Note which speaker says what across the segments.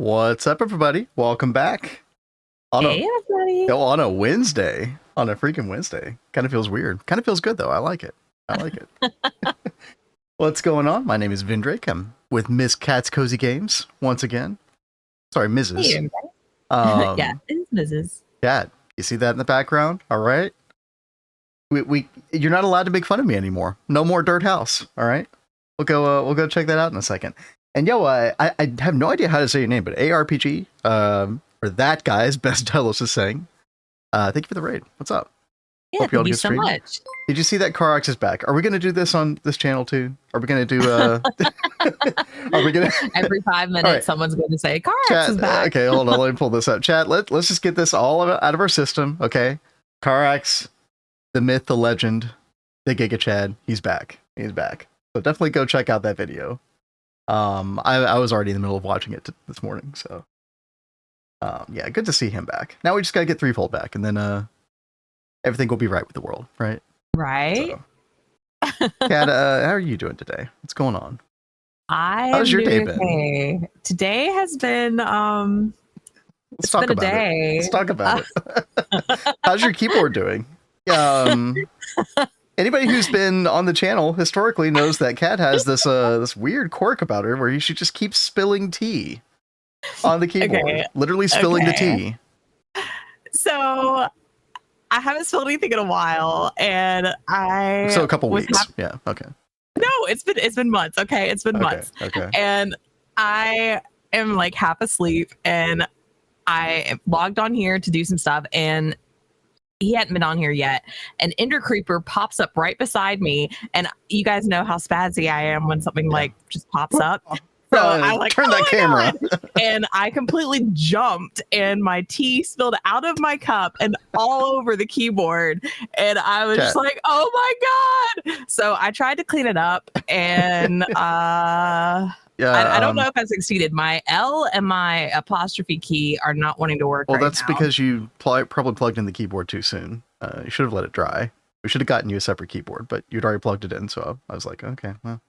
Speaker 1: What's up, everybody? Welcome back.
Speaker 2: Hey, everybody.
Speaker 1: On a Wednesday. On a freaking Wednesday. Kind of feels weird. Kind of feels good, though. I like it. I like it. What's going on? My name is Vindrake. I'm with Miss Cat's Cozy Games once again. Sorry, Mrs.
Speaker 2: Hey, everybody. Yeah, it's Mrs.
Speaker 1: Cat, you see that in the background? All right. You're not allowed to make fun of me anymore. No more Dirt House. All right. We'll go check that out in a second. And yo, I have no idea how to say your name, but ARPG, or that guy's best Delos is saying. Thank you for the raid. What's up?
Speaker 2: Yeah, thank you so much.
Speaker 1: Did you see that Karax is back? Are we going to do this on this channel too? Are we going to do? Are we going to?
Speaker 2: Every 5 minutes, someone's going to say Karax is back.
Speaker 1: Okay, hold on. Let me pull this up. Chat. Let's just get this all out of our system. Okay, Karax, the myth, the legend, the Giga Chad. He's back. He's back. So definitely go check out that video. I was already in the middle of watching it this morning, so yeah, good to see him back. Now we just gotta get Threefold back, and then everything will be right with the world, right?
Speaker 2: Right.
Speaker 1: So. Kat, how are you doing today? What's going on?
Speaker 2: How's your day been? Okay. Today has been
Speaker 1: Let's talk about it. Let's talk about it. How's your keyboard doing? Anybody who's been on the channel historically knows that Kat has this weird quirk about her where she just keeps spilling tea on the keyboard, literally spilling the tea.
Speaker 2: So I haven't spilled anything in a while, and
Speaker 1: a couple weeks. Yeah. Okay.
Speaker 2: No, it's been months. Okay, it's been months.
Speaker 1: Okay.
Speaker 2: And I am like half asleep, and I logged on here to do some stuff, and he hadn't been on here yet. An Ender Creeper pops up right beside me, and you guys know how spazzy I am when something like just pops up. So I like
Speaker 1: turn that camera,
Speaker 2: and I completely jumped, and my tea spilled out of my cup and all over the keyboard, and I was just like, "Oh my god!" So I tried to clean it up, and I don't know if I succeeded. My L and my apostrophe key are not wanting to work.
Speaker 1: Well, that's because you probably plugged in the keyboard too soon. You should have let it dry. We should have gotten you a separate keyboard, but you'd already plugged it in, so I was like, okay, well.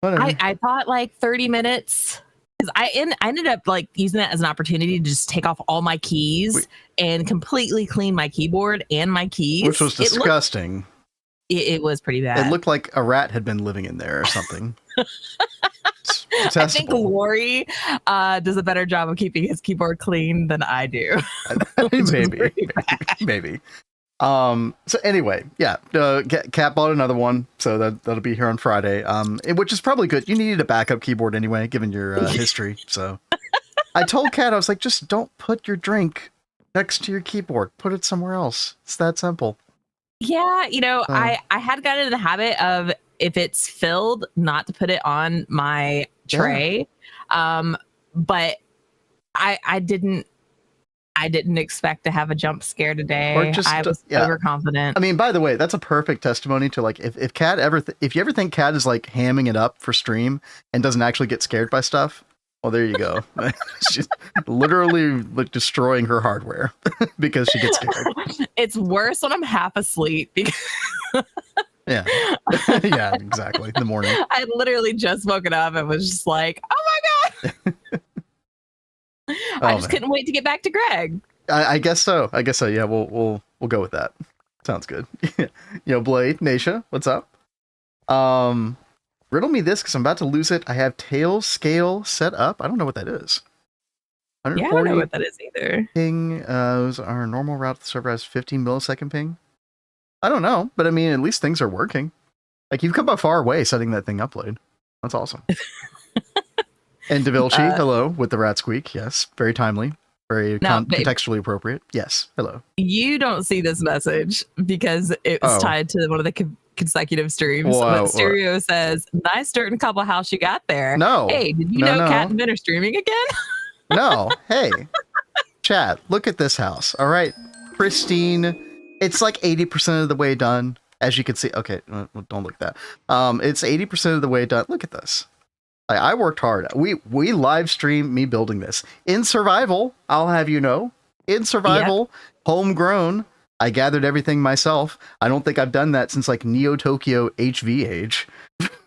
Speaker 2: I thought like 30 minutes, because I ended up like using that as an opportunity to just take off all my keys and completely clean my keyboard and my keys,
Speaker 1: which was disgusting.
Speaker 2: It was pretty bad.
Speaker 1: It looked like a rat had been living in there or something.
Speaker 2: I think Lori does a better job of keeping his keyboard clean than I do.
Speaker 1: Maybe. So anyway, yeah, Kat bought another one, so that'll be here on Friday. Which is probably good. You needed a backup keyboard anyway, given your history. So I told Kat, I was like, just don't put your drink next to your keyboard. Put it somewhere else. It's that simple.
Speaker 2: Yeah, I had gotten in the habit of, if it's filled, not to put it on my tray. But I didn't expect to have a jump scare today. I was overconfident.
Speaker 1: I mean, by the way, that's a perfect testimony to like, if Kat if you ever think Kat is like hamming it up for stream and doesn't actually get scared by stuff, well, there you go. She's literally like destroying her hardware because she gets scared.
Speaker 2: It's worse when I'm half asleep.
Speaker 1: Yeah, exactly. In the morning,
Speaker 2: I literally just woken up and was just like, "Oh my god!" I just couldn't wait to get back to Greg.
Speaker 1: I guess so. Yeah, we'll go with that. Sounds good. Blade, Nasha, what's up? Riddle me this, because I'm about to lose it. I have tail scale set up. I don't know what that is.
Speaker 2: Yeah, I don't know what that is either.
Speaker 1: Ping. Our normal route to the server has 15 millisecond ping. I don't know, but I mean, at least things are working. Like, you've come a far way setting that thing up, Blade. That's awesome. And Devilchi, hello, with the rat squeak. Yes, very timely. Very contextually appropriate. Yes, hello.
Speaker 2: You don't see this message because it was tied to one of the consecutive streams. But Stereo says, "Nice dirt and cobble house you got there."
Speaker 1: No.
Speaker 2: Hey, did you know Kat and Ben are streaming again?
Speaker 1: No. Hey, chat, look at this house. All right. Pristine. It's like 80% of the way done. As you can see. Okay, don't look at that. It's 80% of the way done. Look at this. I worked hard. We live streamed me building this in survival. I'll have you know, in survival, homegrown. I gathered everything myself. I don't think I've done that since like Neo Tokyo HVH,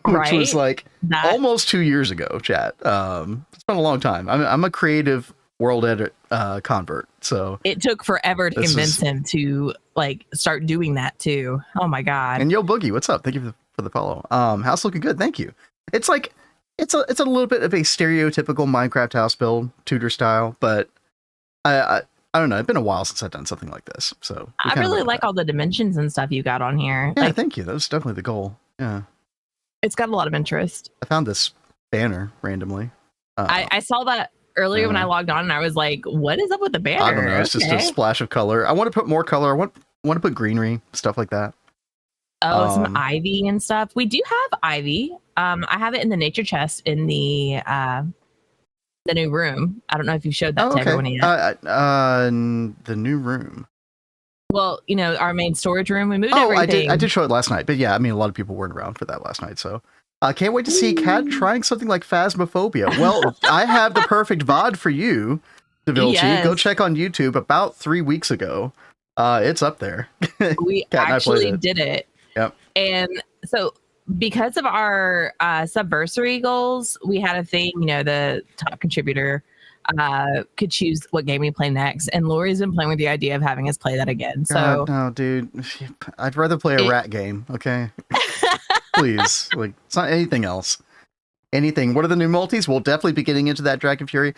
Speaker 1: which was like almost 2 years ago, chat. It's been a long time. I'm a creative world edit convert, so
Speaker 2: it took forever to convince him to like start doing that too. Oh my god.
Speaker 1: And Yo Boogie, what's up? Thank you for the follow. House looking good, thank you. It's like it's a little bit of a stereotypical Minecraft house build, Tudor style, but I don't know. It's been a while since I've done something like this, so
Speaker 2: I really like all the dimensions and stuff you got on here.
Speaker 1: Yeah, thank you. That was definitely the goal. Yeah,
Speaker 2: it's got a lot of interest.
Speaker 1: I found this banner randomly.
Speaker 2: I saw that earlier when I logged on, and I was like, "What is up with the banner?"
Speaker 1: I don't know. It's just a splash of color. I want to put more color. I want to put greenery, stuff like that.
Speaker 2: Oh, some ivy and stuff. We do have ivy. I have it in the nature chest in the new room. I don't know if you showed that to everyone yet.
Speaker 1: The new room.
Speaker 2: Well, you know, our main storage room. We moved everything.
Speaker 1: I did show it last night, but yeah, I mean, a lot of people weren't around for that last night, so I can't wait to see Kat trying something like Phasmophobia. Well, I have the perfect VOD for you, DaVinci. Yes. Go check on YouTube. About 3 weeks ago, it's up there.
Speaker 2: We actually did it.
Speaker 1: Yep.
Speaker 2: And so, because of our subversary goals, we had a thing. You know, the top contributor could choose what game we play next, and Lori's been playing with the idea of having us play that again. So
Speaker 1: no, dude, I'd rather play a rat game. Okay, please, like it's not anything else. Anything. What are the new multis? We'll definitely be getting into that. Dragon Fury.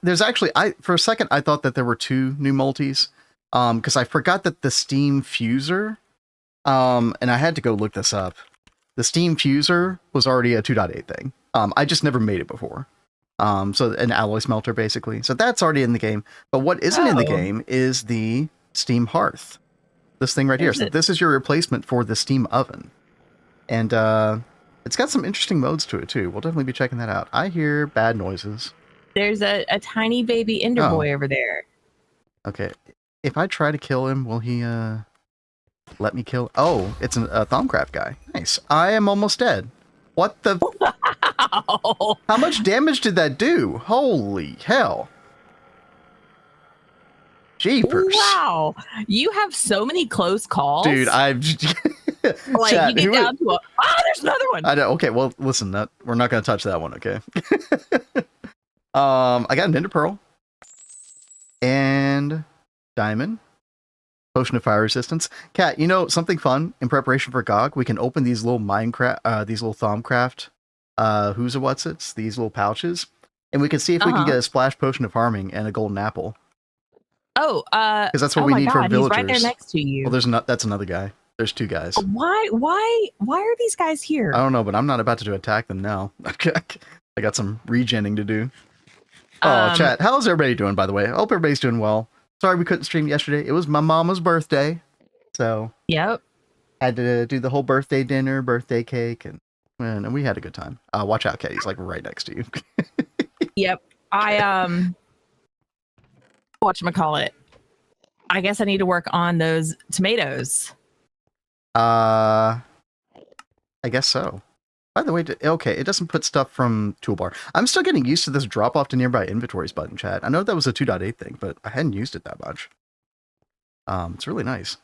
Speaker 1: There's actually, for a second I thought that there were 2 new multis. Because I forgot that the Steam Fuser. And I had to go look this up. The Steam Fuser was already a 2.8 thing. I just never made it before. So an alloy smelter, basically. So that's already in the game. But what isn't in the game is the Steam Hearth. This thing right here. So this is your replacement for the Steam Oven. And it's got some interesting modes to it, too. We'll definitely be checking that out. I hear bad noises.
Speaker 2: There's a tiny baby Ender boy over there.
Speaker 1: Okay. If I try to kill him, will he let me kill? Oh, it's a Thaumcraft guy. Nice. I am almost dead. What the? Wow. How much damage did that do? Holy hell. Jeepers.
Speaker 2: Wow. You have so many close calls.
Speaker 1: Dude, I've...
Speaker 2: like, chat, you get down to there's another one.
Speaker 1: I know. Okay, well, listen, we're not going to touch that one, okay? I got an Ender Pearl. And... Diamond, potion of fire resistance. Kat, you know something fun in preparation for GOG? We can open these little these little Thaumcraft, these little pouches, and we can see if we can get a splash potion of harming and a golden apple.
Speaker 2: Oh,
Speaker 1: because that's what we need for villagers.
Speaker 2: He's right there next to you.
Speaker 1: Well, that's another guy. There's 2 guys.
Speaker 2: Why are these guys here?
Speaker 1: I don't know, but I'm not about to attack them now. I got some regenning to do. Oh, chat, how's everybody doing? By the way, I hope everybody's doing well. Sorry we couldn't stream yesterday. It was my mama's birthday. So
Speaker 2: yep.
Speaker 1: Had to do the whole birthday dinner, birthday cake, and we had a good time. Watch out, Kat. He's like right next to you.
Speaker 2: Yep. Whatchamacallit. I guess I need to work on those tomatoes.
Speaker 1: I guess so. By the way, okay, it doesn't put stuff from toolbar. I'm still getting used to this drop off to nearby inventories button, chat. I know that was a 2.8 thing, but I hadn't used it that much. It's really nice.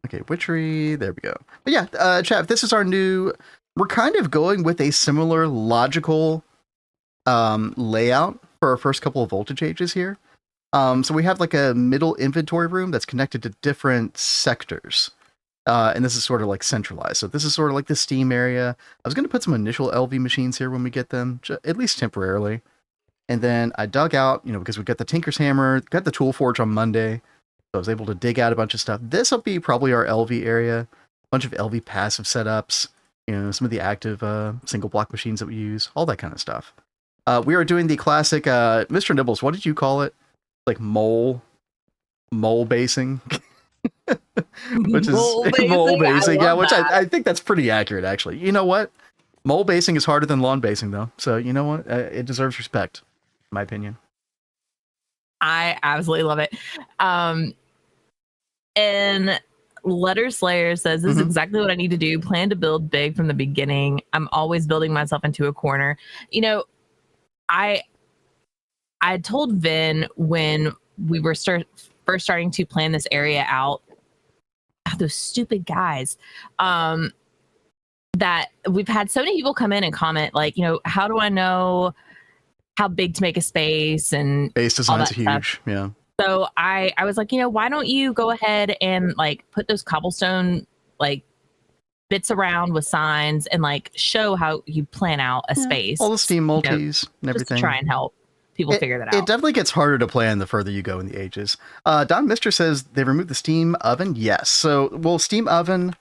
Speaker 1: Okay, witchery, there we go. But yeah, chat, this is our new... We're kind of going with a similar logical layout for our first couple of voltage ages here. So we have like a middle inventory room that's connected to different sectors. And this is sort of like centralized. So this is sort of like the Steam area. I was going to put some initial LV machines here when we get them, at least temporarily. And then I dug out, because we got the Tinker's Hammer, got the Tool Forge on Monday. So I was able to dig out a bunch of stuff. This will be probably our LV area. A bunch of LV passive setups. Some of the active single block machines that we use. All that kind of stuff. We are doing the classic, Mr. Nibbles, what did you call it? Like mole basing? Which is mole basing, yeah, which I think that's pretty accurate, actually. You know what? Mole basing is harder than lawn basing, though. So, you know what? It deserves respect, in my opinion.
Speaker 2: I absolutely love it. And Letter Slayer says, this is exactly what I need to do. Plan to build big from the beginning. I'm always building myself into a corner. I told Vin when we were first starting to plan this area out those stupid guys. That we've had so many people come in and comment, like, how do I know how big to make a space and
Speaker 1: base designs are huge. Yeah.
Speaker 2: So I was like, why don't you go ahead and like put those cobblestone like bits around with signs and like show how you plan out a space.
Speaker 1: All the Steam multis and everything.
Speaker 2: Just to try and help people figure that out.
Speaker 1: It definitely gets harder to plan the further you go in the ages. Don Mister says they removed the Steam oven. Yes. So, well, Steam oven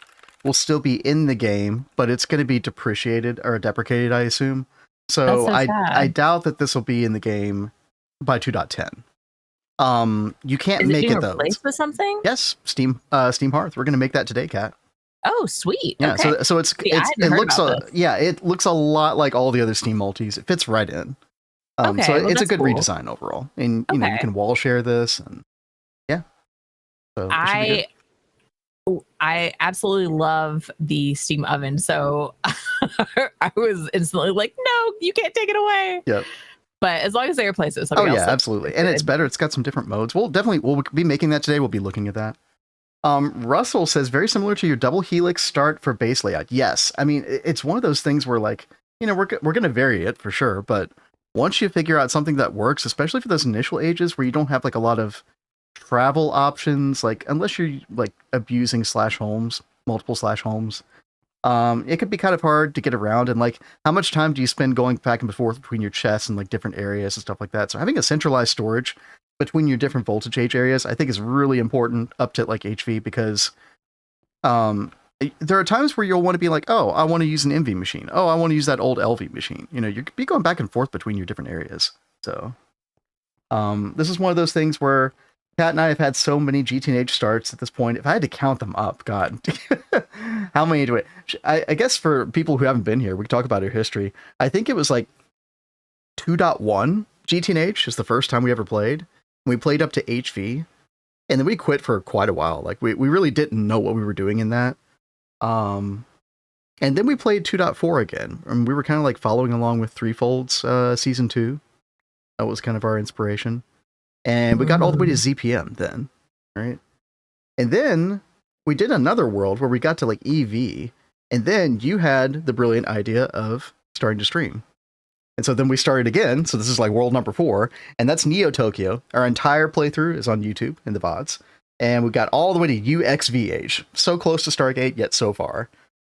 Speaker 1: will still be in the game, but it's going to be depreciated or deprecated, I assume. So I doubt that this will be in the game by 2.10. You can't make it though.
Speaker 2: Replaced with something?
Speaker 1: Yes, Steam Hearth. We're going to make that today, Kat.
Speaker 2: Oh, sweet.
Speaker 1: Yeah,
Speaker 2: okay.
Speaker 1: so it looks a lot like all the other Steam multis. It fits right in. So it's a good redesign overall, and you can wall share this, and yeah. So
Speaker 2: I absolutely love the Steam oven, so I was instantly like, no, you can't take it away.
Speaker 1: Yep.
Speaker 2: But as long as they replace it with
Speaker 1: something
Speaker 2: else.
Speaker 1: Absolutely. And it's better. It's got some different modes. We'll be making that today. We'll be looking at that. Russell says, very similar to your double helix start for base layout. Yes. I mean, it's one of those things where like, we're going to vary it for sure. But once you figure out something that works, especially for those initial ages where you don't have like a lot of travel options, like unless you're like abusing /homes, multiple /homes, it could be kind of hard to get around. And like, how much time do you spend going back and forth between your chests and like different areas and stuff like that? So having a centralized storage between your different voltage age areas, I think is really important up to like HV, because there are times where you'll want to be like, oh, I want to use an MV machine. Oh, I want to use that old LV machine. You could be going back and forth between your different areas. So this is one of those things where Pat and I have had so many GTNH starts at this point. If I had to count them up, God, how many do it? I guess for people who haven't been here, we can talk about our history. I think it was like 2.1 GTNH is the first time we ever played. We played up to HV, and then we quit for quite a while. Like we really didn't know what we were doing in that. And then we played 2.4 again, and we were kind of like following along with Threefold's season 2. That was kind of our inspiration. And we got all the way to ZPM then, right? And then we did another world where we got to like EV, and then you had the brilliant idea of starting to stream. And so then we started again. So this is like world number 4, and that's Neo Tokyo. Our entire playthrough is on YouTube in the VODs. And we got all the way to UXVH. So close to Stargate, yet so far.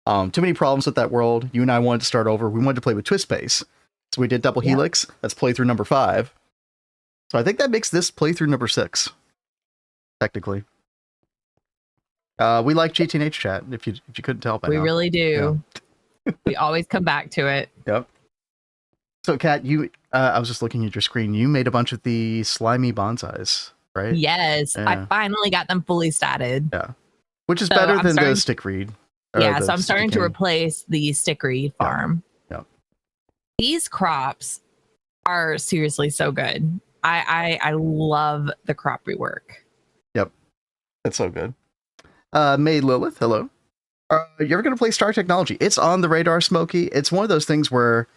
Speaker 1: Too many problems with that world. You and I wanted to start over. We wanted to play with Twist Space. So we did Double Helix. That's playthrough number 5. So I think that makes this playthrough number 6. Technically. We like GTNH chat, if you couldn't tell by now.
Speaker 2: We really do. Yeah. We always come back to it.
Speaker 1: Yep. So Kat, I was just looking at your screen. You made a bunch of the slimy bonsais, right?
Speaker 2: Yes. Yeah. I finally got them fully statted.
Speaker 1: Yeah. Which is better than the stick reed.
Speaker 2: Yeah, so I'm starting to replace the stick reed farm.
Speaker 1: Yeah.
Speaker 2: These crops are seriously so good. I love the crop rework.
Speaker 1: Yep. That's so good. May Lilith, hello. Are you ever going to play Star Technology? It's on the radar, Smokey. It's one of those things where,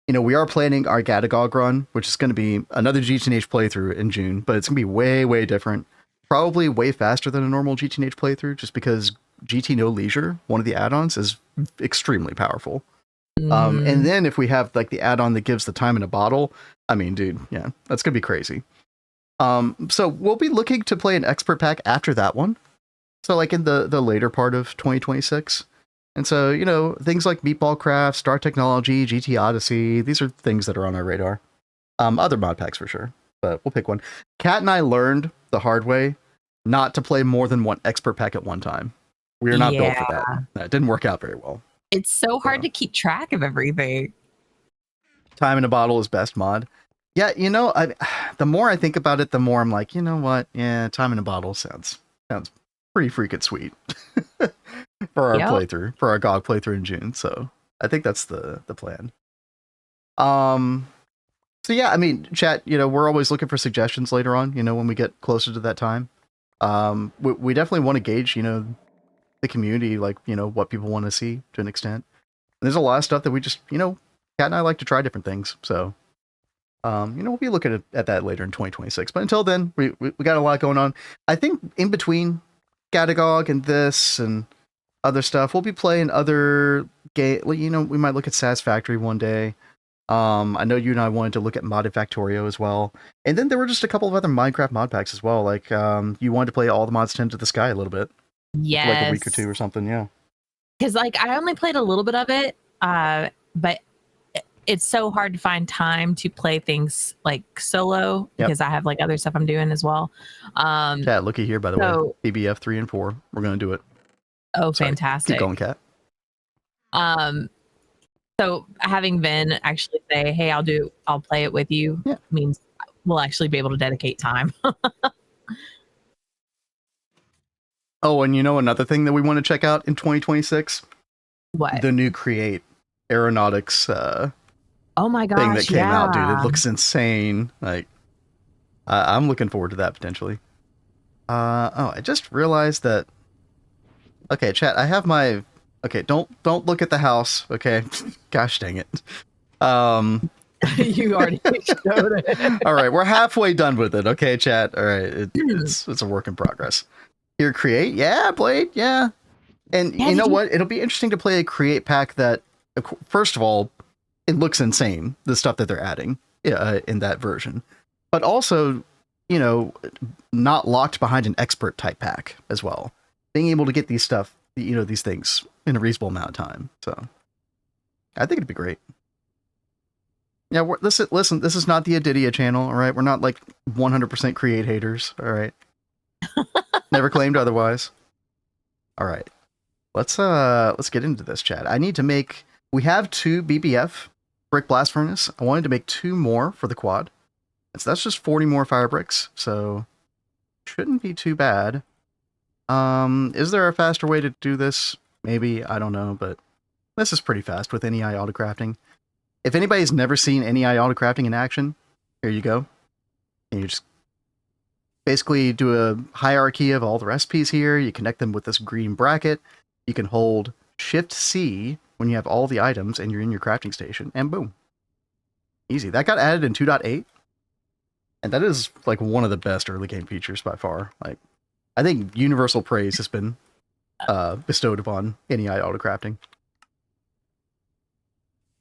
Speaker 1: we are planning our Gatagog run, which is going to be another GTNH playthrough in June, but it's going to be way, way different. Probably way faster than a normal GTNH playthrough, just because GT No Leisure, one of the add-ons, is extremely powerful. And then if we have like the add-on that gives the time in a bottle, I mean, dude, yeah, that's going to be crazy. So we'll be looking to play an expert pack after that one. So like in the later part of 2026. And so, things like Meatball Craft, Star Technology, GT Odyssey, these are things that are on our radar. Other mod packs for sure, but we'll pick one. Kat and I learned the hard way not to play more than one expert pack at one time. We are not built for that. That didn't work out very well.
Speaker 2: It's so hard to keep track of everything.
Speaker 1: Time in a bottle is best mod. Yeah, the more I think about it, the more I'm like, you know what? Yeah, time in a bottle sounds pretty freaking sweet for our playthrough, for our GOG playthrough in June. So I think that's the plan. So yeah, I mean, chat, we're always looking for suggestions later on, when we get closer to that time. We definitely want to gauge, the community, like, what people want to see to an extent. And there's a lot of stuff that we just, Kat and I like to try different things. So, we'll be looking at that later in 2026. But until then, we got a lot going on. I think in between Gatagogue and this and other stuff. We'll be playing other game. You know, we might look at Satisfactory one day. I know you and I wanted to look at Modded Factorio as well. And then there were just a couple of other Minecraft mod packs as well. Like, you wanted to play All the Mods Tend to the Sky a little bit.
Speaker 2: Yes.
Speaker 1: For like a week or two or something, yeah.
Speaker 2: Because, like, I only played a little bit of it, but it's so hard to find time to play things, like, solo, because I have, like, other stuff I'm doing as well.
Speaker 1: Cat, looky here, by the way. BBF 3 and 4. We're going to do it.
Speaker 2: Oh, sorry. Fantastic.
Speaker 1: Keep going, Cat.
Speaker 2: So having Vin actually say, hey, I'll play it with you means we'll actually be able to dedicate time.
Speaker 1: Oh, and you know another thing that we want to check out in 2026?
Speaker 2: What?
Speaker 1: The new Create Aeronautics
Speaker 2: oh my gosh,
Speaker 1: thing that came out, dude. It looks insane. Like, I'm looking forward to that potentially. Oh, I just realized that. Okay, chat, I have my... Okay, don't look at the house, okay? Gosh dang it.
Speaker 2: You already showed it.
Speaker 1: All right, we're halfway done with it, okay, chat? All right, it's a work in progress. Here, Create, yeah, Blade, yeah. And you know what? It'll be interesting to play a Create pack that, first of all, it looks insane, the stuff that they're adding in that version. But also, you know, not locked behind an expert type pack as well. Being able to get these stuff, you know, these things in a reasonable amount of time. So I think it'd be great. Yeah, listen, this is not the Adidia channel, all right? We're not like 100% Create haters, all right? Never claimed otherwise. All right. Let's get into this, chat. I need to make... We have 2 BBF brick blast furnace. I wanted to make 2 more for the quad. So that's just 40 more fire bricks, so shouldn't be too bad. Is there a faster way to do this? Maybe, I don't know, but this is pretty fast with NEI autocrafting. If anybody's never seen NEI autocrafting in action, here you go. And you just basically do a hierarchy of all the recipes here. You connect them with this green bracket. You can hold Shift-C when you have all the items and you're in your crafting station, and boom. Easy. That got added in 2.8. And that is like one of the best early game features by far. Like, I think universal praise has been bestowed upon NEI autocrafting.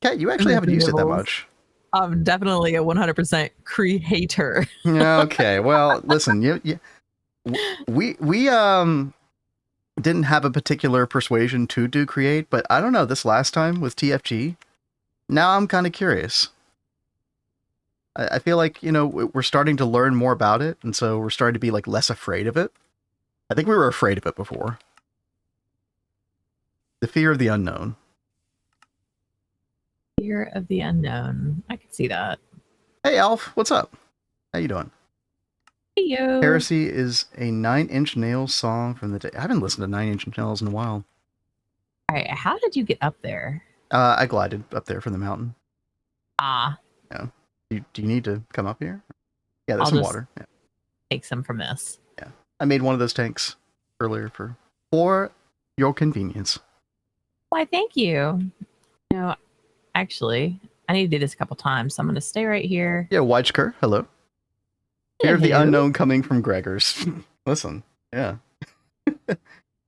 Speaker 1: Kat, you actually haven't used it that much.
Speaker 2: I'm definitely a 100% creator.
Speaker 1: Okay, well, listen, we didn't have a particular persuasion to do Create, but I don't know, this last time with TFG, now I'm kind of curious. I feel like, you know, we're starting to learn more about it, and so we're starting to be like less afraid of it. I think we were afraid of it before. The fear of the unknown.
Speaker 2: Fear of the unknown. I can see that.
Speaker 1: Hey, Alf, what's up? How you doing?
Speaker 2: Hey, yo.
Speaker 1: Heresy is a 9 Inch Nails song from the day. I haven't listened to 9 Inch Nails in a while.
Speaker 2: All right, how did you get up there?
Speaker 1: I glided up there from the mountain.
Speaker 2: Ah.
Speaker 1: Yeah. Do you need to come up here? Yeah, there's some water. Yeah.
Speaker 2: Take some from this.
Speaker 1: Yeah. I made one of those tanks earlier for your convenience.
Speaker 2: Why, thank you. No, actually, I need to do this a couple times, so I'm going to stay right here.
Speaker 1: Yeah, Weichker, hello. Fear of the unknown coming from Gregors. Listen, yeah.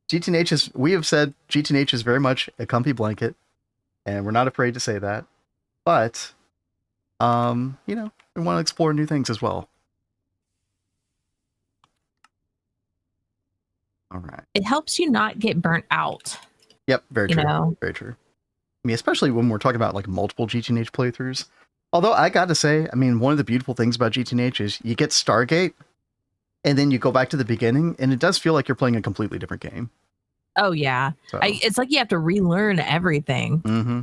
Speaker 1: GTNH is, we have said GTNH is very much a comfy blanket, and we're not afraid to say that. But, you know, we want to explore new things as well. All right.
Speaker 2: It helps you not get burnt out.
Speaker 1: Yep, very true. Very true. I mean, especially when we're talking about like multiple GTNH playthroughs. Although I got to say, I mean, one of the beautiful things about GTNH is you get Stargate, and then you go back to the beginning, and it does feel like you're playing a completely different game.
Speaker 2: Oh yeah, so. It's like you have to relearn everything.
Speaker 1: Mm-hmm.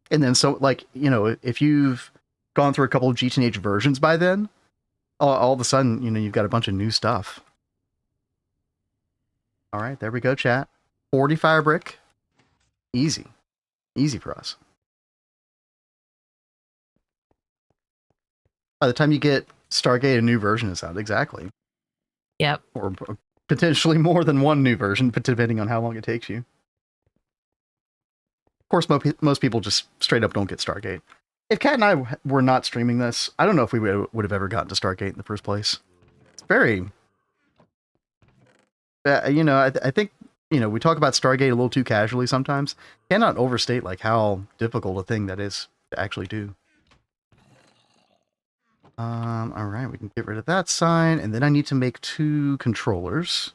Speaker 1: And then, so like, you know, if you've gone through a couple of GTNH versions by then, all of a sudden, you know, you've got a bunch of new stuff. All right, there we go, chat. 40 fire brick. Easy. Easy for us. By the time you get Stargate, a new version is out. Exactly.
Speaker 2: Yep.
Speaker 1: Or potentially more than one new version, but depending on how long it takes you. Of course, most people just straight up don't get Stargate. If Kat and I were not streaming this, I don't know if we would have ever gotten to Stargate in the first place. It's very You know, I think, you know, we talk about Stargate a little too casually sometimes. Cannot overstate like how difficult a thing that is to actually do. All right, we can get rid of that sign, and then I need to make 2 controllers.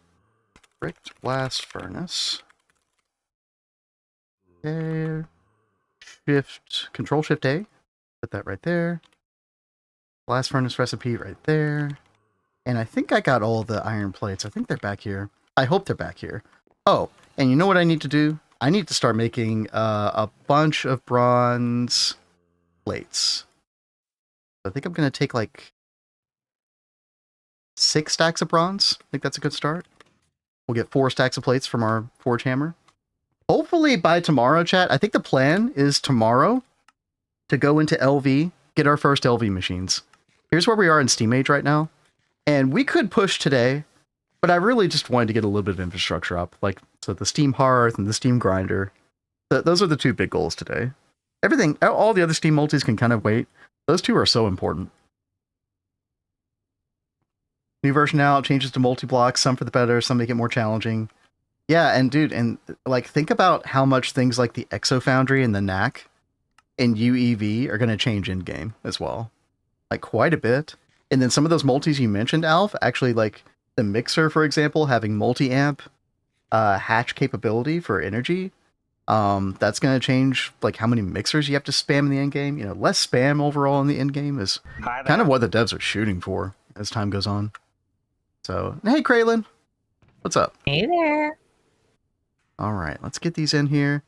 Speaker 1: Bricked blast furnace. Okay. Control Shift A. Put that right there. Blast furnace recipe right there. And I think I got all the iron plates. I think they're back here. I hope they're back here. Oh, and you know what I need to do? I need to start making a bunch of bronze plates. I think I'm going to take like 6 stacks of bronze. I think that's a good start. We'll get 4 stacks of plates from our forge hammer. Hopefully by tomorrow, chat. I think the plan is tomorrow to go into LV, get our first LV machines. Here's where we are in Steam Age right now. And we could push today, but I really just wanted to get a little bit of infrastructure up. Like, so the Steam Hearth and the Steam Grinder. Those are the 2 big goals today. Everything, all the other Steam multis can kind of wait. Those 2 are so important. New version out, changes to Multiblocks, some for the better, some make it more challenging. Yeah, and dude, and like think about how much things like the Exo Foundry and the NAC and UEV are going to change in game as well. Like quite a bit. And then some of those multis you mentioned, Alf, actually like the mixer, for example, having multi-amp hatch capability for energy. That's going to change like how many mixers you have to spam in the end game. You know, less spam overall in the end game is kind of what the devs are shooting for as time goes on. So, hey, Kraylin, what's up?
Speaker 2: Hey there.
Speaker 1: All right, let's get these in here.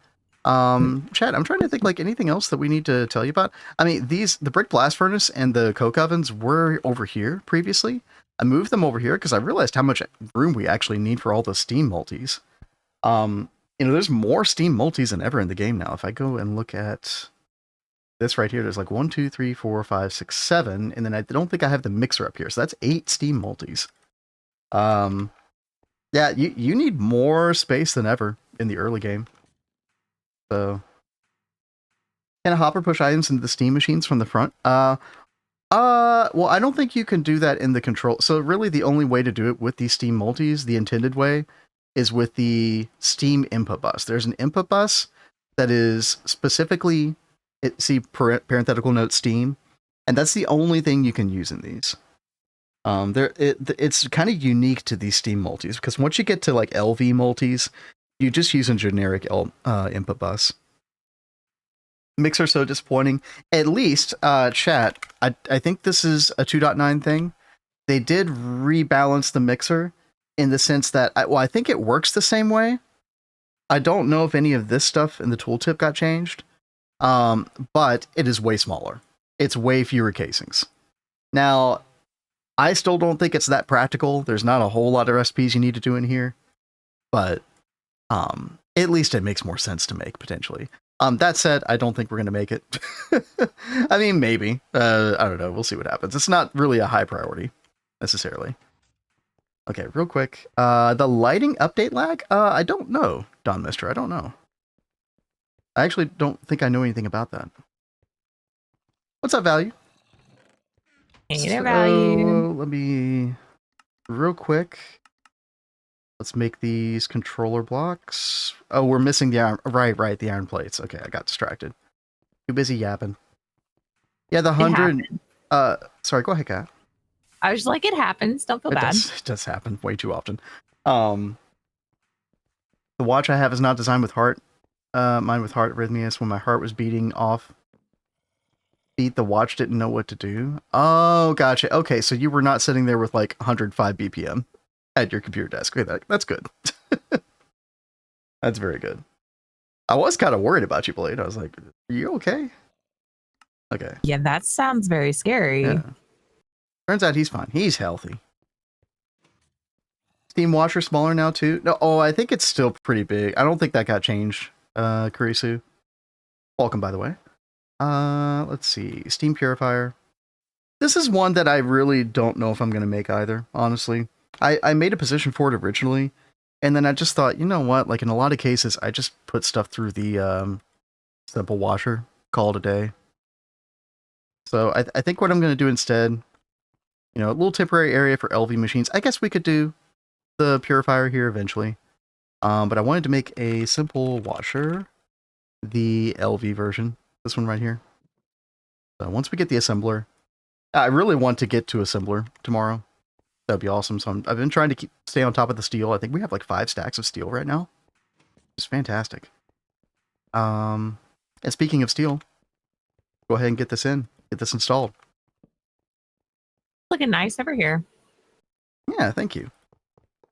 Speaker 1: Chat, I'm trying to think like anything else that we need to tell you about. I mean, the brick blast furnace and the coke ovens were over here previously. I moved them over here because I realized how much room we actually need for all the Steam multis. You know, there's more Steam multis than ever in the game now. If I go and look at this right here, there's like 1, 2, 3, 4, 5, 6, 7, and then I don't think I have the mixer up here. So that's 8 Steam multis. Yeah, you need more space than ever in the early game. So, can a hopper push items into the Steam machines from the front? Well, I don't think you can do that in the control. So really the only way to do it with these Steam multis, the intended way, is with the Steam input bus. There's an input bus that is specifically, see parenthetical note Steam, and that's the only thing you can use in these. It's kind of unique to these Steam multis, because once you get to like LV multis, you just use a generic input bus. Mixer so disappointing. At least, chat, I think this is a 2.9 thing. They did rebalance the mixer in the sense that, I think it works the same way. I don't know if any of this stuff in the tooltip got changed, but it is way smaller. It's way fewer casings. Now, I still don't think it's that practical. There's not a whole lot of recipes you need to do in here, but at least it makes more sense to make, potentially. That said, I don't think we're going to make it. I mean, maybe. I don't know. We'll see what happens. It's not really a high priority, necessarily. Okay, real quick. The lighting update lag? I don't know, Don Mister. I don't know. I actually don't think I know anything about that. What's up, Value?
Speaker 2: Hey there, Value.
Speaker 1: Let me... Real quick. Let's make these controller blocks. Oh, we're missing the iron... Right, the iron plates. Okay, I got distracted. Too busy yapping. Yeah, the 100... Sorry, go ahead, Kat.
Speaker 2: I was like, it happens. Don't feel bad.
Speaker 1: It does happen way too often. The watch I have is not designed with heart. Mine with heart arrhythmias. When my heart was beating off beat, the watch didn't know what to do. Oh, gotcha. Okay, so you were not sitting there with like 105 BPM at your computer desk. Okay, that's good. That's very good. I was kind of worried about you, Blade. I was like, are you okay? Okay.
Speaker 2: Yeah, that sounds very scary.
Speaker 1: Yeah. Turns out he's fine. He's healthy. Steam washer smaller now too? No, I think it's still pretty big. I don't think that got changed. Kurisu. Welcome, by the way. Let's see. Steam purifier. This is one that I really don't know if I'm going to make either, honestly. I made a position for it originally, and then I just thought, you know what? Like in a lot of cases, I just put stuff through the simple washer, call it a day. So I think what I'm going to do instead, you know, a little temporary area for LV machines. I guess we could do the purifier here eventually. But I wanted to make a simple washer, the LV version, this one right here. So once we get the assembler, I really want to get to assembler tomorrow. That'd be awesome. So I've been trying to stay on top of the steel. I think we have like 5 stacks of steel right now. It's fantastic. And speaking of steel, go ahead and get this installed.
Speaker 2: Looking nice over here.
Speaker 1: Yeah, thank you.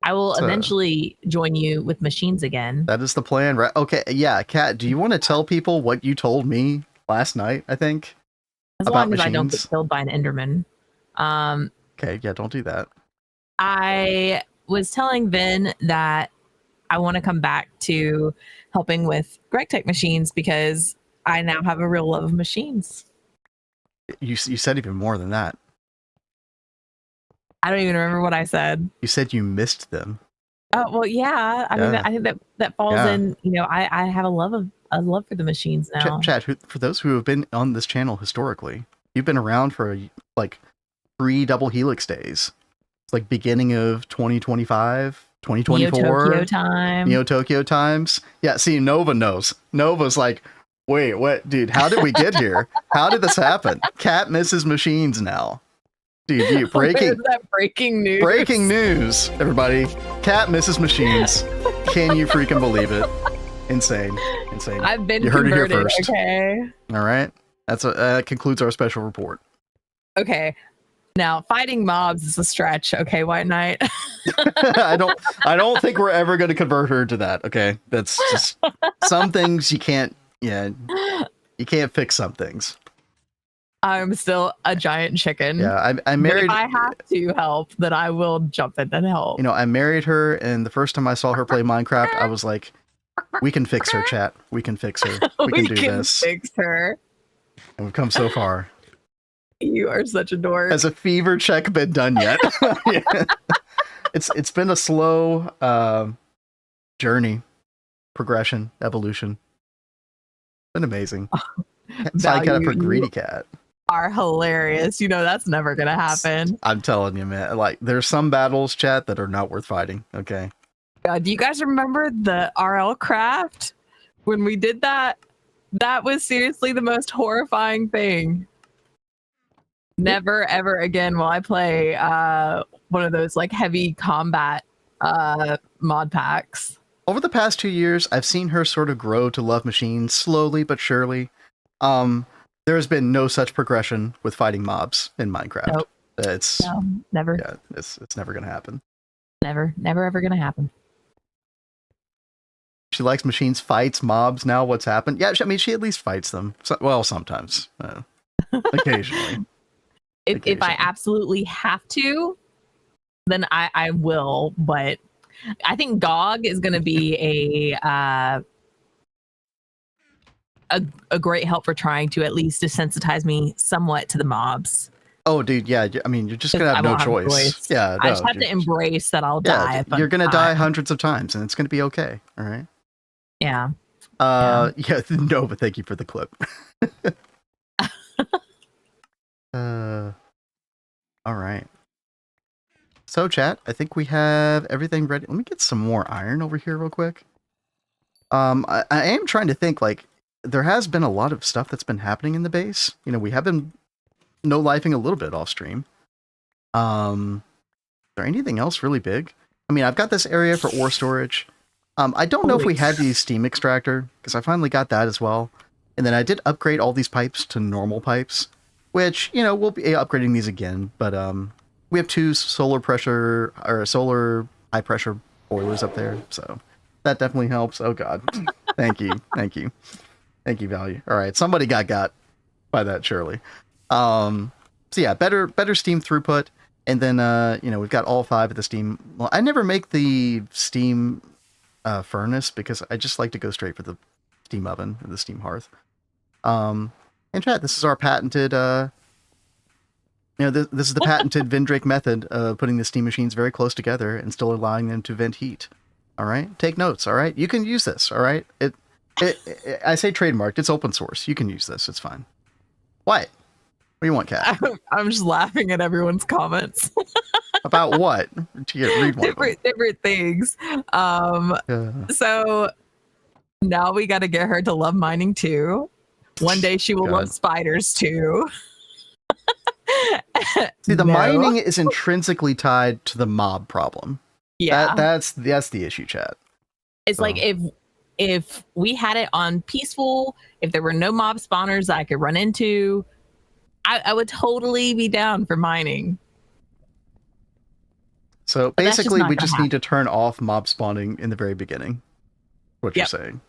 Speaker 2: I will eventually join you with machines again.
Speaker 1: That is the plan, right? Okay, yeah, Kat, do you want to tell people what you told me last night, I think?
Speaker 2: As long as I don't get killed by an Enderman.
Speaker 1: Okay, yeah, don't do that.
Speaker 2: I was telling Vin that I want to come back to helping with Gregtech machines because I now have a real love of machines.
Speaker 1: You said even more than that.
Speaker 2: I don't even remember what I said.
Speaker 1: You said you missed them.
Speaker 2: Oh, well, yeah. I mean, I think that falls in, you know, I have a love for the machines now.
Speaker 1: Chad, for those who have been on this channel historically, you've been around for like 3 double helix days. It's like beginning of 2025, 2024. Neo Tokyo times. Yeah, see, Nova knows. Nova's like, wait, what? Dude, how did we get here? How did this happen? Cat misses machines now. Dude, breaking news. Breaking news, everybody. Cat misses machines. Can you freaking believe it? Insane.
Speaker 2: I've been
Speaker 1: You heard
Speaker 2: converted,
Speaker 1: it here first.
Speaker 2: Okay.
Speaker 1: All right. That concludes our special report.
Speaker 2: Okay. Now, fighting mobs is a stretch. Okay, White Knight.
Speaker 1: I don't think we're ever going to convert her to that. Okay, that's just some things you can't. Yeah, you can't fix some things.
Speaker 2: I'm still a giant chicken.
Speaker 1: Yeah, I married.
Speaker 2: But if I have to help, then I will jump in and help.
Speaker 1: You know, I married her, and the first time I saw her play Minecraft, I was like, "We can fix her, chat. We can fix her. We can do this.
Speaker 2: Fix her."
Speaker 1: And we've come so far.
Speaker 2: You are such a dork.
Speaker 1: Has a fever check been done yet? Yeah. It's been a slow journey, progression, evolution. It's been amazing. Side cat for greedy cat.
Speaker 2: Are hilarious. You know that's never gonna happen.
Speaker 1: I'm telling you, man. Like, there's some battles, chat, that are not worth fighting. Okay.
Speaker 2: Do you guys remember the RL craft when we did that? That was seriously the most horrifying thing. Never ever again will I play one of those like heavy combat mod packs.
Speaker 1: Over the past 2 years, I've seen her sort of grow to love machines slowly but surely. There has been no such progression with fighting mobs in Minecraft.
Speaker 2: Nope. Never.
Speaker 1: Yeah, it's never gonna happen.
Speaker 2: Never ever gonna happen.
Speaker 1: She likes machines, fights mobs. Now what's happened? Yeah, I mean, she at least fights them. Well, sometimes, occasionally.
Speaker 2: If I absolutely have to, then I will. But I think GOG is going to be a great help for trying to at least desensitize me somewhat to the mobs.
Speaker 1: Oh, dude, yeah. I mean, you're just gonna have no choice. Yeah,
Speaker 2: I just have to embrace that I'll die.
Speaker 1: You're gonna die hundreds of times, and it's gonna be okay. All right.
Speaker 2: Yeah.
Speaker 1: Yeah. No, but thank you for the clip. All right. So, chat, I think we have everything ready. Let me get some more iron over here real quick. I am trying to think, like, there has been a lot of stuff that's been happening in the base. You know, we have been no-lifing a little bit off stream. Is there anything else really big? I mean, I've got this area for ore storage. I don't know if we had the steam extractor, because I finally got that as well. And then I did upgrade all these pipes to normal pipes, which, you know, we'll be upgrading these again. But we have 2 solar high pressure boilers up there, so that definitely helps. Oh God, thank you, Value. All right, somebody got by that, surely. So yeah, better steam throughput, and then you know, we've got all 5 of the steam. Well, I never make the steam furnace because I just like to go straight for the steam oven or the steam hearth. And chat, this is our patented. You know, this is the patented Vindrake method of putting the steam machines very close together and still allowing them to vent heat. All right, take notes. All right, you can use this. All right, I say trademarked. It's open source. You can use this. It's fine. What do you want, Kat?
Speaker 2: I'm just laughing at everyone's comments.
Speaker 1: About what? Read one
Speaker 2: different things. So now we got to get her to love mining too. One day she will love spiders too.
Speaker 1: See, the mining is intrinsically tied to the mob problem.
Speaker 2: Yeah,
Speaker 1: that's the issue, chat.
Speaker 2: It's like if we had it on peaceful, if there were no mob spawners that I could run into, I would totally be down for mining.
Speaker 1: So basically, we just need to turn off mob spawning in the very beginning. What you're saying?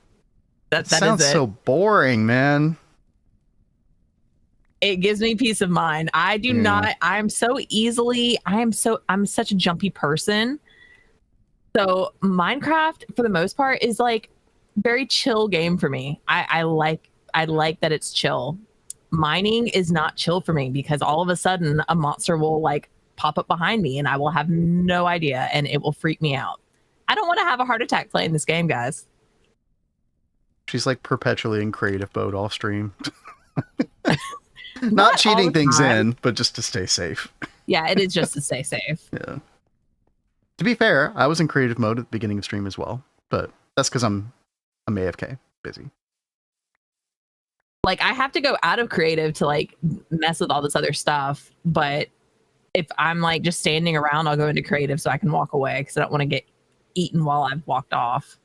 Speaker 1: That sounds so boring, man.
Speaker 2: It gives me peace of mind. I do not. I'm such a jumpy person. So Minecraft, for the most part, is like very chill game for me. I like that it's chill. Mining is not chill for me because all of a sudden a monster will like pop up behind me and I will have no idea and it will freak me out. I don't want to have a heart attack playing this game, guys.
Speaker 1: She's like perpetually in creative mode off stream. Not cheating things in, but just to stay safe.
Speaker 2: Yeah, it is just to stay safe.
Speaker 1: Yeah. To be fair, I was in creative mode at the beginning of stream as well, but that's because I'm AFK, busy.
Speaker 2: Like, I have to go out of creative to like mess with all this other stuff, but if I'm like just standing around, I'll go into creative so I can walk away because I don't want to get eaten while I've walked off.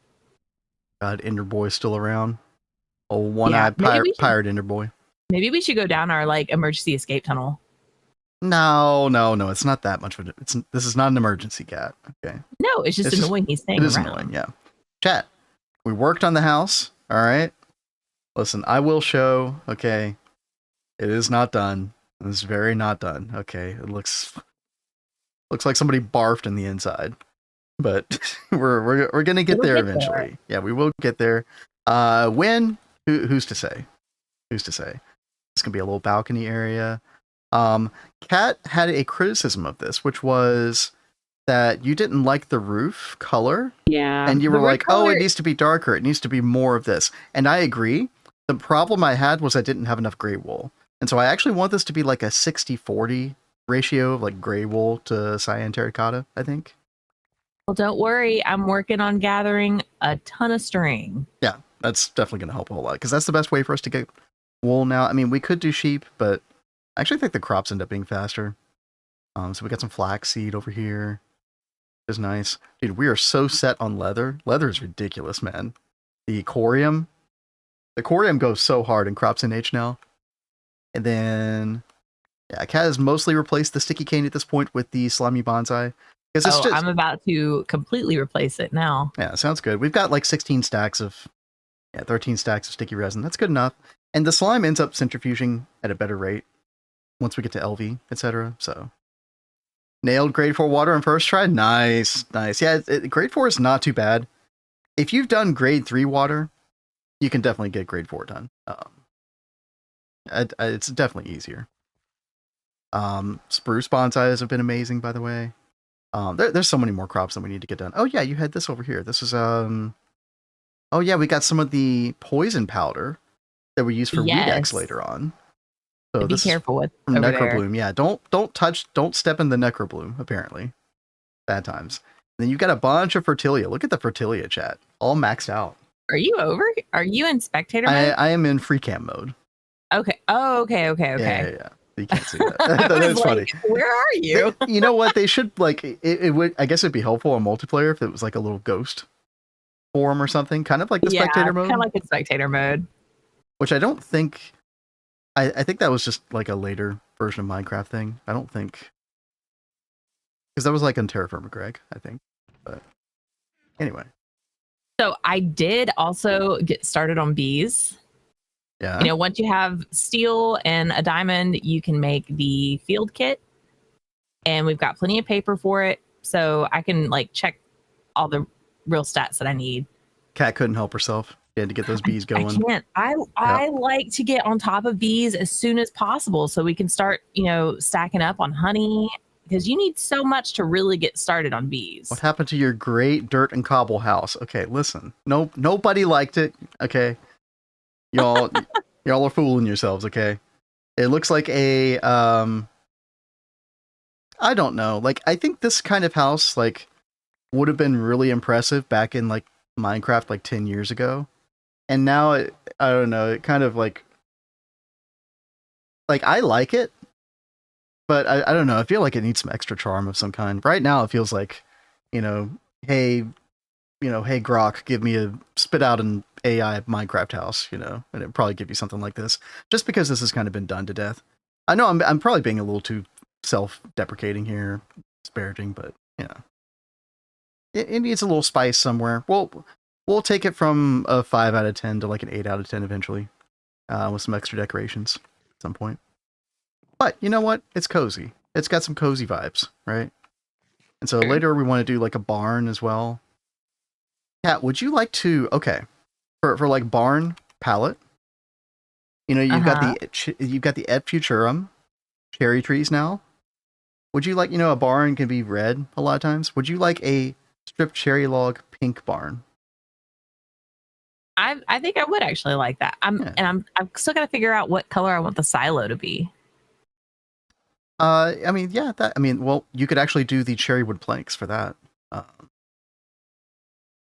Speaker 1: God, Ender Boy's still around. Oh, one-eyed pirate Ender Boy.
Speaker 2: Maybe we should go down our like emergency escape tunnel.
Speaker 1: No, it's not that much of it. This is not an emergency, cat. Okay.
Speaker 2: No, it's just annoying. He's staying around. It is annoying,
Speaker 1: yeah. Chat. We worked on the house. All right. Listen, I will show. Okay. It is not done. It's very not done. Okay. It looks like somebody barfed in the inside, but we're gonna get there eventually. Yeah, we will get there. When? Who's to say? Who's to say? It's gonna be a little balcony area. Kat had a criticism of this, which was that you didn't like the roof color.
Speaker 2: Yeah.
Speaker 1: And you were like, oh, it needs to be darker. It needs to be more of this. And I agree. The problem I had was I didn't have enough gray wool. And so I actually want this to be like a 60-40 ratio of like gray wool to cyan terracotta, I think.
Speaker 2: Well, don't worry. I'm working on gathering a ton of string.
Speaker 1: Yeah, that's definitely going to help a whole lot because that's the best way for us to get wool now. I mean, we could do sheep, but I actually think the crops end up being faster. So we got some flaxseed over here. Is nice. Dude, we are so set on leather. Leather is ridiculous, man. The corium goes so hard in CropsNH now. And then, yeah, Kat has mostly replaced the sticky cane at this point with the slimy bonsai.
Speaker 2: I'm about to completely replace it now.
Speaker 1: Yeah, sounds good. We've got like 13 stacks of sticky resin. That's good enough. And the slime ends up centrifuging at a better rate once we get to LV, etc. So, nailed grade 4 water on first try. Nice. Yeah, grade 4 is not too bad. If you've done grade 3 water, you can definitely get grade 4 done. It's definitely easier. Spruce bonsais have been amazing, by the way. There's so many more crops that we need to get done. Oh yeah, you had this over here. This is oh yeah, we got some of the poison powder that we use for weed X later on. So
Speaker 2: be careful with
Speaker 1: from Necrobloom. Yeah, don't step in the Necrobloom, apparently. Bad times. And then you got a bunch of Fertilia. Look at the Fertilia chat. All maxed out.
Speaker 2: Are you in spectator mode?
Speaker 1: I am in free cam mode.
Speaker 2: Okay. Oh, okay.
Speaker 1: Yeah. You can't see that. That's funny.
Speaker 2: Where are you?
Speaker 1: You know what? They should like it would. I guess it'd be helpful on multiplayer if it was like a little ghost form or something, kind of like the spectator mode.
Speaker 2: Kind of like the spectator mode.
Speaker 1: Which I don't think. I think that was just like a later version of Minecraft thing. I don't think because that was like on Terraformer Greg, I think. But anyway.
Speaker 2: So I did also get started on bees.
Speaker 1: Yeah.
Speaker 2: You know, once you have steel and a diamond, you can make the field kit. And we've got plenty of paper for it. So I can like check all the real stats that I need.
Speaker 1: Kat couldn't help herself. She had to get those bees going.
Speaker 2: I can't. I like to get on top of bees as soon as possible so we can start, stacking up on honey. Because you need so much to really get started on bees.
Speaker 1: What happened to your great dirt and cobble house? Okay, listen. Nobody liked it. Okay. Y'all are fooling yourselves, okay? It looks like a I don't know. Like, I think this kind of house, like, would have been really impressive back in, like, Minecraft, like, 10 years ago. And now, I don't know, it kind of, like, I like it, but I don't know. I feel like it needs some extra charm of some kind. Right now, it feels like, you know, hey, hey, Grok, spit out an AI Minecraft house, and it'd probably give you something like this, just because this has kind of been done to death. I know I'm probably being a little too self-deprecating here, disparaging, but it needs a little spice somewhere. We'll take it from a 5 out of 10 to like an 8 out of 10 eventually, with some extra decorations at some point. But you know what? It's cozy. It's got some cozy vibes, right? And so later we want to do like a barn as well. Kat, would you like to? Okay, for like barn palette, you've got the Ed Futurum cherry trees now. Would you like, a barn can be red a lot of times. Would you like a stripped cherry log pink barn?
Speaker 2: I think I would actually like that. I'm still gotta figure out what color I want the silo to be.
Speaker 1: Well, you could actually do the cherry wood planks for that.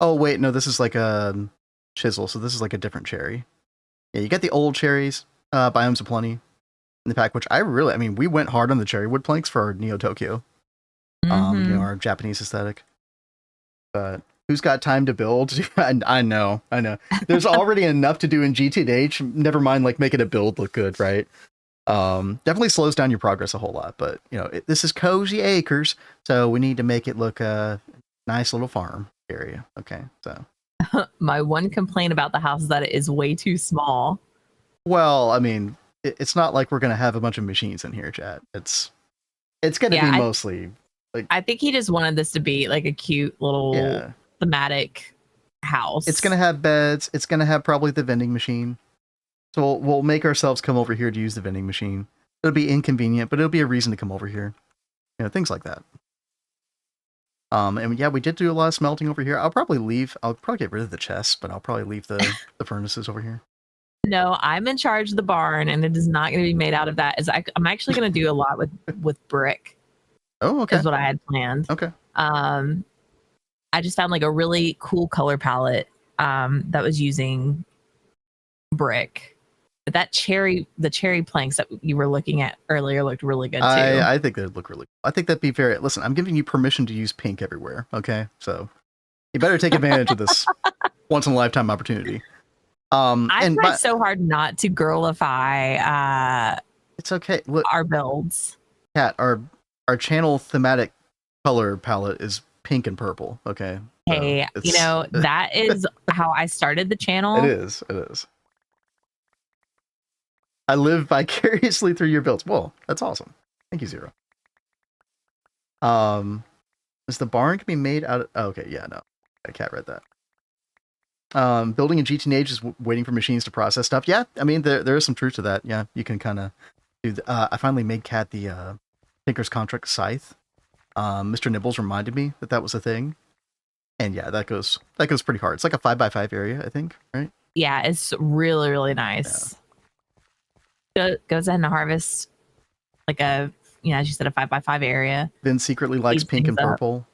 Speaker 1: Oh wait, no, this is like a chisel, so this is like a different cherry. Yeah, you get the old cherries, Biomes Aplenty in the pack, which we went hard on the cherry wood planks for our Neo Tokyo, our Japanese aesthetic. But who's got time to build? I know. There's already enough to do in GTNH. Never mind, like making a build look good, right? Definitely slows down your progress a whole lot. But this is Cozy Acres, so we need to make it look a nice little farm area. Okay, so
Speaker 2: my one complaint about the house is that it is way too small.
Speaker 1: Well, it's not like we're gonna have a bunch of machines in here, chat. It's gonna be mostly like.
Speaker 2: I think he just wanted this to be like a cute little thematic house.
Speaker 1: It's gonna have beds. It's gonna have probably the vending machine. So we'll make ourselves come over here to use the vending machine. It'll be inconvenient, but it'll be a reason to come over here. Things like that. And yeah, we did do a lot of smelting over here. I'll probably get rid of the chests, but I'll probably leave the furnaces over here.
Speaker 2: No, I'm in charge of the barn, and it is not going to be made out of that. I'm actually going to do a lot with brick.
Speaker 1: Oh, okay.
Speaker 2: Is what I had planned.
Speaker 1: Okay.
Speaker 2: I just found like a really cool color palette that was using brick. But the cherry planks that you were looking at earlier looked really good too.
Speaker 1: I think they'd look really cool. I think that'd be very. Listen, I'm giving you permission to use pink everywhere. Okay, so you better take advantage of this once in a lifetime opportunity.
Speaker 2: I tried so hard not to girlify.
Speaker 1: It's okay. Look,
Speaker 2: our builds.
Speaker 1: Kat, our channel thematic color palette is pink and purple. Okay.
Speaker 2: Hey, that is how I started the channel.
Speaker 1: It is. I live vicariously through your builds. Whoa, that's awesome. Thank you, Zero. Is the barn can be made out of? Oh, okay, yeah, no, I can't read that. Building a GTNH is waiting for machines to process stuff. Yeah, there is some truth to that. Yeah, you can kind of do. I finally made Kat the Tinker's Contract scythe. Mr. Nibbles reminded me that was a thing, and yeah, that goes pretty hard. It's like a 5x5 area, I think, right?
Speaker 2: Yeah, it's really really nice. Yeah. Goes ahead and harvest like as you said, a 5x5 area.
Speaker 1: Then secretly likes pink and purple.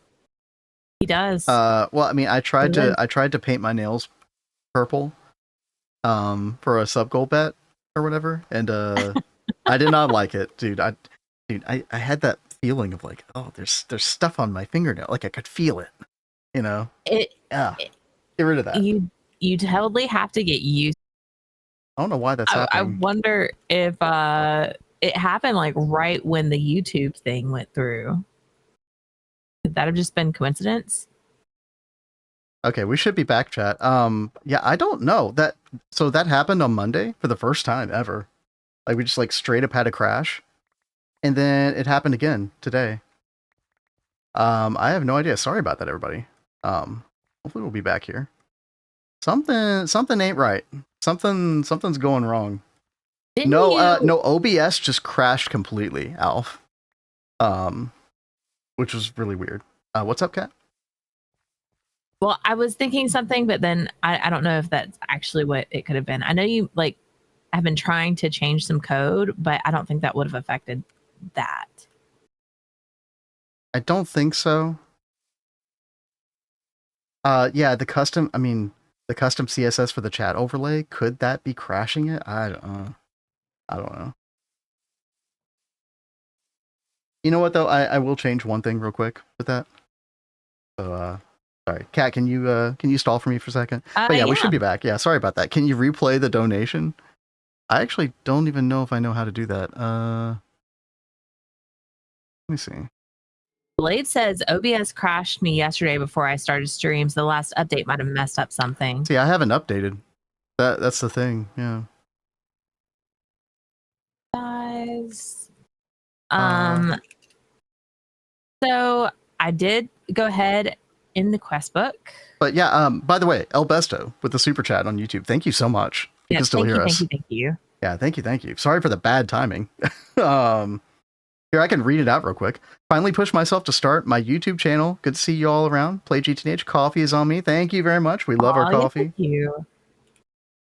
Speaker 2: He does.
Speaker 1: Well, I tried to paint my nails purple, for a sub goal bet or whatever, and I did not like it, dude. I had that feeling of like, oh, there's stuff on my fingernail, like I could feel it, get rid of that.
Speaker 2: You totally have to get used.
Speaker 1: I don't know why that's happening.
Speaker 2: I wonder if it happened like right when the YouTube thing went through. Could that have just been coincidence?
Speaker 1: Okay, we should be back, chat. Yeah, I don't know that. So that happened on Monday for the first time ever. Like we just like straight up had a crash, and then it happened again today. I have no idea. Sorry about that, everybody. Hopefully we'll be back here. Something ain't right. Something's going wrong. No, OBS just crashed completely, Alf. Which was really weird. What's up, Kat?
Speaker 2: Well, I was thinking something, but then I don't know if that's actually what it could have been. I know you have been trying to change some code, but I don't think that would have affected that.
Speaker 1: I don't think so. Yeah, the custom CSS for the chat overlay, could that be crashing it? I don't know. You know what though? I will change one thing real quick with that. So sorry. Kat, can you stall for me for a second? But yeah, we should be back. Yeah, sorry about that. Can you replay the donation? I actually don't even know if I know how to do that. Let me see.
Speaker 2: Blade says OBS crashed me yesterday before I started streams. The last update might have messed up something.
Speaker 1: See, I haven't updated. That's the thing. Yeah.
Speaker 2: Guys. So I did go ahead in the quest book.
Speaker 1: But yeah, by the way, El Besto with the super chat on YouTube. Thank you so much. You can still hear us.
Speaker 2: Thank you.
Speaker 1: Yeah, thank you. Sorry for the bad timing. Here, I can read it out real quick. Finally pushed myself to start my YouTube channel. Good to see you all around. Play GTNH. Coffee is on me. Thank you very much. We love our coffee.
Speaker 2: Thank you.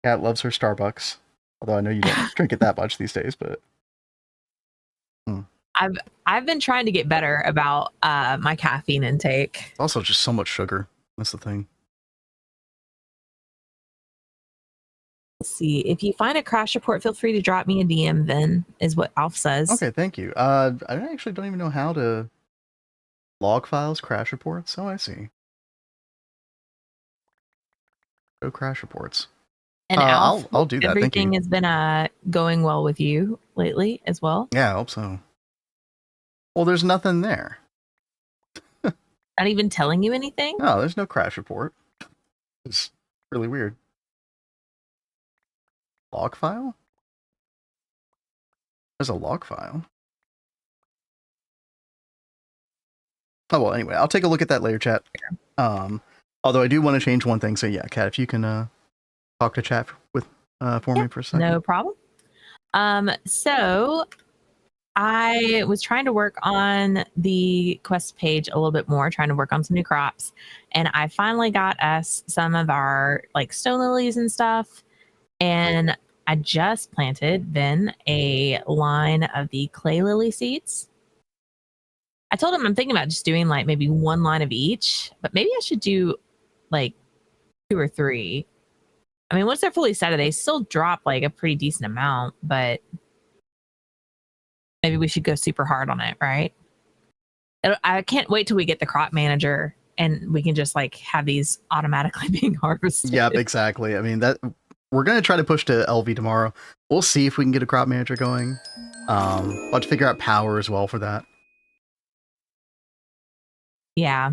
Speaker 1: Kat loves her Starbucks. Although I know you don't drink it that much these days, but
Speaker 2: I've been trying to get better about my caffeine intake.
Speaker 1: Also just so much sugar. That's the thing.
Speaker 2: Let's see. If you find a crash report, feel free to drop me a DM then, is what Alf says.
Speaker 1: Okay, thank you. I actually don't even know how to log files, crash reports. Oh, I see. Go crash reports.
Speaker 2: And Alf,
Speaker 1: I'll do that.
Speaker 2: Everything has been going well with you lately as well.
Speaker 1: Yeah, I hope so. Well, there's nothing there.
Speaker 2: Not even telling you anything?
Speaker 1: No, there's no crash report. It's really weird. Log file? There's a log file. Oh, well, anyway, I'll take a look at that later, chat. Although I do want to change one thing. So yeah, Kat, if you can talk to chat with for me for a second.
Speaker 2: No problem. So I was trying to work on the quest page a little bit more, trying to work on some new crops. And I finally got us some of our like stone lilies and stuff. And I just planted then a line of the clay lily seeds. I told him I'm thinking about just doing like maybe one line of each, but maybe I should do like 2 or 3. I mean, once they're fully set, they still drop like a pretty decent amount, but maybe we should go super hard on it, right? I can't wait till we get the crop manager and we can just like have these automatically being harvested.
Speaker 1: Yep, exactly. I mean, that we're going to try to push to LV tomorrow. We'll see if we can get a crop manager going. We'll have to figure out power as well for that.
Speaker 2: Yeah.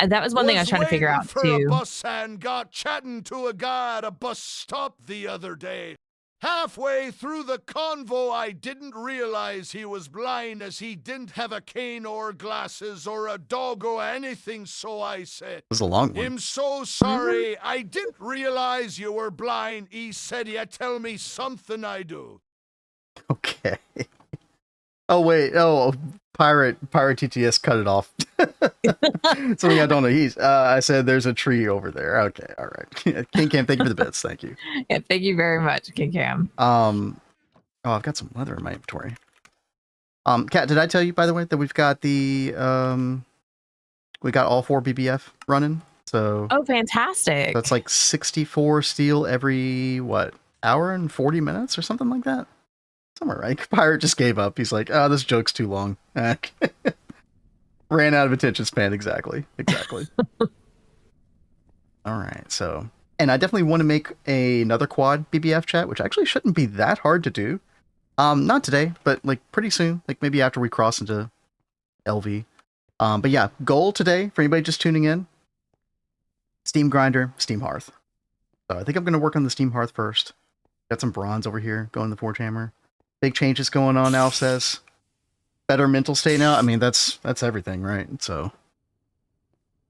Speaker 2: That was one thing I was trying to figure out too.
Speaker 3: A bus and got chatting to a guy at a bus stop the other day. Halfway through the convo, I didn't realize he was blind, as he didn't have a cane or glasses or a dog or anything, so I said,
Speaker 1: this is a long one.
Speaker 3: I'm so sorry, I didn't realize you were blind. He said, yeah, tell me something I do.
Speaker 1: Okay. Oh, wait. Oh, Pirate TTS cut it off. Something I don't know. I said there's a tree over there. Okay, all right. King Cam, thank you for the bits. Thank you.
Speaker 2: Yeah, thank you very much, King Cam.
Speaker 1: Oh, I've got some leather in my inventory. Kat, did I tell you, by the way, that we've got we got all 4 BBF running? So
Speaker 2: oh, fantastic.
Speaker 1: That's like 64 steel every, what, hour and 40 minutes or something like that? Somewhere, right? Pirate just gave up. He's like, oh, this joke's too long. Ran out of attention span. Exactly. All right. So, and I definitely want to make another quad BBF chat, which actually shouldn't be that hard to do. Not today, but like pretty soon, like maybe after we cross into LV. But yeah, goal today for anybody just tuning in: Steam Grinder, Steam Hearth. So I think I'm going to work on the Steam Hearth first. Got some bronze over here going to the Forge Hammer. Big changes going on, Alf says. Better mental state now. I mean, that's everything, right? So,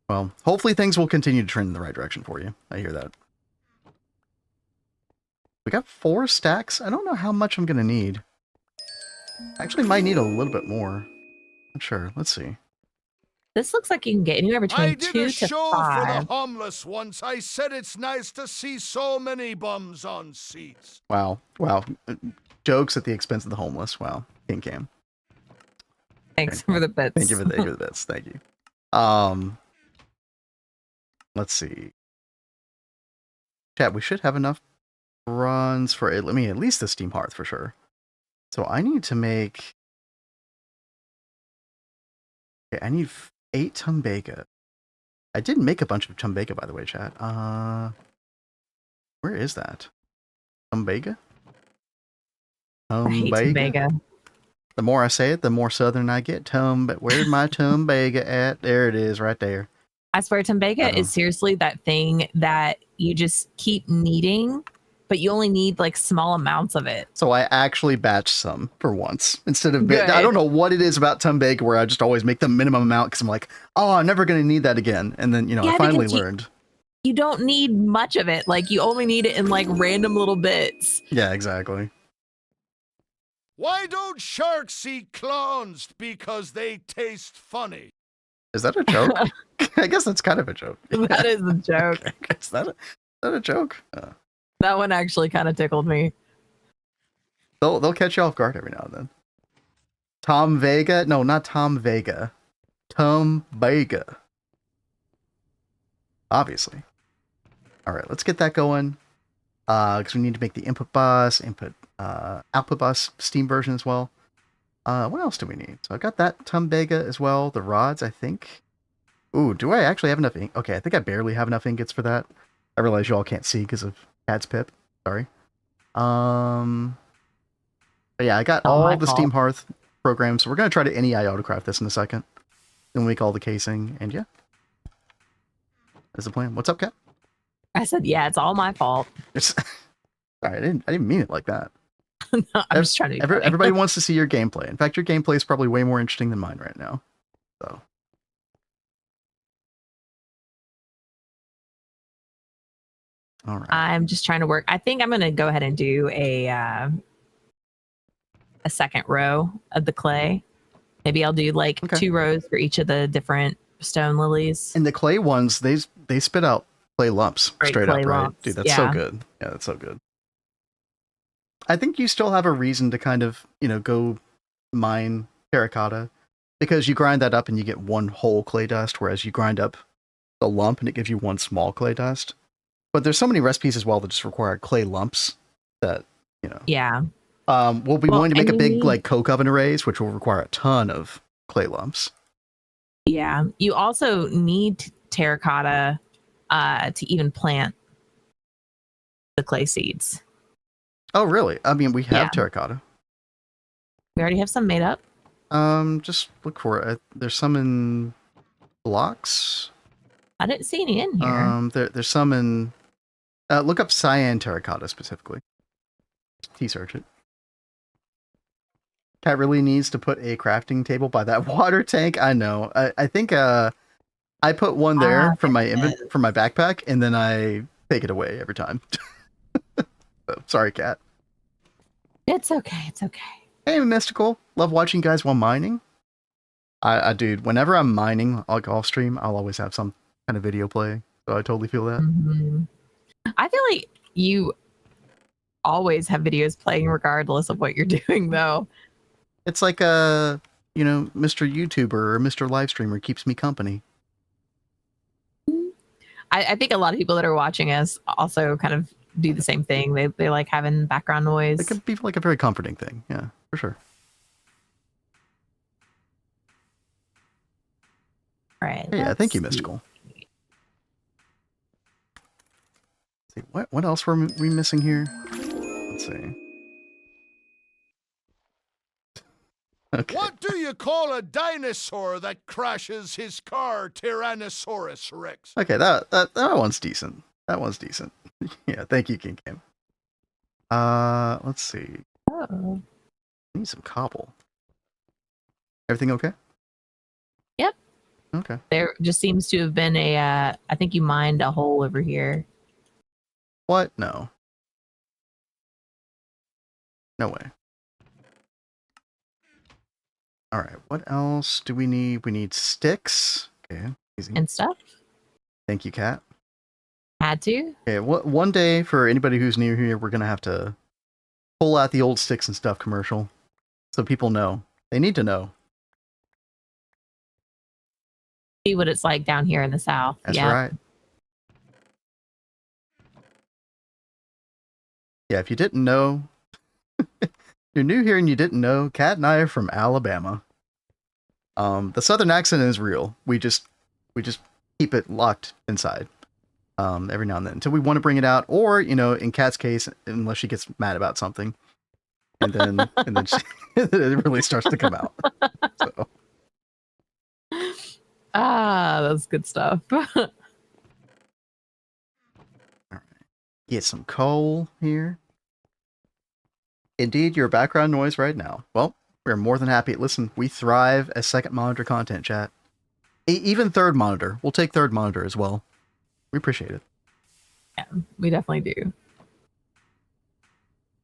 Speaker 1: well, hopefully things will continue to trend in the right direction for you. I hear that. We got 4 stacks. I don't know how much I'm going to need. Actually, might need a little bit more. Not sure. Let's see.
Speaker 2: This looks like you can get anywhere between 2 to 5.
Speaker 3: I did a show for the homeless once. I said it's nice to see so many bums on seats.
Speaker 1: Wow. Jokes at the expense of the homeless. Wow. King Cam.
Speaker 2: Thanks for the bits.
Speaker 1: Thank you for the bits. Thank you. Let's see. Chat, we should have enough runs for it. Let me at least the Steam Hearth for sure. So I need to make. Okay, I need 8 Tumbega. I did make a bunch of Tumbega, by the way, chat. Where is that? Tumbega?
Speaker 2: I hate Tumbega.
Speaker 1: The more I say it, the more southern I get. Where's my Tumbega at? There it is, right there.
Speaker 2: I swear, Tumbega is seriously that thing that you just keep needing, but you only need like small amounts of it.
Speaker 1: So I actually batch some for once instead of. I don't know what it is about Tumbega where I just always make the minimum amount because I'm like, oh, I'm never going to need that again. And then I finally learned.
Speaker 2: You don't need much of it. Like you only need it in like random little bits.
Speaker 1: Yeah, exactly.
Speaker 3: Why don't sharks eat clowns? Because they taste funny.
Speaker 1: Is that a joke? I guess that's kind of a joke.
Speaker 2: That is a joke.
Speaker 1: Is that a joke?
Speaker 2: That one actually kind of tickled me.
Speaker 1: They'll catch you off guard every now and then. Tom Vega? No, not Tom Vega. Tom Vega. Obviously. All right, let's get that going. Because we need to make the input bus, output bus Steam version as well. What else do we need? So I got that Tumbega as well. The rods, I think. Ooh, do I actually have enough ink? Okay, I think I barely have enough ingots for that. I realize you all can't see because of Cat's Pip. Sorry. But yeah, I got all the Steam Hearth programs. So we're going to try to NEI autocraft this in a second. Then we make all the casing, and yeah. That's the plan. What's up, Cat?
Speaker 2: I said, yeah, it's all my fault.
Speaker 1: Sorry, I didn't mean it like that.
Speaker 2: No, I'm just trying to.
Speaker 1: Everybody wants to see your gameplay. In fact, your gameplay is probably way more interesting than mine right now. So. All right.
Speaker 2: I'm just trying to work. I think I'm going to go ahead and do a second row of the clay. Maybe I'll do like 2 rows for each of the different stone lilies.
Speaker 1: And the clay ones, they spit out clay lumps straight up, right? Dude, that's so good. Yeah, that's so good. I think you still have a reason to kind of, go mine terracotta because you grind that up and you get one whole clay dust, whereas you grind up the lump and it gives you one small clay dust. But there's so many recipes as well that just require clay lumps that,
Speaker 2: Yeah.
Speaker 1: We'll be willing to make a big like coke oven arrays, which will require a ton of clay lumps.
Speaker 2: Yeah. You also need terracotta to even plant the clay seeds.
Speaker 1: Oh, really? I mean, we have terracotta.
Speaker 2: We already have some made up.
Speaker 1: Just look for it. There's some in blocks.
Speaker 2: I didn't see any in here.
Speaker 1: There's some in. Look up cyan terracotta specifically. T-search it. Cat really needs to put a crafting table by that water tank. I know. I think I put one there from my backpack, and then I take it away every time. So, sorry, Cat.
Speaker 2: It's okay. It's okay.
Speaker 1: Hey, Mystical. Love watching you guys while mining. Dude, whenever I'm mining, like off stream, I'll always have some kind of video play. So I totally feel that.
Speaker 2: Mm-hmm. I feel like you always have videos playing regardless of what you're doing, though.
Speaker 1: It's like a, Mr. YouTuber or Mr. Live Streamer keeps me company.
Speaker 2: I think a lot of people that are watching us also kind of do the same thing. They like having background noise.
Speaker 1: It can be like a very comforting thing. Yeah, for sure.
Speaker 2: All right.
Speaker 1: Hey, yeah, thank you, Mystical. Let's see, what else were we missing here? Let's see. Okay.
Speaker 3: What do you call a dinosaur that crashes his car, Tyrannosaurus Rex?
Speaker 1: Okay, that one's decent. That one's decent. Yeah, thank you, King Cam. Let's see.
Speaker 2: Oh.
Speaker 1: I need some cobble. Everything okay?
Speaker 2: Yep.
Speaker 1: Okay.
Speaker 2: There just seems to have been I think you mined a hole over here.
Speaker 1: What? No. No way. All right. What else do we need? We need sticks. Okay. Easy.
Speaker 2: And stuff.
Speaker 1: Thank you, Kat.
Speaker 2: Had to.
Speaker 1: Okay. One day for anybody who's new here, we're gonna have to pull out the old sticks and stuff commercial, so people know. They need to know.
Speaker 2: See what it's like down here in the South.
Speaker 1: That's
Speaker 2: yeah.
Speaker 1: right. Yeah, if you didn't know, you're new here and you didn't know, Kat and I are from Alabama. The Southern accent is real. We just keep it locked inside. Every now and then until we want to bring it out, or in Kat's case, unless she gets mad about something, and then it really starts to come out. So.
Speaker 2: That's good stuff.
Speaker 1: All right, get some coal here. Indeed, your background noise right now. Well, we're more than happy. Listen, we thrive as second monitor content, chat. Even third monitor. We'll take third monitor as well. We appreciate it.
Speaker 2: Yeah, we definitely do.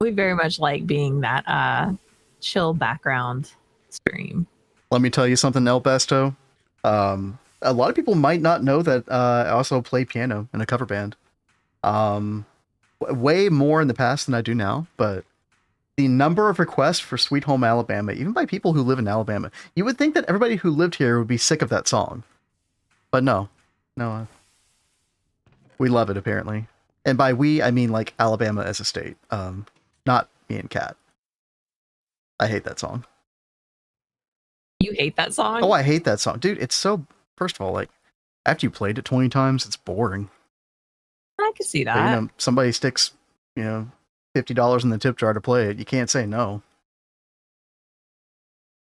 Speaker 2: We very much like being that chill background stream.
Speaker 1: Let me tell you something, El Besto. A lot of people might not know that I also play piano in a cover band. Way more in the past than I do now, but the number of requests for Sweet Home Alabama, even by people who live in Alabama, you would think that everybody who lived here would be sick of that song. But no. We love it, apparently. And by we, I mean like Alabama as a state. Not me and Kat. I hate that song.
Speaker 2: You hate that song?
Speaker 1: Oh, I hate that song. Dude, it's so... First of all, like, after you played it 20 times, it's boring.
Speaker 2: I can see that.
Speaker 1: But, somebody sticks, $50 in the tip jar to play it. You can't say no.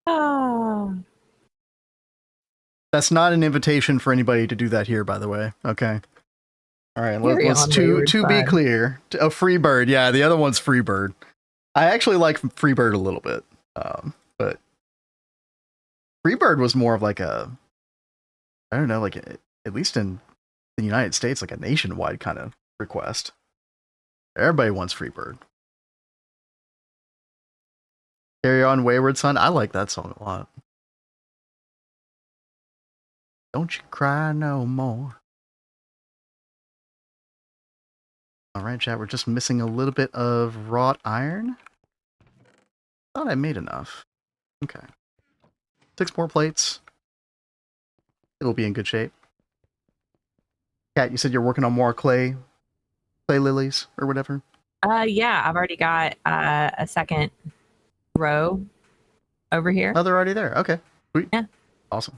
Speaker 2: Oh.
Speaker 1: That's not an invitation for anybody to do that here, by the way. Okay. All right, let's to be clear. A Freebird. Yeah, the other one's Freebird. I actually like Freebird a little bit. But Freebird was more of like a, I don't know, like at least in the United States, like a nationwide kind of request. Everybody wants Freebird. Carry On Wayward Son. I like that song a lot. Don't you cry no more. All right, chat, we're just missing a little bit of wrought iron. Thought I made enough. Okay. 6 more plates. It'll be in good shape. Kat, you said you're working on more clay lilies or whatever?
Speaker 2: Yeah, I've already got a second row over here.
Speaker 1: Oh, they're already there. Okay. Sweet.
Speaker 2: Yeah.
Speaker 1: Awesome.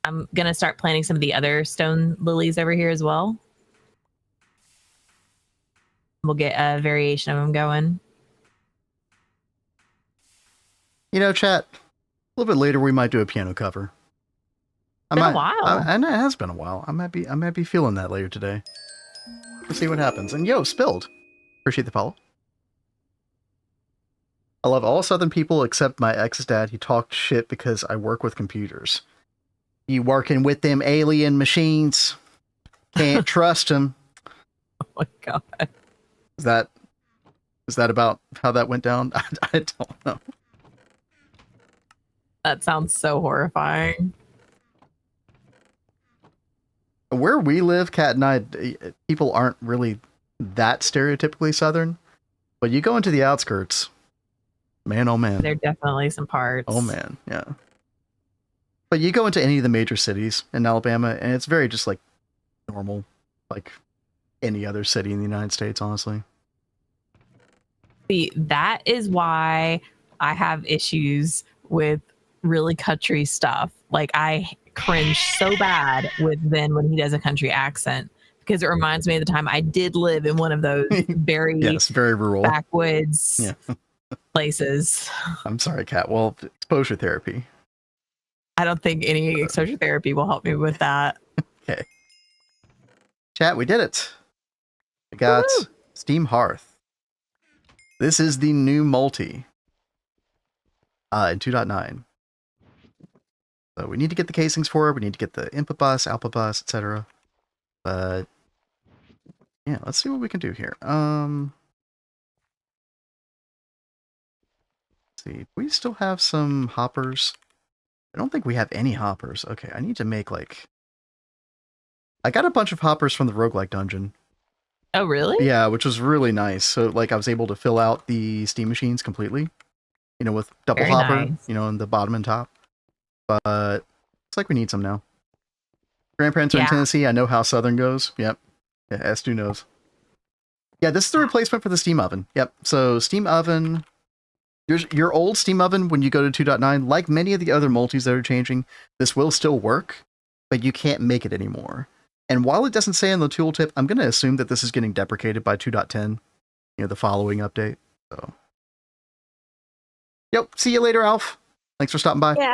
Speaker 2: I'm going to start planting some of the other stone lilies over here as well. We'll get a variation of them going.
Speaker 1: Chat, a little bit later we might do a piano cover.
Speaker 2: It's been a while.
Speaker 1: I know it has been a while. I might be feeling that later today. We'll see what happens. And spilled. Appreciate the follow. I love all Southern people except my ex's dad. He talked shit because I work with computers. You working with them alien machines? Can't trust them.
Speaker 2: Oh my god.
Speaker 1: Is that about how that went down? I don't know.
Speaker 2: That sounds so horrifying.
Speaker 1: Where we live, Kat and I, people aren't really that stereotypically Southern. But you go into the outskirts, man, oh man.
Speaker 2: There are definitely some parts.
Speaker 1: Oh man, yeah. But you go into any of the major cities in Alabama, and it's very just like normal, like any other city in the United States, honestly.
Speaker 2: See, that is why I have issues with really country stuff. Like, I cringe so bad with Ben when he does a country accent, because it reminds me of the time I did live in one of those very
Speaker 1: very rural
Speaker 2: backwoods places.
Speaker 1: I'm sorry, Kat. Well, exposure therapy.
Speaker 2: I don't think any exposure therapy will help me with that.
Speaker 1: Okay. Chat, we did it. We got Steam Hearth. This is the new multi in 2.9. So we need to get the casings for it. We need to get the input bus, output bus, etc. But yeah, let's see what we can do here. Let's see. We still have some hoppers. I don't think we have any hoppers. Okay, I need to make like... I got a bunch of hoppers from the roguelike dungeon.
Speaker 2: Oh, really?
Speaker 1: Yeah, which was really nice. So like I was able to fill out the Steam machines completely, with double
Speaker 2: Very
Speaker 1: hopper,
Speaker 2: nice.
Speaker 1: in the bottom and top. But it's like we need some now. Grandparents are in
Speaker 2: Yeah.
Speaker 1: Tennessee. I know how Southern goes. Yep. Yeah, Stu knows. Yeah, this is the replacement for the steam oven. Yep. So steam oven, your old steam oven when you go to 2.9, like many of the other multis that are changing, this will still work, but you can't make it anymore. And while it doesn't say on the tooltip, I'm going to assume that this is getting deprecated by 2.10, the following update. So, yep. See you later, Alf. Thanks for stopping by.
Speaker 2: Yeah.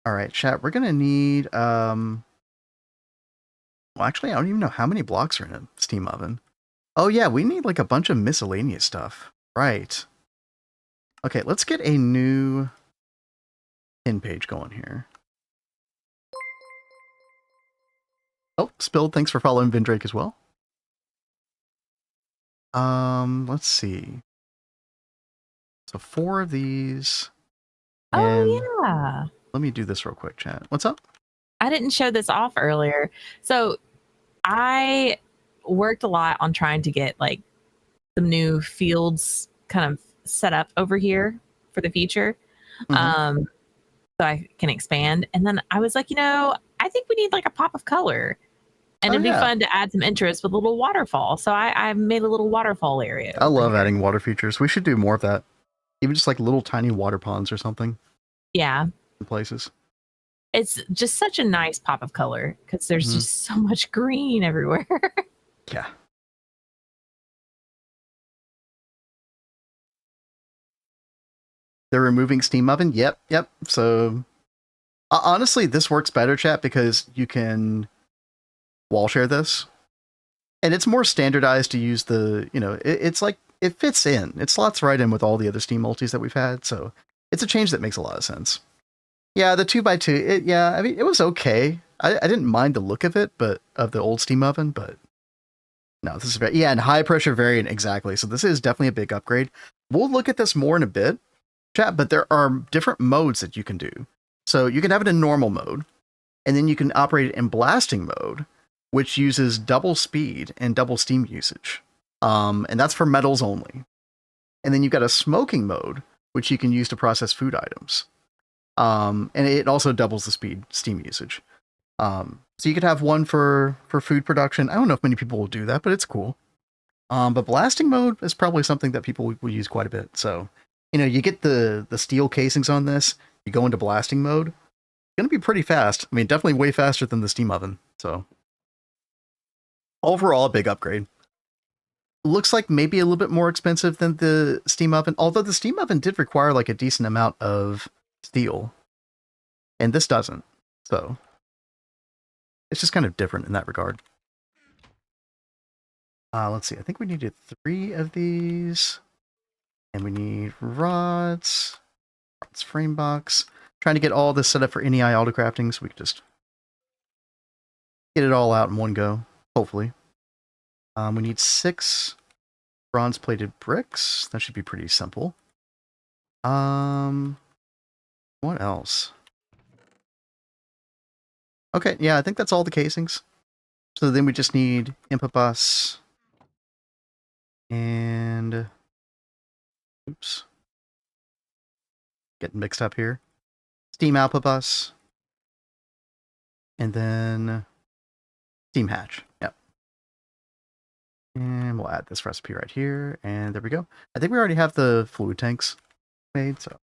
Speaker 1: All right, chat. We're gonna need well, actually, I don't even know how many blocks are in a steam oven. Oh yeah, we need like a bunch of miscellaneous stuff. Right. Okay, let's get a new pin page going here. Oh, Spilled, thanks for following Vindrake as well. Let's see. So 4 of these.
Speaker 2: Oh yeah.
Speaker 1: Let me do this real quick, chat. What's up?
Speaker 2: I didn't show this off earlier. So I worked a lot on trying to get like some new fields kind of set up over here for the feature.
Speaker 1: Mm-hmm.
Speaker 2: So I can expand. And then I was like, I think we need like a pop of color. And it'd be fun to add some interest with a little waterfall. So I made a little waterfall area.
Speaker 1: I love adding water features. We should do more of that. Even just like little tiny water ponds or something.
Speaker 2: Yeah.
Speaker 1: In places.
Speaker 2: It's just such a nice pop of color because there's just so much green everywhere.
Speaker 1: Yeah. They're removing steam oven? Yep. So, honestly, this works better, chat, because you can wall share this. And it's more standardized to use the, it's like, it fits in. It slots right in with all the other Steam multis that we've had. So, it's a change that makes a lot of sense. Yeah, the 2x2, I mean, it was okay. I didn't mind the look of it, but of the old steam oven, but no, this is very, and high pressure variant, exactly. So this is definitely a big upgrade. We'll look at this more in a bit, chat, but there are different modes that you can do. So you can have it in normal mode, and then you can operate it in blasting mode, which uses double speed and double steam usage. And that's for metals only. And then you've got a smoking mode, which you can use to process food items. And it also doubles the steam usage. So you could have one for food production. I don't know if many people will do that, but it's cool. But blasting mode is probably something that people will use quite a bit. So, you get the steel casings on this, you go into blasting mode, it's going to be pretty fast. I mean, definitely way faster than the steam oven. So, overall, a big upgrade. Looks like maybe a little bit more expensive than the steam oven, although the steam oven did require like a decent amount of steel, and this doesn't. So, it's just kind of different in that regard. Let's see. I think we needed 3 of these. And we need rods. Rods frame box. Trying to get all this set up for NEI auto crafting so we can just get it all out in one go, hopefully. We need 6 bronze plated bricks. That should be pretty simple. What else? Okay, yeah, I think that's all the casings. So then we just need input bus and oops. Getting mixed up here. Steam output bus. And then steam hatch. Yep. And we'll add this recipe right here. And there we go. I think we already have the fluid tanks made. So,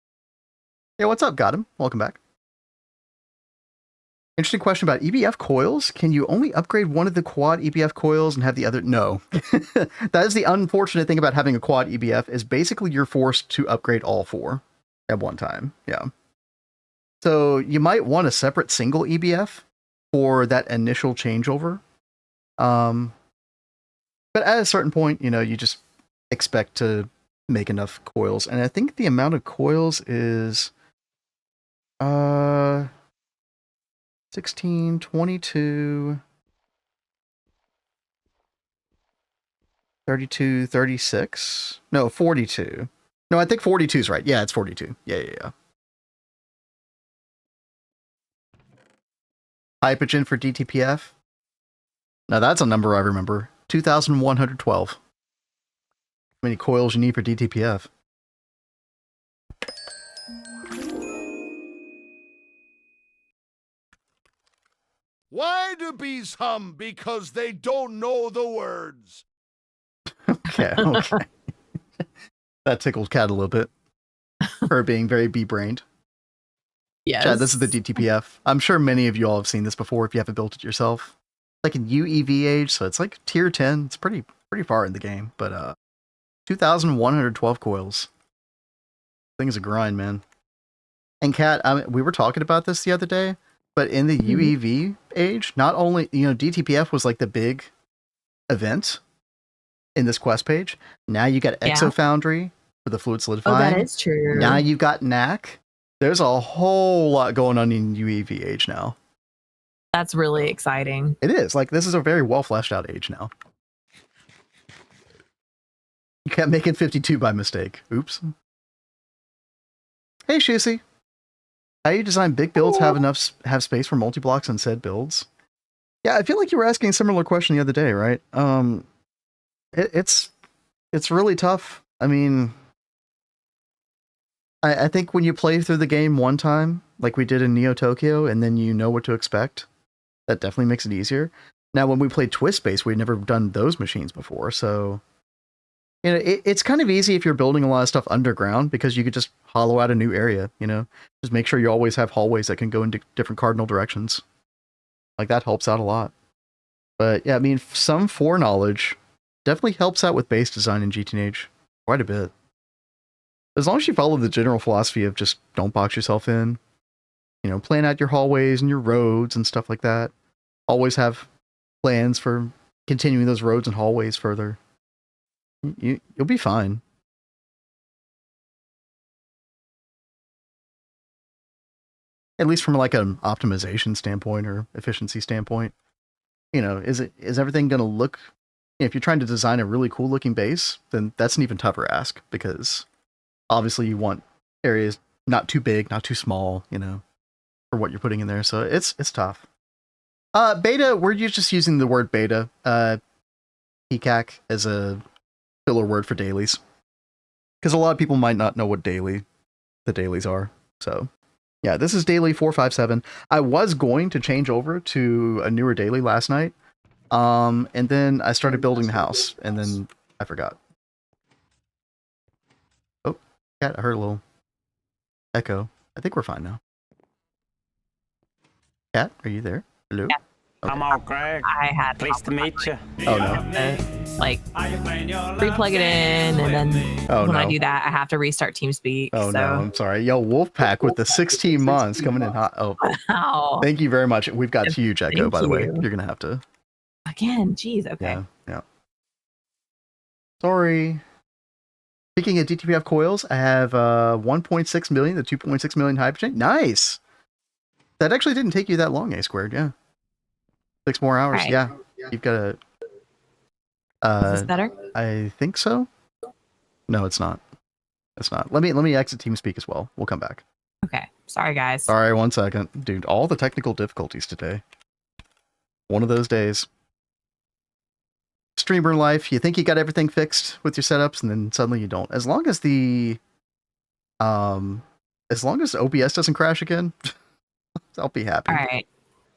Speaker 1: yeah, what's up, Got him? Welcome back. Interesting question about EBF coils. Can you only upgrade one of the quad EBF coils and have the other? No. That is the unfortunate thing about having a quad EBF is basically you're forced to upgrade all 4 at one time. Yeah. So you might want a separate single EBF for that initial changeover. But at a certain point, you just expect to make enough coils. And I think the amount of coils is 16, 22, 32, 36. No, 42. No, I think 42 is right. Yeah, it's 42. Yeah. Hypogen for DTPF. Now that's a number I remember. 2,112. How many coils you need for DTPF?
Speaker 3: Why do bees hum? Because they don't know the words.
Speaker 1: Okay. That tickled Cat a little bit. Her being very bee-brained.
Speaker 2: Yes.
Speaker 1: Chad, this is the DTPF. I'm sure many of you all have seen this before if you haven't built it yourself. Like in UEV age, so it's like tier 10. It's pretty far in the game, but 2,112 coils. Thing's a grind, man. And Kat, we were talking about this the other day, but in the UEV age, not only, DTPF was like the big event in this quest page. Now you got Exo Foundry for the fluid solidifying.
Speaker 2: Oh, that is true.
Speaker 1: Now you've got NAC. There's a whole lot going on in UEV age now.
Speaker 2: That's really exciting.
Speaker 1: It is. Like, this is a very well fleshed out age now. You can't make it 52 by mistake. Oops. Hey, Shusi. How you design big builds have space for multi-blocks on said builds? Yeah, I feel like you were asking a similar question the other day, right? It's really tough. I mean, I think when you play through the game one time, like we did in Neo Tokyo, and then you know what to expect, that definitely makes it easier. Now, when we played Twist Space, we'd never done those machines before, so it's kind of easy if you're building a lot of stuff underground because you could just hollow out a new area. Just make sure you always have hallways that can go into different cardinal directions. Like, that helps out a lot. But yeah, I mean, some foreknowledge definitely helps out with base design in GTNH quite a bit. As long as you follow the general philosophy of just don't box yourself in, plan out your hallways and your roads and stuff like that. Always have plans for continuing those roads and hallways further. You'll be fine. At least from like an optimization standpoint or efficiency standpoint. Is everything going to look, if you're trying to design a really cool looking base, then that's an even tougher ask because obviously you want areas not too big, not too small, for what you're putting in there. So it's tough. Beta, we're just using the word beta, PCAC as a filler word for dailies. Because a lot of people might not know what the dailies are. So yeah, this is daily 457. I was going to change over to a newer daily last night. And then I started building the house and then I forgot. Oh, Cat, I heard a little echo. I think we're fine now. Cat, are you there? Hello?
Speaker 2: Yeah.
Speaker 4: Okay. I'm all Greg.
Speaker 2: I had
Speaker 4: pleased to meet you.
Speaker 1: Oh no.
Speaker 2: Replug it in, and then when I do that, I have to restart TeamSpeak.
Speaker 1: Oh no, I'm sorry. Yo, Wolfpack with the 16 months coming in hot. Oh, wow. Thank you very much. We've got huge echo, by the way. You're gonna have to.
Speaker 2: Again, geez, okay.
Speaker 1: Yeah. Sorry. Speaking of DTPF coils, I have 1.6 million, the 2.6 million hyperchain. Nice. That actually didn't take you that long, A squared. Yeah. 6 more hours. Right. Yeah. You've got a.
Speaker 2: Is this better?
Speaker 1: I think so. No, it's not. It's not. Let me exit TeamSpeak as well. We'll come back.
Speaker 2: Okay. Sorry, guys.
Speaker 1: All right, 1 second, dude. All the technical difficulties today. One of those days. Streamer life. You think you got everything fixed with your setups, and then suddenly you don't. As long as OBS doesn't crash again, I'll be happy.
Speaker 2: All right.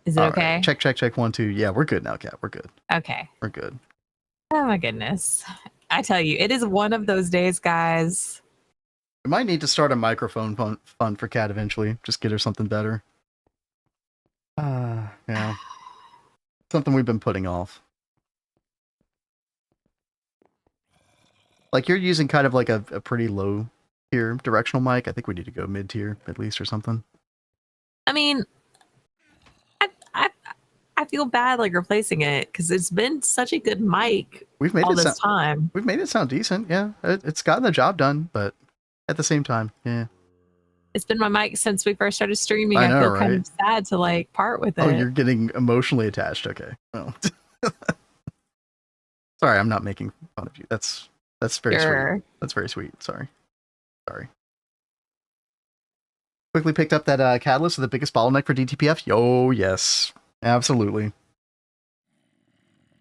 Speaker 2: Is it okay?
Speaker 1: Right. Check 1 2. Yeah, we're good now, Kat. We're good.
Speaker 2: Okay.
Speaker 1: We're good.
Speaker 2: Oh my goodness. I tell you, it is one of those days, guys.
Speaker 1: We might need to start a microphone fund for Kat eventually. Just get her something better. Yeah. Something we've been putting off. Like, you're using kind of like a pretty low tier directional mic. I think we need to go mid tier at least or something.
Speaker 2: I mean, I feel bad like replacing it because it's been such a good mic.
Speaker 1: We've made
Speaker 2: all this time.
Speaker 1: We've made it sound decent. Yeah, it's gotten the job done, but at the same time, yeah.
Speaker 2: It's been my mic since we first started streaming.
Speaker 1: I know,
Speaker 2: I feel
Speaker 1: right?
Speaker 2: kind of sad to like part with it.
Speaker 1: Oh, you're getting emotionally attached. Okay. Oh. Sorry, I'm not making fun of you. That's very sweet. That's very sweet. Sorry. Quickly picked up that catalyst of the biggest bottleneck for DTPF. Yo, yes. Absolutely.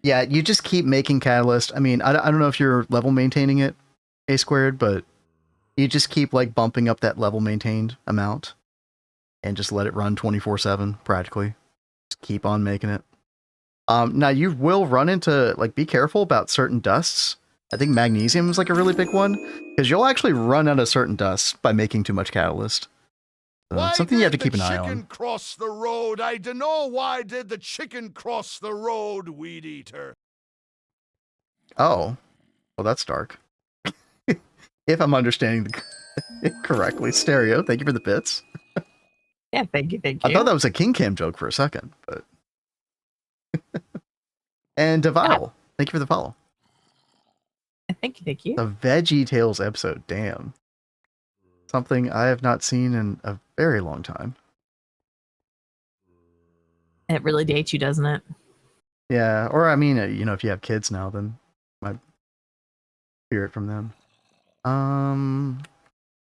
Speaker 1: Yeah, you just keep making catalyst. I mean, I don't know if you're level maintaining it, A squared, but you just keep like bumping up that level maintained amount and just let it run 24/7 practically. Just keep on making it. Now you will run into, like, be careful about certain dusts. I think magnesium is like a really big one, because you'll actually run out of certain dusts by making too much catalyst. Something you have to keep an eye on.
Speaker 3: Why did the chicken cross the road? I dunno why did the chicken cross the road, weed eater.
Speaker 1: Oh, well, that's dark. If I'm understanding correctly. Stereo, thank you for the bits.
Speaker 2: Yeah, thank you, thank you.
Speaker 1: I thought that was a King Cam joke for a second, but... And Deval, thank you for the follow.
Speaker 2: Thank you, thank you.
Speaker 1: The Veggie Tales episode, damn. Something I have not seen in a very long time.
Speaker 2: It really dates you, doesn't it?
Speaker 1: Yeah, or I mean, you know, if you have kids now, then I hear it from them.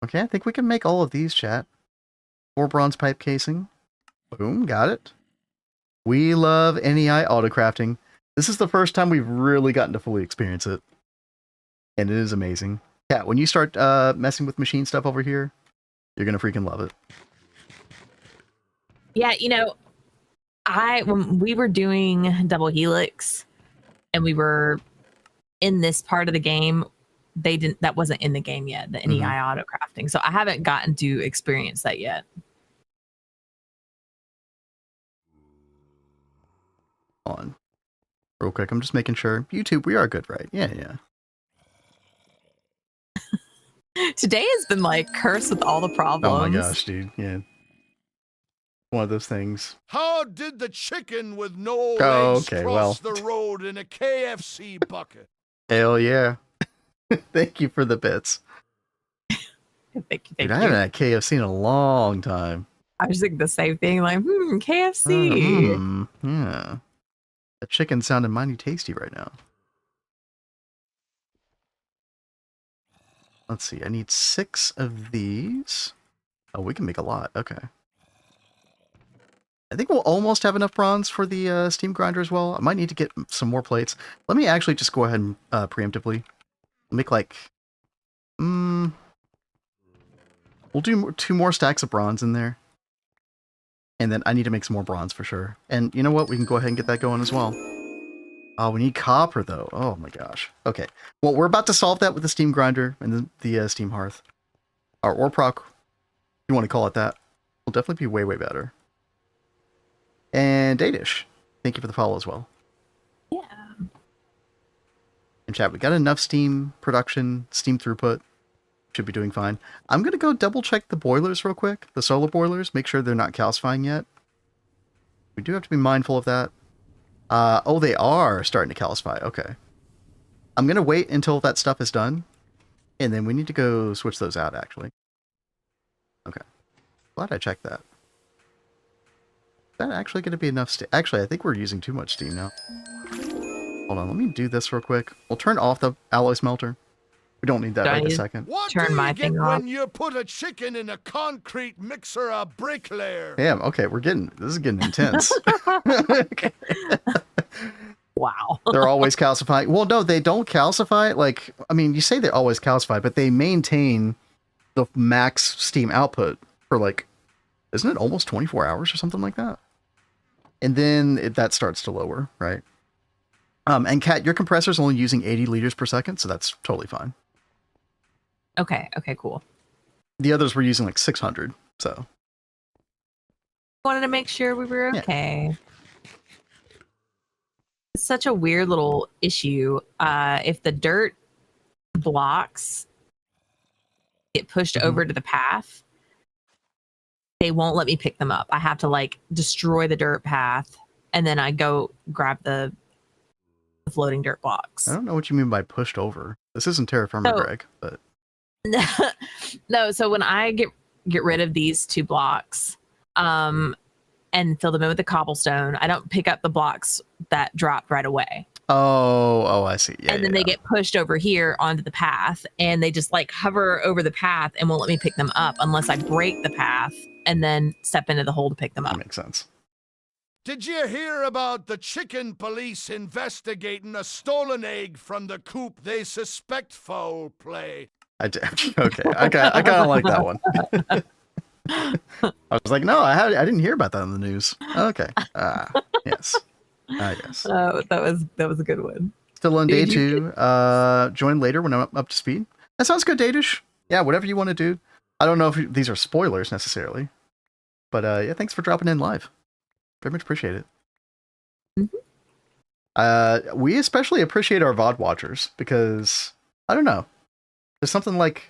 Speaker 1: Okay, I think we can make all of these, chat. 4 bronze pipe casing. Boom, got it. We love NEI autocrafting. This is the first time we've really gotten to fully experience it. And it is amazing. Kat, when you start messing with machine stuff over here, you're going to freaking love it.
Speaker 2: Yeah, you know, when we were doing Double Helix and we were in this part of the game, that wasn't in the game yet, the NEI auto crafting. So I haven't gotten to experience that yet.
Speaker 1: On. Real quick, I'm just making sure. YouTube, we are good, right? Yeah, yeah.
Speaker 2: Today has been like cursed with all the problems.
Speaker 1: Oh my gosh, dude. Yeah. One of those things.
Speaker 3: How did the chicken with no legs cross the road in a KFC bucket?
Speaker 1: Hell yeah. Thank you for the bits.
Speaker 2: Thank you.
Speaker 1: Dude, I haven't had KFC in a long time.
Speaker 2: I was thinking the same thing, like, KFC.
Speaker 1: Yeah. The chicken sounded mighty tasty right now. Let's see, I need 6 of these. Oh, we can make a lot. Okay. I think we'll almost have enough bronze for the steam grinder as well. I might need to get some more plates. Let me actually just go ahead and preemptively make like... we'll do 2 more stacks of bronze in there. And then I need to make some more bronze for sure. And you know what? We can go ahead and get that going as well. Oh, we need copper though. Oh my gosh. Okay. Well, we're about to solve that with the steam grinder and the steam hearth. Or proc, if you want to call it that. Will definitely be way, way better. And Datish, thank you for the follow as well.
Speaker 2: Yeah.
Speaker 1: And chat, we got enough steam production, steam throughput. Should be doing fine. I'm going to go double check the boilers real quick. The solar boilers. Make sure they're not calcifying yet. We do have to be mindful of that. Oh, they are starting to calcify. Okay. I'm going to wait until that stuff is done. And then we need to go switch those out, actually. Okay. Glad I checked that. Is that actually going to be enough steam? Actually, I think we're using too much steam now. Hold on, let me do this real quick. We'll turn off the alloy smelter. We don't need that right this second.
Speaker 3: What
Speaker 2: turn
Speaker 3: do
Speaker 2: my
Speaker 3: you
Speaker 2: thing
Speaker 3: get
Speaker 2: off
Speaker 3: when you put a chicken in a concrete mixer of bricklayer?
Speaker 1: Damn, okay, this is getting intense.
Speaker 2: Wow.
Speaker 1: They're always calcifying. Well, no, they don't calcify. Like, I mean, you say they always calcify, but they maintain the max steam output for like, isn't it almost 24 hours or something like that? And then that starts to lower, right? And Kat, your compressor's only using 80 liters per second, so that's totally fine.
Speaker 2: Okay, cool.
Speaker 1: The others were using like 600, so.
Speaker 2: Wanted to make sure we were okay. Yeah. It's such a weird little issue. If the dirt blocks get pushed over to the path, they won't let me pick them up. I have to like destroy the dirt path, and then I go grab the floating dirt blocks.
Speaker 1: I don't know what you mean by pushed over. This isn't Terra Firma, Greg, but
Speaker 2: no. So when I get rid of these 2 blocks, and fill them in with the cobblestone, I don't pick up the blocks that dropped right away.
Speaker 1: Oh, I see. Yeah,
Speaker 2: and then they get pushed over here onto the path, and they just like hover over the path and won't let me pick them up unless I break the path and then step into the hole to pick them up.
Speaker 1: That makes sense.
Speaker 3: Did you hear about the chicken police investigating a stolen egg from the coop they suspect foul play?
Speaker 1: I did. Okay, I kind of like that one. I was like, no, I didn't hear about that in the news. Okay. Yes. Yes.
Speaker 2: That was a good one.
Speaker 1: Still on day
Speaker 2: Dude,
Speaker 1: 2. Join later when I'm up to speed. That sounds good, Datish. Yeah, whatever you want to do. I don't know if these are spoilers necessarily, but yeah, thanks for dropping in live. Very much appreciate it. We especially appreciate our VOD watchers because I don't know, there's something like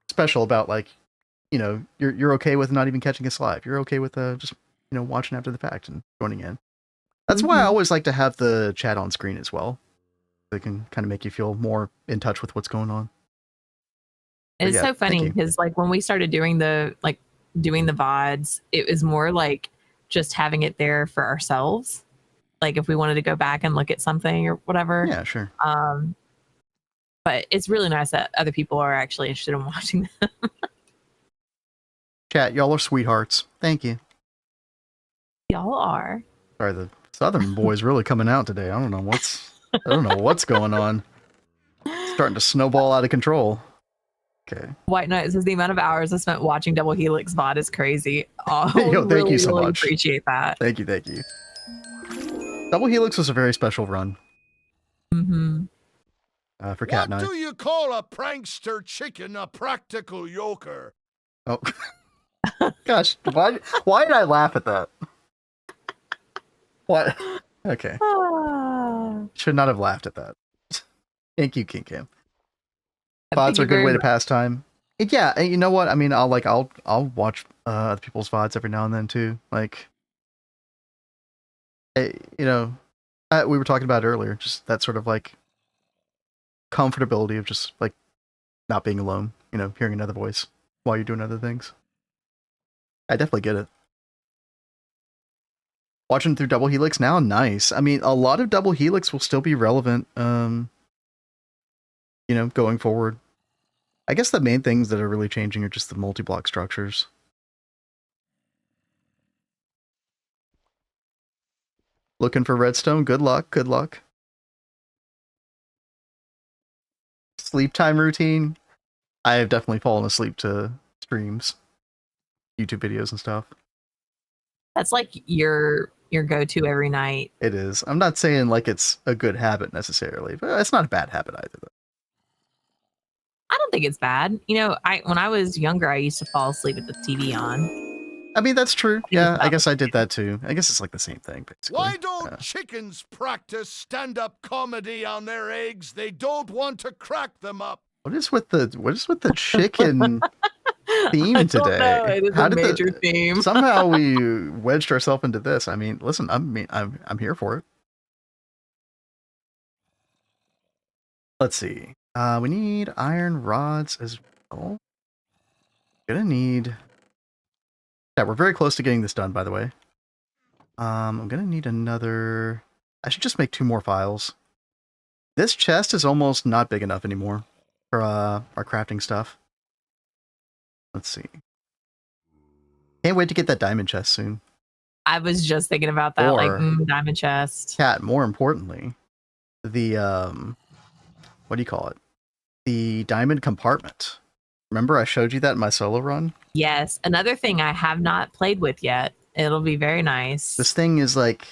Speaker 1: special about like, you know, you're okay with not even catching us live. You're okay with just watching after the fact and joining in. That's why I always like to have the chat on screen as well. They can kind of make you feel more in touch with what's going on.
Speaker 2: It's so funny because like when we started doing the VODs, it was more like just having it there for ourselves. Like if we wanted to go back and look at something or whatever.
Speaker 1: Yeah, sure.
Speaker 2: But it's really nice that other people are actually interested in watching them.
Speaker 1: Chat, y'all are sweethearts. Thank you.
Speaker 2: Y'all are.
Speaker 1: Sorry, the Southern boy's really coming out today. I don't know what's going on. It's starting to snowball out of control. Okay.
Speaker 2: White Knight says the amount of hours I spent watching Double Helix VOD is crazy. Oh,
Speaker 1: yo, thank you so much.
Speaker 2: Appreciate that.
Speaker 1: Thank you. Double Helix was a very special run. For Cat and I.
Speaker 3: What do you call a prankster chicken a practical yoker?
Speaker 1: Oh. Gosh, why did I laugh at that? What? Okay. Should not have laughed at that. Thank you, King Cam. VODs are a good way to pass time. Yeah, and you know what? I mean, I'll watch other people's VODs every now and then too. Like, we were talking about earlier, just that sort of like comfortability of just like not being alone. Hearing another voice while you're doing other things. I definitely get it. Watching through Double Helix now, nice. I mean, a lot of Double Helix will still be relevant, going forward. I guess the main things that are really changing are just the multi-block structures. Looking for redstone? Good luck, good luck. Sleep time routine? I have definitely fallen asleep to streams, YouTube videos and stuff.
Speaker 2: That's like your go-to every night.
Speaker 1: It is. I'm not saying like it's a good habit necessarily, but it's not a bad habit either. Though.
Speaker 2: I don't think it's bad. When I was younger, I used to fall asleep with the TV on.
Speaker 1: I mean, that's true. Yeah, I guess I did that too. I guess it's like the same thing, basically.
Speaker 3: Why don't chickens practice stand-up comedy on their eggs? They don't want to crack them up.
Speaker 1: What is with the chicken theme today?
Speaker 2: Know. It is a major theme.
Speaker 1: Somehow we wedged ourselves into this. I mean, listen, I'm here for it. Let's see. We need iron rods as well. Gonna need. Yeah, we're very close to getting this done, by the way. I'm gonna need another. I should just make 2 more files. This chest is almost not big enough anymore for our crafting stuff. Let's see. Can't wait to get that diamond chest soon.
Speaker 2: I was just thinking about that, diamond chest.
Speaker 1: Cat, more importantly, the what do you call it? The diamond compartment. Remember I showed you that in my solo run?
Speaker 2: Yes. Another thing I have not played with yet. It'll be very nice.
Speaker 1: This thing is like,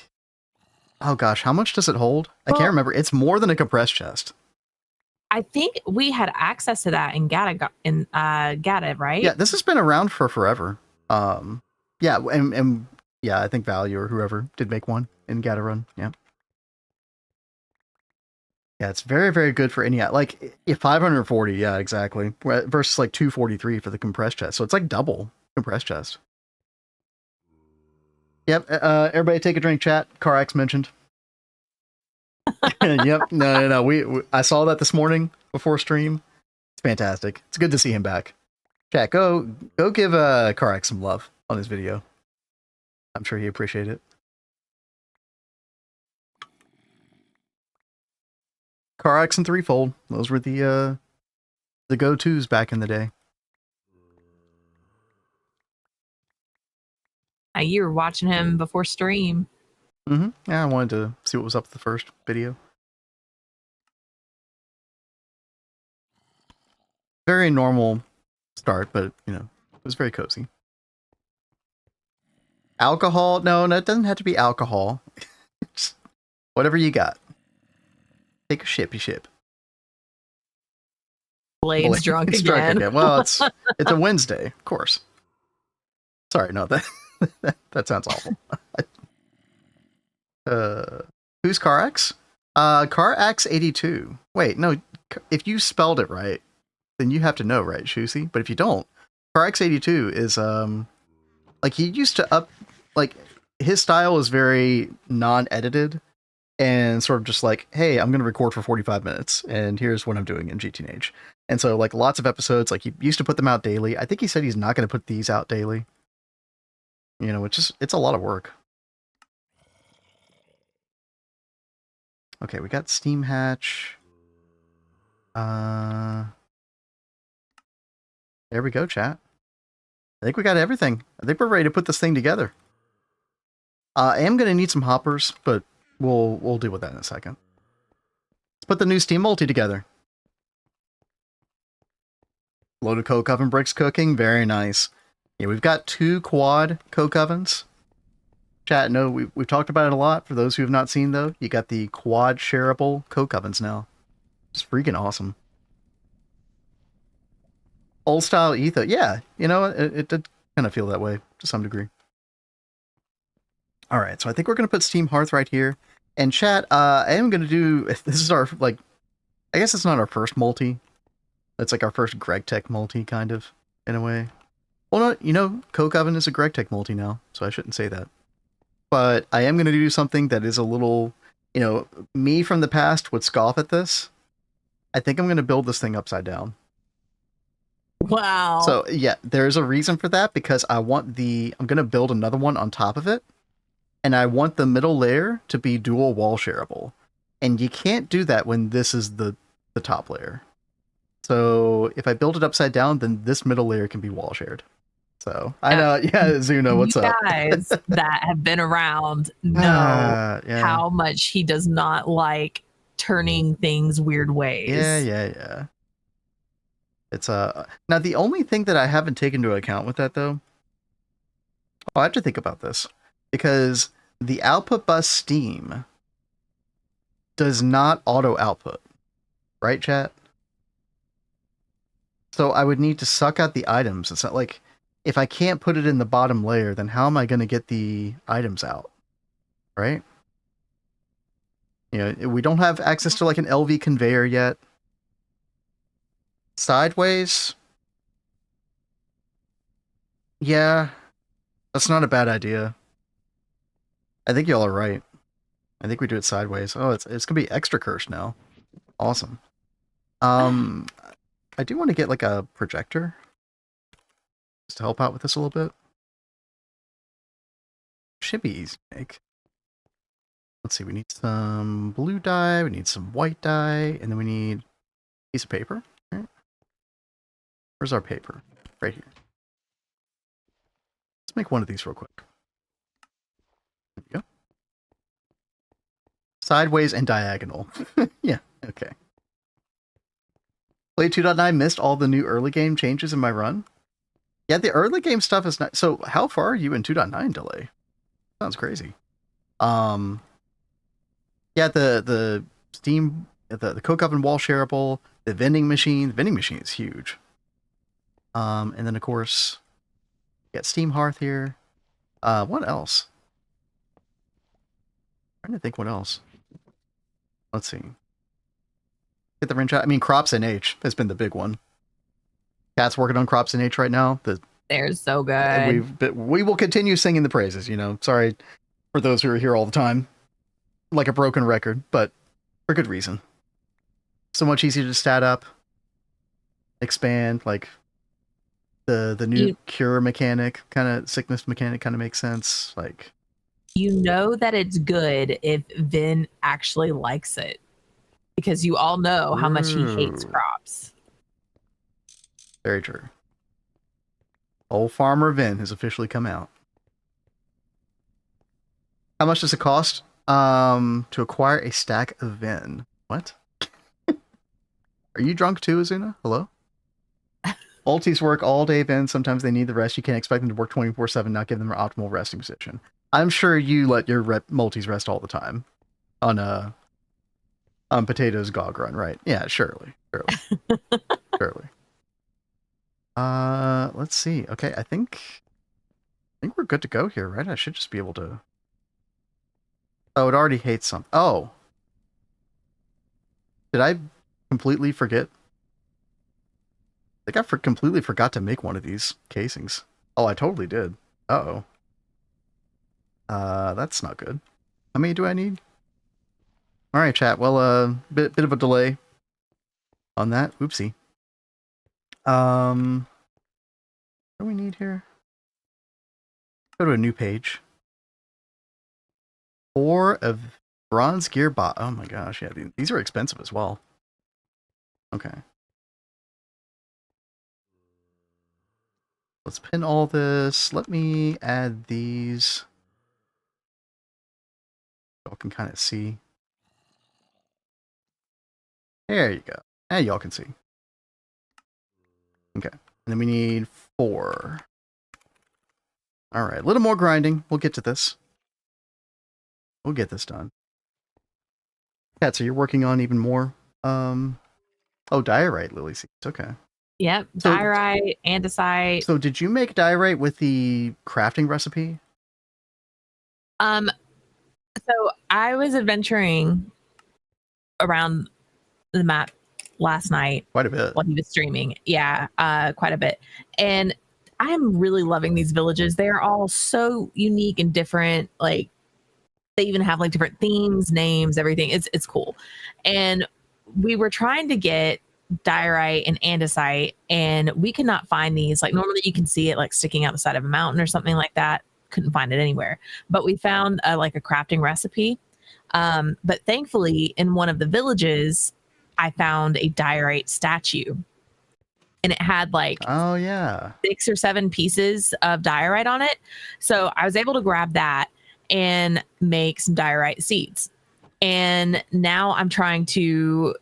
Speaker 1: oh gosh, how much does it hold? I can't remember. It's more than a compressed chest.
Speaker 2: I think we had access to that in Gata, right?
Speaker 1: Yeah, this has been around for forever. Yeah, and yeah, I think Value or whoever did make one in Gata Run. Yeah. Yeah, it's very, very good for any, like 540, yeah, exactly. Versus like 243 for the compressed chest. So it's like double compressed chest. Yep, everybody take a drink, chat. Carax mentioned. Yep, no. I saw that this morning before stream. It's fantastic. It's good to see him back. Chat, go give Carax some love on his video. I'm sure he appreciate it. Carax and Threefold. Those were the go-tos back in the day.
Speaker 2: You were watching him before stream.
Speaker 1: Yeah, I wanted to see what was up with the first video. Very normal start, but it was very cozy. Alcohol? No, it doesn't have to be alcohol. Just whatever you got. Take a ship, you ship.
Speaker 2: Blade's drunk
Speaker 1: Drunk
Speaker 2: again.
Speaker 1: Well, it's a Wednesday, of course. Sorry, no, that sounds awful. Who's CarX? CarX82. Wait, no, if you spelled it right, then you have to know, right, Shusi? But if you don't, CarX82 is like he used to his style is very non-edited and sort of just like, hey, I'm gonna record for 45 minutes and here's what I'm doing in GTNH. And so like lots of episodes, like he used to put them out daily. I think he said he's not gonna put these out daily. You know, it's a lot of work. Okay, we got Steam Hatch. There we go, chat. I think we got everything. I think we're ready to put this thing together. I am gonna need some hoppers, but we'll deal with that in a second. Let's put the new Steam Multi together. Loaded coke oven bricks cooking, very nice. Yeah, we've got 2 quad coke ovens. Chat, no, we've talked about it a lot. For those who have not seen, though, you got the quad shareable coke ovens now. It's freaking awesome. Old style etho. Yeah, you know, it did kind of feel that way to some degree. All right, so I think we're going to put Steam Hearth right here. And chat, I am going to do, this is our, like, I guess it's not our first multi. It's like our first Gregtech multi, kind of, in a way. Well, no, you know, Coke Oven is a Gregtech multi now, so I shouldn't say that. But I am going to do something that is a little, you know, me from the past would scoff at this. I think I'm going to build this thing upside down.
Speaker 2: Wow.
Speaker 1: So, yeah, there's a reason for that, because I'm going to build another one on top of it. And I want the middle layer to be dual wall shareable. And you can't do that when this is the top layer. So if I build it upside down, then this middle layer can be wall shared. So I know, yeah, Zuno, what's up?
Speaker 2: Guys that have been around know how much he does not like turning things weird ways.
Speaker 1: Yeah. It's now the only thing that I haven't taken into account with that though, I have to think about this, because the output bus Steam does not auto output, right, chat? So I would need to suck out the items. It's not like, if I can't put it in the bottom layer, then how am I going to get the items out? Right? You know, we don't have access to like an LV conveyor yet. Sideways? Yeah, that's not a bad idea. I think y'all are right. I think we do it sideways. Oh, it's going to be extra cursed now. Awesome. I do want to get like a projector just to help out with this a little bit. Should be easy to make. Let's see, we need some blue dye, we need some white dye, and then we need a piece of paper. Right. Where's our paper? Right here. Let's make one of these real quick. There we go. Sideways and diagonal. Yeah, okay. Play 2.9 missed all the new early game changes in my run. Yeah, the early game stuff is not. So how far are you in 2.9 delay? Sounds crazy. Yeah, the Steam, the coke oven wall shareable, the vending machine. The vending machine is huge. And then of course, you got Steam Hearth here. What else? I'm trying to think what else. Let's see. Get the wrench out. I mean, CropsNH has been the big one. Cat's working on CropsNH right now.
Speaker 2: They're so good.
Speaker 1: We will continue singing the praises, you know. Sorry for those who are here all the time. Like a broken record, but for good reason. So much easier to stat up, expand, like the new cure mechanic, kind of sickness mechanic kind of makes sense. Like,
Speaker 2: you know that it's good if Vin actually likes it. Because you all know how much he hates crops.
Speaker 1: Very true. Old Farmer Vin has officially come out. How much does it cost to acquire a stack of Vin? What? Are you drunk too, Azuna? Hello? Multis work all day, then sometimes they need the rest. You can't expect them to work 24/7, not give them an optimal resting position. I'm sure you let your multis rest all the time on Potato's GOG run, right? Yeah, surely. Surely. Let's see. Okay, I think we're good to go here, right? I should just be able to. Oh, it already hates some. Oh. Did I completely forget? I think I completely forgot to make one of these casings. Oh, I totally did. Uh-oh. That's not good. How many do I need? Alright, chat. Well, bit of a delay on that. Oopsie. What do we need here? Go to a new page. 4 of bronze gear bot. Oh my gosh, yeah, these are expensive as well. Okay. Let's pin all this. Let me add these. Y'all can kind of see. There you go. And y'all can see. Okay. And then we need 4. Alright, a little more grinding. We'll get to this. We'll get this done. Cat, so you're working on even more. Oh, diorite lily seeds. Okay.
Speaker 2: Yep,
Speaker 1: So-
Speaker 2: diorite, andesite.
Speaker 1: So did you make diorite with the crafting recipe?
Speaker 2: So I was adventuring around the map last night
Speaker 1: Quite a bit.
Speaker 2: while he was streaming. Yeah, quite a bit. And I'm really loving these villages. They're all so unique and different. Like they even have like different themes, names, everything. It's cool. And we were trying to get diorite and andesite, and we could not find these. Like normally you can see it like sticking out the side of a mountain or something like that. Couldn't find it anywhere. But we found like a crafting recipe. But thankfully, in one of the villages, I found a diorite statue, and it had like
Speaker 1: Oh yeah.
Speaker 2: 6 or 7 pieces of diorite on it. So I was able to grab that and make some diorite seeds. And now I'm trying to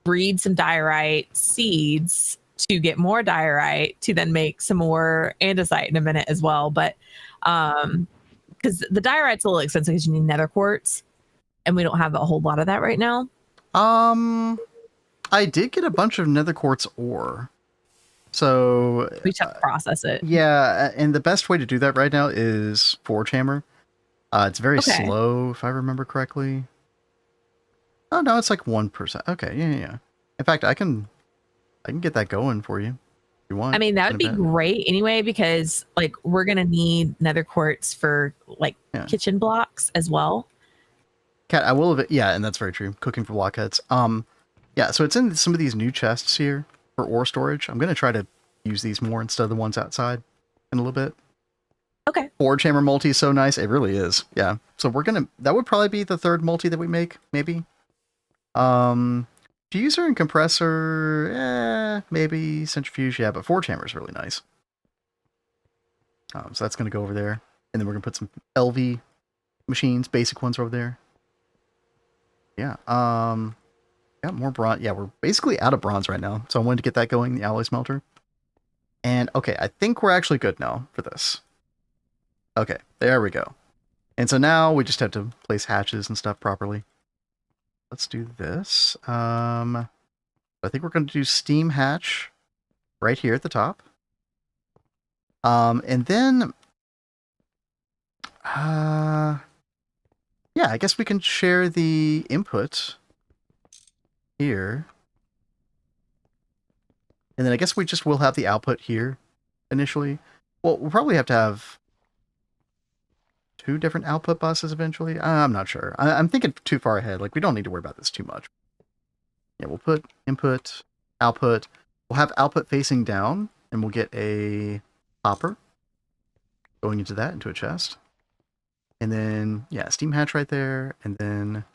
Speaker 2: breed some diorite seeds to get more diorite to then make some more andesite in a minute as well. But because the diorite's a little expensive because you need nether quartz, and we don't have a whole lot of that right now.
Speaker 1: I did get a bunch of nether quartz ore. So
Speaker 2: We just have to process it.
Speaker 1: yeah, and the best way to do that right now is Forge Hammer. It's very
Speaker 2: Okay.
Speaker 1: slow, if I remember correctly. Oh no, it's like 1%. Okay, yeah. In fact, I can get that going for you if you want.
Speaker 2: I mean, that would be
Speaker 1: in a bit.
Speaker 2: great anyway, because like we're gonna need nether quartz for like
Speaker 1: Yeah.
Speaker 2: kitchen blocks as well.
Speaker 1: Cat, I will have it. Yeah, and that's very true. Cooking for blockheads. Yeah, so it's in some of these new chests here for ore storage. I'm gonna try to use these more instead of the ones outside in a little bit.
Speaker 2: Okay.
Speaker 1: Forge Hammer multi is so nice. It really is. Yeah. So that would probably be the 3rd multi that we make, maybe. Diffuser and compressor, maybe centrifuge, yeah, but Forge Hammer is really nice. So that's gonna go over there, and then we're gonna put some LV machines, basic ones over there. Yeah. Got more bronze. Yeah, we're basically out of bronze right now, so I wanted to get that going, the alloy smelter. And okay, I think we're actually good now for this. Okay, there we go. And so now we just have to place hatches and stuff properly. Let's do this. I think we're going to do steam hatch right here at the top. And then, yeah, I guess we can share the input here. And then I guess we just will have the output here initially. Well, we'll probably have to have 2 different output buses eventually. I'm not sure. I'm thinking too far ahead. Like, we don't need to worry about this too much. Yeah, we'll put input, output. We'll have output facing down, and we'll get a hopper going into a chest. And then, yeah, steam hatch right there. And then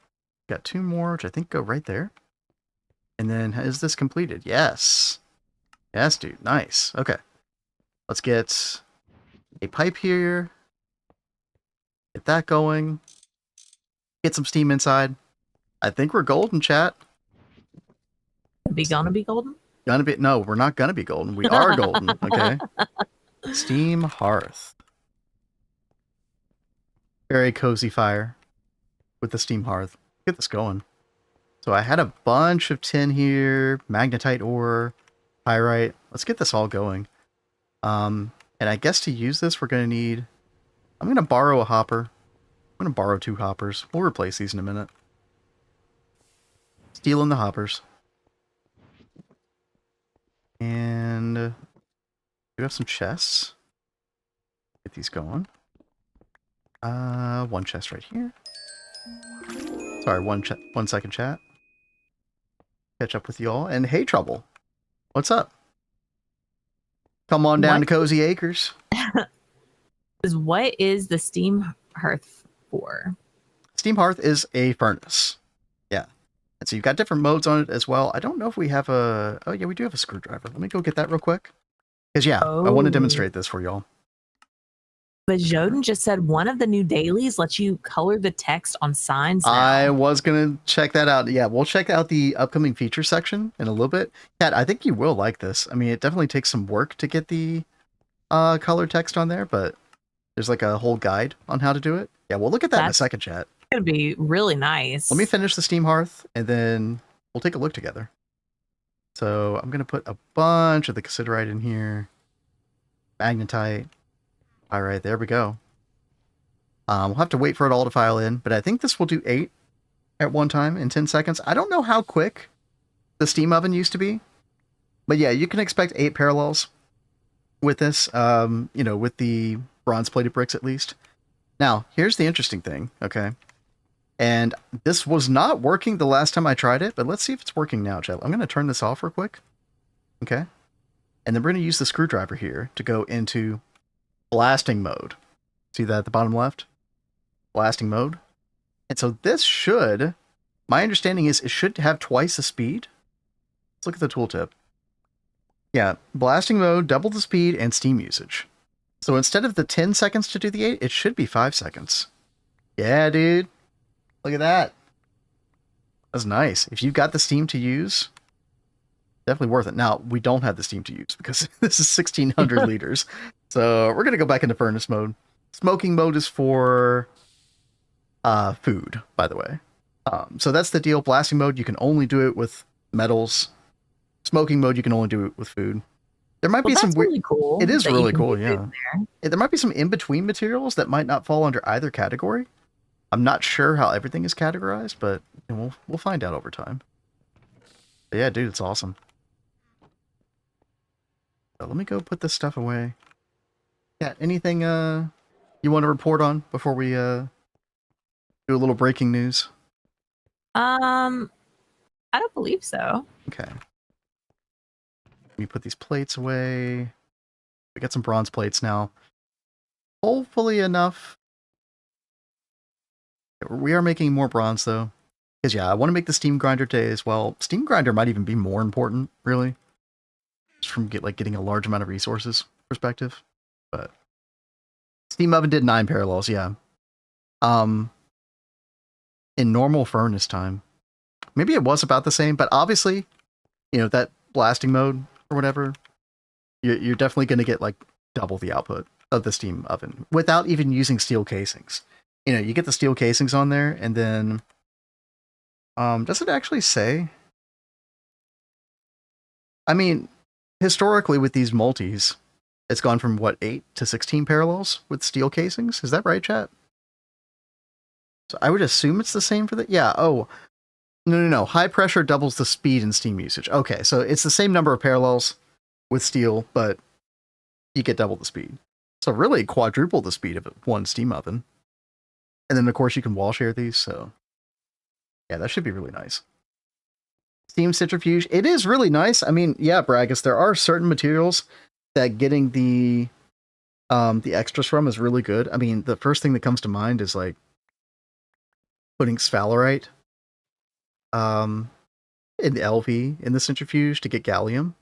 Speaker 1: got 2 more, which I think go right there. And then, is this completed? Yes. Yes, dude. Nice. Okay. Let's get a pipe here. Get that going. Get some steam inside. I think we're golden, chat.
Speaker 2: Be gonna be golden.
Speaker 1: Gonna be no, we're not gonna be golden. We are golden. Okay. Steam hearth. Very cozy fire with the steam hearth. Get this going. So I had a bunch of tin here, magnetite ore, pyrite. Let's get this all going. And I guess to use this, we're gonna need. I'm gonna borrow a hopper. I'm gonna borrow 2 hoppers. We'll replace these in a minute. Stealing the hoppers. And we have some chests. Get these going. 1 chest right here. Sorry, 1 second chat. Catch up with y'all. And hey, Trouble. What's up? Come on down to Cozy Acres.
Speaker 2: What is the steam hearth for?
Speaker 1: Steam hearth is a furnace. Yeah. And so you've got different modes on it as well. I don't know if we have a... Oh, yeah, we do have a screwdriver. Let me go get that real quick. Because, yeah, I want to demonstrate this for y'all.
Speaker 2: But Joden just said one of the new dailies lets you color the text on signs now.
Speaker 1: I was going to check that out. Yeah, we'll check out the upcoming feature section in a little bit. Kat, I think you will like this. I mean, it definitely takes some work to get the color text on there, but there's like a whole guide on how to do it. Yeah, we'll look at that in a second, chat.
Speaker 2: It's going to be really nice.
Speaker 1: Let me finish the steam hearth, and then we'll take a look together. So I'm going to put a bunch of the cassiterite in here. Magnetite. All right, there we go. We'll have to wait for it all to file in, but I think this will do 8 at one time in 10 seconds. I don't know how quick the steam oven used to be, but yeah, you can expect 8 parallels with this, you know, with the bronze-plated bricks at least. Now, here's the interesting thing, okay? And this was not working the last time I tried it, but let's see if it's working now, chat. I'm going to turn this off real quick, okay? And then we're going to use the screwdriver here to go into blasting mode. See that at the bottom left? Blasting mode. And so this should, my understanding is it should have twice the speed. Let's look at the tooltip. Yeah, blasting mode, double the speed, and steam usage. So instead of the 10 seconds to do the 8, it should be 5 seconds. Yeah, dude. Look at that. That's nice. If you've got the steam to use, definitely worth it. Now, we don't have the steam to use because this is 1600 liters. So we're going to go back into furnace mode. Smoking mode is for food, by the way. So that's the deal. Blasting mode, you can only do it with metals. Smoking mode, you can only do it with food. There might be some
Speaker 2: really cool.
Speaker 1: It is really cool, yeah. There might be some in-between materials that might not fall under either category. I'm not sure how everything is categorized, but we'll find out over time. But yeah, dude, it's awesome. So let me go put this stuff away. Yeah, anything you want to report on before we do a little breaking news?
Speaker 2: I don't believe so.
Speaker 1: Okay. Let me put these plates away. We got some bronze plates now. Hopefully enough. We are making more bronze though. Because yeah, I want to make the steam grinder today as well. Steam grinder might even be more important, really. Just from getting a large amount of resources perspective. But steam oven did 9 parallels, yeah. In normal furnace time. Maybe it was about the same, but obviously, you know, that blasting mode or whatever, you're definitely going to get like double the output of the steam oven without even using steel casings. You know, you get the steel casings on there, and then does it actually say? I mean, historically with these multis, it's gone from what, 8 to 16 parallels with steel casings. Is that right, chat? So I would assume it's the same for that. Yeah. Oh, no. High pressure doubles the speed and steam usage. Okay, so it's the same number of parallels with steel, but you get double the speed. So really quadruple the speed of one steam oven. And then of course you can wall share these. So yeah, that should be really nice. Steam centrifuge. It is really nice. I mean, yeah, Bragus, there are certain materials that getting the extras from is really good. I mean, the first thing that comes to mind is like putting sphalerite in the LV in the centrifuge to get gallium.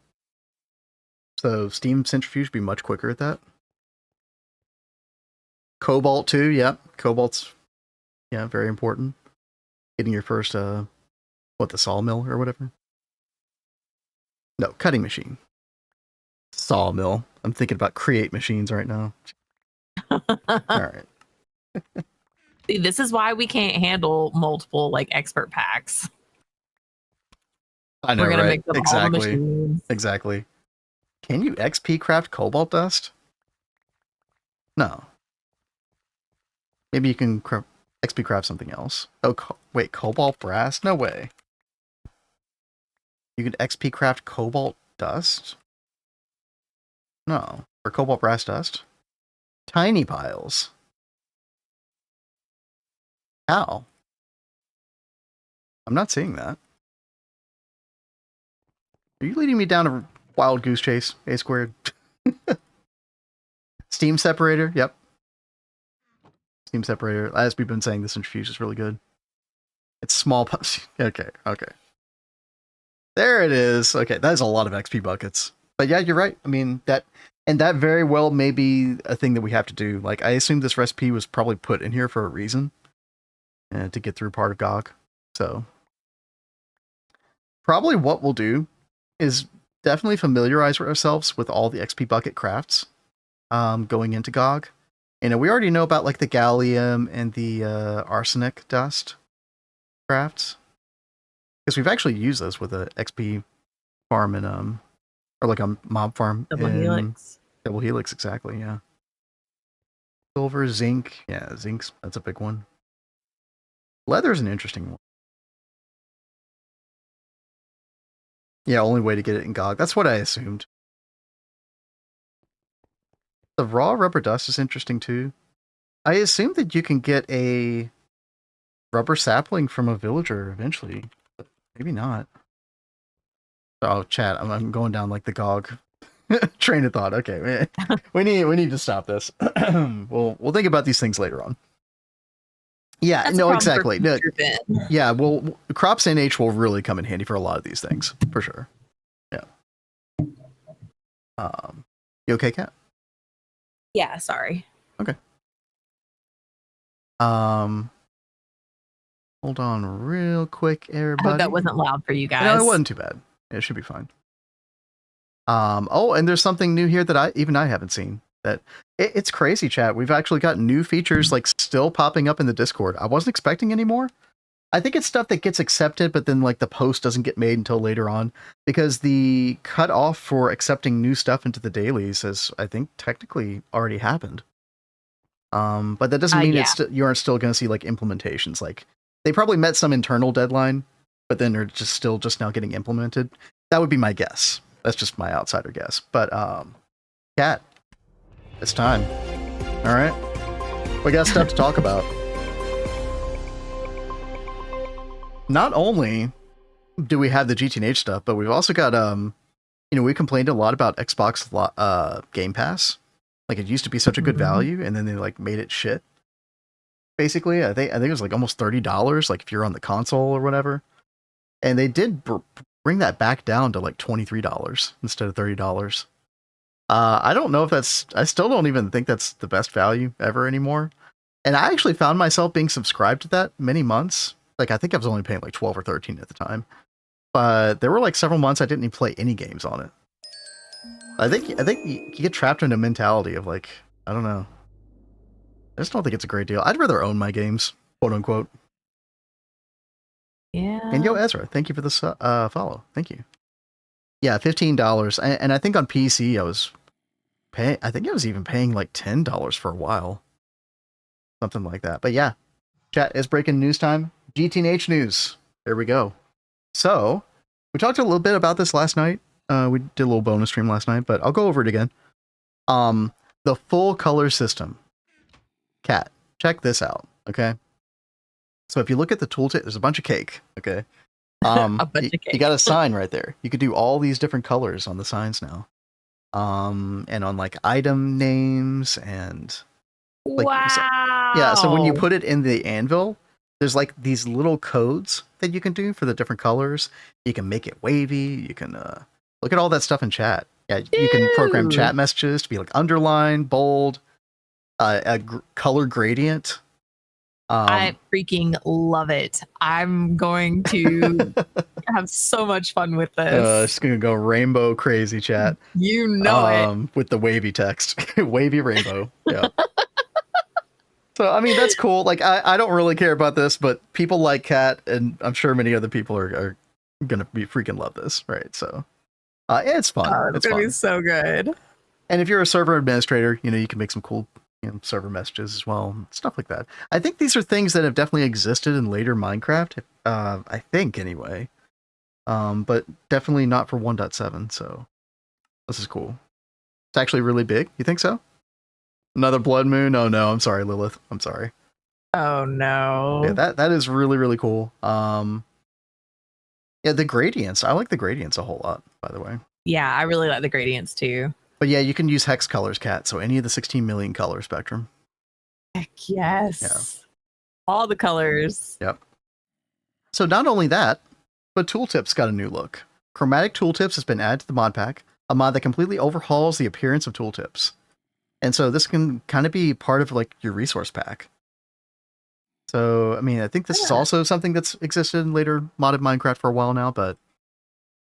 Speaker 1: So steam centrifuge would be much quicker at that. Cobalt too, yeah. Cobalt's very important. Getting your first the sawmill or whatever. No, cutting machine. Sawmill. I'm thinking about create machines right now. All right.
Speaker 2: See, this is why we can't handle multiple like expert packs.
Speaker 1: I know,
Speaker 2: We're gonna
Speaker 1: right?
Speaker 2: make them all the machines.
Speaker 1: Exactly. Can you XP craft cobalt dust? No. Maybe you can XP craft something else. Oh, wait, cobalt brass? No way. You can XP craft cobalt dust? No. Or cobalt brass dust? Tiny piles. How? I'm not seeing that. Are you leading me down a wild goose chase, A squared? Steam separator? Yep. Steam separator. As we've been saying, this centrifuge is really good. It's small. Okay. There it is. Okay, that is a lot of XP buckets. But yeah, you're right. I mean, that very well may be a thing that we have to do. Like, I assume this recipe was probably put in here for a reason. To get through part of GOG. So, probably what we'll do is definitely familiarize ourselves with all the XP bucket crafts going into GOG. You know, we already know about like the gallium and the arsenic dust crafts. Because we've actually used those with a XP farm in or like a mob farm.
Speaker 2: Double helix.
Speaker 1: Double helix, exactly, yeah. Silver, zinc. Yeah, zinc's that's a big one. Leather's an interesting one. Yeah, only way to get it in GOG. That's what I assumed. The raw rubber dust is interesting too. I assume that you can get a rubber sapling from a villager eventually, but maybe not. Oh, chat, I'm going down like the GOG train of thought. Okay, man. we need to stop this. We'll think about these things later on. Yeah,
Speaker 2: That's
Speaker 1: no, exactly. No,
Speaker 2: Ben.
Speaker 1: yeah, well, CropsNH will really come in handy for a lot of these things, for sure. Yeah. You okay, Kat?
Speaker 2: Yeah, sorry.
Speaker 1: Okay. Hold on real quick, everybody.
Speaker 2: I hope that wasn't loud for you guys.
Speaker 1: No, it wasn't too bad. It should be fine. Oh, and there's something new here that I haven't seen. That it's crazy, chat. We've actually got new features like still popping up in the Discord. I wasn't expecting any more. I think it's stuff that gets accepted, but then like the post doesn't get made until later on because the cutoff for accepting new stuff into the dailies has, I think, technically already happened. But that doesn't mean you aren't still going to see like implementations. Like they probably met some internal deadline, but then they're just now getting implemented. That would be my guess. That's just my outsider guess. But Kat, it's time. All right, we got stuff to talk about. Not only do we have the GTNH stuff, but we've also got we complained a lot about Xbox Game Pass. Like it used to be such a good value, and then they like made it shit. Basically, I think it was like almost $30, like if you're on the console or whatever. And they did bring that back down to like $23 instead of $30. I don't know if I still don't even think that's the best value ever anymore. And I actually found myself being subscribed to that many months. Like, I think I was only paying like 12 or 13 at the time. But there were like several months I didn't even play any games on it. I think you get trapped in a mentality of like, I don't know. I just don't think it's a great deal. I'd rather own my games, quote unquote.
Speaker 2: Yeah.
Speaker 1: And yo, Ezra, thank you for this follow. Thank you. Yeah, $15. And I think on PC I was even paying like $10 for a while. Something like that. But yeah, chat is breaking news time. GTNH news. There we go. So, we talked a little bit about this last night. We did a little bonus stream last night, but I'll go over it again. The full color system. Cat, check this out, okay? So if you look at the tooltip, there's a bunch of cake, okay?
Speaker 2: A bunch of cake.
Speaker 1: You got a sign right there. You could do all these different colors on the signs now. And on like item names and like,
Speaker 2: wow.
Speaker 1: So when you put it in the anvil, there's like these little codes that you can do for the different colors. You can make it wavy. You can look at all that stuff in chat. Yeah, you can program chat messages to be like underline, bold, a color gradient.
Speaker 2: I freaking love it. I'm going to have so much fun with this.
Speaker 1: It's gonna go rainbow crazy, chat.
Speaker 2: You know it.
Speaker 1: With the wavy text, wavy rainbow. Yeah. So I mean that's cool. Like I don't really care about this, but people like Cat, and I'm sure many other people are gonna be freaking love this, right? So yeah, it's fun.
Speaker 2: Oh, it's gonna
Speaker 1: fun.
Speaker 2: be so good.
Speaker 1: And if you're a server administrator, you know, you can make some cool server messages as well, stuff like that. I think these are things that have definitely existed in later Minecraft. I think anyway. But definitely not for 1.7. So this is cool. It's actually really big. You think so? Another blood moon? Oh no, I'm sorry, Lilith. I'm sorry.
Speaker 2: Oh no.
Speaker 1: Yeah, that is really, really cool. Yeah, the gradients. I like the gradients a whole lot, by the way.
Speaker 2: Yeah, I really like the gradients too.
Speaker 1: But yeah, you can use hex colors, Cat. So any of the 16 million color spectrum.
Speaker 2: Heck yes. Yeah. All the colors.
Speaker 1: Yep. So not only that, but tooltips got a new look. Chromatic tooltips has been added to the mod pack, a mod that completely overhauls the appearance of tooltips. And so this can kind of be part of like your resource pack. So, I mean, I think this is also something that's existed in later modded Minecraft for a while now, but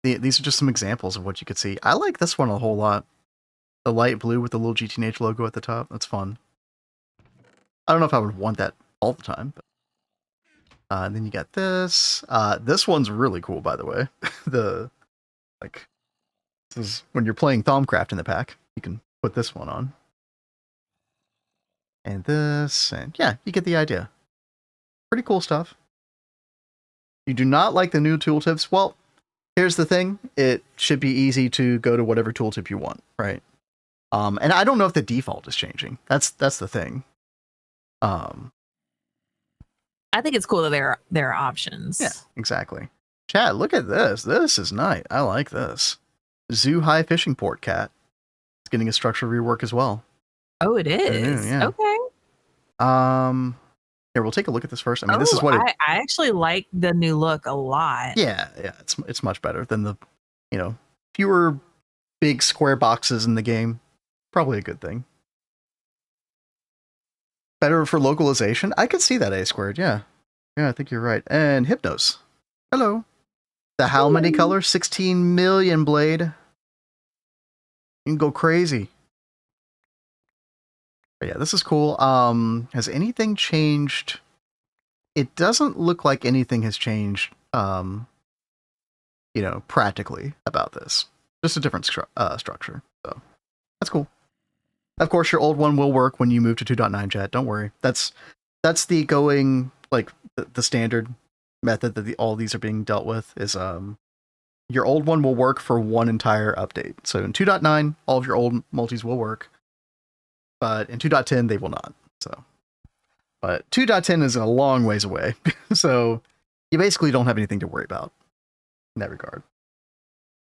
Speaker 1: these are just some examples of what you could see. I like this one a whole lot. The light blue with the little GTNH logo at the top. That's fun. I don't know if I would want that all the time. But, and then you got this. This one's really cool, by the way. This is when you're playing Thaumcraft in the pack. You can put this one on. And this, and yeah, you get the idea. Pretty cool stuff. You do not like the new tooltips? Well, here's the thing. It should be easy to go to whatever tooltip you want, right? And I don't know if the default is changing. That's the thing.
Speaker 2: I think it's cool that there are options.
Speaker 1: Yeah, exactly. Chat, look at this. This is nice. I like this. Zoo High Fishing Port, Cat. It's getting a structural rework as well.
Speaker 2: Oh, it is.
Speaker 1: Yeah.
Speaker 2: Okay.
Speaker 1: Here, we'll take a look at this first. I mean, this is what
Speaker 2: I actually like the new look a lot.
Speaker 1: Yeah, it's much better than the, fewer big square boxes in the game. Probably a good thing. Better for localization. I could see that A squared. Yeah, I think you're right. And Hypnos. Hello. The how many colors? 16 million blade. You can go crazy. But yeah, this is cool. Has anything changed? It doesn't look like anything has changed, practically about this. Just a different structure. So that's cool. Of course, your old one will work when you move to 2.9, chat. Don't worry. That's the going, like, the standard method that all these are being dealt with is your old one will work for one entire update. So in 2.9, all of your old multis will work. But in 2.10, they will not. So, but 2.10 is a long ways away. So you basically don't have anything to worry about in that regard.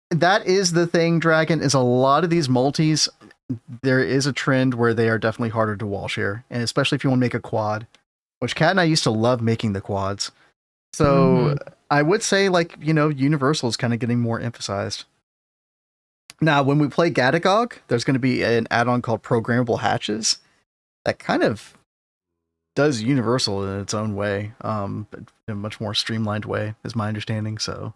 Speaker 1: That is the thing, Dragon, is a lot of these multis, there is a trend where they are definitely harder to wall share. And especially if you want to make a quad, which Kat and I used to love making the quads. So I would say, like, Universal is kind of getting more emphasized. Now, when we play Gadagog, there's going to be an add-on called Programmable Hatches that kind of does Universal in its own way, but in a much more streamlined way, is my understanding. So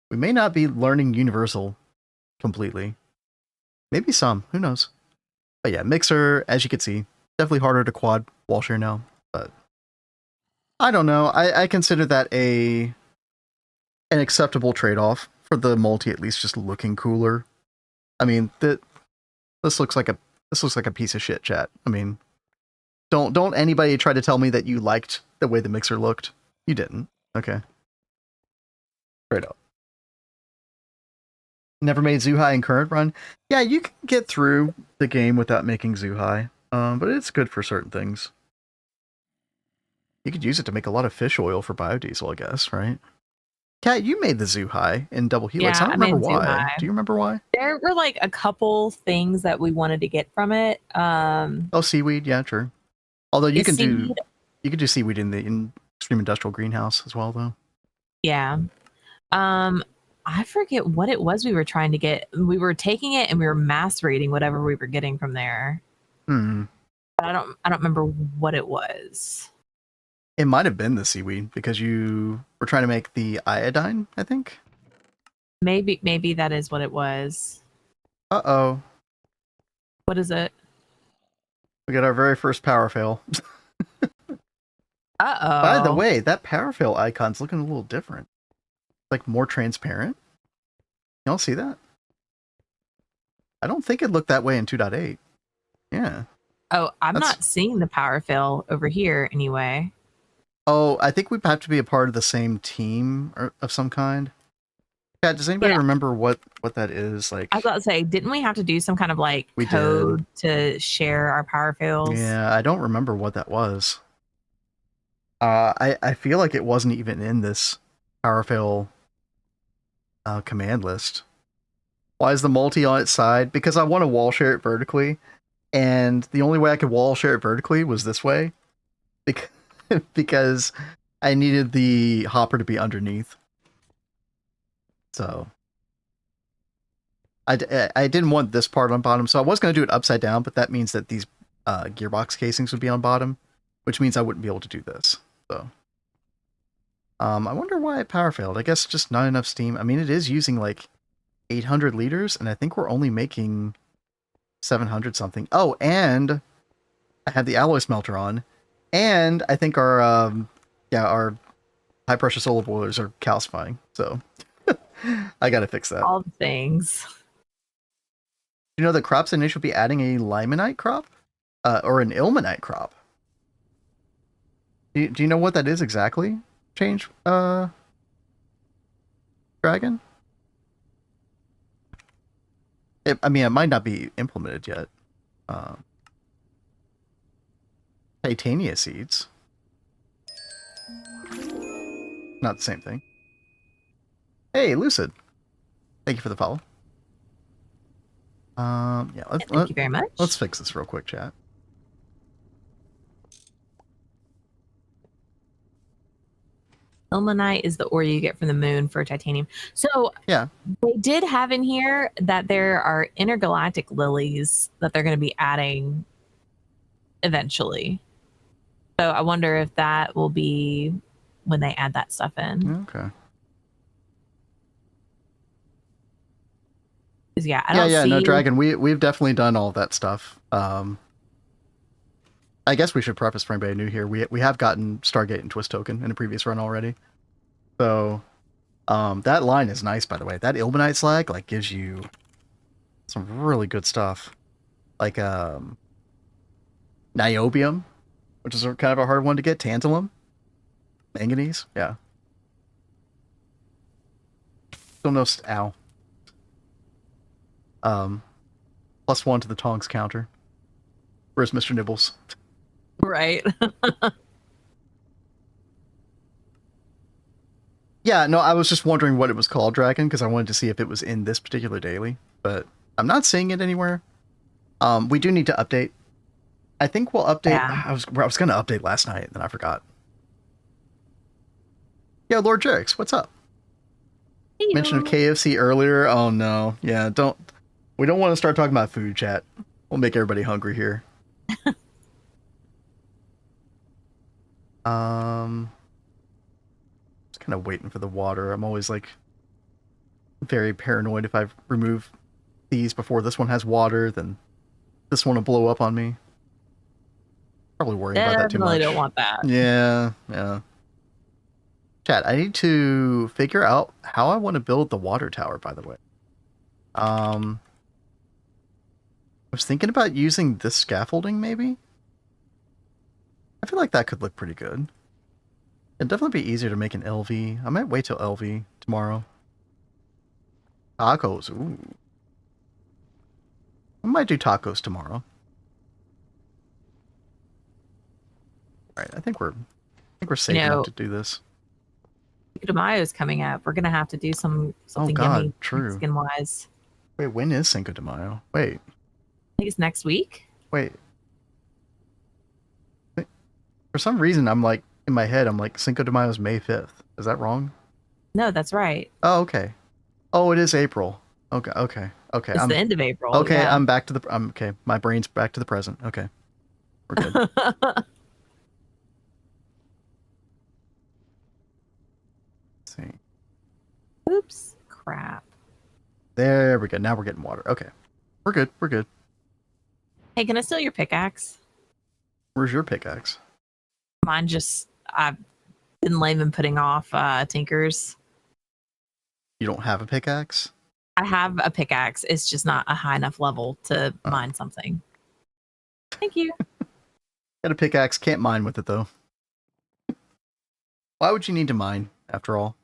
Speaker 1: we may not be learning Universal completely. Maybe some, who knows? But yeah, Mixer, as you can see, definitely harder to quad wall share now, but I don't know. I consider that an acceptable trade-off for the multi, at least just looking cooler. I mean, this looks like a piece of shit, chat. I mean, don't anybody try to tell me that you liked the way the Mixer looked. You didn't. Okay. Straight up. Never made Zoo High in current run. Yeah, you can get through the game without making Zoo High, but it's good for certain things. You could use it to make a lot of fish oil for biodiesel, I guess, right? Kat, you made the Zoo High in Double Helix.
Speaker 2: Yeah,
Speaker 1: I don't remember why. Do you remember why?
Speaker 2: There were like a couple things that we wanted to get from it.
Speaker 1: Seaweed, yeah, true. Although you can do seaweed in the Extreme Industrial Greenhouse as well, though.
Speaker 2: Yeah. I forget what it was we were trying to get. We were taking it and we were mass rating whatever we were getting from there.
Speaker 1: Hmm.
Speaker 2: But I don't remember what it was.
Speaker 1: It might have been the seaweed because you were trying to make the iodine, I think.
Speaker 2: Maybe that is what it was.
Speaker 1: Uh-oh.
Speaker 2: What is it?
Speaker 1: We got our very first power fail.
Speaker 2: Uh-oh.
Speaker 1: By the way, that power fail icon's looking a little different. Like more transparent. Y'all see that? I don't think it looked that way in 2.8. Yeah.
Speaker 2: Oh, I'm not seeing the power fail over here anyway.
Speaker 1: Oh, I think we have to be a part of the same team or of some kind. Yeah, does anybody remember what that is? Like,
Speaker 2: I was about to say, didn't we have to do some kind of like code to share our power fails?
Speaker 1: Yeah, I don't remember what that was. I feel like it wasn't even in this power fail command list. Why is the multi on its side? Because I want to wall share it vertically, and the only way I could wall share it vertically was this way, because I needed the hopper to be underneath. So I didn't want this part on bottom, so I was going to do it upside down, but that means that these gearbox casings would be on bottom, which means I wouldn't be able to do this. So I wonder why it power failed. I guess just not enough steam. I mean, it is using like 800 liters, and I think we're only making 700 something. Oh, and I had the alloy smelter on, and I think our our high pressure solar boilers are calcifying. So I gotta fix that.
Speaker 2: All the things.
Speaker 1: You know that CropsNH will be adding a limonite crop, or an ilmenite crop. Do you know what that is exactly? Change, Dragon. I mean, it might not be implemented yet. Titania seeds. Not the same thing. Hey, Lucid. Thank you for the follow. Yeah,
Speaker 2: Thank you very much.
Speaker 1: Let's fix this real quick, chat.
Speaker 2: Ilmenite is the ore you get from the moon for titanium. So
Speaker 1: yeah,
Speaker 2: they did have in here that there are intergalactic lilies that they're going to be adding eventually. So I wonder if that will be when they add that stuff in.
Speaker 1: Okay.
Speaker 2: Yeah, I don't see...
Speaker 1: No, Dragon, we've definitely done all of that stuff. I guess we should preface for anybody new here. We have gotten Stargate and Twist Token in a previous run already. So that line is nice, by the way. That Ilmenite slag like gives you some really good stuff. Like niobium, which is kind of a hard one to get, tantalum, manganese, yeah. Still no ow. +1 to the Tongs counter. Where's Mr. Nibbles?
Speaker 2: Right.
Speaker 1: Yeah, no, I was just wondering what it was called, Dragon, because I wanted to see if it was in this particular daily, but I'm not seeing it anywhere. We do need to update. I think we'll update. Yeah. I was going to update last night, then I forgot. Yeah, Lord Jerix, what's up?
Speaker 2: Hey,
Speaker 1: mention of KFC earlier. Oh no, yeah, we don't want to start talking about food, chat. We'll make everybody hungry here. Just kind of waiting for the water. I'm always like very paranoid if I remove these before this one has water, then this one will blow up on me. Probably worrying about that too much.
Speaker 2: I don't want that.
Speaker 1: Yeah. Chat, I need to figure out how I want to build the water tower, by the way. I was thinking about using this scaffolding, maybe? I feel like that could look pretty good. It'd definitely be easier to make an LV. I might wait till LV tomorrow. Tacos, ooh. I might do tacos tomorrow. Alright, I think we're safe enough to do this.
Speaker 2: Cinco de Mayo is coming up. We're gonna have to do something yummy,
Speaker 1: true.
Speaker 2: Mexican wise.
Speaker 1: Wait, when is Cinco de Mayo? Wait.
Speaker 2: I think it's next week.
Speaker 1: Wait. For some reason, I'm like, in my head, I'm like, Cinco de Mayo is May 5th. Is that wrong?
Speaker 2: No, that's right.
Speaker 1: Oh, okay. Oh, it is April. Okay.
Speaker 2: It's the end of April.
Speaker 1: Okay,
Speaker 2: yeah.
Speaker 1: I'm back to the... okay, my brain's back to the present. Okay. We're good. There we go. Now we're getting water. Okay. We're good. We're good.
Speaker 2: Hey, can I steal your pickaxe?
Speaker 1: Where's your pickaxe?
Speaker 2: Mine just, I've been lame and putting off Tinker's.
Speaker 1: You don't have a pickaxe?
Speaker 2: I have a pickaxe. It's just not a high enough level to mine something. Thank you.
Speaker 1: Got a pickaxe. Can't mine with it, though. Why would you need to mine, after all?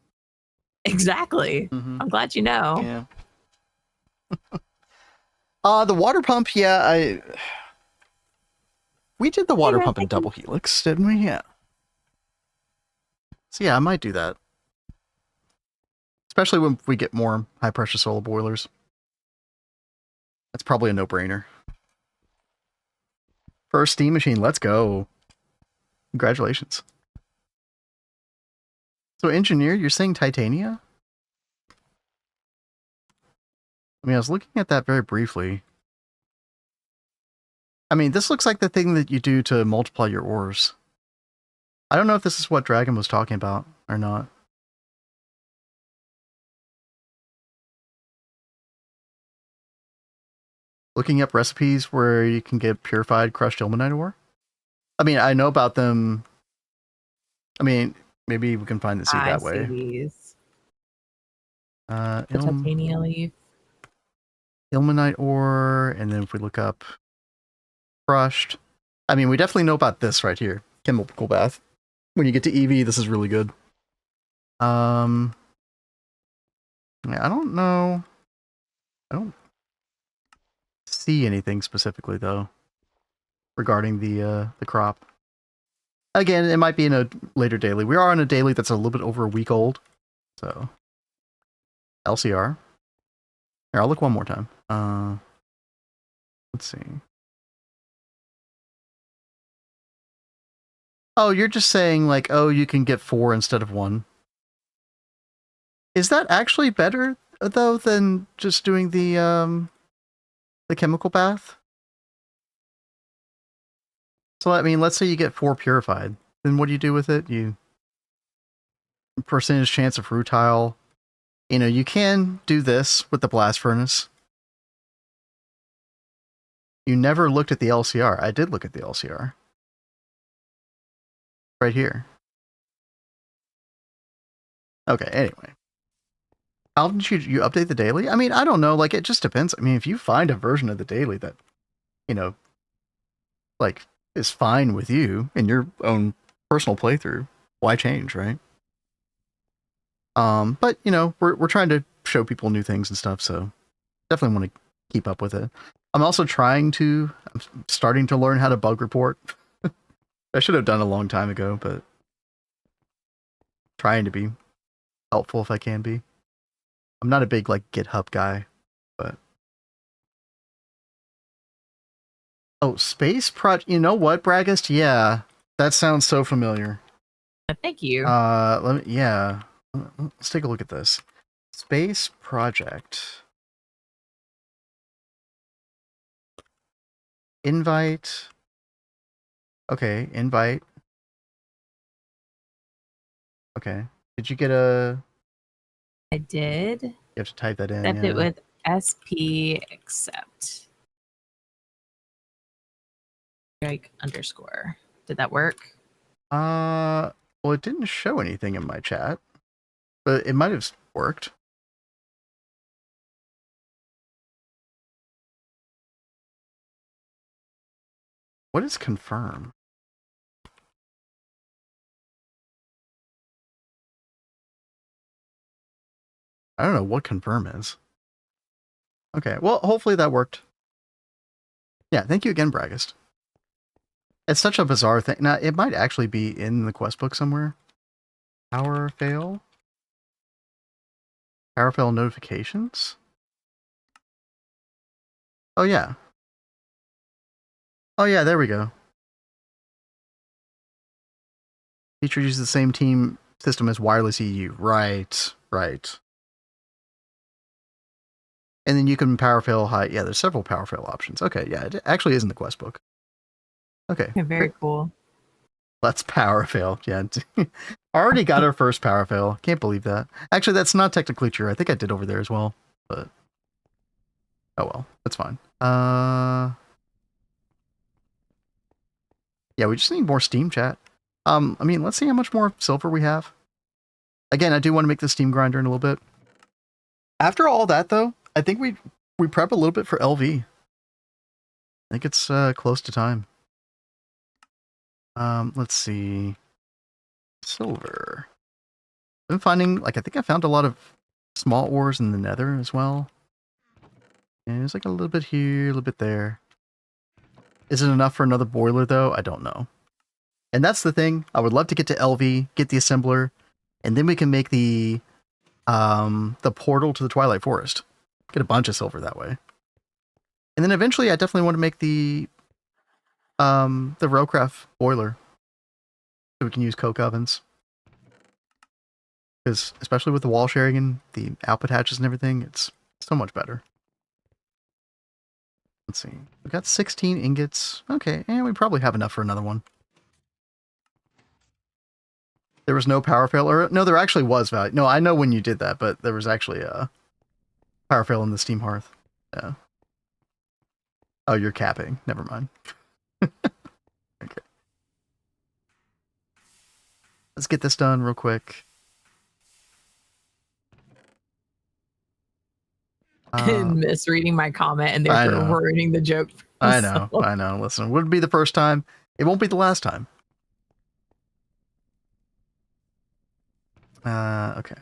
Speaker 2: Exactly.
Speaker 1: Mm-hmm.
Speaker 2: I'm glad you know.
Speaker 1: Yeah. The water pump, yeah, we did the water pump in double helix, didn't we? Yeah. So yeah, I might do that. Especially when we get more high pressure solar boilers. That's probably a no-brainer. First steam machine, let's go. Congratulations. So engineer, you're saying Titania? I mean, I was looking at that very briefly. I mean, this looks like the thing that you do to multiply your ores. I don't know if this is what Dragon was talking about or not. Looking up recipes where you can get purified crushed ilmenite ore. I mean, I know about them. I mean, maybe we can find the seed that way.
Speaker 2: These.
Speaker 1: The
Speaker 2: Titania leaf.
Speaker 1: Ilmenite ore, and then if we look up crushed, I mean, we definitely know about this right here, chemical bath. When you get to EV, this is really good. Yeah, I don't know. I don't see anything specifically though regarding the crop. Again, it might be in a later daily. We are on a daily that's a little bit over a week old, so LCR. Here, I'll look one more time. Let's see. Oh, you're just saying like, oh, you can get 4 instead of 1. Is that actually better though than just doing the chemical bath? So I mean, let's say you get 4 purified. Then what do you do with it? You percentage chance of rutile. You know, you can do this with the blast furnace. You never looked at the LCR. I did look at the LCR. Right here. Okay, anyway. How did you update the daily? I mean, I don't know. Like, it just depends. I mean, if you find a version of the daily that, you know, like, is fine with you in your own personal playthrough, why change, right? But, you know, we're trying to show people new things and stuff, so definitely want to keep up with it. I'm starting to learn how to bug report. I should have done a long time ago, but trying to be helpful if I can be. I'm not a big, like, GitHub guy, but... Oh, Space Project... You know what, Braggist? Yeah, that sounds so familiar.
Speaker 2: Thank you.
Speaker 1: Yeah. Let's take a look at this. Space Project. Invite. Okay, invite. Okay. Did you get a...
Speaker 2: I did.
Speaker 1: You have to type that in.
Speaker 2: Accept it with SP accept. Like _ Did that work?
Speaker 1: Well, it didn't show anything in my chat, but it might have worked. What is confirm? I don't know what confirm is. Okay, well, hopefully that worked. Yeah, thank you again, Braggist. It's such a bizarre thing. Now, it might actually be in the quest book somewhere. Power fail? Power fail notifications? Oh, yeah. Oh, yeah, there we go. Feature uses the same team system as wireless EU. Right, right. And then you can power fail high. Yeah, there's several power fail options. Okay, yeah, it actually is in the quest book. Okay.
Speaker 2: Yeah, very cool.
Speaker 1: Let's power fail. Yeah. Already got our first power fail. Can't believe that. Actually, that's not technically true. I think I did over there as well. But Oh well, that's fine. Yeah, we just need more Steam chat. I mean, let's see how much more silver we have. Again, I do want to make the Steam grinder in a little bit. After all that, though, I think we prep a little bit for LV. I think it's close to time. Let's see. Silver. I've been finding, like, I think I found a lot of small ores in the nether as well. And there's like a little bit here, a little bit there. Is it enough for another boiler, though? I don't know. And that's the thing. I would love to get to LV, get the assembler, and then we can make the portal to the Twilight Forest. Get a bunch of silver that way. And then eventually I definitely want to make the Rowcraft boiler. So we can use coke ovens. Because especially with the wall sharing and the output hatches and everything, it's so much better. Let's see. We got 16 ingots. Okay, and we probably have enough for another one. There was no power fail, or no, there actually was value. No, I know when you did that, but there was actually a power fail in the Steam Hearth. Yeah. Oh, you're capping. Never mind. Okay. Let's get this done real quick.
Speaker 2: Misreading my comment and therefore ruining the joke.
Speaker 1: I know. Listen, it wouldn't be the first time. It won't be the last time. Okay.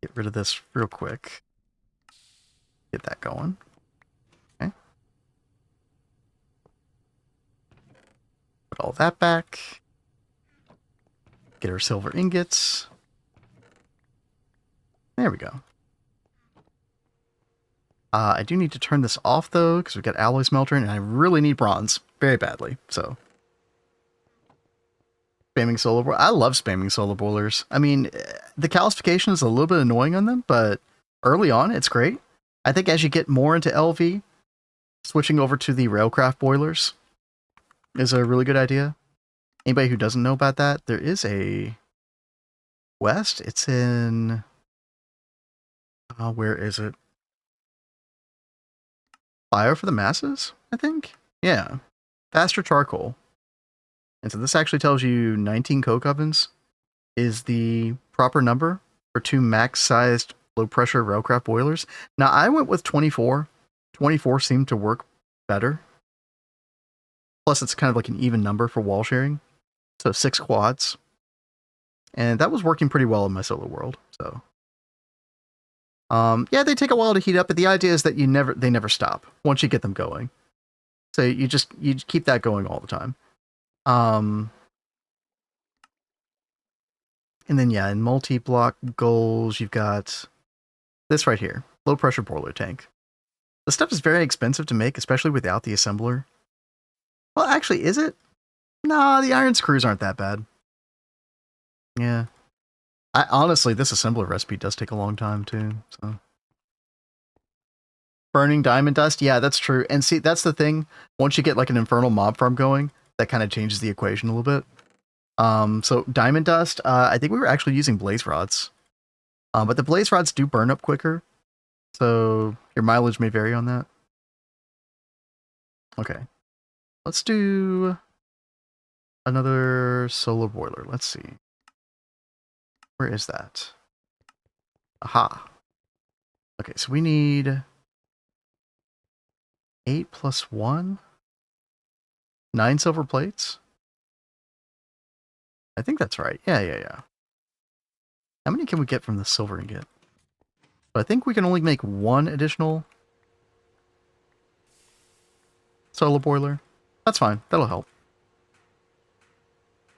Speaker 1: Get rid of this real quick. Get that going. Okay. Put all that back. Get our silver ingots. There we go. I do need to turn this off, though, because we've got alloy smelter, and I really need bronze very badly, so. Spamming solar boilers. I love spamming solar boilers. I mean, the calcification is a little bit annoying on them, but early on, it's great. I think as you get more into LV, switching over to the Railcraft boilers is a really good idea. Anybody who doesn't know about that, there is a west. It's in... where is it? Fire for the Masses, I think? Yeah. Faster charcoal. And so this actually tells you 19 coke ovens is the proper number for 2 max-sized low-pressure Railcraft boilers. Now, I went with 24. 24 seemed to work better. Plus, it's kind of like an even number for wall sharing. So 6 quads. And that was working pretty well in my solo world, so... yeah, they take a while to heat up, but the idea is that they never stop once you get them going. So you keep that going all the time. And then yeah, in multi-block goals, you've got this right here, low pressure boiler tank. The stuff is very expensive to make, especially without the assembler. Well, actually, is it? Nah, the iron screws aren't that bad. Yeah. Honestly, this assembler recipe does take a long time, too. So, burning diamond dust? Yeah, that's true. And see, that's the thing. Once you get like an infernal mob farm going, that kind of changes the equation a little bit. So diamond dust, I think we were actually using blaze rods. But the blaze rods do burn up quicker. So your mileage may vary on that. Okay. Let's do another solar boiler. Let's see. Where is that? Aha. Okay, so we need 8 plus 1? 9 silver plates? I think that's right. Yeah. How many can we get from the silver ingot? But I think we can only make 1 additional solar boiler. That's fine. That'll help.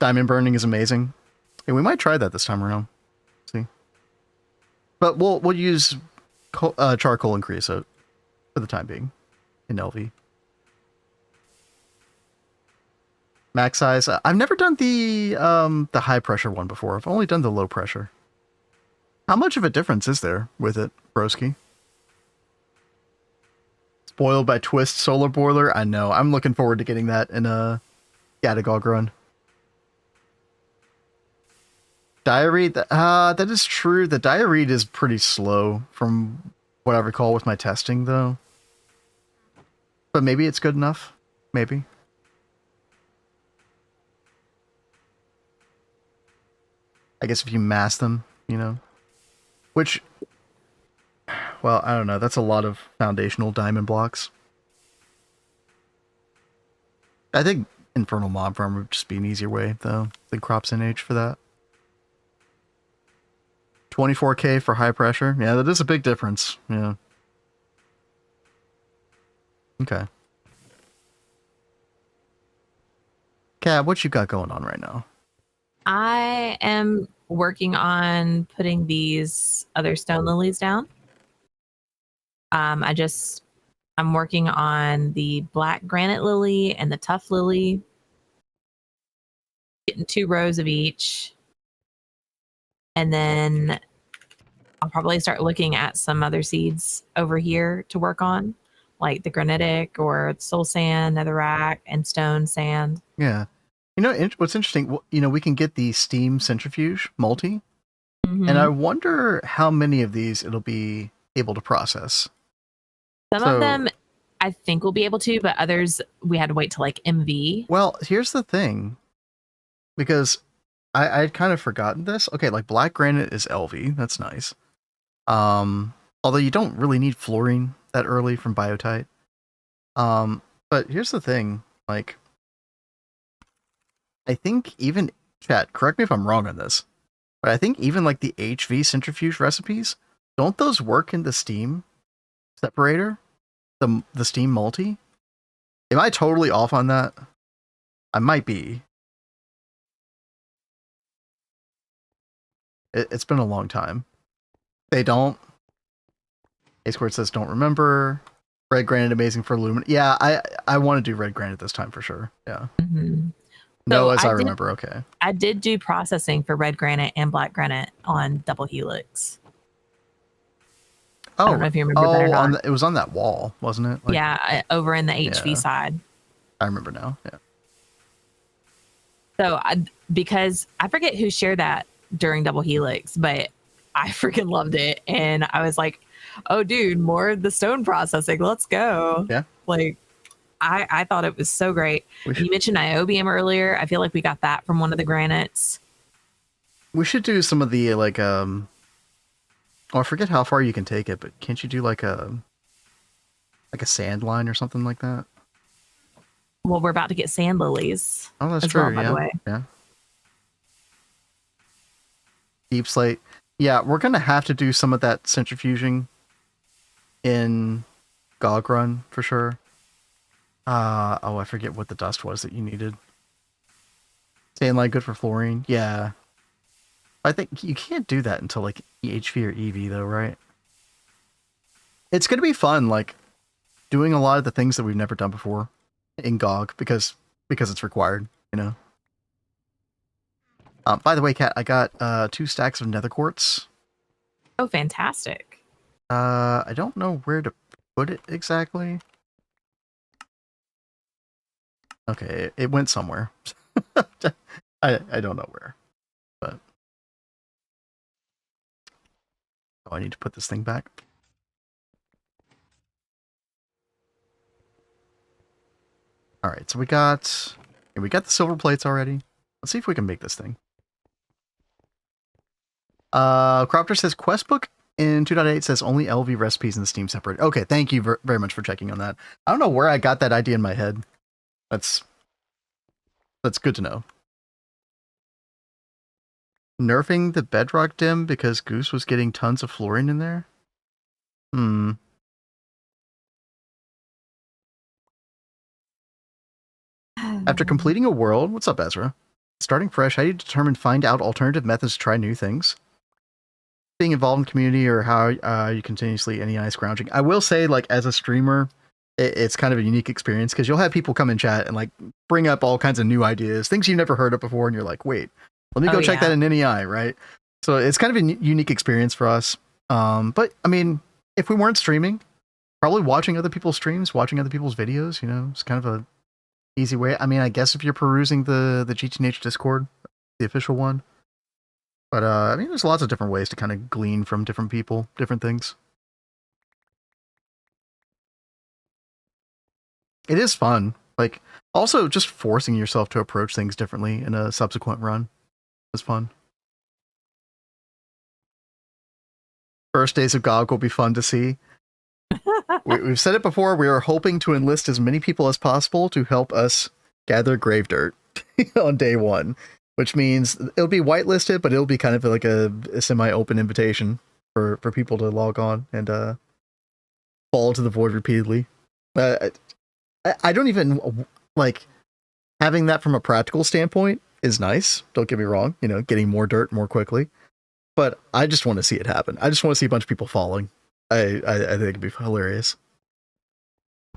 Speaker 1: Diamond burning is amazing. Hey, we might try that this time around. See, but we'll use charcoal and creosote for the time being in LV. Max size. I've never done the high pressure one before. I've only done the low pressure. How much of a difference is there with it, broski? Spoiled by Twist solar boiler. I know. I'm looking forward to getting that in a Gatagog run. Diary, that is true. The diary is pretty slow from what I recall with my testing, though. But maybe it's good enough. Maybe. I guess if you mass them, you know. Which, well, I don't know. That's a lot of foundational diamond blocks. I think Infernal Mob Farm would just be an easier way, though, than CropsNH for that. 24k for high pressure. Yeah, that is a big difference. Yeah. Okay. Kat, what you got going on right now?
Speaker 2: I am working on putting these other stone lilies down. I'm working on the black granite lily and the tough lily. Getting 2 rows of each. And then I'll probably start looking at some other seeds over here to work on, like the granitic or soul sand, netherrack, and stone sand.
Speaker 1: Yeah. You know, what's interesting, you know, we can get the Steam Centrifuge multi, and I wonder how many of these it'll be able to process.
Speaker 2: Some of them I think we'll be able to, but others we had to wait to like MV.
Speaker 1: Well, here's the thing, because I had kind of forgotten this. Okay, like black granite is LV, that's nice. Although you don't really need fluorine that early from biotite. But here's the thing, like, I think even, chat, correct me if I'm wrong on this, but I think even like the HV centrifuge recipes, don't those work in the Steam separator? The Steam multi? Am I totally off on that? I might be. It's been a long time. They don't. A Squared says don't remember. Red granite amazing for aluminum. Yeah, I want to do red granite this time for sure. Yeah. No, as I remember. Okay.
Speaker 2: I did do processing for red granite and black granite on double helix.
Speaker 1: Oh,
Speaker 2: I don't know if you remember that or not.
Speaker 1: It was on that wall, wasn't it? Like,
Speaker 2: yeah, over in the HV side.
Speaker 1: I remember now. Yeah.
Speaker 2: So because I forget who shared that during double helix, but I freaking loved it, and I was like, "Oh, dude, more of the stone processing. Let's go!"
Speaker 1: Yeah.
Speaker 2: Like, I thought it was so great. You mentioned niobium earlier. I feel like we got that from one of the granites.
Speaker 1: We should do some of the like oh, I forget how far you can take it, but can't you do like a sand line or something like that?
Speaker 2: Well, we're about to get sand lilies.
Speaker 1: Oh, that's true.
Speaker 2: Well, by the way.
Speaker 1: Yeah. Deep slate. Yeah, we're gonna have to do some of that centrifuging in GOG run for sure. Oh, I forget what the dust was that you needed. Sand line good for fluorine. Yeah. I think you can't do that until like EHV or EV though, right? It's gonna be fun, like doing a lot of the things that we've never done before in GOG because it's required, you know. By the way, Kat, I got 2 stacks of nether quartz.
Speaker 2: Oh, fantastic.
Speaker 1: I don't know where to put it exactly. Okay, it went somewhere. I don't know where, but oh, I need to put this thing back. All right, so we got the silver plates already. Let's see if we can make this thing. Cropter says questbook in 2.8 says only LV recipes in the Steam separate. Okay, thank you very much for checking on that. I don't know where I got that idea in my head. That's good to know. Nerfing the bedrock dim because Goose was getting tons of fluorine in there? After completing a world, what's up, Ezra? Starting fresh, how do you find out alternative methods to try new things? Being involved in community or how you continuously NEI scrounging. I will say, like, as a streamer, it's kind of a unique experience because you'll have people come in chat and like bring up all kinds of new ideas, things you've never heard of before, and you're like, wait, let me go check that in NEI, right? So it's kind of a unique experience for us. But I mean, if we weren't streaming, probably watching other people's streams, watching other people's videos, you know, it's kind of a easy way. I mean, I guess if you're perusing the GTNH Discord, the official one. But I mean, there's lots of different ways to kind of glean from different people, different things. It is fun. Like, also just forcing yourself to approach things differently in a subsequent run was fun. First days of GOG will be fun to see. We've said it before, we are hoping to enlist as many people as possible to help us gather grave dirt on day one, which means it'll be whitelisted, but it'll be kind of like a semi-open invitation for people to log on and fall into the void repeatedly. I don't even, like, having that from a practical standpoint is nice, don't get me wrong, you know, getting more dirt more quickly, but I just want to see it happen. I just want to see a bunch of people falling. I think it'd be hilarious.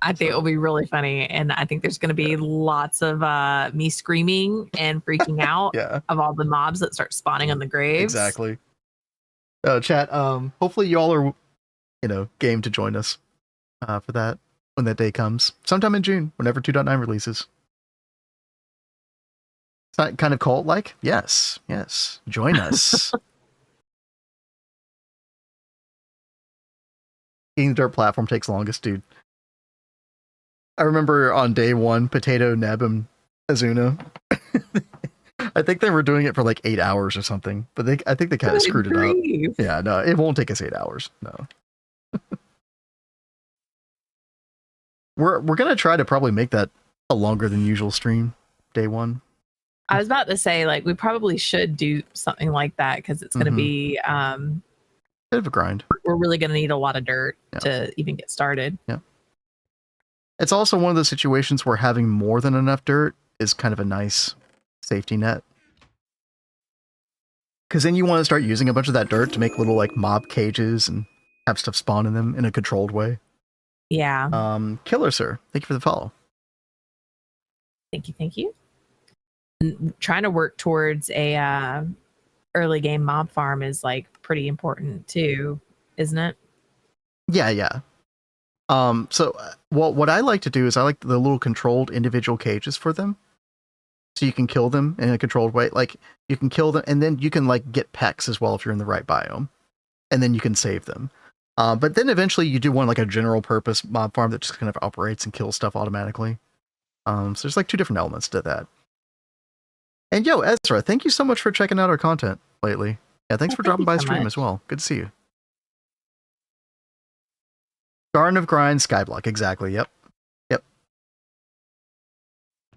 Speaker 2: I think it'll be really funny, and I think there's going to be lots of me screaming and freaking out of all the mobs that start spawning on the graves.
Speaker 1: Exactly. Chat, hopefully you all are, you know, game to join us for that when that day comes. Sometime in June, whenever 2.9 releases. It's not kind of cult-like? Yes. Join us. Getting the dirt platform takes longest, dude. I remember on day one, Potato, Neb, and Azuna. I think they were doing it for like 8 hours or something, but I think they kind of screwed it up. Yeah, no, it won't take us 8 hours. No. We're gonna try to probably make that a longer than usual stream, day one.
Speaker 2: I was about to say, like, we probably should do something like that because it's gonna be
Speaker 1: bit of a grind.
Speaker 2: We're really gonna need a lot of dirt to even get started.
Speaker 1: Yeah. It's also one of those situations where having more than enough dirt is kind of a nice safety net. Because then you want to start using a bunch of that dirt to make little like mob cages and have stuff spawn in them in a controlled way.
Speaker 2: Yeah.
Speaker 1: Killer Sir, thank you for the follow.
Speaker 2: Thank you. And trying to work towards a early game mob farm is like pretty important too, isn't it?
Speaker 1: Yeah. So what I like to do is I like the little controlled individual cages for them. So you can kill them in a controlled way. Like you can kill them and then you can like get pecks as well if you're in the right biome. And then you can save them. But then eventually you do want like a general purpose mob farm that just kind of operates and kills stuff automatically. So there's like two different elements to that. And yo, Ezra, thank you so much for checking out our content lately. Yeah, thanks for dropping by stream as well. Good to see you. Garden of Grind, Skyblock, exactly. Yep.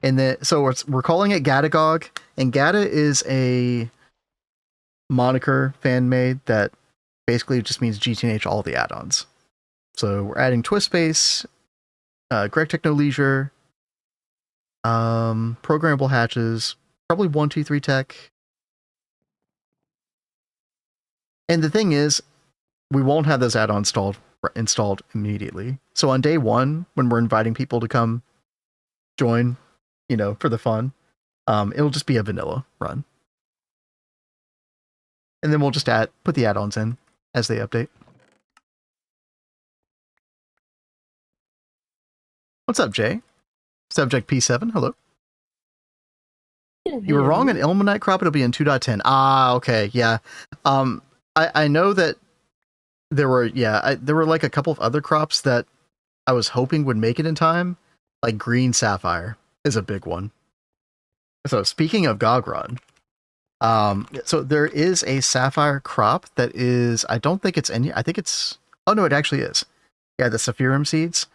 Speaker 1: And so we're calling it Gadagog, and Gada is a moniker fan made that basically just means GTNH all the add-ons. So we're adding Twist Space, Gregtech No Leisure, programmable hatches, probably 1, 2, 3 tech. And the thing is, we won't have those add-ons installed immediately. So on day one, when we're inviting people to come join, you know, for the fun, it'll just be a vanilla run. And then we'll just put the add-ons in as they update. What's up, Jay? Subject P7, hello. You were wrong in Ilmenite crop, it'll be in 2.10. Ah, okay, yeah. I know that there were like a couple of other crops that I was hoping would make it in time, like green sapphire is a big one. So speaking of GOG Run, so there is a sapphire crop that is, I don't think it's any, I think it's, oh no, it actually is. Yeah, the Saphirum seeds.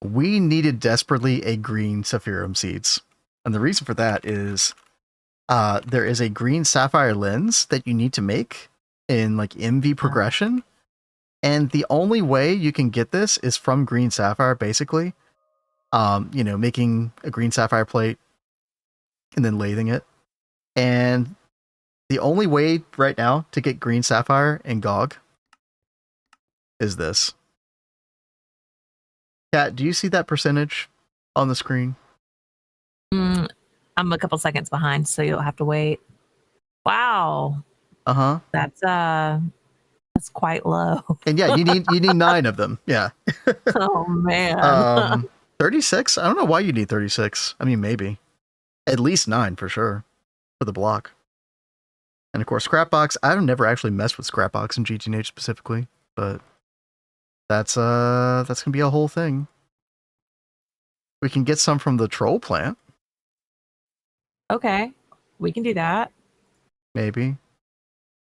Speaker 1: We needed desperately a green Saphirum seeds. And the reason for that is there is a green sapphire lens that you need to make in like MV progression. And the only way you can get this is from green sapphire, basically. You know, making a green sapphire plate and then lathing it. And the only way right now to get green sapphire in GOG is this. Kat, do you see that percentage on the screen?
Speaker 2: I'm a couple seconds behind, so you'll have to wait. Wow.
Speaker 1: Uh-huh.
Speaker 2: That's quite low.
Speaker 1: And yeah, you need 9 of them. Yeah.
Speaker 2: Oh man.
Speaker 1: 36? I don't know why you need 36. I mean, maybe. At least 9 for sure. For the block. And of course, Scrapbox. I've never actually messed with Scrapbox in GTNH specifically, but that's gonna be a whole thing. We can get some from the troll plant,
Speaker 2: Okay, we can do that.
Speaker 1: maybe.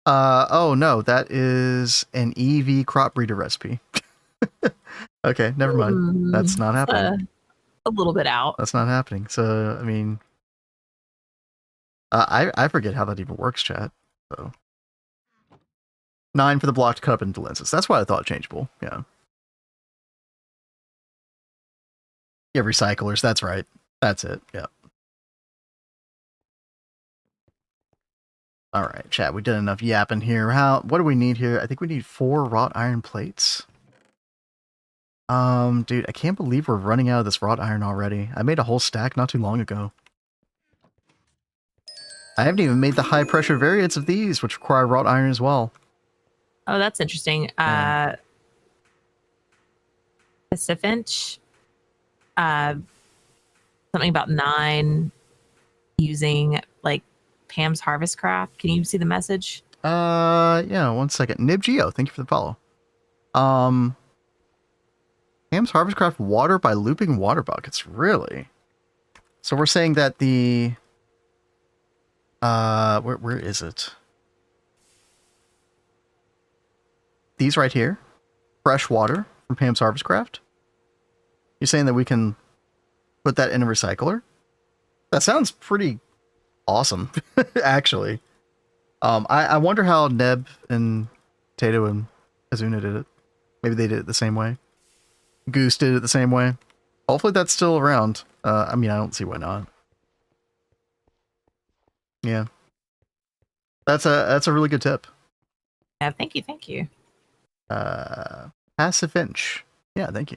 Speaker 1: Oh no, that is an EV crop breeder recipe. Okay, never mind. That's not happening.
Speaker 2: A little bit out.
Speaker 1: That's not happening. So, I mean, I forget how that even works, chat. So, 9 for the block to cut up into lenses. That's why I thought changeable. Yeah. Yeah, recyclers. That's right. That's it. Yeah. All right, chat. We did enough yapping here. What do we need here? I think we need 4 wrought iron plates. Dude, I can't believe we're running out of this wrought iron already. I made a whole stack not too long ago. I haven't even made the high pressure variants of these, which require wrought iron as well.
Speaker 2: Oh, that's interesting. Pacifinch, something about 9 using like Pam's Harvest Craft. Can you see the message?
Speaker 1: Yeah, 1 second. NibGeo, thank you for the follow. Pam's Harvest Craft water by looping water buckets. Really? So we're saying that the where is it? These right here, fresh water from Pam's Harvest Craft. You're saying that we can put that in a recycler? That sounds pretty awesome, actually. I wonder how Neb and Tato and Azuna did it. Maybe they did it the same way. Goose did it the same way. Hopefully that's still around. I mean, I don't see why not. Yeah. That's a really good tip.
Speaker 2: Yeah, thank you.
Speaker 1: Passive inch. Yeah, thank you.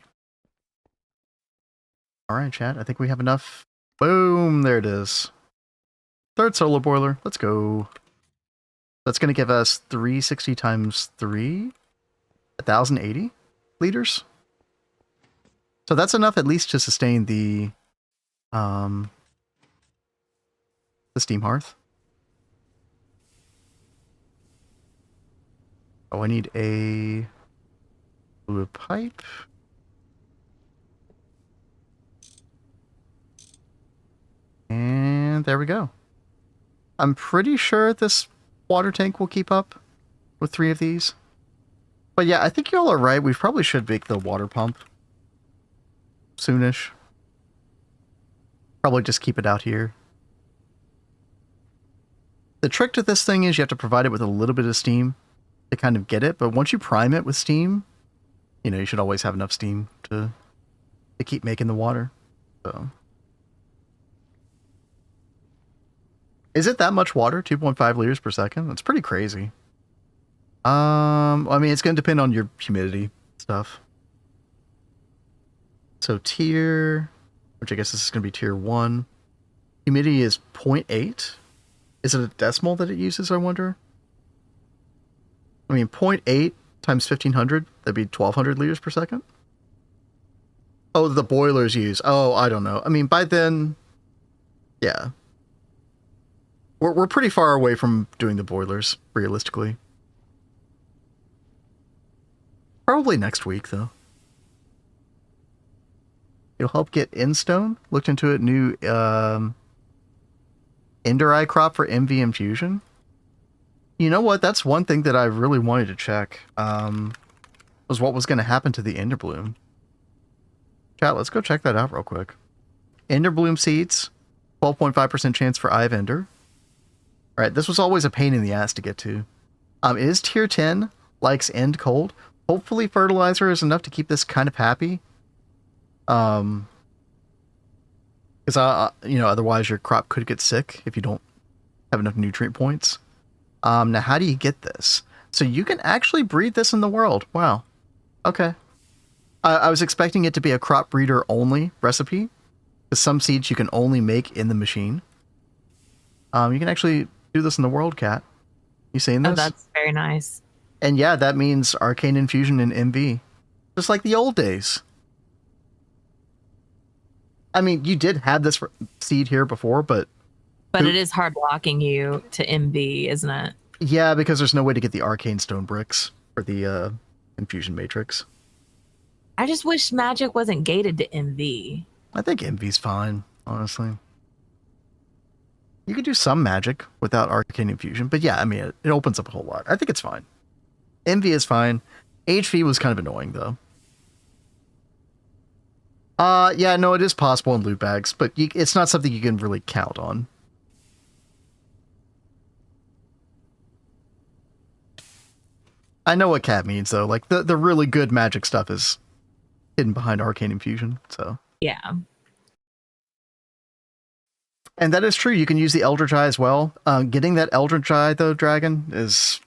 Speaker 1: All right, chat. I think we have enough. Boom, there it is. 3rd solar boiler. Let's go. That's going to give us 360 times 3, 1080 liters. So that's enough at least to sustain the steam hearth. Oh, I need a fluid pipe. And there we go. I'm pretty sure this water tank will keep up with 3 of these. But yeah, I think y'all are right. We probably should make the water pump soonish. Probably just keep it out here. The trick to this thing is you have to provide it with a little bit of steam to kind of get it, but once you prime it with steam, you know, you should always have enough steam to keep making the water. So, is it that much water? 2.5 liters per second? That's pretty crazy. I mean, it's going to depend on your humidity stuff. So tier, which I guess this is going to be tier 1. Humidity is 0.8. Is it a decimal that it uses, I wonder? I mean, 0.8 times 1500, that'd be 1200 liters per second. Oh, the boilers use. Oh, I don't know. I mean, by then, yeah. We're pretty far away from doing the boilers, realistically. Probably next week, though. It'll help get Endstone. Looked into it. New Ender Eye crop for MV Infusion. You know what? That's one thing that I really wanted to check. Was what was going to happen to the Ender Bloom. Chat, let's go check that out real quick. Ender Bloom seeds. 12.5% chance for Eye of Ender. Alright, this was always a pain in the ass to get to. Is tier 10. Likes end cold. Hopefully fertilizer is enough to keep this kind of happy. Because you know, otherwise your crop could get sick if you don't have enough nutrient points. Now how do you get this? So you can actually breed this in the world. Wow. Okay. I was expecting it to be a crop breeder only recipe, because some seeds you can only make in the machine. You can actually do this in the world, Cat. You seen this?
Speaker 2: Oh, that's very nice.
Speaker 1: And yeah, that means arcane infusion in MV, just like the old days. I mean, you did have this seed here before, but
Speaker 2: it is hard blocking you to MV, isn't it?
Speaker 1: Yeah, because there's no way to get the arcane stone bricks for the infusion matrix.
Speaker 2: I just wish magic wasn't gated to MV.
Speaker 1: I think Envy's fine, honestly. You could do some magic without Arcane Infusion, but yeah, I mean, it opens up a whole lot. I think it's fine. Envy is fine. HV was kind of annoying, though. Yeah, no, it is possible in loot bags, but it's not something you can really count on. I know what Cat means, though. Like, the really good magic stuff is hidden behind Arcane Infusion, so...
Speaker 2: Yeah.
Speaker 1: And that is true. You can use the Eldritch Eye as well. Getting that Eldritch Eye, though, Dragon, is...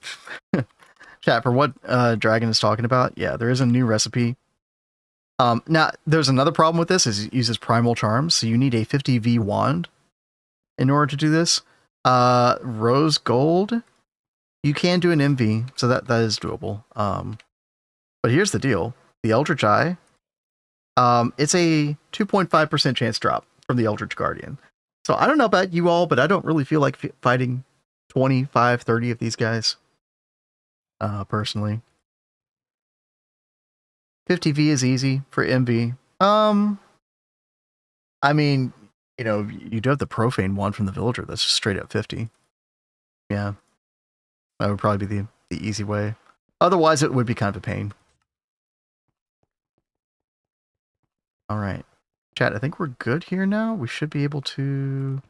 Speaker 1: Chat, for what Dragon is talking about, yeah, there is a new recipe. Now, there's another problem with this, is it uses Primal Charms, so you need a 50V wand in order to do this. Rose Gold, you can do an MV, so that is doable. But here's the deal. The Eldritch Eye, it's a 2.5% chance drop from the Eldritch Guardian. So I don't know about you all, but I don't really feel like fighting 25, 30 of these guys. Personally. 50V is easy for MV. I mean, you know, you do have the Profane one from the Villager that's just straight up 50. Yeah. That would probably be the easy way. Otherwise, it would be kind of a pain. Alright. Chat, I think we're good here now. We should be able to...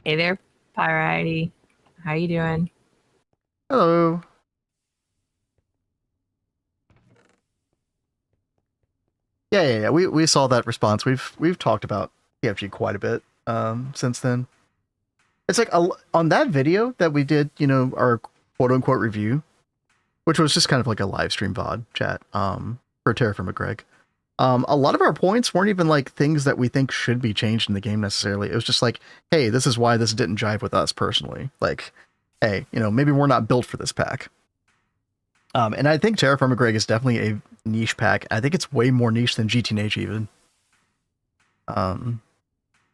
Speaker 2: Hey there, Pyriety. How you doing?
Speaker 1: Hello. Yeah. We saw that response. We've talked about TFG quite a bit since then. It's like on that video that we did, you know, our quote unquote review, which was just kind of like a live stream VOD chat for Terraform Greg. A lot of our points weren't even like things that we think should be changed in the game necessarily. It was just like, hey, this is why this didn't jive with us personally. Like, hey, you know, maybe we're not built for this pack. And I think Terraform Greg is definitely a niche pack. I think it's way more niche than GTNH even.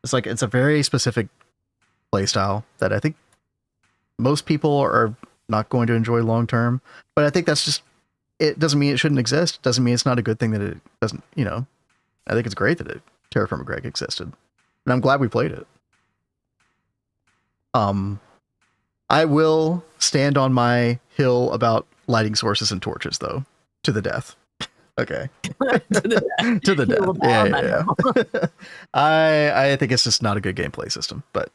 Speaker 1: It's like, it's a very specific playstyle that I think most people are not going to enjoy long term. But I think that's just, it doesn't mean it shouldn't exist. It doesn't mean it's not a good thing that it doesn't, you know. I think it's great that Terraform Greg existed. And I'm glad we played it. I will stand on my hill about lighting sources and torches, though, to the death. Okay. To the death. Yeah. I think it's just not a good gameplay system, but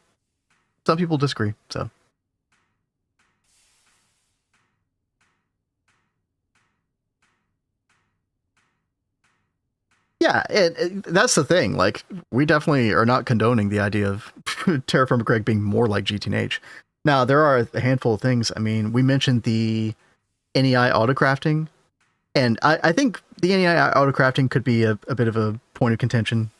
Speaker 1: some people disagree, so. Yeah, that's the thing. Like, we definitely are not condoning the idea of Terraform Greg being more like GTNH. Now, there are a handful of things. I mean, we mentioned the NEI autocrafting, and I think the NEI autocrafting could be a bit of a point of contention,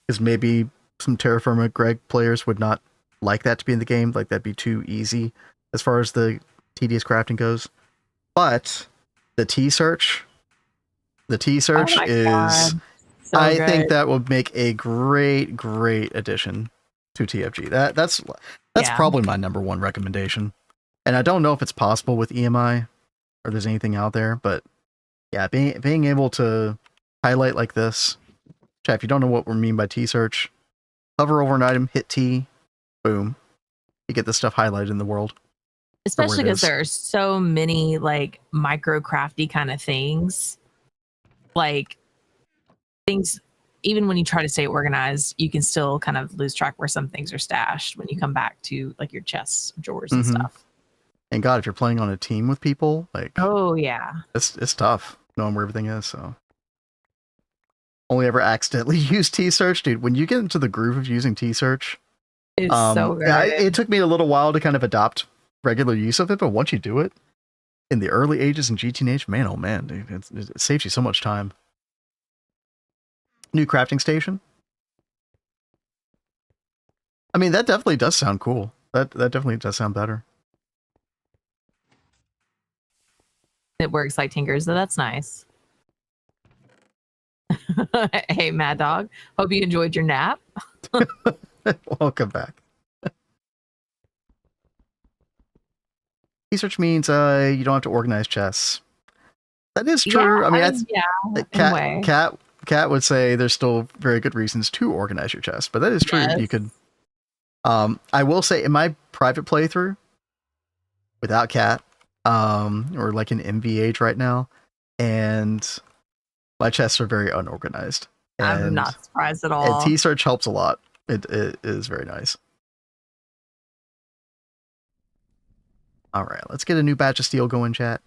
Speaker 1: because maybe some Terraform Greg players would not like that to be in the game. Like, that'd be too easy as far as the tedious crafting goes. But the T-search is...
Speaker 2: God. So
Speaker 1: I
Speaker 2: good.
Speaker 1: think that would make a great addition to TFG. That's probably my number one recommendation. And I don't know if it's possible with EMI or there's anything out there, but yeah, being able to highlight like this. Chat, if you don't know what we mean by T-search, hover over an item, hit T, boom. You get this stuff highlighted in the world.
Speaker 2: Especially because there are so many like micro crafty kind of things. Like things, even when you try to stay organized, you can still kind of lose track where some things are stashed when you come back to like your chests, drawers, and stuff.
Speaker 1: And God, if you're playing on a team with people, like,
Speaker 2: oh yeah,
Speaker 1: it's tough knowing where everything is. So only ever accidentally use T-search, dude. When you get into the groove of using T-search,
Speaker 2: it's so good.
Speaker 1: Yeah, it took me a little while to kind of adopt regular use of it, but once you do it in the early ages in GTNH, man, oh man, dude, it saves you so much time. New crafting station. I mean, that definitely does sound cool. That definitely does sound better.
Speaker 2: It works like Tinkers, so that's nice. Hey, Mad Dog. Hope you enjoyed your nap.
Speaker 1: Welcome back. Research means you don't have to organize chests. That is true.
Speaker 2: Yeah,
Speaker 1: I mean, Cat Kat would say there's still very good reasons to organize your chest, but that is true.
Speaker 2: Yes.
Speaker 1: You could. I will say in my private playthrough, without Kat, or like in MVH right now, and my chests are very unorganized.
Speaker 2: I'm
Speaker 1: And,
Speaker 2: not surprised at all.
Speaker 1: and T-Search helps a lot. It is very nice. All right, let's get a new batch of steel going, chat.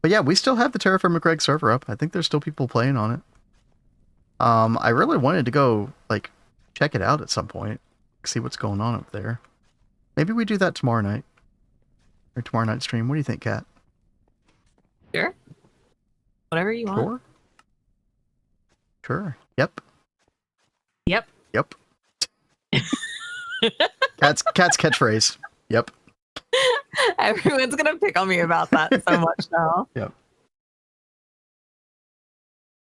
Speaker 1: But yeah, we still have the Terraform McGreg server up. I think there's still people playing on it. I really wanted to go like check it out at some point, see what's going on up there. Maybe we do that tomorrow night or tomorrow night stream. What do you think, Kat?
Speaker 2: Sure. Whatever you want.
Speaker 1: Sure. Sure. Yep.
Speaker 2: Yep.
Speaker 1: Yep. Cat's catchphrase. Yep.
Speaker 2: Everyone's gonna pick on me about that so much now.
Speaker 1: Yep.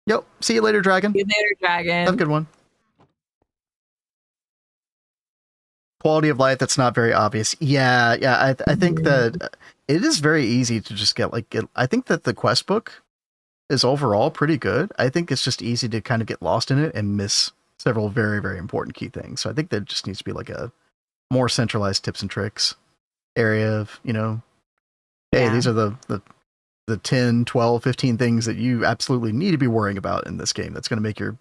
Speaker 1: Yep. See you later, Dragon.
Speaker 2: See you later, Dragon.
Speaker 1: Have a good one. Quality of life that's not very obvious. Yeah. I think that it is very easy to just get I think that the quest book is overall pretty good. I think it's just easy to kind of get lost in it and miss several very, very important key things. So I think that just needs to be like a more centralized tips and tricks area of, hey, these are the 10, 12, 15 things that you absolutely need to be worrying about in this game that's going to make your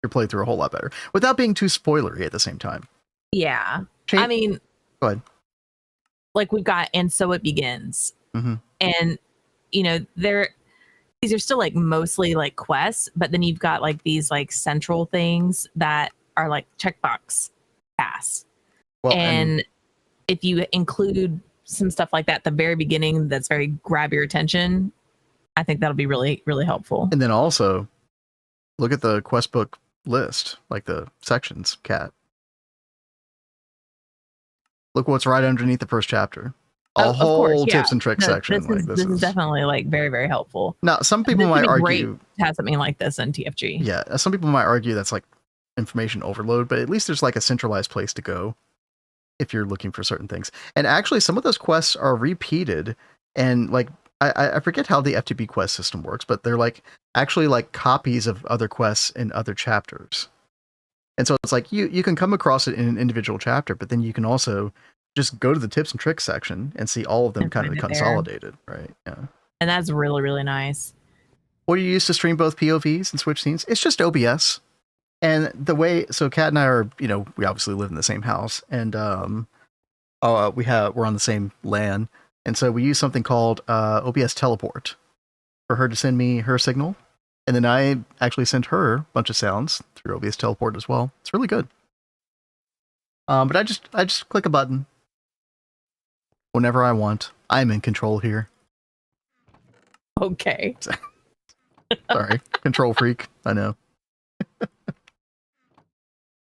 Speaker 1: playthrough a whole lot better without being too spoilery at the same time.
Speaker 2: Yeah.
Speaker 1: Change-
Speaker 2: I mean,
Speaker 1: go ahead.
Speaker 2: Like we've got, and so it begins.
Speaker 1: Mm-hmm.
Speaker 2: And, these are still like mostly like quests, but then you've got like these like central things that are like checkbox tasks.
Speaker 1: Well,
Speaker 2: and if you include some stuff like that at the very beginning, that's very grab your attention, I think that'll be really, really helpful.
Speaker 1: And then also look at the quest book list, like the sections, Kat. Look what's right underneath the first chapter. A whole tips and tricks section.
Speaker 2: This is definitely like very, very helpful.
Speaker 1: Now, some people might argue
Speaker 2: to have something like this in TFG.
Speaker 1: Yeah, some people might argue that's like information overload, but at least there's like a centralized place to go if you're looking for certain things. And actually, some of those quests are repeated, and like I forget how the FTB quest system works, but they're like actually like copies of other quests in other chapters. And so it's like you can come across it in an individual chapter, but then you can also just go to the tips and tricks section and see all of them kind of consolidated, right? Yeah.
Speaker 2: And that's really, really nice.
Speaker 1: What do you use to stream both POVs and Switch scenes? It's just OBS. And the way, so Kat and I are, we obviously live in the same house, and we're on the same LAN, and so we use something called OBS Teleport for her to send me her signal, and then I actually send her a bunch of sounds through OBS Teleport as well. It's really good. But I just click a button whenever I want. I'm in control here.
Speaker 2: Okay.
Speaker 1: Sorry, control freak. I know.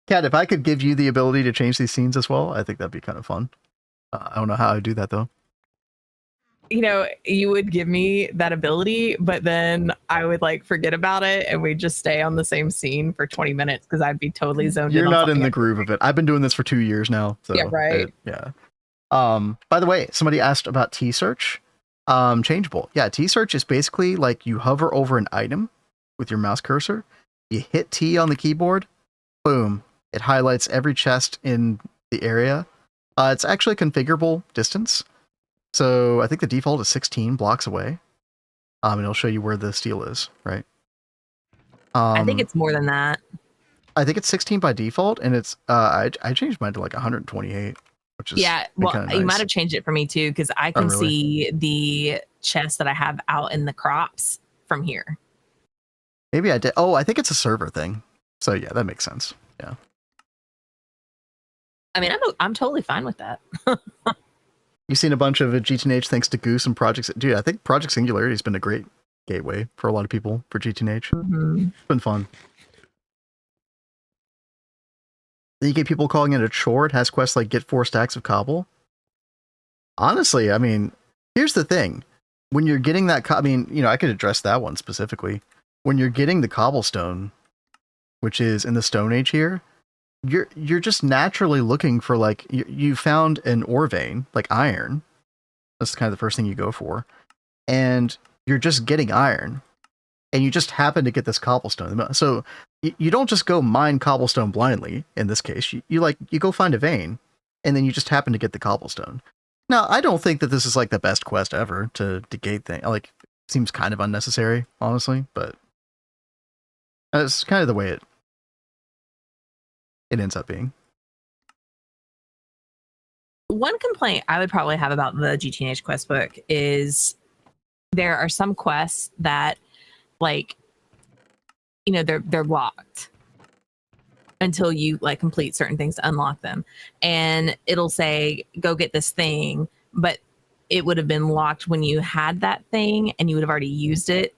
Speaker 1: Kat, if I could give you the ability to change these scenes as well, I think that'd be kind of fun. I don't know how I do that though.
Speaker 2: You would give me that ability, but then I would like forget about it and we'd just stay on the same scene for 20 minutes because I'd be totally zoned in.
Speaker 1: You're not in the groove of it. I've been doing this for 2 years now. So
Speaker 2: yeah, right.
Speaker 1: Yeah. By the way, somebody asked about T-Search. Changeable. Yeah, T-Search is basically like you hover over an item with your mouse cursor, you hit T on the keyboard, boom, it highlights every chest in the area. It's actually a configurable distance. So I think the default is 16 blocks away. And it'll show you where the steel is, right?
Speaker 2: I think it's more than that.
Speaker 1: I think it's 16 by default, and it's I changed mine to like 128, which is
Speaker 2: well,
Speaker 1: nice.
Speaker 2: You might have changed it for me too, because I can see the chest that I have out in the crops from here.
Speaker 1: Maybe I did. Oh, I think it's a server thing. So yeah, that makes sense. Yeah.
Speaker 2: I mean, I'm totally fine with that.
Speaker 1: You've seen a bunch of GTNH thanks to Goose and projects. Dude, I think Project Singularity has been a great gateway for a lot of people for GTNH.
Speaker 2: Mm-hmm.
Speaker 1: It's been fun. Then you get people calling it a chore. It has quests like get 4 stacks of cobble. Honestly, I mean, here's the thing. When you're getting that, I could address that one specifically. When you're getting the cobblestone, which is in the Stone Age here, you're just naturally looking for like you found an ore vein like iron. That's kind of the first thing you go for, and you're just getting iron, and you just happen to get this cobblestone. So you don't just go mine cobblestone blindly. In this case, you go find a vein, and then you just happen to get the cobblestone. Now, I don't think that this is like the best quest ever to gate thing. Like, seems kind of unnecessary, honestly, but it's kind of the way it ends up being.
Speaker 2: One complaint I would probably have about the GTNH quest book is there are some quests that, like, you know, they're locked until you like complete certain things to unlock them, and it'll say go get this thing, but it would have been locked when you had that thing and you would have already used it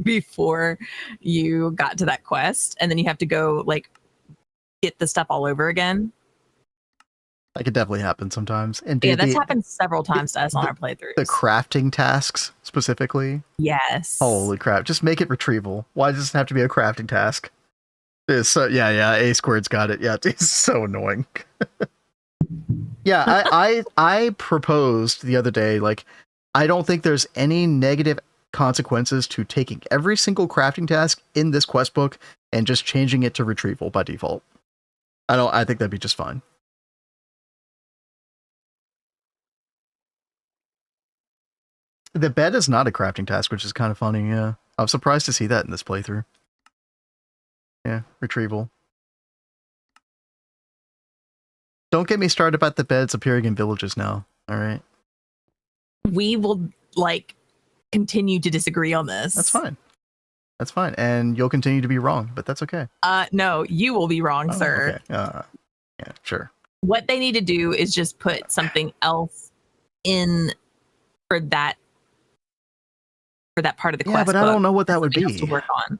Speaker 2: before you got to that quest, and then you have to go like get the stuff all over again.
Speaker 1: That could definitely happen sometimes. And dude,
Speaker 2: yeah, that's happened several times to us on our playthroughs.
Speaker 1: The crafting tasks specifically.
Speaker 2: Yes.
Speaker 1: Holy crap! Just make it retrieval. Why does it have to be a crafting task? It's so yeah. A squared's got it. Yeah, it's so annoying. Yeah, I proposed the other day, like, I don't think there's any negative consequences to taking every single crafting task in this quest book and just changing it to retrieval by default. I think that'd be just fine. The bed is not a crafting task, which is kind of funny, yeah. I'm surprised to see that in this playthrough. Yeah, retrieval. Don't get me started about the beds appearing in villages now, alright?
Speaker 2: We will, like, continue to disagree on this.
Speaker 1: That's fine. That's fine, and you'll continue to be wrong, but that's okay.
Speaker 2: No, you will be wrong, sir.
Speaker 1: Okay. Yeah, sure.
Speaker 2: What they need to do is just put something else in for that part of the quest.
Speaker 1: Yeah, but I don't know what that would be.
Speaker 2: To work on.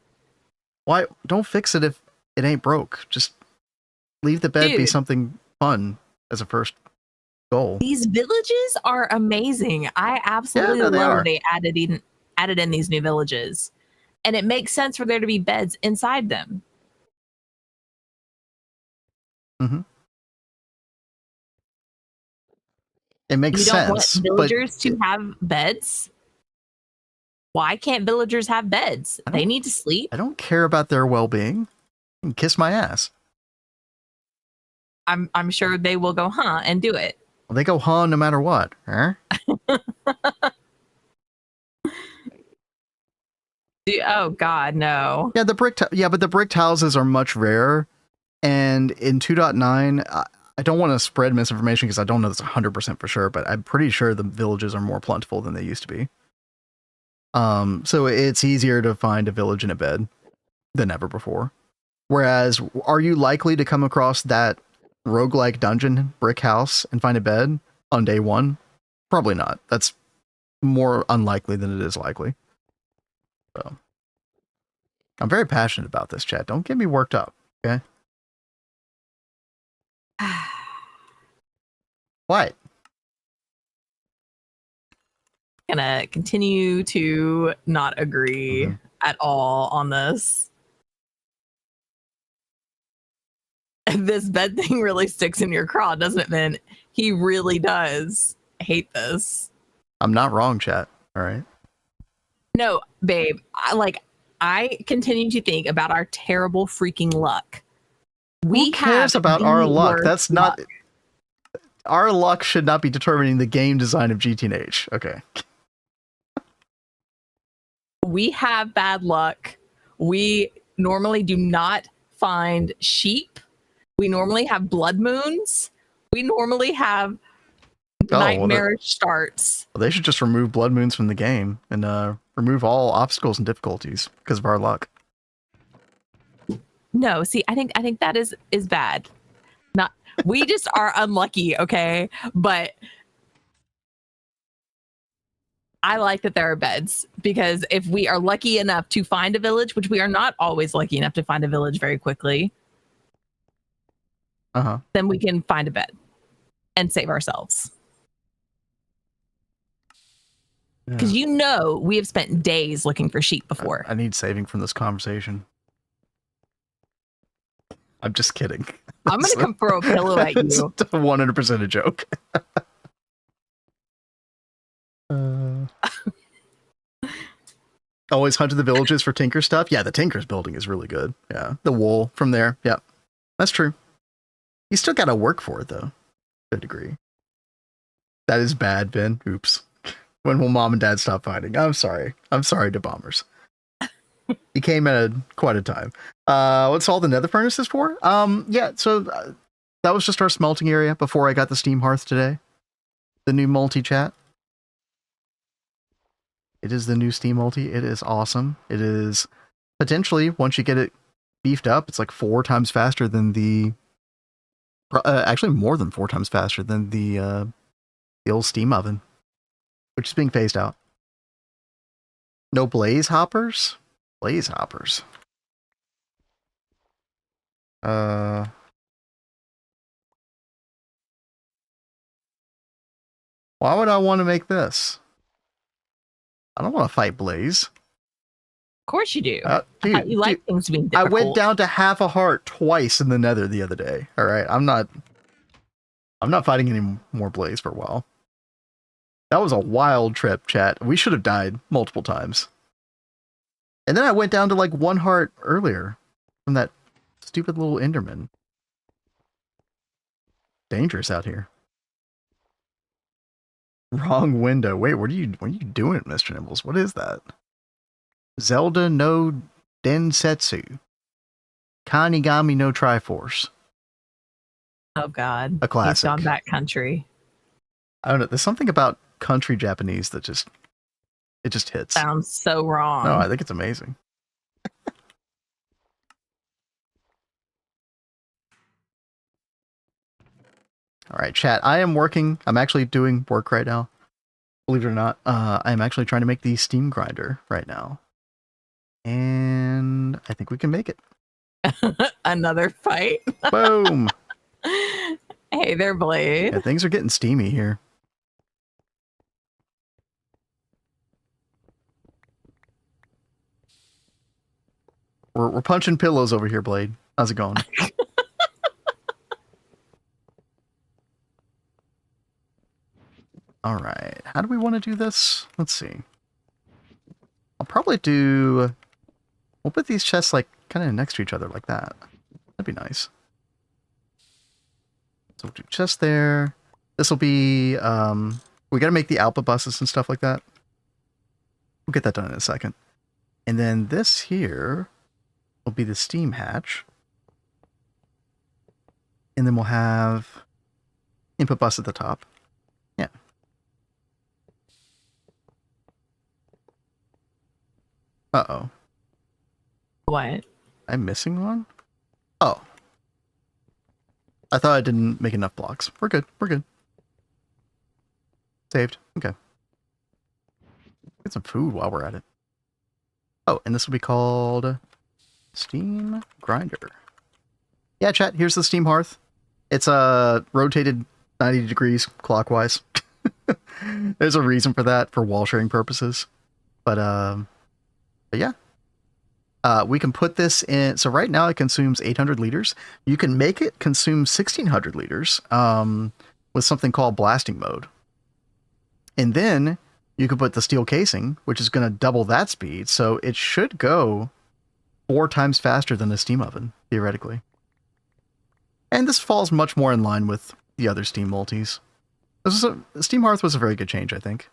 Speaker 1: Why? Don't fix it if it ain't broke. Just leave the bed be something fun as a first goal.
Speaker 2: These villages are amazing. I absolutely love they added in these new villages, and it makes sense for there to be beds inside them.
Speaker 1: Mm-hmm. It makes sense.
Speaker 2: You don't want villagers to have beds? Why can't villagers have beds? They need to sleep.
Speaker 1: I don't care about their well-being. Kiss my ass.
Speaker 2: I'm sure they will go, and do it.
Speaker 1: Well, they go, no matter what, huh?
Speaker 2: Oh God, no.
Speaker 1: Yeah, but the brick houses are much rarer, and in 2.9, I don't want to spread misinformation because I don't know this 100% for sure, but I'm pretty sure the villages are more plentiful than they used to be. So it's easier to find a village in a bed than ever before. Whereas, are you likely to come across that roguelike dungeon brick house and find a bed on day one? Probably not. That's more unlikely than it is likely. So, I'm very passionate about this, chat. Don't get me worked up, okay? What?
Speaker 2: Gonna continue to not agree at all on this. This bed thing really sticks in your craw, doesn't it, Ben? He really does. I hate this.
Speaker 1: I'm not wrong, chat. All right.
Speaker 2: No, babe. I continue to think about our terrible freaking luck.
Speaker 1: Who cares about our luck? That's not... Our luck should not be determining the game design of GTNH. Okay.
Speaker 2: We have bad luck. We normally do not find sheep. We normally have blood moons. We normally have nightmarish starts.
Speaker 1: Well, they should just remove blood moons from the game and remove all obstacles and difficulties because of our luck.
Speaker 2: No, see, I think that is bad. We just are unlucky, okay? But I like that there are beds, because if we are lucky enough to find a village, which we are not always lucky enough to find a village very quickly, then we can find a bed and save ourselves. Because we have spent days looking for sheep before.
Speaker 1: I need saving from this conversation. I'm just kidding.
Speaker 2: I'm going to come throw a pillow at you.
Speaker 1: It's 100% a joke. always hunted the villages for Tinker stuff. Yeah, the Tinker's building is really good. Yeah, the wool from there. Yeah, that's true. You still got to work for it, though, to a degree. That is bad, Ben. Oops. When will mom and dad stop fighting? I'm sorry. I'm sorry to bombers. He came at quite a time. What's all the nether furnaces for? Yeah, so that was just our smelting area before I got the steam hearth today. The new multi-chat. It is the new Steam Multi. It is awesome. It is potentially, once you get it beefed up, it's like 4 times faster than the... actually, more than 4 times faster than the old steam oven, which is being phased out. No blaze hoppers? Blaze hoppers. Why would I want to make this? I don't want to fight Blaze.
Speaker 2: Of course you do.
Speaker 1: Dude,
Speaker 2: you like things being difficult.
Speaker 1: I went down to half a heart twice in the nether the other day. All right, I'm not fighting any more Blaze for a while. That was a wild trip, chat. We should have died multiple times. And then I went down to like 1 heart earlier from that stupid little Enderman. Dangerous out here. Wrong window. Wait, what are you doing, Mr. Nimbles? What is that? Zelda no Densetsu. Kanigami no Triforce.
Speaker 2: Oh God.
Speaker 1: A classic.
Speaker 2: He's gone back country.
Speaker 1: I don't know. There's something about country Japanese that just hits.
Speaker 2: Sounds so wrong.
Speaker 1: No, I think it's amazing. All right, chat. I am working. I'm actually doing work right now. Believe it or not, I'm actually trying to make the steam grinder right now. And I think we can make it.
Speaker 2: Another fight.
Speaker 1: Boom.
Speaker 2: Hey there, Blade.
Speaker 1: Yeah, things are getting steamy here. We're punching pillows over here, Blade. How's it going? All right. How do we want to do this? Let's see. I'll probably do... We'll put these chests like kind of next to each other like that. That'd be nice. So we'll do chest there. This will be... we got to make the output buses and stuff like that. We'll get that done in a second. And then this here will be the steam hatch. And then we'll have input bus at the top. Yeah. Uh-oh.
Speaker 2: What?
Speaker 1: I'm missing one? Oh. I thought I didn't make enough blocks. We're good. We're good. Saved. Okay. Get some food while we're at it. Oh, and this will be called Steam Grinder. Yeah, chat, here's the steam hearth. It's rotated 90 degrees clockwise. There's a reason for that, for wall sharing purposes. But yeah. We can put this in. So right now it consumes 800 liters. You can make it consume 1600 liters with something called blasting mode. And then you can put the steel casing, which is going to double that speed. So it should go 4 times faster than a steam oven, theoretically. And this falls much more in line with the other Steam multis. Steam Hearth was a very good change, I think.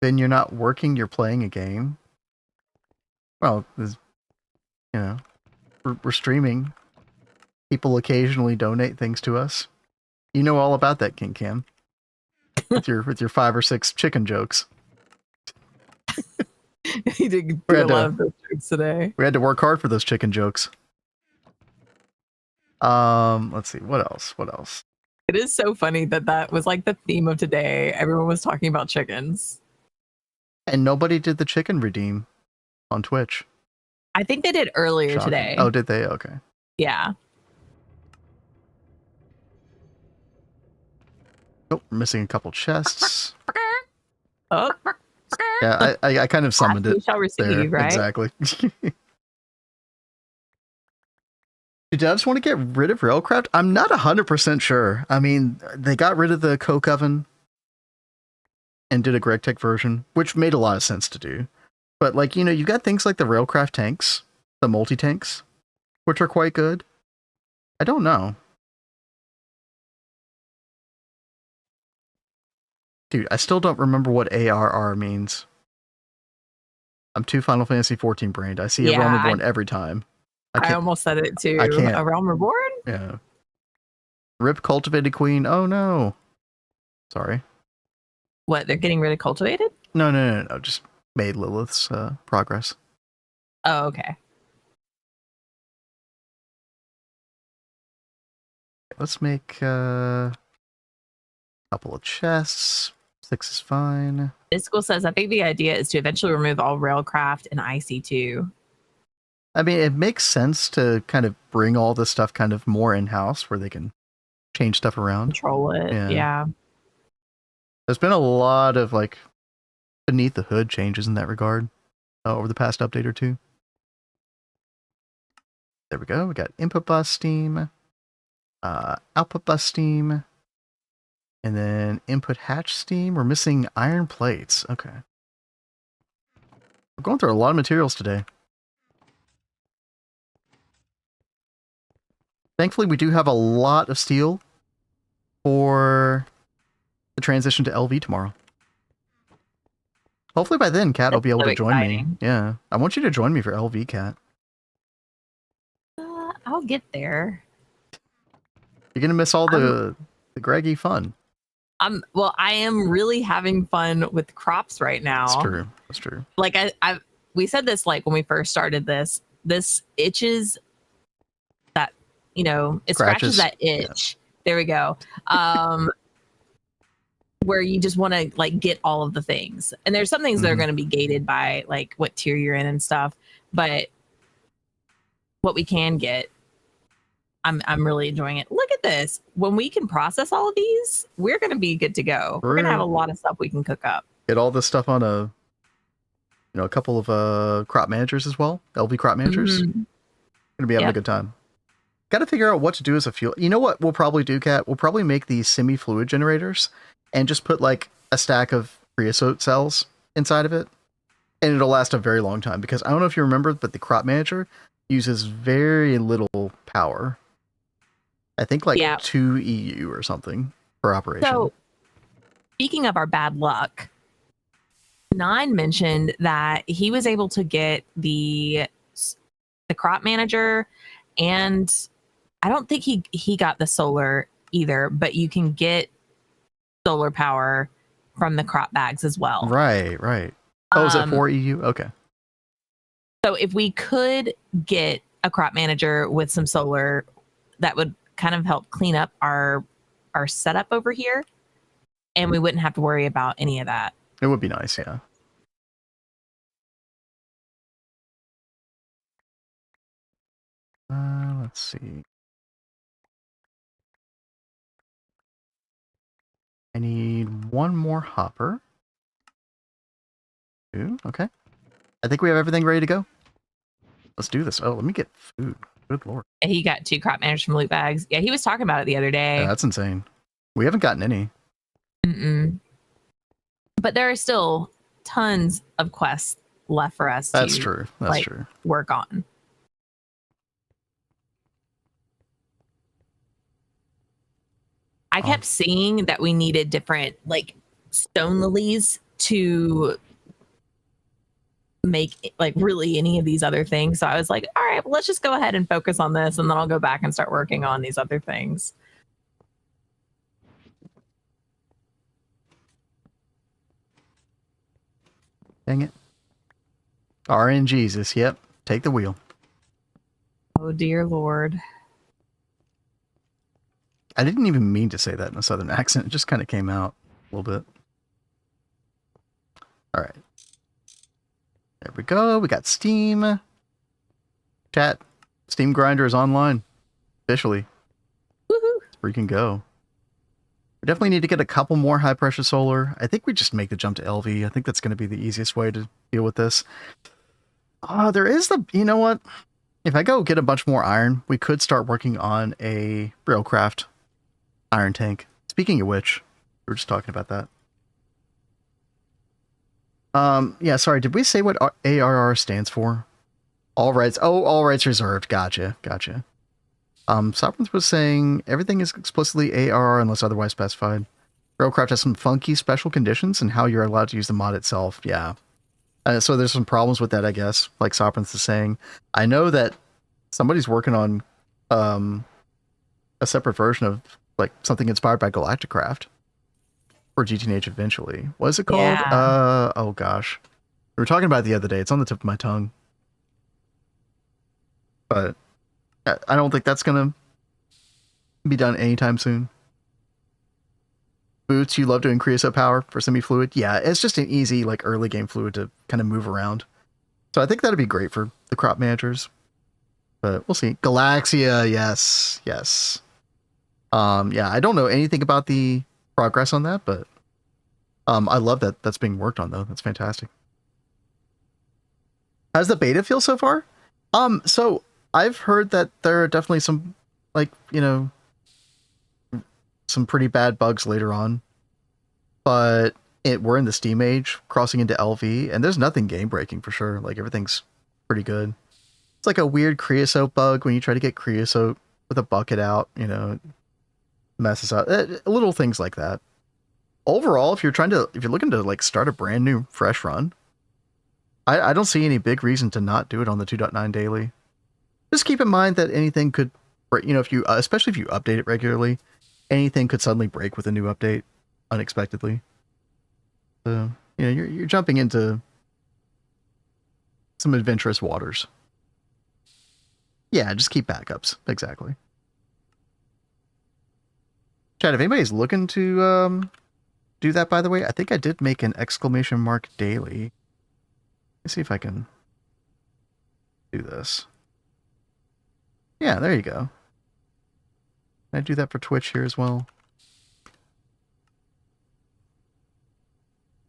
Speaker 1: Then you're not working, you're playing a game. Well, you know, we're streaming. People occasionally donate things to us. You know all about that, King Cam. With your 5 or 6 chicken jokes.
Speaker 2: He did do a lot of those jokes today.
Speaker 1: We had to work hard for those chicken jokes. Let's see, what else?
Speaker 2: It is so funny that was like the theme of today. Everyone was talking about chickens.
Speaker 1: And nobody did the chicken redeem on Twitch.
Speaker 2: I think they did earlier
Speaker 1: Shocking.
Speaker 2: today.
Speaker 1: Oh, did they? Okay.
Speaker 2: Yeah.
Speaker 1: Oh, we're missing a couple chests.
Speaker 2: Oh.
Speaker 1: Yeah, I kind of summoned it.
Speaker 2: We shall receive,
Speaker 1: there.
Speaker 2: right?
Speaker 1: Exactly. Did devs want to get rid of Railcraft? I'm not 100% sure. I mean, they got rid of the coke oven. and did a Gregtech version, which made a lot of sense to do. But like, you know, you've got things like the Railcraft tanks, the multi-tanks, which are quite good. I don't know. Dude, I still don't remember what ARR means. I'm too Final Fantasy 14 brained. I see a Realm Reborn every time.
Speaker 2: I almost said it too.
Speaker 1: I can't.
Speaker 2: A Realm Reborn?
Speaker 1: Yeah. Rip Cultivated Queen. Oh no. Sorry.
Speaker 2: What, they're getting rid of Cultivated?
Speaker 1: No. Just made Lilith's progress.
Speaker 2: Oh, okay.
Speaker 1: Let's make a couple of chests. 6 is fine.
Speaker 2: Iskel says, I think the idea is to eventually remove all Railcraft and IC2.
Speaker 1: I mean, it makes sense to kind of bring all this stuff kind of more in-house where they can change stuff around.
Speaker 2: Control it, yeah.
Speaker 1: There's been a lot of, like, beneath the hood changes in that regard over the past update or two. There we go. We got input bus steam, output bus steam, and then input hatch steam. We're missing iron plates. Okay. We're going through a lot of materials today. Thankfully, we do have a lot of steel for the transition to LV tomorrow. Hopefully by then, Kat will be able to join me. Yeah. I want you to join me for LV, Kat.
Speaker 2: I'll get there.
Speaker 1: You're going to miss all the Greggy fun.
Speaker 2: Well, I am really having fun with crops right now.
Speaker 1: That's true.
Speaker 2: Like we said this like when we first started this itches that, you know, it scratches that itch. Yeah. There we go. Where you just want to like get all of the things. And there's some things that are going to be gated by like what tier you're in and stuff. But what we can get, I'm really enjoying it. Look at this. When we can process all of these, we're going to be good to go. We're going to have a lot of stuff we can cook up.
Speaker 1: Get all this stuff on a couple of crop managers as well. LV crop managers. Going to be having a good time. Got to figure out what to do as a fuel. You know what we'll probably do, Kat? We'll probably make these semi-fluid generators and just put like a stack of creosote cells inside of it. And it'll last a very long time because I don't know if you remember, but the crop manager uses very little power. I think like 2 EU or something for operation. So,
Speaker 2: speaking of our bad luck, Nine mentioned that he was able to get the crop manager, and I don't think he got the solar either, but you can get solar power from the crop bags as well.
Speaker 1: Right. Oh, is it 4 EU? Okay.
Speaker 2: So if we could get a crop manager with some solar, that would kind of help clean up our setup over here, and we wouldn't have to worry about any of that.
Speaker 1: It would be nice, yeah. Let's see. I need one more hopper. 2, okay. I think we have everything ready to go. Let's do this. Oh, let me get food. Good lord.
Speaker 2: And he got 2 crop managers from loot bags. Yeah, he was talking about it the other day.
Speaker 1: Yeah, that's insane. We haven't gotten any.
Speaker 2: But there are still tons of quests left for us
Speaker 1: to true. That's true.
Speaker 2: Work on. I kept seeing that we needed different like stone lilies to make like really any of these other things. So I was like, all right, well, let's just go ahead and focus on this, and then I'll go back and start working on these other things.
Speaker 1: Dang it. RNGesus, yep. Take the wheel.
Speaker 2: Oh dear Lord.
Speaker 1: I didn't even mean to say that in a southern accent. It just kind of came out a little bit. All right. There we go. We got Steam. Chat. Steam Grinder is online. Officially.
Speaker 2: Woohoo.
Speaker 1: That's where you can go. We definitely need to get a couple more high pressure solar. I think we just make the jump to LV. I think that's going to be the easiest way to deal with this. There is the, you know what? If I go get a bunch more iron, we could start working on a Railcraft iron tank. Speaking of which, we were just talking about that. Yeah, sorry, did we say what ARR stands for? All rights. Oh, all rights reserved. Gotcha. Sovereigns was saying everything is explicitly ARR unless otherwise specified. Railcraft has some funky special conditions and how you're allowed to use the mod itself. Yeah. So there's some problems with that, I guess, like Sovereigns is saying. I know that somebody's working on a separate version of like something inspired by Galacticraft for GTNH eventually. What is it called?
Speaker 2: Yeah.
Speaker 1: Oh gosh. We were talking about it the other day. It's on the tip of my tongue. But I don't think that's going to be done anytime soon. Boots, you love doing creosote power for semi-fluid? Yeah, it's just an easy like early game fluid to kind of move around. So I think that'd be great for the crop managers. But we'll see. Galaxia, yes. Yeah, I don't know anything about the progress on that, but I love that that's being worked on though. That's fantastic. How's the beta feel so far? So I've heard that there are definitely some like, you know, some pretty bad bugs later on, but we're in the Steam age, crossing into LV, and there's nothing game breaking for sure. Like everything's pretty good. It's like a weird creosote bug when you try to get creosote with a bucket out, you know, it messes up. Little things like that. Overall, if you're looking to like start a brand new fresh run, I don't see any big reason to not do it on the 2.9 daily. Just keep in mind that anything could, you know, if you, especially if you update it regularly, anything could suddenly break with a new update unexpectedly. So, you know, you're jumping into some adventurous waters. Yeah, just keep backups. Exactly. Chat, if anybody's looking to do that, by the way, I think I did make an exclamation mark daily. Let's see if I can do this. Yeah, there you go. Can I do that for Twitch here as well?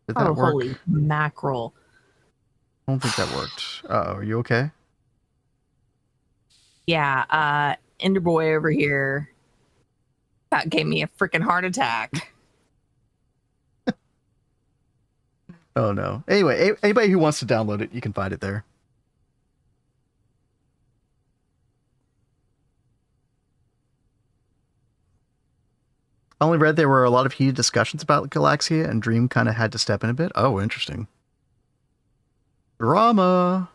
Speaker 1: Did that work?
Speaker 2: Holy mackerel.
Speaker 1: I don't think that worked. Uh-oh, are you okay?
Speaker 2: Yeah, Ender Boy over here that gave me a freaking heart attack.
Speaker 1: Oh no. Anyway, anybody who wants to download it, you can find it there. I only read there were a lot of heated discussions about Galaxia, and Dream kind of had to step in a bit. Oh, interesting. Drama.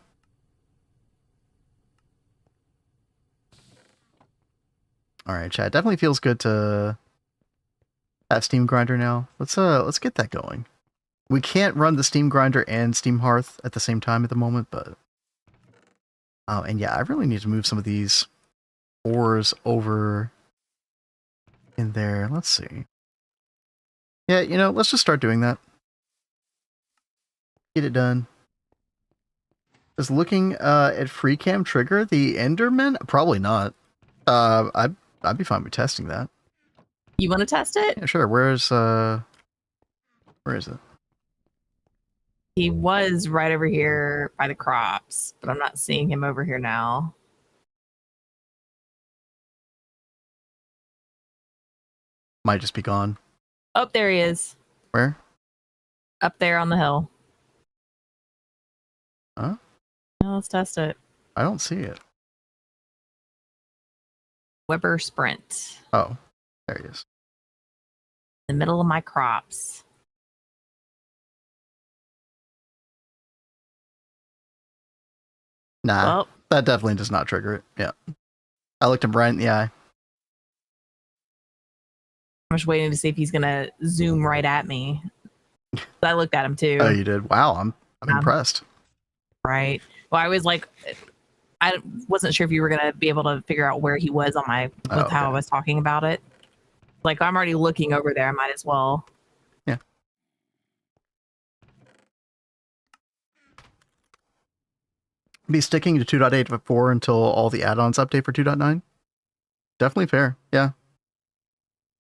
Speaker 1: All right, chat. Definitely feels good to have Steam Grinder now. Let's get that going. We can't run the Steam Grinder and Steam Hearth at the same time at the moment, but and yeah, I really need to move some of these ores over in there. Let's see. Yeah, you know, let's just start doing that. Get it done. Is looking at free cam trigger the Enderman? Probably not. I'd be fine with testing that.
Speaker 2: You want to test it?
Speaker 1: Yeah, sure. Where is it?
Speaker 2: He was right over here by the crops, but I'm not seeing him over here now.
Speaker 1: Might just be gone.
Speaker 2: Oh, there he is.
Speaker 1: Where?
Speaker 2: Up there on the hill.
Speaker 1: Huh?
Speaker 2: Yeah, let's test it.
Speaker 1: I don't see it.
Speaker 2: Weber Sprint.
Speaker 1: Oh, there he is.
Speaker 2: In the middle of my crops.
Speaker 1: Nah,
Speaker 2: Well,
Speaker 1: that definitely does not trigger it. Yeah. I looked him right in the eye.
Speaker 2: I'm just waiting to see if he's gonna zoom right at me. I looked at him too.
Speaker 1: Oh, you did? Wow, I'm impressed.
Speaker 2: Right. Well, I was like, I wasn't sure if you were gonna be able to figure out where he was on my with how I was talking about it. Like, I'm already looking over there. I might as well.
Speaker 1: Yeah. Be sticking to 2.8.4 until all the add-ons update for 2.9. Definitely fair. Yeah.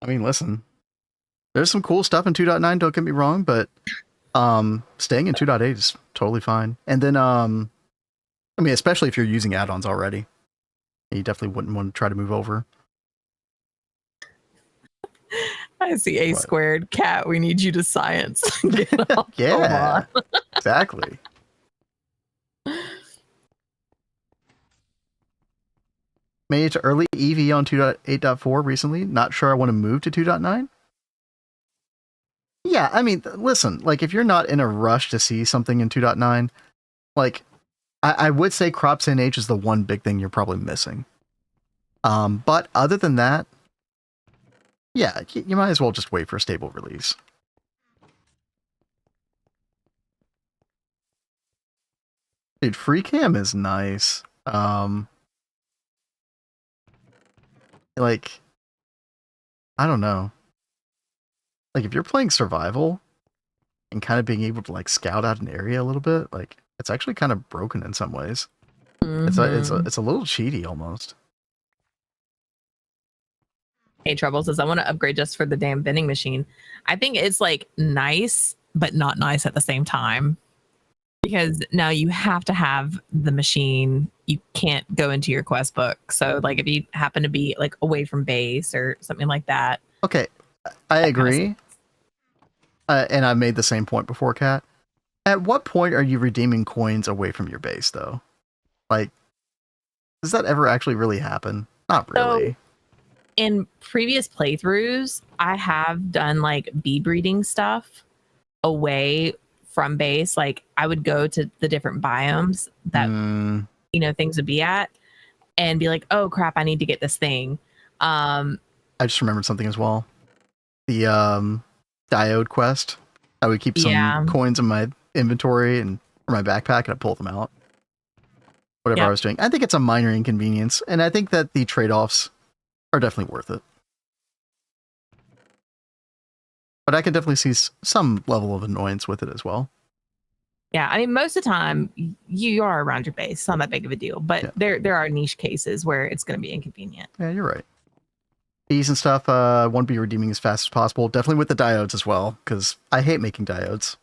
Speaker 1: I mean, listen, there's some cool stuff in 2.9, don't get me wrong, but staying in 2.8 is totally fine. And then, I mean, especially if you're using add-ons already, you definitely wouldn't want to try to move over.
Speaker 2: I see A squared. Cat, we need you to science.
Speaker 1: Yeah, Exactly. Made it to early EV on 2.8.4 recently. Not sure I want to move to 2.9. Yeah, I mean, listen, like if you're not in a rush to see something in 2.9, like I would say CropsNH is the one big thing you're probably missing. But other than that, yeah, you might as well just wait for a stable release. Dude, free cam is nice. Like, I don't know. Like, if you're playing survival and kind of being able to like scout out an area a little bit, like it's actually kind of broken in some ways.
Speaker 2: Mm-hmm.
Speaker 1: It's a little cheaty almost.
Speaker 2: Hey, Trouble says, I want to upgrade just for the damn vending machine. I think it's like nice, but not nice at the same time. Because now you have to have the machine. You can't go into your quest book. So, like, if you happen to be like away from base or something like that.
Speaker 1: Okay, I agree. And I made the same point before, Kat. At what point are you redeeming coins away from your base, though? Like, does that ever actually really happen? Not really.
Speaker 2: So, in previous playthroughs, I have done like bee breeding stuff away from base. Like I would go to the different biomes that things would be at and be like, oh crap, I need to get this thing.
Speaker 1: I just remembered something as well. The diode quest. I would keep some coins in my inventory and or my backpack and I'd pull them out. Whatever I was doing. I think it's a minor inconvenience, and I think that the trade-offs are definitely worth it. But I can definitely see some level of annoyance with it as well.
Speaker 2: Yeah, I mean, most of the time you are around your base. It's not that big of a deal, but there are niche cases where it's going to be inconvenient.
Speaker 1: Yeah, you're right. Bees and stuff, want to be redeeming as fast as possible. Definitely with the diodes as well, because I hate making diodes.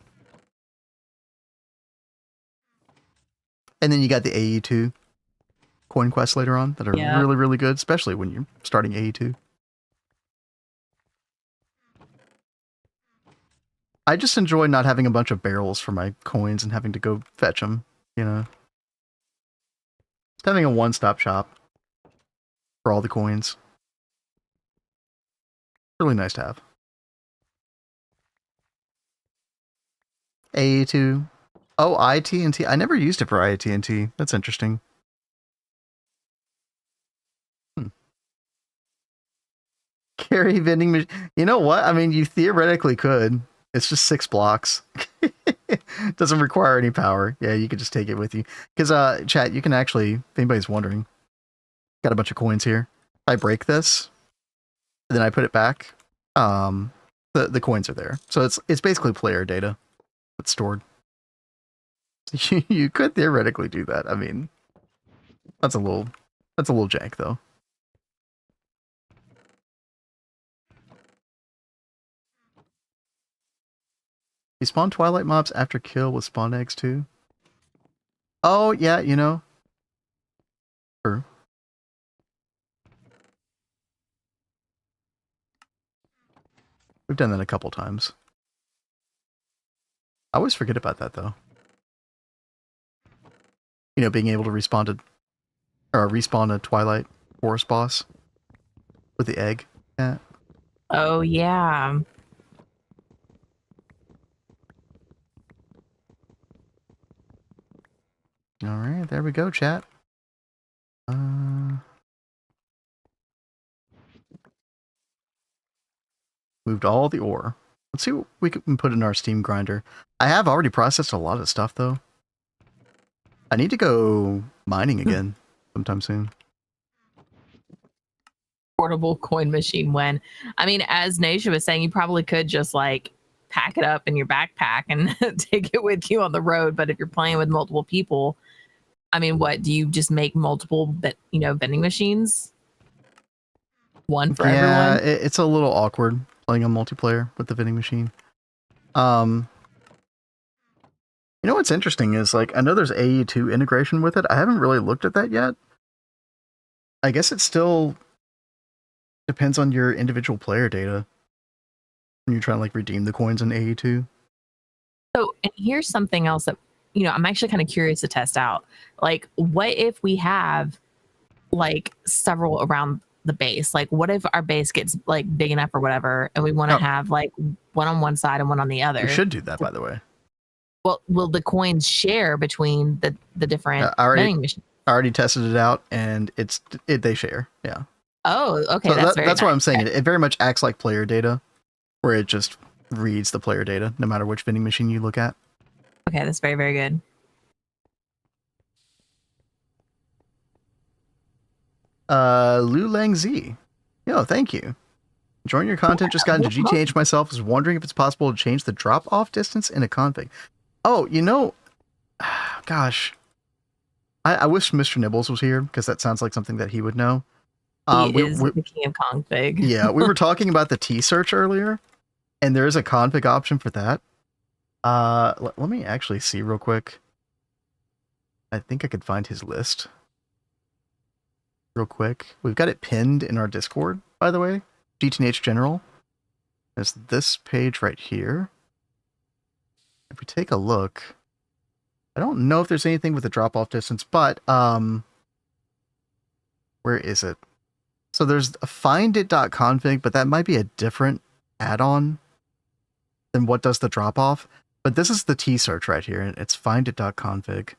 Speaker 1: And then you got the AE2 coin quests later on that are really, really good, especially when you're starting AE2. I just enjoy not having a bunch of barrels for my coins and having to go fetch them, you know. Just having a one-stop shop for all the coins. Really nice to have. AE2. Oh, ITNT. I never used it for ITNT. That's interesting. Carry vending machine. You know what? I mean, you theoretically could. It's just 6 blocks. Doesn't require any power. Yeah, you could just take it with you. Because, chat, you can actually, if anybody's wondering, got a bunch of coins here. I break this, and then I put it back. The coins are there. So it's basically player data that's stored. You could theoretically do that. I mean, that's a little jank though. You spawn Twilight mobs after kill with spawn eggs too? Oh yeah, you know. Sure. We've done that a couple times. I always forget about that though. You know, being able to respawn a Twilight Forest boss with the egg. Yeah.
Speaker 2: Oh yeah.
Speaker 1: All right, there we go, chat. Moved all the ore. Let's see what we can put in our Steam grinder. I have already processed a lot of stuff though. I need to go mining again sometime soon.
Speaker 2: Portable coin machine when, I mean, as Naisha was saying, you probably could just like pack it up in your backpack and take it with you on the road. But if you're playing with multiple people, I mean, what do you just make multiple, vending machines? One for everyone?
Speaker 1: Yeah, it's a little awkward playing on multiplayer with the vending machine. You know what's interesting is, like, I know there's AE2 integration with it. I haven't really looked at that yet. I guess it still depends on your individual player data when you're trying to, like, redeem the coins in AE2.
Speaker 2: So, and here's something else that, I'm actually kind of curious to test out. Like, what if we have like several around the base? Like, what if our base gets like big enough or whatever, and we want to have like one on one side and one on the other?
Speaker 1: We should do that, by the way.
Speaker 2: Well, will the coins share between the different vending machines?
Speaker 1: I already tested it out, and they share. Yeah.
Speaker 2: Oh, okay.
Speaker 1: So
Speaker 2: that's
Speaker 1: that's what I'm saying. It very much acts like player data, where it just reads the player data, no matter which vending machine you look at.
Speaker 2: Okay, that's very, very good.
Speaker 1: Lu Lang Z. Yo, thank you. Enjoying your content. Just got into GTNH myself. Was wondering if it's possible to change the drop-off distance in a config. Oh, gosh. I wish Mr. Nibbles was here, because that sounds like something that he would know.
Speaker 2: He is the king of config.
Speaker 1: Yeah, we were talking about the T-search earlier, and there is a config option for that. Let me actually see real quick. I think I could find his list real quick. We've got it pinned in our Discord, by the way. GTNH General. There's this page right here. If we take a look, I don't know if there's anything with the drop-off distance, but where is it? So there's a findit.config, but that might be a different add-on than what does the drop-off. But this is the T-search right here, and it's findit.config.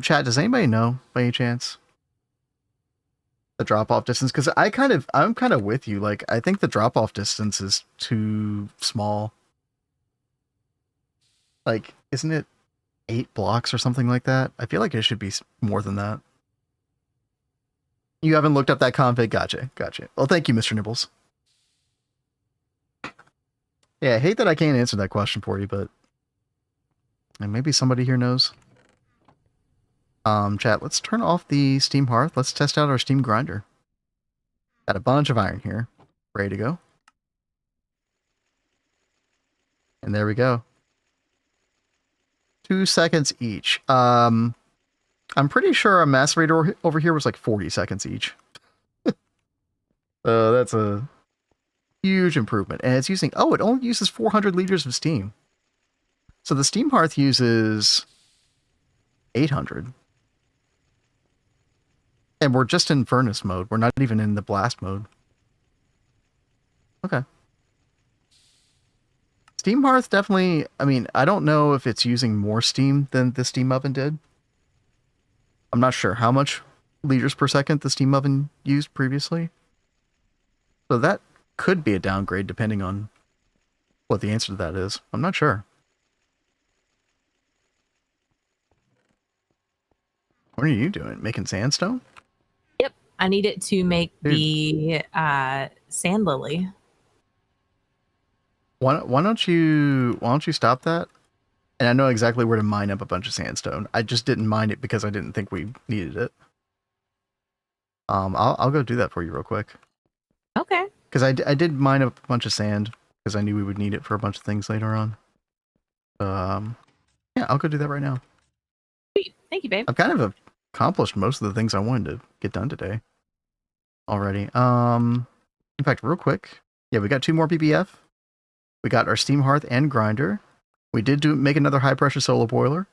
Speaker 1: Chat, does anybody know by any chance the drop-off distance? Because I'm kind of with you. Like, I think the drop-off distance is too small. Like, isn't it 8 blocks or something like that? I feel like it should be more than that. You haven't looked up that config? Gotcha. Well, thank you, Mr. Nibbles. Yeah, I hate that I can't answer that question for you, but maybe somebody here knows. Chat, let's turn off the Steam Hearth. Let's test out our Steam Grinder. Got a bunch of iron here. Ready to go. And there we go. 2 seconds each. I'm pretty sure a macerator over here was like 40 seconds each. That's a huge improvement. And it's using... Oh, it only uses 400 liters of steam. So the Steam Hearth uses 800. And we're just in furnace mode. We're not even in the blast mode. Okay. Steam Hearth definitely... I mean, I don't know if it's using more steam than the steam oven did. I'm not sure how much liters per second the steam oven used previously. So that could be a downgrade depending on what the answer to that is. I'm not sure. What are you doing? Making sandstone?
Speaker 2: Yep. I need it to make the sand lily.
Speaker 1: Why don't you stop that? And I know exactly where to mine up a bunch of sandstone. I just didn't mine it because I didn't think we needed it. I'll go do that for you real quick.
Speaker 2: Okay.
Speaker 1: Because I did mine up a bunch of sand because I knew we would need it for a bunch of things later on. Yeah, I'll go do that right now.
Speaker 2: Sweet. Thank you, babe.
Speaker 1: I've kind of accomplished most of the things I wanted to get done today already. In fact, real quick, yeah, we got 2 more PBF. We got our Steam Hearth and Grinder. We did make another high-pressure solo boiler.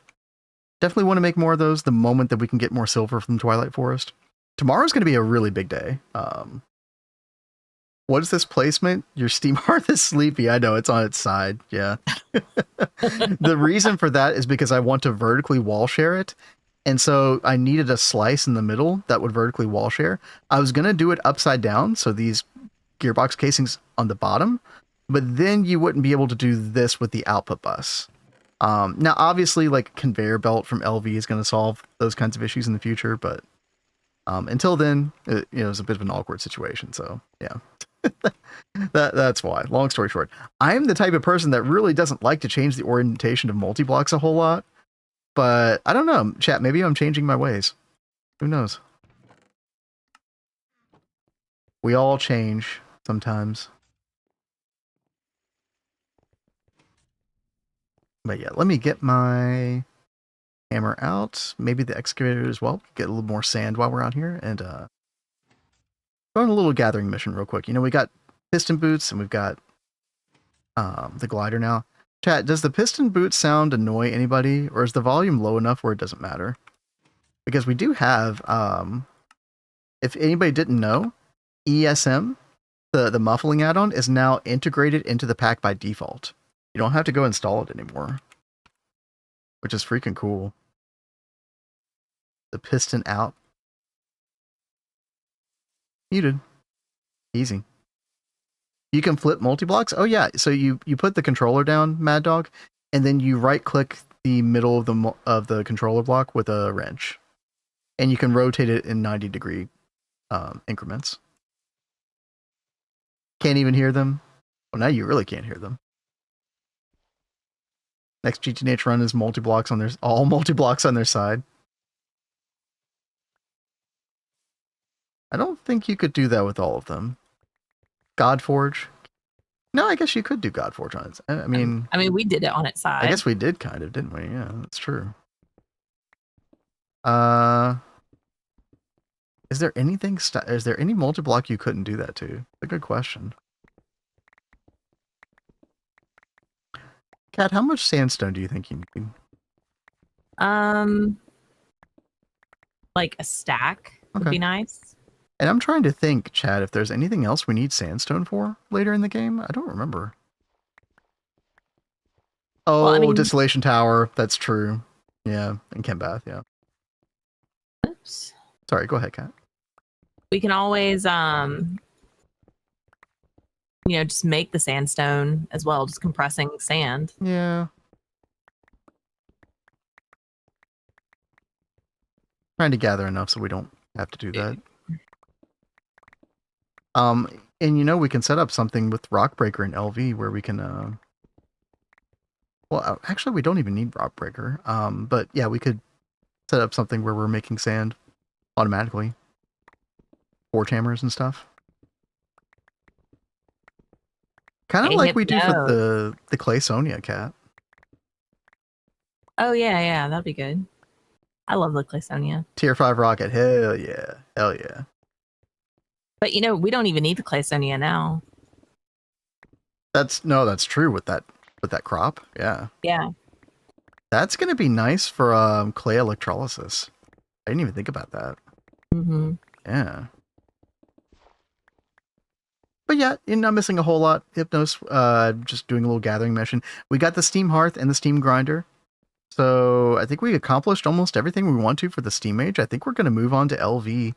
Speaker 1: Definitely want to make more of those the moment that we can get more silver from Twilight Forest. Tomorrow's going to be a really big day. What is this placement? Your Steam Hearth is sleepy. I know, it's on its side. Yeah. The reason for that is because I want to vertically wall share it. And so I needed a slice in the middle that would vertically wall share. I was going to do it upside down, so these gearbox casings on the bottom. But then you wouldn't be able to do this with the output bus. Now, obviously, like a conveyor belt from LV is going to solve those kinds of issues in the future. But until then, it's a bit of an awkward situation. So, yeah, that's why. Long story short, I'm the type of person that really doesn't like to change the orientation of multi-blocks a whole lot. But I don't know, chat, maybe I'm changing my ways. Who knows? We all change sometimes. But yeah, let me get my hammer out. Maybe the excavator as well. Get a little more sand while we're out here. And go on a little gathering mission real quick. We got piston boots and we've got the glider now. Chat, does the piston boot sound annoy anybody, or is the volume low enough where it doesn't matter? Because we do have, if anybody didn't know, ESM, the muffling add-on, is now integrated into the pack by default. You don't have to go install it anymore, which is freaking cool. The piston out. Muted. Easy. You can flip multi-blocks. Oh yeah, so you put the controller down, Mad Dog, and then you right-click the middle of the controller block with a wrench, and you can rotate it in 90-degree increments. Can't even hear them. Well, now you really can't hear them. Next GTNH run is multi-blocks on their all multi-blocks on their side. I don't think you could do that with all of them. Godforge. No, I guess you could do Godforge on it. I mean,
Speaker 2: we did it on its side.
Speaker 1: I guess we did kind of, didn't we? Yeah, that's true. Is there anything? Is there any multi-block you couldn't do that to? That's a good question. Kat, how much sandstone do you think you need?
Speaker 2: Like a stack would be nice.
Speaker 1: And I'm trying to think, Chad, if there's anything else we need sandstone for later in the game. I don't remember. Oh, well, Distillation Tower. That's true. Yeah, and Chembath, yeah.
Speaker 2: Oops.
Speaker 1: Sorry, go ahead, Kat.
Speaker 2: We can always, just make the sandstone as well, just compressing sand.
Speaker 1: Yeah. Trying to gather enough so we don't have to do that. And we can set up something with Rockbreaker and LV where we can well, actually we don't even need Rockbreaker. But yeah, we could set up something where we're making sand automatically. Forge hammers and stuff. Kind of like we do for the Clay Sonia Cat.
Speaker 2: Oh yeah, that'd be good. I love the Clay Sonia.
Speaker 1: Tier 5 rocket, hell yeah. Hell yeah.
Speaker 2: But we don't even need the Clay Sonia now.
Speaker 1: That's true with that crop. Yeah.
Speaker 2: Yeah.
Speaker 1: That's gonna be nice for clay electrolysis. I didn't even think about that.
Speaker 2: Mm-hmm.
Speaker 1: Yeah. But yeah, you're not missing a whole lot. Hypnos, just doing a little gathering mission. We got the Steam Hearth and the Steam Grinder. So I think we accomplished almost everything we want to for the Steam Age. I think we're going to move on to LV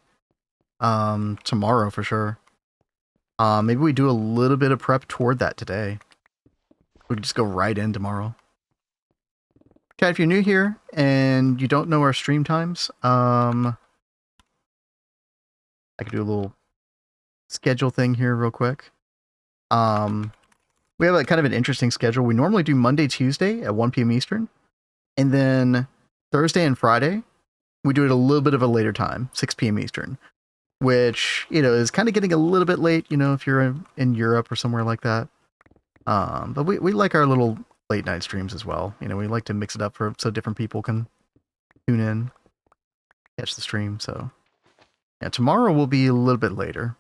Speaker 1: tomorrow for sure. Maybe we do a little bit of prep toward that today. We can just go right in tomorrow. Chad, if you're new here and you don't know our stream times, I could do a little schedule thing here real quick. We have kind of an interesting schedule. We normally do Monday, Tuesday at 1 p.m. Eastern. And then Thursday and Friday, we do it a little bit of a later time, 6 p.m. Eastern, which, is kind of getting a little bit late, if you're in Europe or somewhere like that. But we like our little late night streams as well. We like to mix it up so different people can tune in, catch the stream. So yeah, tomorrow will be a little bit later.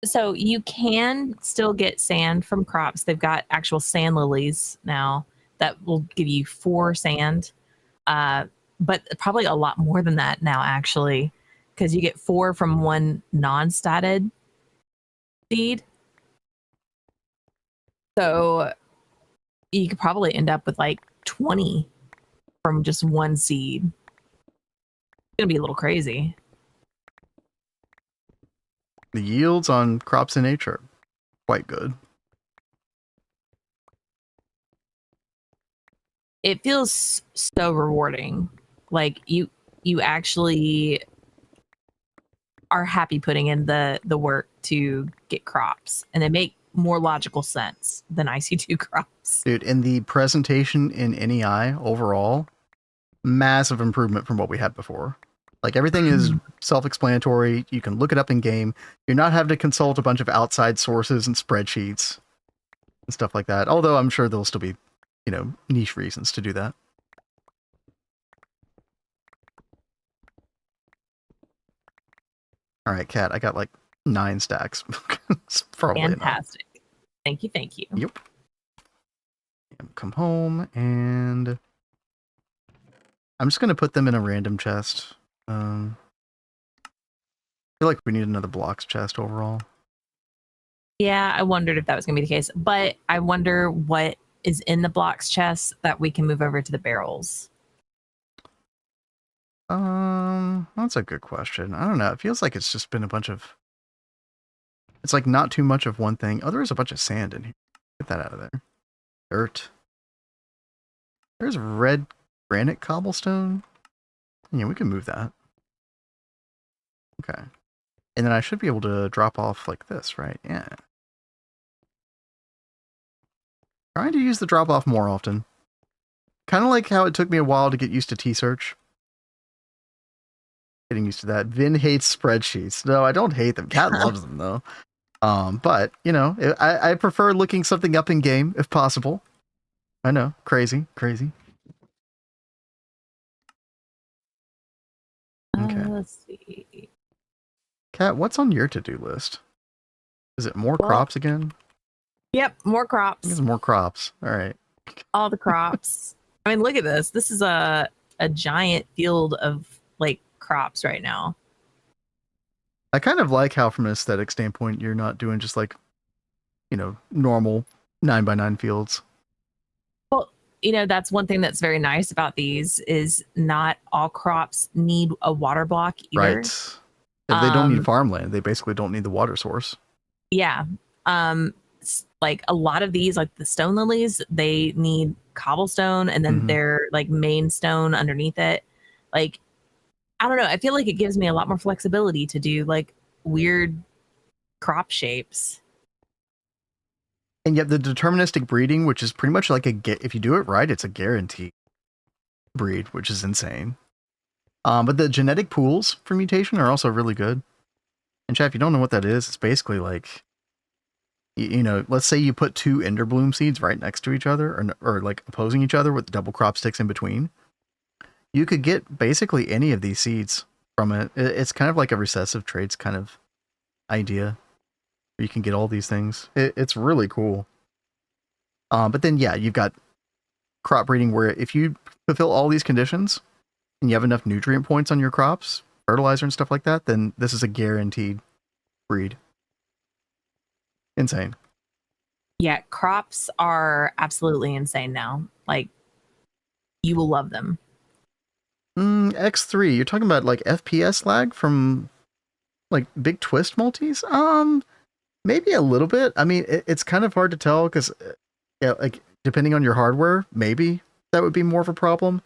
Speaker 2: So you can still get sand from Crops. They've got actual sand lilies now that will give you 4 sand, but probably a lot more than that now, actually, because you get 4 from one non-statted seed. So you could probably end up with like 20 from just one seed. It's gonna be a little crazy.
Speaker 1: The yields on CropsNH are quite good.
Speaker 2: It feels so rewarding. Like you actually are happy putting in the work to get crops, and they make more logical sense than IC2 crops.
Speaker 1: Dude, in the presentation in NEI overall, massive improvement from what we had before. Like everything is self-explanatory. You can look it up in game. You're not having to consult a bunch of outside sources and spreadsheets and stuff like that. Although I'm sure there'll still be, niche reasons to do that. All right, Kat, I got like 9 stacks. It's probably
Speaker 2: fantastic. Enough. Thank you.
Speaker 1: Yep. Come home, and I'm just going to put them in a random chest. I feel like we need another blocks chest overall.
Speaker 2: Yeah, I wondered if that was going to be the case, but I wonder what is in the blocks chest that we can move over to the barrels.
Speaker 1: That's a good question. I don't know. It feels like it's just been a bunch of... It's like not too much of one thing. Oh, there is a bunch of sand in here. Get that out of there. Dirt. There's red granite cobblestone. Yeah, we can move that. Okay. And then I should be able to drop off like this, right? Yeah. Trying to use the drop off more often. Kind of like how it took me a while to get used to T-Search. Getting used to that. Vin hates spreadsheets. No, I don't hate them. Cat loves them though. But you know, I prefer looking something up in game if possible. I know, crazy. Okay.
Speaker 2: Let's see.
Speaker 1: Cat, what's on your to-do list? Is it more
Speaker 2: Well,
Speaker 1: crops again?
Speaker 2: Yep, more
Speaker 1: I
Speaker 2: crops.
Speaker 1: think it's more crops. All right.
Speaker 2: All the crops. I mean, look at this. This is a giant field of like crops right now.
Speaker 1: I kind of like how, from an aesthetic standpoint, you're not doing just like, you know, normal 9x9 fields.
Speaker 2: Well, you know, that's one thing that's very nice about these is not all crops need a water block either.
Speaker 1: Right. If they don't need farmland, they basically don't need the water source.
Speaker 2: Yeah. Like a lot of these, like the stone lilies, they need cobblestone and then their like main stone underneath it. Like, I don't know. I feel like it gives me a lot more flexibility to do like weird crop shapes.
Speaker 1: And yet the deterministic breeding, which is pretty much like if you do it right, it's a guaranteed breed, which is insane. But the genetic pools for mutation are also really good. And chat, if you don't know what that is, it's basically like, you know, let's say you put two Enderbloom seeds right next to each other or like opposing each other with double crop sticks in between. You could get basically any of these seeds from it. It's kind of like a recessive traits kind of idea. You can get all these things. It's really cool. But then, yeah, you've got crop breeding where if you fulfill all these conditions and you have enough nutrient points on your crops, fertilizer and stuff like that, then this is a guaranteed breed. Insane.
Speaker 2: Yeah, crops are absolutely insane now. Like, you will love them.
Speaker 1: X3, you're talking about like FPS lag from like big twist multis? Maybe a little bit. I mean, it's kind of hard to tell because, yeah, like depending on your hardware, maybe that would be more of a problem.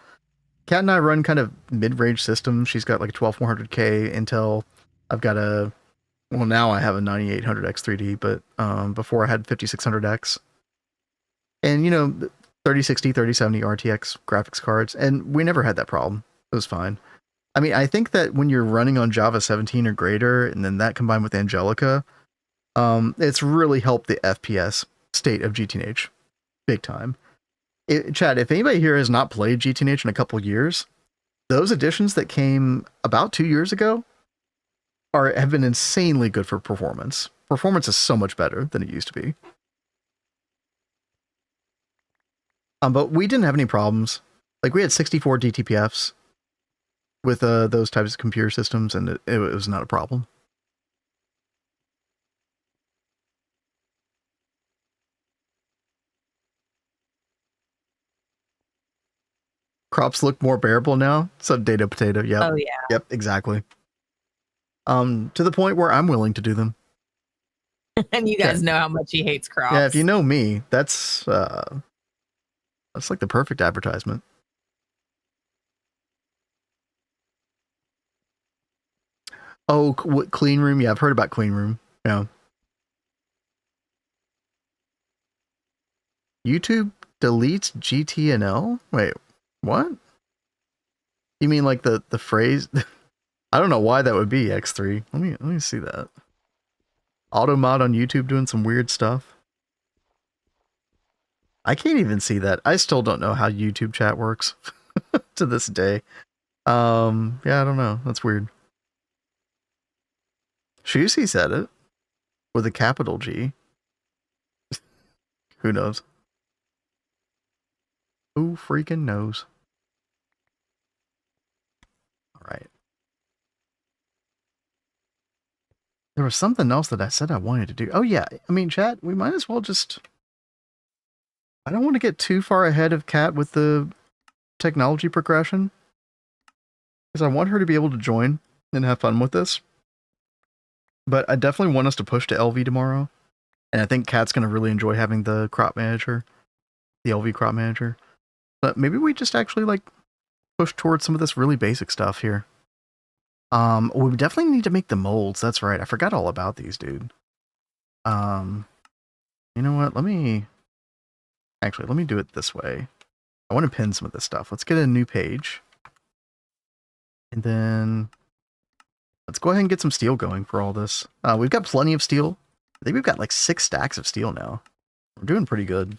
Speaker 1: Kat and I run kind of mid-range systems. She's got like a 12400K Intel. I've got well, now I have a 9800 X3D, but before I had 5600X. And, you know, 3060, 3070 RTX graphics cards, and we never had that problem. It was fine. I mean, I think that when you're running on Java 17 or greater, and then that combined with Angelica, it's really helped the FPS state of GTNH big time. Chad, if anybody here has not played GTNH in a couple years, those additions that came about 2 years ago have been insanely good for performance. Performance is so much better than it used to be. But we didn't have any problems. Like, we had 64 DTPFs with those types of computer systems, and it was not a problem. Crops look more bearable now. So data potato. Yep.
Speaker 2: Oh, yeah.
Speaker 1: Yep, exactly. To the point where I'm willing to do them.
Speaker 2: And you guys know how much he hates crops.
Speaker 1: Yeah, if you know me, that's like the perfect advertisement. Oh, clean room. Yeah, I've heard about clean room. Yeah. YouTube deletes GTNL? Wait, what? You mean like the phrase? I don't know why that would be X3. Let me see that. Automod on YouTube doing some weird stuff. I can't even see that. I still don't know how YouTube chat works to this day. Yeah, I don't know. That's weird. Shusi said it with a capital G. Who knows? Who freaking knows? All right. There was something else that I said I wanted to do. Oh, yeah. I mean, chat, we might as well just... I don't want to get too far ahead of Kat with the technology progression. Because I want her to be able to join and have fun with this. But I definitely want us to push to LV tomorrow. And I think Kat's going to really enjoy having the crop manager. The LV crop manager. But maybe we just actually, like, push towards some of this really basic stuff here. We definitely need to make the molds. That's right. I forgot all about these, dude. You know what? Let me do it this way. I want to pin some of this stuff. Let's get a new page. And then let's go ahead and get some steel going for all this. We've got plenty of steel. I think we've got like 6 stacks of steel now. We're doing pretty good.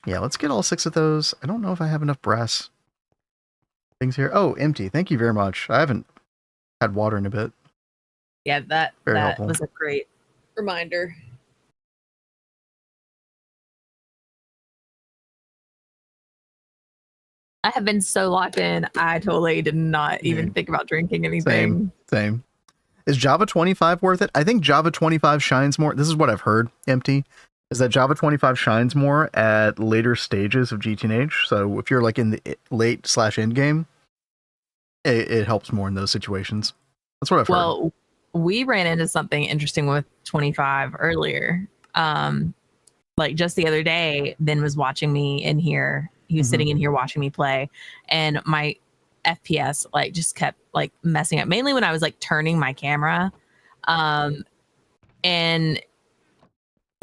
Speaker 1: Yeah, let's get all 6 of those. I don't know if I have enough brass things here. Oh, empty. Thank you very much. I haven't had water in a bit.
Speaker 2: Yeah, that
Speaker 1: helpful.
Speaker 2: was a great reminder. I have been so locked in. I totally did not even think about drinking anything.
Speaker 1: Same. Is Java 25 worth it? I think Java 25 shines more. This is what I've heard, Empty, is that Java 25 shines more at later stages of GTNH. So if you're like in the late/end game, it helps more in those situations. That's what I've heard.
Speaker 2: Well, we ran into something interesting with 25 earlier. Like just the other day, Ben was watching me in here. He was sitting in here watching me play, and my FPS like just kept like messing up, mainly when I was like turning my camera. And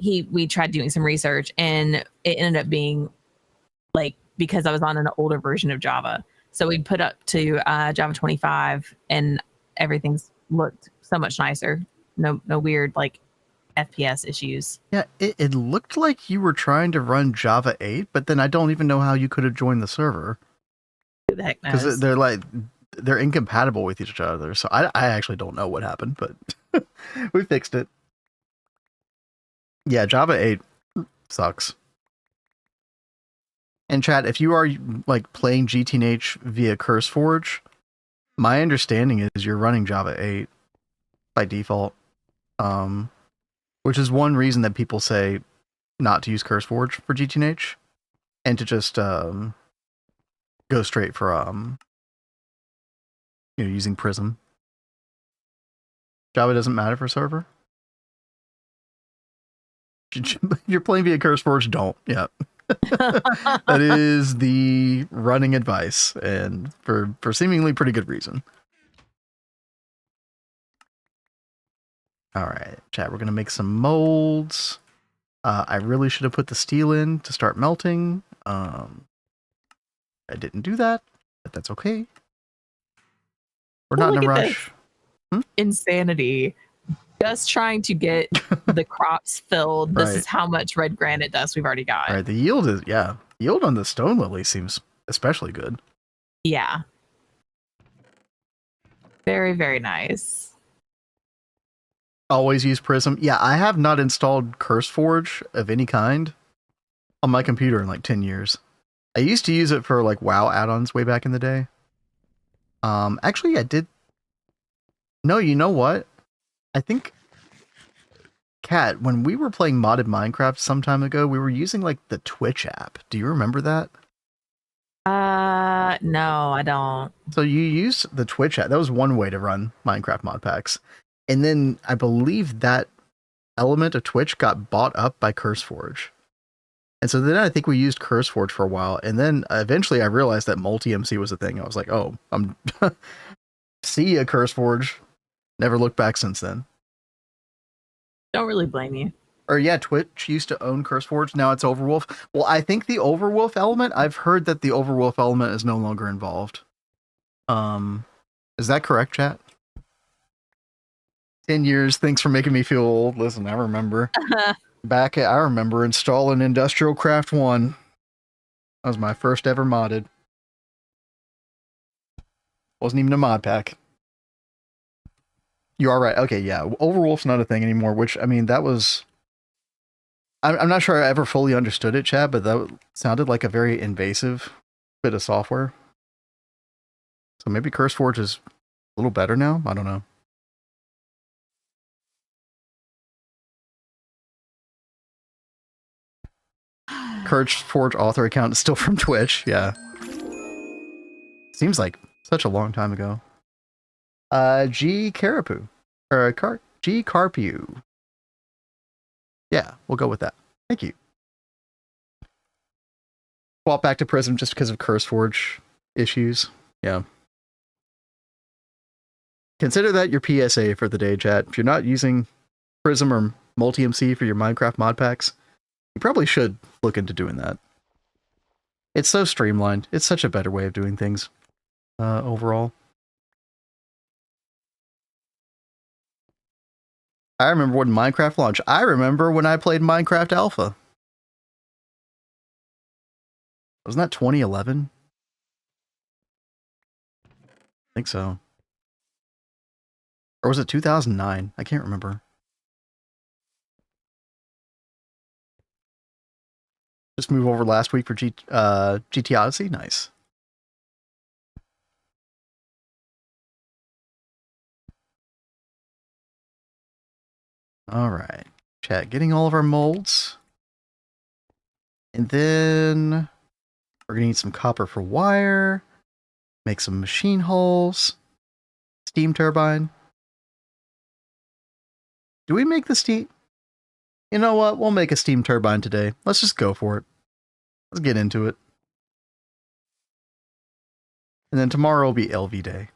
Speaker 2: we tried doing some research, and it ended up being like because I was on an older version of Java. So we put up to Java 25, and everything's looked so much nicer. No weird like FPS issues.
Speaker 1: Yeah, it looked like you were trying to run Java 8, but then I don't even know how you could have joined the server.
Speaker 2: Who the heck knows?
Speaker 1: Because they're incompatible with each other. So I actually don't know what happened, but we fixed it. Yeah, Java 8 sucks. And chat, if you are like playing GTNH via CurseForge, my understanding is you're running Java 8 by default. Which is one reason that people say not to use CurseForge for GTNH and to just go straight for using Prism. Java doesn't matter for server. You're playing via CurseForge, don't. Yeah. That is the running advice, and for seemingly pretty good reason. All right, chat, we're going to make some molds. I really should have put the steel in to start melting. I didn't do that, but that's okay. We're not in a rush.
Speaker 2: Insanity. Just trying to get the crops filled. This is how much red granite dust we've already got.
Speaker 1: All right, the yield is, yield on the stone lily seems especially good.
Speaker 2: Yeah. Very, very nice.
Speaker 1: Always use Prism. Yeah, I have not installed CurseForge of any kind on my computer in like 10 years. I used to use it for like WoW add-ons way back in the day. Actually, I did. No, you know what? I think, Kat, when we were playing modded Minecraft some time ago, we were using like the Twitch app. Do you remember that?
Speaker 2: No, I don't.
Speaker 1: So you used the Twitch app. That was one way to run Minecraft mod packs. And then I believe that element of Twitch got bought up by CurseForge. And so then I think we used CurseForge for a while. And then eventually I realized that multi-MC was a thing. I was like, oh, I'm see ya, CurseForge. Never looked back since then.
Speaker 2: Don't really blame you.
Speaker 1: Or yeah, Twitch used to own CurseForge. Now it's Overwolf. Well, I think the Overwolf element, I've heard that the Overwolf element is no longer involved. Is that correct, chat? 10 years. Thanks for making me feel old. Listen, I remember I remember installing Industrial Craft 1. That was my first ever modded. Wasn't even a mod pack. You are right. Okay, yeah. Overwolf's not a thing anymore, which, I mean, that was I'm not sure I ever fully understood it, Chad, but that sounded like a very invasive bit of software. So maybe CurseForge is a little better now? I don't know. CurseForge author account is still from Twitch, yeah. Seems like such a long time ago. G Carapu. Or G Carpu. Yeah, we'll go with that. Thank you. Swap back to Prism just because of CurseForge issues. Yeah. Consider that your PSA for the day, chat. If you're not using Prism or MultiMC for your Minecraft mod packs, you probably should look into doing that. It's so streamlined. It's such a better way of doing things overall. I remember when Minecraft launched. I remember when I played Minecraft Alpha. Wasn't that 2011? I think so. Or was it 2009? I can't remember. Just move over last week for GT Odyssey? Nice. Alright. Chat, getting all of our molds. And then we're going to need some copper for wire. Make some machine holes. Steam turbine. Do we make the steam? You know what? We'll make a steam turbine today. Let's just go for it. Let's get into it. And then tomorrow will be LV day.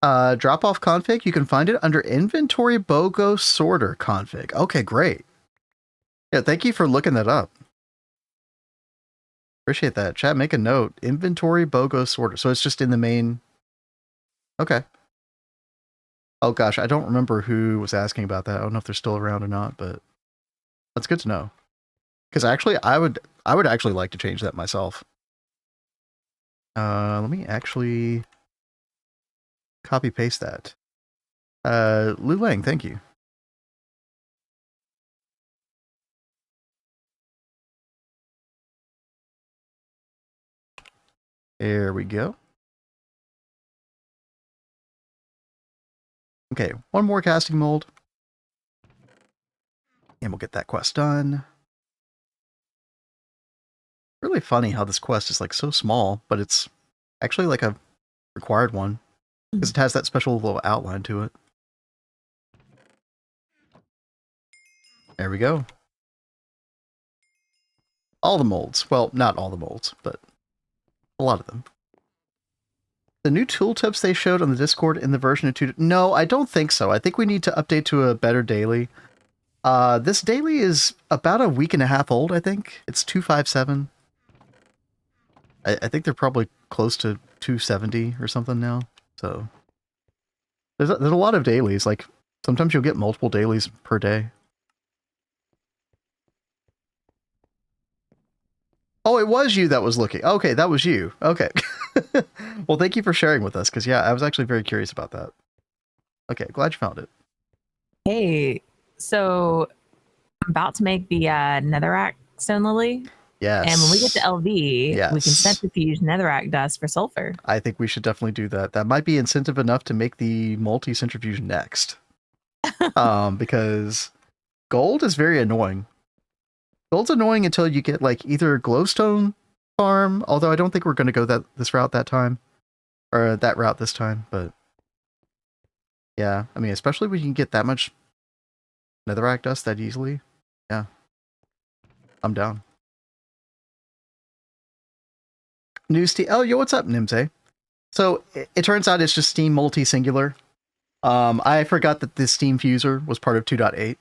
Speaker 1: Drop-off config, you can find it under inventory BOGO sorter config. Okay, great. Yeah, thank you for looking that up. Appreciate that. Chat, make a note. Inventory BOGO sorter. So it's just in the main. Okay. Oh gosh, I don't remember who was asking about that. I don't know if they're still around or not, but that's good to know. Because actually, I would actually like to change that myself. Let me actually copy paste that. Lu Lang, thank you. There we go. Okay, one more casting mold. And we'll get that quest done. Really funny how this quest is like so small, but it's actually like a required one. Because it has that special little outline to it. There we go. All the molds. Well, not all the molds, but a lot of them. The new tooltips they showed on the Discord in the version of 2... No, I don't think so. I think we need to update to a better daily. This daily is about a week and a half old, I think. It's 257. I think they're probably close to 270 or something now. So there's a lot of dailies. Like sometimes you'll get multiple dailies per day. Oh, it was you that was looking. Okay, that was you. Okay. Well, thank you for sharing with us, because yeah, I was actually very curious about that. Okay, glad you found it.
Speaker 2: Hey, so I'm about to make the netherrack stone lily.
Speaker 1: Yes.
Speaker 2: And when we get to LV,
Speaker 1: yes,
Speaker 2: we can centrifuge netherrack dust for sulfur.
Speaker 1: I think we should definitely do that. That might be incentive enough to make the multi-centrifuge next. Because gold is very annoying. Gold's annoying until you get like either glowstone farm, although I don't think we're going to go this route that time. Or that route this time, but yeah, I mean, especially when you can get that much netherrack dust that easily. Yeah. I'm down. New Steam. Oh, yo, what's up, Nimze? So it turns out it's just Steam multi-singular. I forgot that this Steam Fuser was part of 2.8,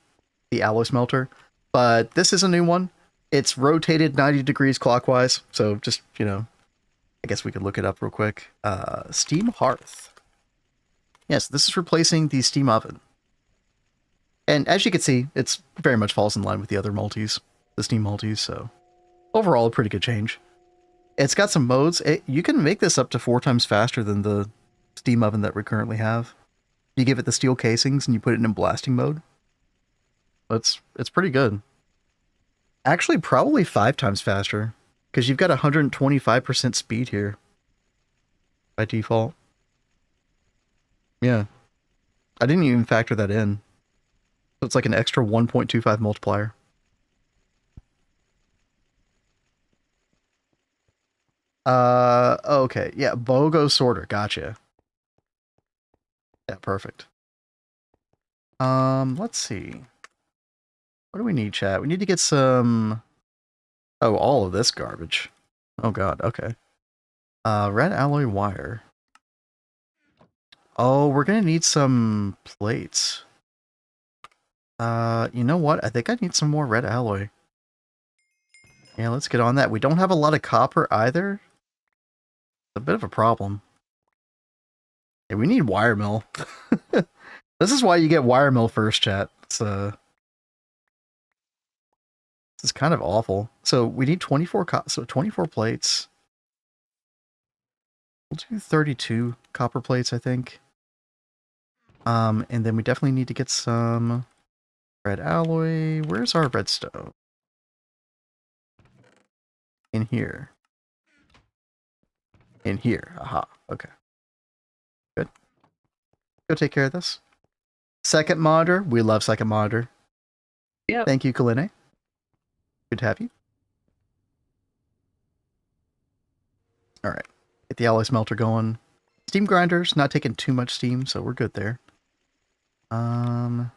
Speaker 1: the alloy smelter, but this is a new one. It's rotated 90 degrees clockwise, so just, you know, I guess we could look it up real quick. Steam Hearth. Yes, this is replacing the Steam Oven. And as you can see, it's very much falls in line with the other multis, the Steam multis, so overall a pretty good change. It's got some modes. You can make this up to 4 times faster than the steam oven that we currently have. You give it the steel casings and you put it in blasting mode. It's pretty good. Actually, probably 5 times faster because you've got 125% speed here by default. Yeah, I didn't even factor that in. So it's like an extra 1.25 multiplier. Okay, yeah, BOGO sorter, gotcha. Yeah, perfect. Let's see. What do we need, chat? We need to get some... Oh, all of this garbage. Oh god, okay. Red alloy wire. Oh, we're gonna need some plates. You know what? I think I need some more red alloy. Yeah, let's get on that. We don't have a lot of copper either. It's a bit of a problem. Yeah, we need wire mill. This is why you get wire mill first, chat. It's this is kind of awful. So we need 24 24 plates. We'll do 32 copper plates, I think. And then we definitely need to get some red alloy. Where's our redstone? In here. In here. Aha. Okay. Good. Go take care of this. Second monitor. We love second monitor.
Speaker 2: Yep.
Speaker 1: Thank you, Kaline. Good to have you. Alright. Get the alloy smelter going. Steam grinder's not taking too much steam, so we're good there. And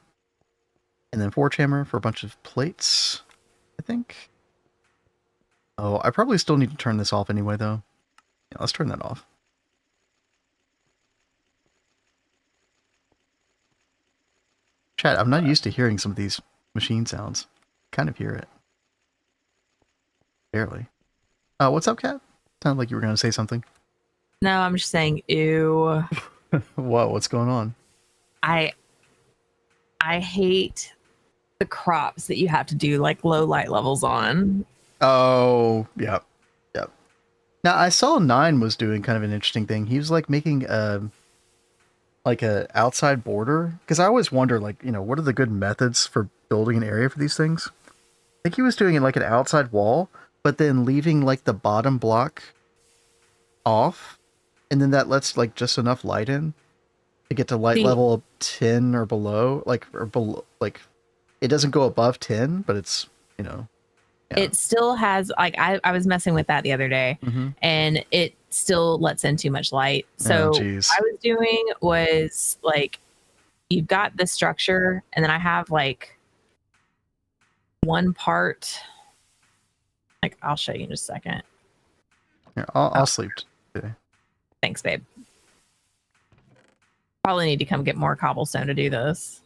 Speaker 1: then forge hammer for a bunch of plates, I think. Oh, I probably still need to turn this off anyway, though. Yeah, let's turn that off. Chat, I'm not used to hearing some of these machine sounds. Kind of hear it. Barely. What's up, Kat? Sounded like you were going to say something.
Speaker 2: No, I'm just saying, ew.
Speaker 1: Whoa, what's going on?
Speaker 2: I hate the crops that you have to do like low light levels on.
Speaker 1: Oh, yep. Yep. Now, I saw 9 was doing kind of an interesting thing. He was like making like a outside border, because I always wonder, like, you know, what are the good methods for building an area for these things? I think he was doing it like an outside wall, but then leaving like the bottom block off, and then that lets like just enough light in to get to light level 10 or below, like it doesn't go above 10, but it's, you know, yeah.
Speaker 2: It still has, like, I was messing with that the other day, and it still lets in too much light. So what I was doing was, like, you've got the structure, and then I have, like, one part. Like, I'll show you in just a second.
Speaker 1: Here, I'll sleep today.
Speaker 2: Thanks, babe. Probably need to come get more cobblestone to do this.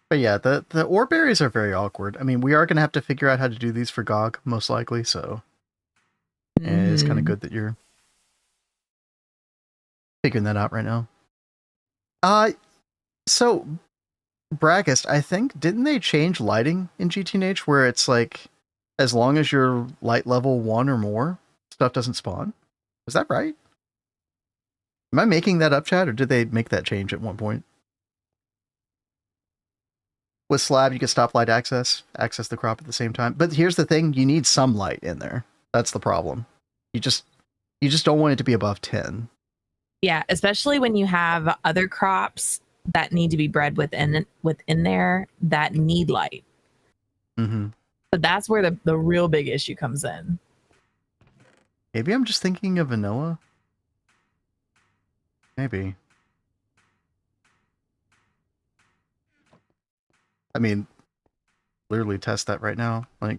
Speaker 1: But yeah, the ore berries are very awkward. I mean, we are going to have to figure out how to do these for GOG, most likely, so it's kind of good that you're figuring that out right now. So, Braggist, I think, didn't they change lighting in GTNH where it's like, as long as you're light level 1 or more, stuff doesn't spawn? Is that right? Am I making that up, Chad, or did they make that change at one point? With slab, you can stop light access the crop at the same time. But here's the thing, you need some light in there. That's the problem. You just don't want it to be above 10.
Speaker 2: Yeah, especially when you have other crops that need to be bred within there that need light. But that's where the real big issue comes in.
Speaker 1: Maybe I'm just thinking of vanilla. Maybe. I mean, literally test that right now. Like,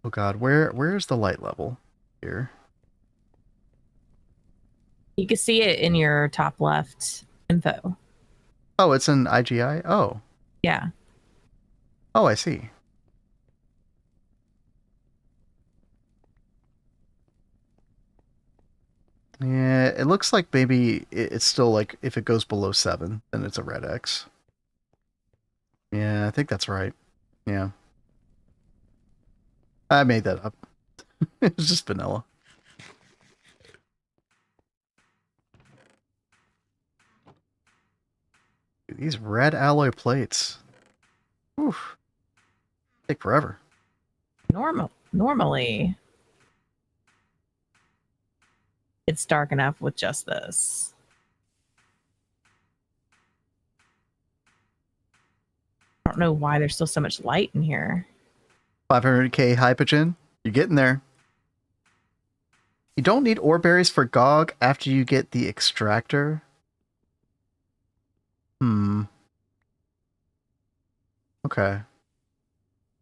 Speaker 1: oh god, where's the light level here?
Speaker 2: You can see it in your top left info.
Speaker 1: Oh, it's an IGI? Oh.
Speaker 2: Yeah.
Speaker 1: Oh, I see. Yeah, it looks like maybe it's still like, if it goes below 7, then it's a red X. Yeah, I think that's right. Yeah. I made that up. It's just vanilla. Dude, these red alloy plates. Oof. Take forever.
Speaker 2: Normally, it's dark enough with just this. I don't know why there's still so much light in here.
Speaker 1: 500k hypogen. You're getting there. You don't need ore berries for GOG after you get the extractor. Okay.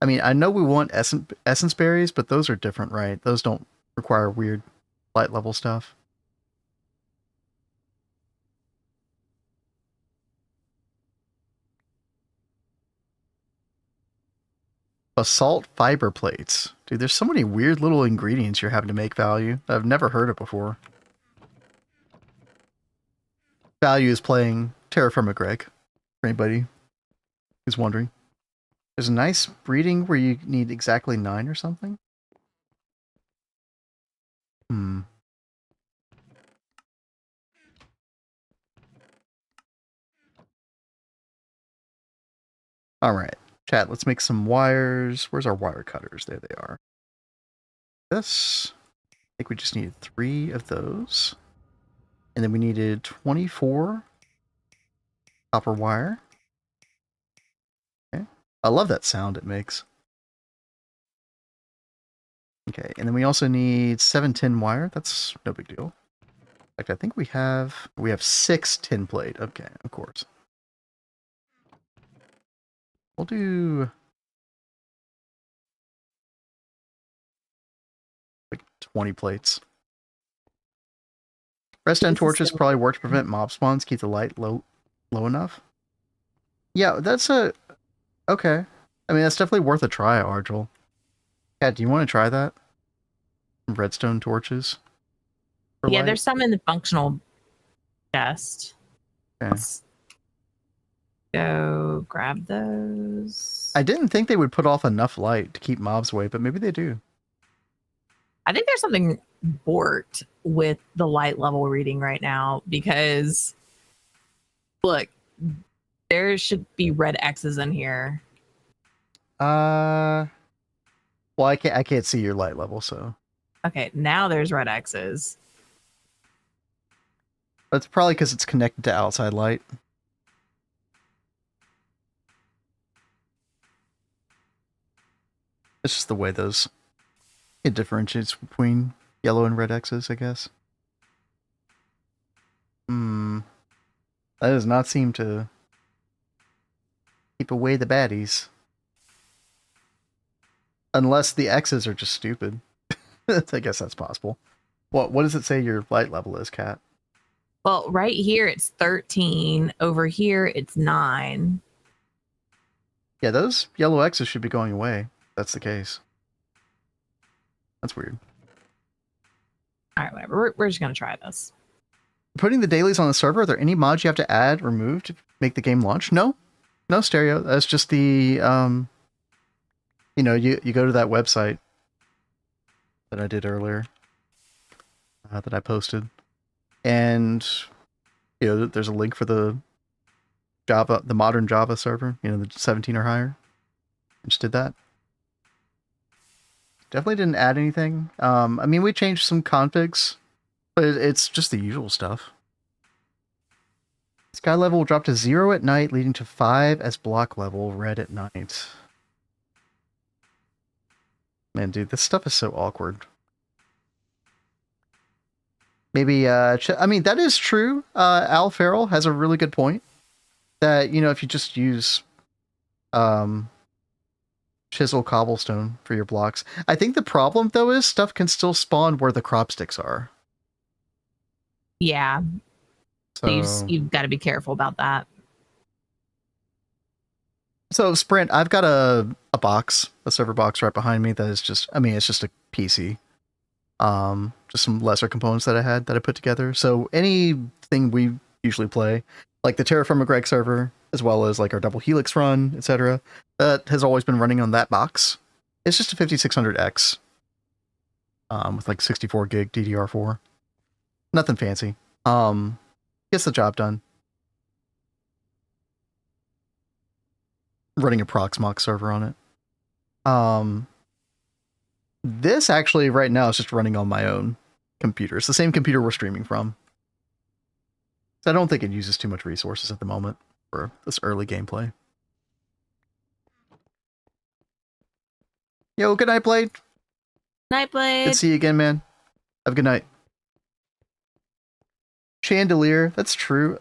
Speaker 1: I mean, I know we want essence berries, but those are different, right? Those don't require weird light level stuff. Basalt fiber plates. Dude, there's so many weird little ingredients you're having to make value that I've never heard of before. Value is playing Terra Firma Greg, for anybody who's wondering. There's a nice breeding where you need exactly 9 or something. All right, chat, let's make some wires. Where's our wire cutters? There they are. This, I think we just needed 3 of those. And then we needed 24 copper wire. Okay. I love that sound it makes. Okay, and then we also need 7 tin wire. That's no big deal. In fact, I think we have 6 tin plate. Okay, of course. We'll do like 20 plates. Redstone torches probably work to prevent mob spawns, keep the light low enough. Yeah, that's a okay. I mean, that's definitely worth a try, Argel. Kat, do you want to try that? Redstone torches?
Speaker 2: Yeah,
Speaker 1: light?
Speaker 2: there's some in the functional chest.
Speaker 1: Okay.
Speaker 2: Let's go grab those.
Speaker 1: I didn't think they would put off enough light to keep mobs away, but maybe they do.
Speaker 2: I think there's something borked with the light level reading right now because look, there should be red X's in here.
Speaker 1: Well, I can't see your light level, so.
Speaker 2: Okay, now there's red X's.
Speaker 1: That's probably because it's connected to outside light. It's just the way it differentiates between yellow and red X's, I guess. That does not seem to keep away the baddies. Unless the X's are just stupid. I guess that's possible. What does it say your light level is, Kat?
Speaker 2: Well, right here it's 13. Over here it's 9.
Speaker 1: Yeah, those yellow X's should be going away. That's the case. That's weird.
Speaker 2: All right, whatever. We're just going to try this.
Speaker 1: Putting the dailies on the server, are there any mods you have to add, remove to make the game launch? No. No, Stereo. That's just the, you know, you go to that website that I did earlier, that I posted, and, you know, there's a link for the modern Java server, you know, the 17 or higher. I just did that. Definitely didn't add anything. I mean, we changed some configs, but it's just the usual stuff. Sky level will drop to 0 at night, leading to 5 as block level, red at night. Man, dude, this stuff is so awkward. Maybe, I mean, that is true. Al Farrell has a really good point. That, you know, if you just use chisel cobblestone for your blocks. I think the problem, though, is stuff can still spawn where the crop sticks are.
Speaker 2: Yeah. So you've got to be careful about that.
Speaker 1: So Sprint, I've got a server box right behind me that is just, I mean, it's just a PC. Just some lesser components that I put together. So anything we usually play, like the Terra Firma Greg server, as well as like our double helix run, etc. That has always been running on that box. It's just a 5600X with like 64 gig DDR4. Nothing fancy. Gets the job done. Running a Proxmox server on it. This actually right now is just running on my own computer. It's the same computer we're streaming from. So I don't think it uses too much resources at the moment for this early gameplay. Yo, good night, Blade.
Speaker 2: Night, Blade.
Speaker 1: Good to see you again, man. Have a good night. Chandelier, that's true.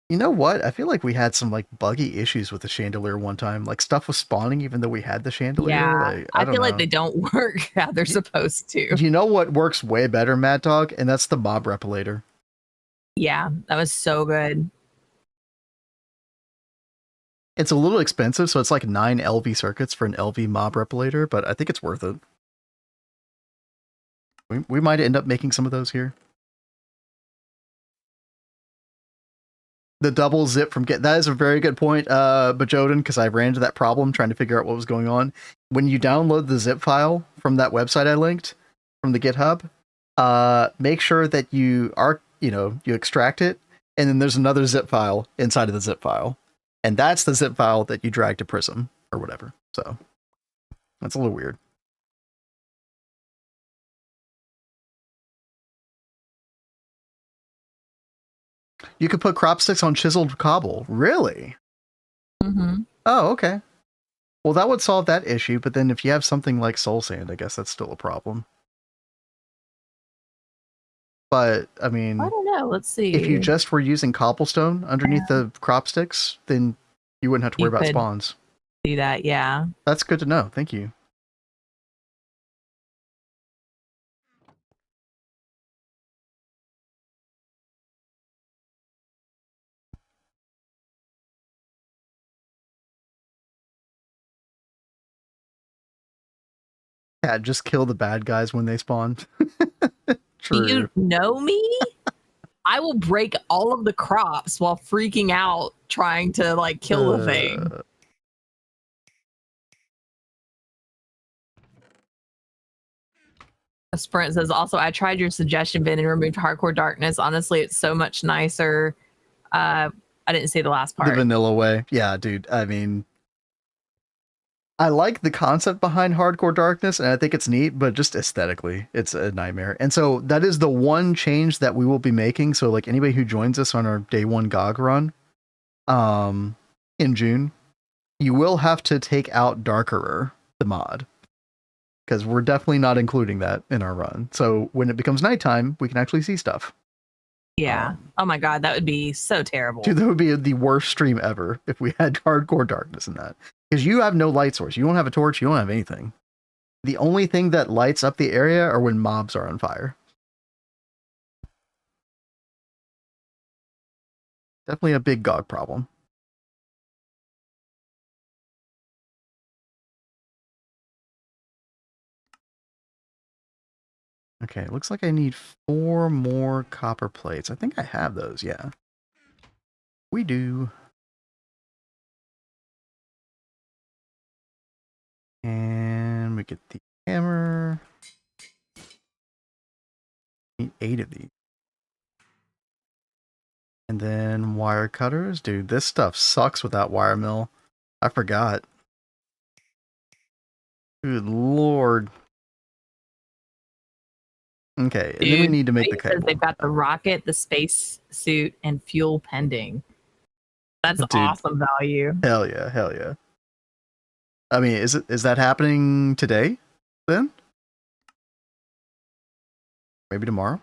Speaker 1: You know what? I feel like we had some like buggy issues with the chandelier one time. Like stuff was spawning even though we had the chandelier.
Speaker 2: Yeah,
Speaker 1: like,
Speaker 2: I
Speaker 1: don't
Speaker 2: feel like
Speaker 1: know.
Speaker 2: they don't work how they're supposed to.
Speaker 1: You know what works way better, Mad Dog? And that's the mob replicator.
Speaker 2: Yeah, that was so good.
Speaker 1: It's a little expensive, so it's like 9 LV circuits for an LV mob replicator, but I think it's worth it. We might end up making some of those here. The double zip from that is a very good point, Bajoden, because I ran into that problem trying to figure out what was going on. When you download the zip file from that website I linked from the GitHub, make sure that you extract it, and then there's another zip file inside of the zip file. And that's the zip file that you drag to Prism or whatever. So that's a little weird. You could put crop sticks on chiseled cobble. Really?
Speaker 2: Mm-hmm.
Speaker 1: Oh, okay. Well, that would solve that issue, but then if you have something like soul sand, I guess that's still a problem. But, I mean...
Speaker 2: I don't know. Let's see.
Speaker 1: If you just were using cobblestone underneath the crop sticks, then you wouldn't have to worry about spawns.
Speaker 2: Do that, yeah.
Speaker 1: That's good to know. Thank you. Yeah, just kill the bad guys when they spawn. True.
Speaker 2: Do you know me? I will break all of the crops while freaking out trying to like kill the thing. Sprint says also, I tried your suggestion bin and removed hardcore darkness. Honestly, it's so much nicer. I didn't say the last part.
Speaker 1: The vanilla way. Yeah, dude. I mean, I like the concept behind hardcore darkness, and I think it's neat, but just aesthetically, it's a nightmare. And so that is the one change that we will be making. So like anybody who joins us on our day one GOG run, in June, you will have to take out Darkerer, the mod, because we're definitely not including that in our run. So when it becomes nighttime, we can actually see stuff.
Speaker 2: Yeah. Oh my God, that would be so terrible.
Speaker 1: Dude, that would be the worst stream ever if we had hardcore darkness in that. Because you have no light source. You don't have a torch. You don't have anything. The only thing that lights up the area are when mobs are on fire. Definitely a big GOG problem. Okay, looks like I need 4 more copper plates. I think I have those, yeah. We do. And we get the hammer. Need 8 of these. And then wire cutters. Dude, this stuff sucks without wire mill. I forgot. Good lord. Okay, and then we need to make the cable.
Speaker 2: They've got the rocket, the space suit, and fuel pending. That's
Speaker 1: Dude,
Speaker 2: awesome value.
Speaker 1: Hell yeah, hell yeah. I mean, is that happening today then? Maybe tomorrow?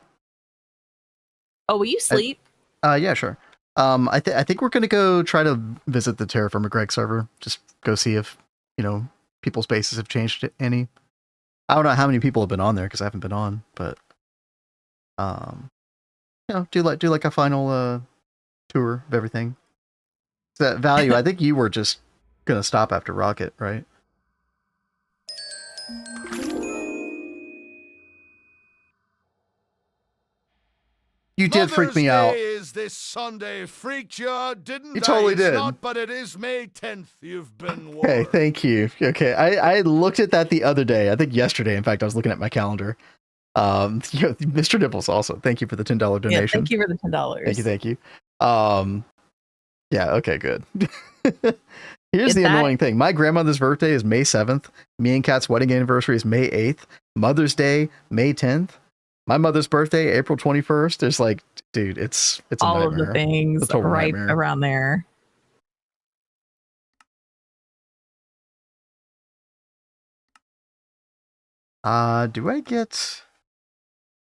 Speaker 2: Oh, will you sleep?
Speaker 1: Yeah, sure. I think we're gonna go try to visit the Terraformer Greg server. Just go see if, people's bases have changed any. I don't know how many people have been on there because I haven't been on, but do like a final tour of everything. So that value, I think you were just gonna stop after Rocket, right? You did freak me
Speaker 3: Mother's
Speaker 1: out.
Speaker 3: Day is this Sunday. Freaked ya, didn't
Speaker 1: You totally
Speaker 3: I? It's
Speaker 1: did.
Speaker 3: not, but it is May 10th. You've been warned.
Speaker 1: Okay, thank you. Okay, I looked at that the other day. I think yesterday, in fact, I was looking at my calendar. Mr. Nibbles also. Thank you for the $10 donation.
Speaker 2: Yeah, thank you for the $10.
Speaker 1: Thank you. Yeah, okay, good. Here's the annoying thing. My grandmother's birthday is May 7th. Me and Kat's wedding anniversary is May 8th. Mother's Day, May 10th. My mother's birthday, April 21st. There's like, dude, it's a
Speaker 2: all
Speaker 1: nightmare.
Speaker 2: of the things right
Speaker 1: nightmare.
Speaker 2: around there.
Speaker 1: Do I get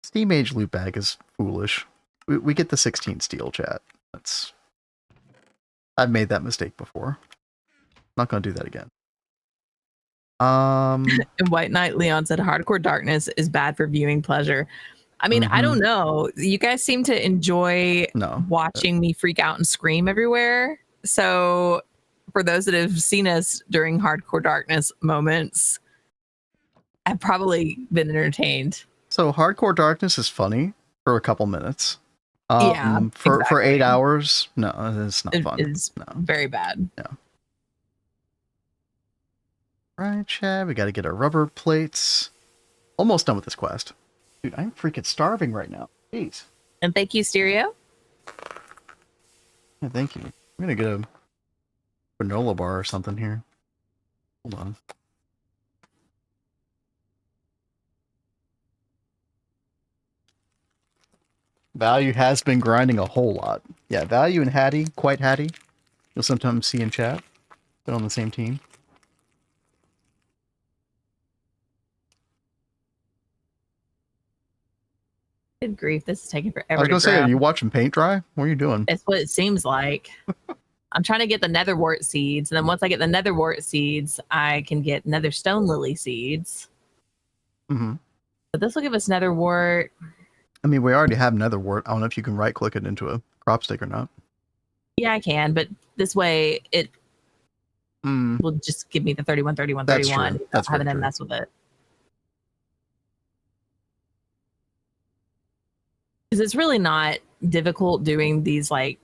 Speaker 1: Steam Age loot bag is foolish. We get the 16 steel, chat. I've made that mistake before. Not gonna do that again.
Speaker 2: And White Knight Leon said hardcore darkness is bad for viewing pleasure. I mean, I don't know. You guys seem to enjoy watching me freak out and scream everywhere. So for those that have seen us during hardcore darkness moments, I've probably been entertained.
Speaker 1: So hardcore darkness is funny for a couple minutes.
Speaker 2: Yeah,
Speaker 1: for 8 hours, no, it's not fun.
Speaker 2: It's very bad.
Speaker 1: No. Right, Chad, we got to get our rubber plates. Almost done with this quest. Dude, I'm freaking starving right now. Jeez.
Speaker 2: And thank you, Stereo.
Speaker 1: Yeah, thank you. I'm going to get a granola bar or something here. Hold on. Value has been grinding a whole lot. Yeah, Value and Hattie, quite Hattie. You'll sometimes see in chat. Been on the same team.
Speaker 2: Good grief, this is taking forever.
Speaker 1: I was going to say, are you watching paint dry? What are you doing?
Speaker 2: It's what it seems like. I'm trying to get the netherwort seeds. And then once I get the netherwort seeds, I can get nether stone lily seeds.
Speaker 1: Mm-hmm.
Speaker 2: But this will give us netherwort.
Speaker 1: I mean, we already have netherwort. I don't know if you can right click it into a crop stick or not.
Speaker 2: Yeah, I can. But this way, it will just give me the 31, 31,
Speaker 1: That's
Speaker 2: 31.
Speaker 1: True. That's
Speaker 2: having to mess with it. Because it's really not difficult doing these, like,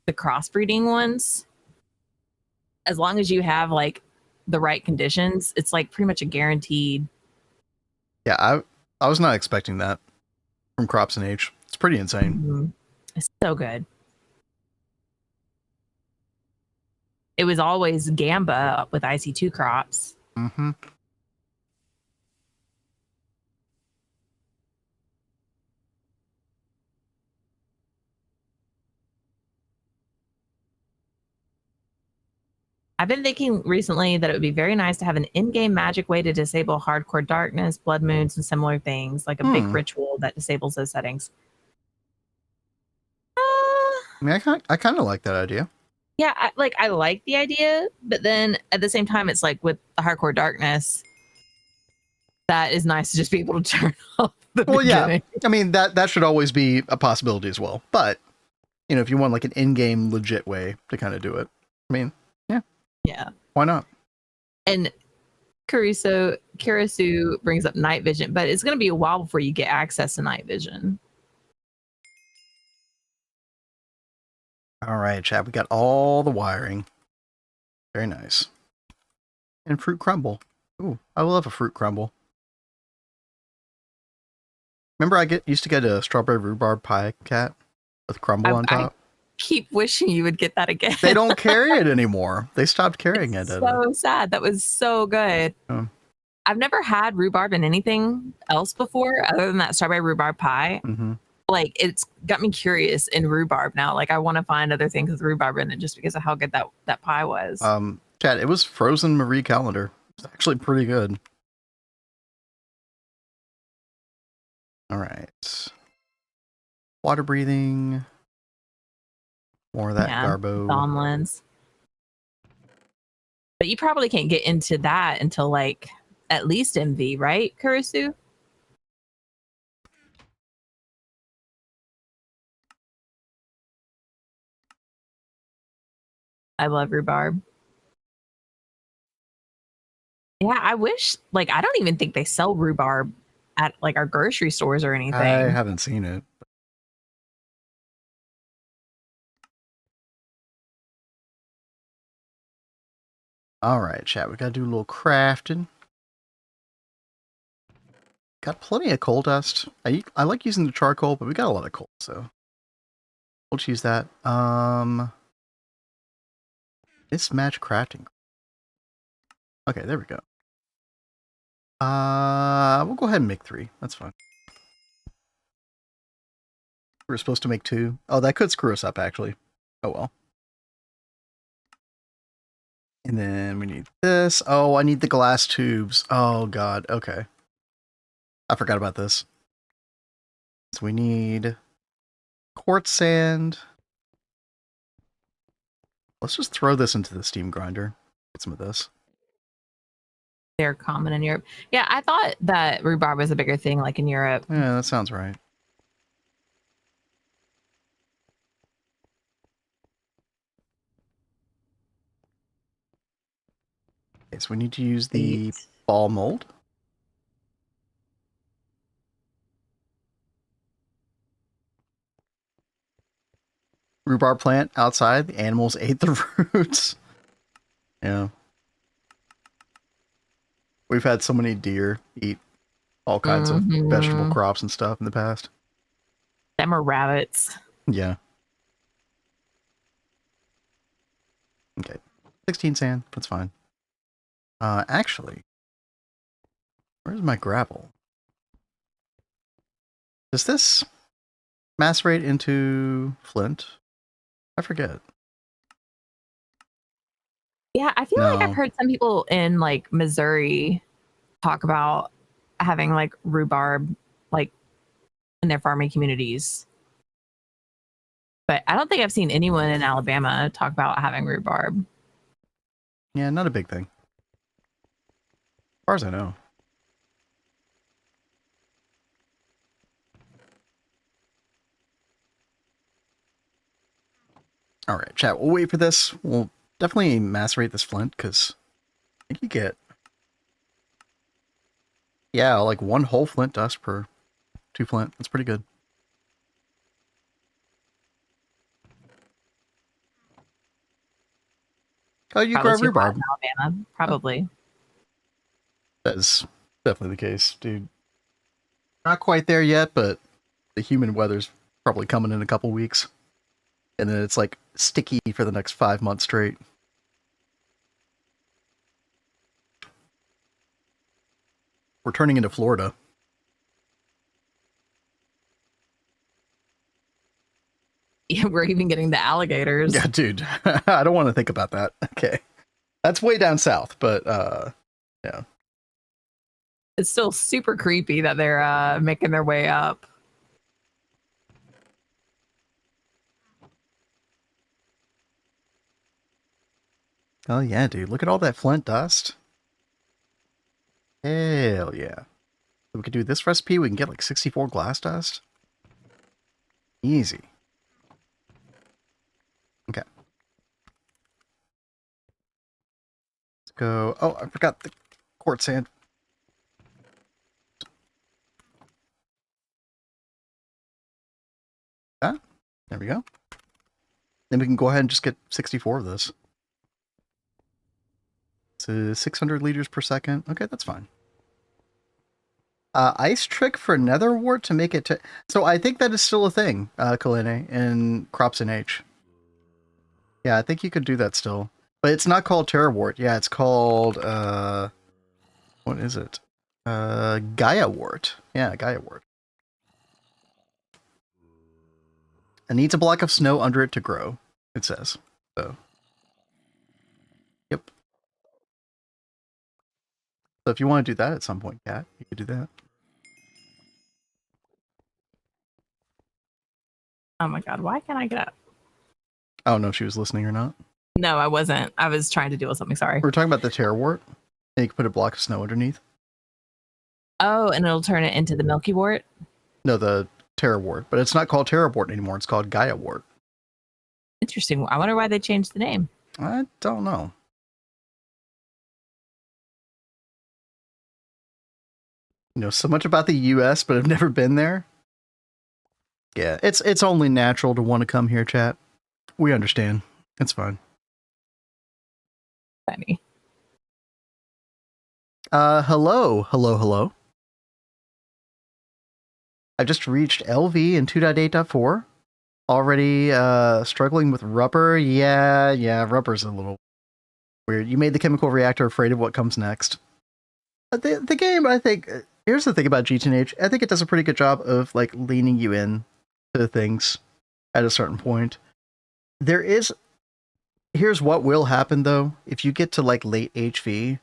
Speaker 2: the crossbreeding ones. As long as you have, like, the right conditions, it's, like, pretty much a guaranteed.
Speaker 1: Yeah, I was not expecting that from CropsNH. It's pretty insane.
Speaker 2: Mm-hmm. It's so good. It was always Gamba with IC2 crops.
Speaker 1: Mm-hmm.
Speaker 2: I've been thinking recently that it would be very nice to have an in-game magic way to disable hardcore darkness, blood moons, and similar things, like a big ritual that disables those settings.
Speaker 1: I mean, I kind of like that idea.
Speaker 2: Yeah, I like the idea, but then at the same time, it's like with the hardcore darkness, that is nice to just be able to turn off the beginning.
Speaker 1: Yeah, I mean, that should always be a possibility as well. But, you know, if you want like an in-game legit way to kind of do it, I mean,
Speaker 2: yeah,
Speaker 1: why not?
Speaker 2: And Karasu brings up night vision, but it's going to be a while before you get access to night vision.
Speaker 1: All right, chat, we got all the wiring. Very nice. And fruit crumble. Ooh, I love a fruit crumble. Remember I used to get a strawberry rhubarb pie, Cat, with crumble on top?
Speaker 2: Keep wishing you would get that again.
Speaker 1: They don't carry it anymore. They stopped carrying it.
Speaker 2: So sad. That was so good.
Speaker 1: Oh.
Speaker 2: I've never had rhubarb in anything else before other than that strawberry rhubarb pie.
Speaker 1: Mm-hmm.
Speaker 2: Like, it's got me curious in rhubarb now. Like, I want to find other things with rhubarb in it just because of how good that pie was.
Speaker 1: Chad, it was frozen Marie Callender. It's actually pretty good. All right. Water breathing. More of that garbo.
Speaker 2: Domlins. But you probably can't get into that until like at least MV, right, Karasu? I love rhubarb. Yeah, I wish, like, I don't even think they sell rhubarb at like our grocery stores or anything.
Speaker 1: I haven't seen it. All right, chat. We gotta do a little crafting. Got plenty of coal dust. I like using the charcoal, but we got a lot of coal, so we'll choose that. Mismatch crafting. Okay, there we go. We'll go ahead and make 3. That's fine. We're supposed to make 2. Oh, that could screw us up, actually. Oh, well. And then we need this. Oh, I need the glass tubes. Oh, God. Okay. I forgot about this. So we need quartz sand. Let's just throw this into the steam grinder. Get some of this.
Speaker 2: They're common in Europe. Yeah, I thought that rhubarb was a bigger thing, like in Europe.
Speaker 1: Yeah, that sounds right. Okay, so we need to use the ball mold. Rhubarb plant outside. The animals ate the roots. Yeah. We've had so many deer eat all kinds of vegetable crops and stuff in the past.
Speaker 2: Them are rabbits.
Speaker 1: Yeah. Okay. 16 sand. That's fine. Actually, where's my gravel? Does this macerate into flint? I forget.
Speaker 2: Yeah, I feel like I've heard some people in like Missouri talk about having like rhubarb like in their farming communities. But I don't think I've seen anyone in Alabama talk about having rhubarb.
Speaker 1: Yeah, not a big thing. As far as I know. All right, chat. We'll wait for this. We'll definitely macerate this flint because I think you get, yeah, like 1 whole flint dust per 2 flint. That's pretty good. Oh, you grow rhubarb.
Speaker 2: Alabama, probably.
Speaker 1: That is definitely the case, dude. Not quite there yet, but the humid weather's probably coming in a couple weeks. And then it's like sticky for the next 5 months straight. We're turning into Florida.
Speaker 2: Yeah, we're even getting the alligators.
Speaker 1: Yeah, dude. I don't want to think about that. Okay. That's way down south, but yeah.
Speaker 2: It's still super creepy that they're making their way up.
Speaker 1: Oh yeah, dude. Look at all that flint dust. Hell yeah. We could do this recipe, we can get like 64 glass dust. Easy. Okay. Let's go. Oh, I forgot the quartz sand. Ah, there we go. Then we can go ahead and just get 64 of this. So 600 liters per second. Okay, that's fine. Ice trick for nether wart to make it to... So I think that is still a thing, Kalene, in CropsNH. Yeah, I think you could do that still. But it's not called Terra wart. Yeah, it's called... what is it? Gaia wart. Yeah, Gaia wart. It needs a block of snow under it to grow, it says. So... Yep. So if you want to do that at some point, Kat, you could do that.
Speaker 2: Oh my god, why can't I get up?
Speaker 1: I don't know if she was listening or not.
Speaker 2: No, I wasn't. I was trying to deal with something, sorry.
Speaker 1: We're talking about the Terra wart. And you can put a block of snow underneath.
Speaker 2: Oh, and it'll turn it into the Milky Wart?
Speaker 1: No, the Terra wart. But it's not called Terra wart anymore. It's called Gaia wart.
Speaker 2: Interesting. I wonder why they changed the name.
Speaker 1: I don't know. You know so much about the US, but I've never been there. Yeah, it's only natural to want to come here, chat. We understand. It's fine.
Speaker 2: Funny.
Speaker 1: Hello. I just reached LV in 2.8.4. Already struggling with rubber. Yeah, rubber's a little weird. You made the chemical reactor afraid of what comes next. The game, I think, here's the thing about GTNH. I think it does a pretty good job of like leaning you in to things at a certain point. Here's what will happen though. If you get to like late HV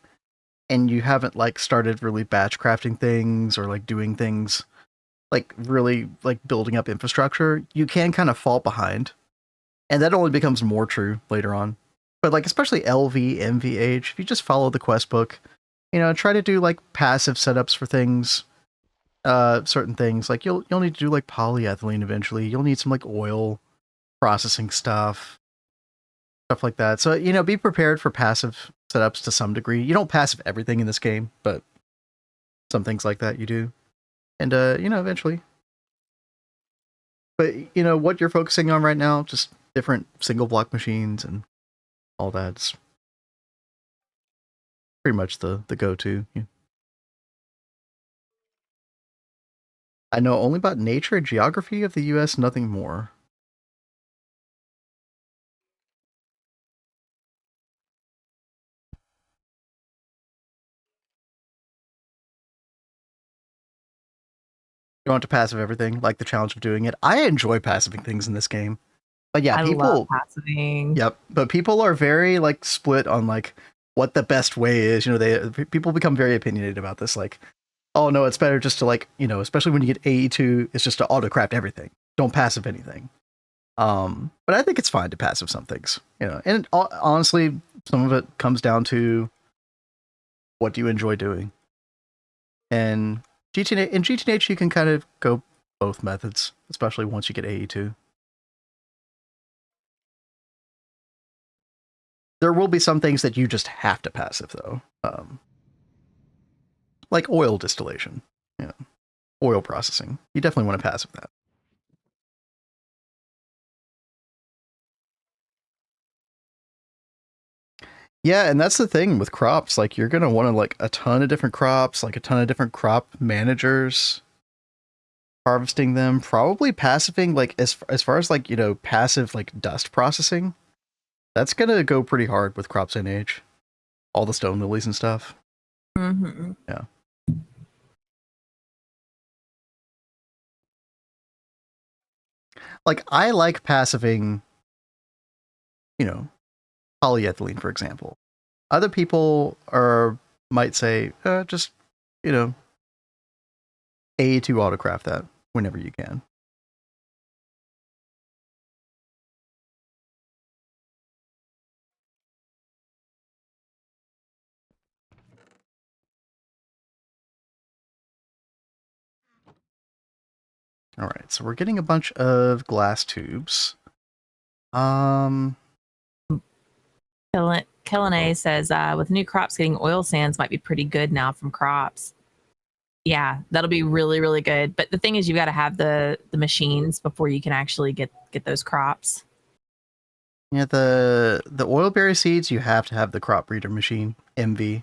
Speaker 1: and you haven't like started really batch crafting things or like doing things like really like building up infrastructure, you can kind of fall behind. And that only becomes more true later on. But like especially LV, MVH, if you just follow the quest book, try to do like passive setups for things, certain things. Like you'll need to do like polyethylene eventually. You'll need some like oil processing stuff like that. So, be prepared for passive setups to some degree. You don't passive everything in this game, but some things like that you do. And, eventually. But, what you're focusing on right now, just different single block machines and all that's pretty much the go-to. Yeah. I know only about nature and geography of the US, nothing more. You want to passive everything, like the challenge of doing it. I enjoy passiving things in this game. But yeah,
Speaker 2: I love passiving.
Speaker 1: Yep. But people are very like split on like what the best way is. People become very opinionated about this. Like, oh no, it's better just to like, especially when you get AE2, it's just to auto-craft everything. Don't passive anything. But I think it's fine to passive some things, and honestly, some of it comes down to what do you enjoy doing. And in GTNH, you can kind of go both methods, especially once you get AE2. There will be some things that you just have to passive, though. Like oil distillation. Oil processing. You definitely want to passive that. Yeah, and that's the thing with crops. Like, you're going to want to, like, a ton of different crops, like a ton of different crop managers, harvesting them, probably passiving, like, as far as, like, passive, like, dust processing. That's going to go pretty hard with CropsNH. All the stone lilies and stuff.
Speaker 2: Mm-hmm.
Speaker 1: Yeah. Like, I like passiving, polyethylene, for example. Other people might say, just, A2 autocraft that whenever you can. All right, so we're getting a bunch of glass tubes.
Speaker 2: Kellen A says, with new crops, getting oil sands might be pretty good now from crops. Yeah, that'll be really, really good. But the thing is, you got to have the machines before you can actually get those crops.
Speaker 1: Yeah, the oilberry seeds, you have to have the crop breeder machine, MV.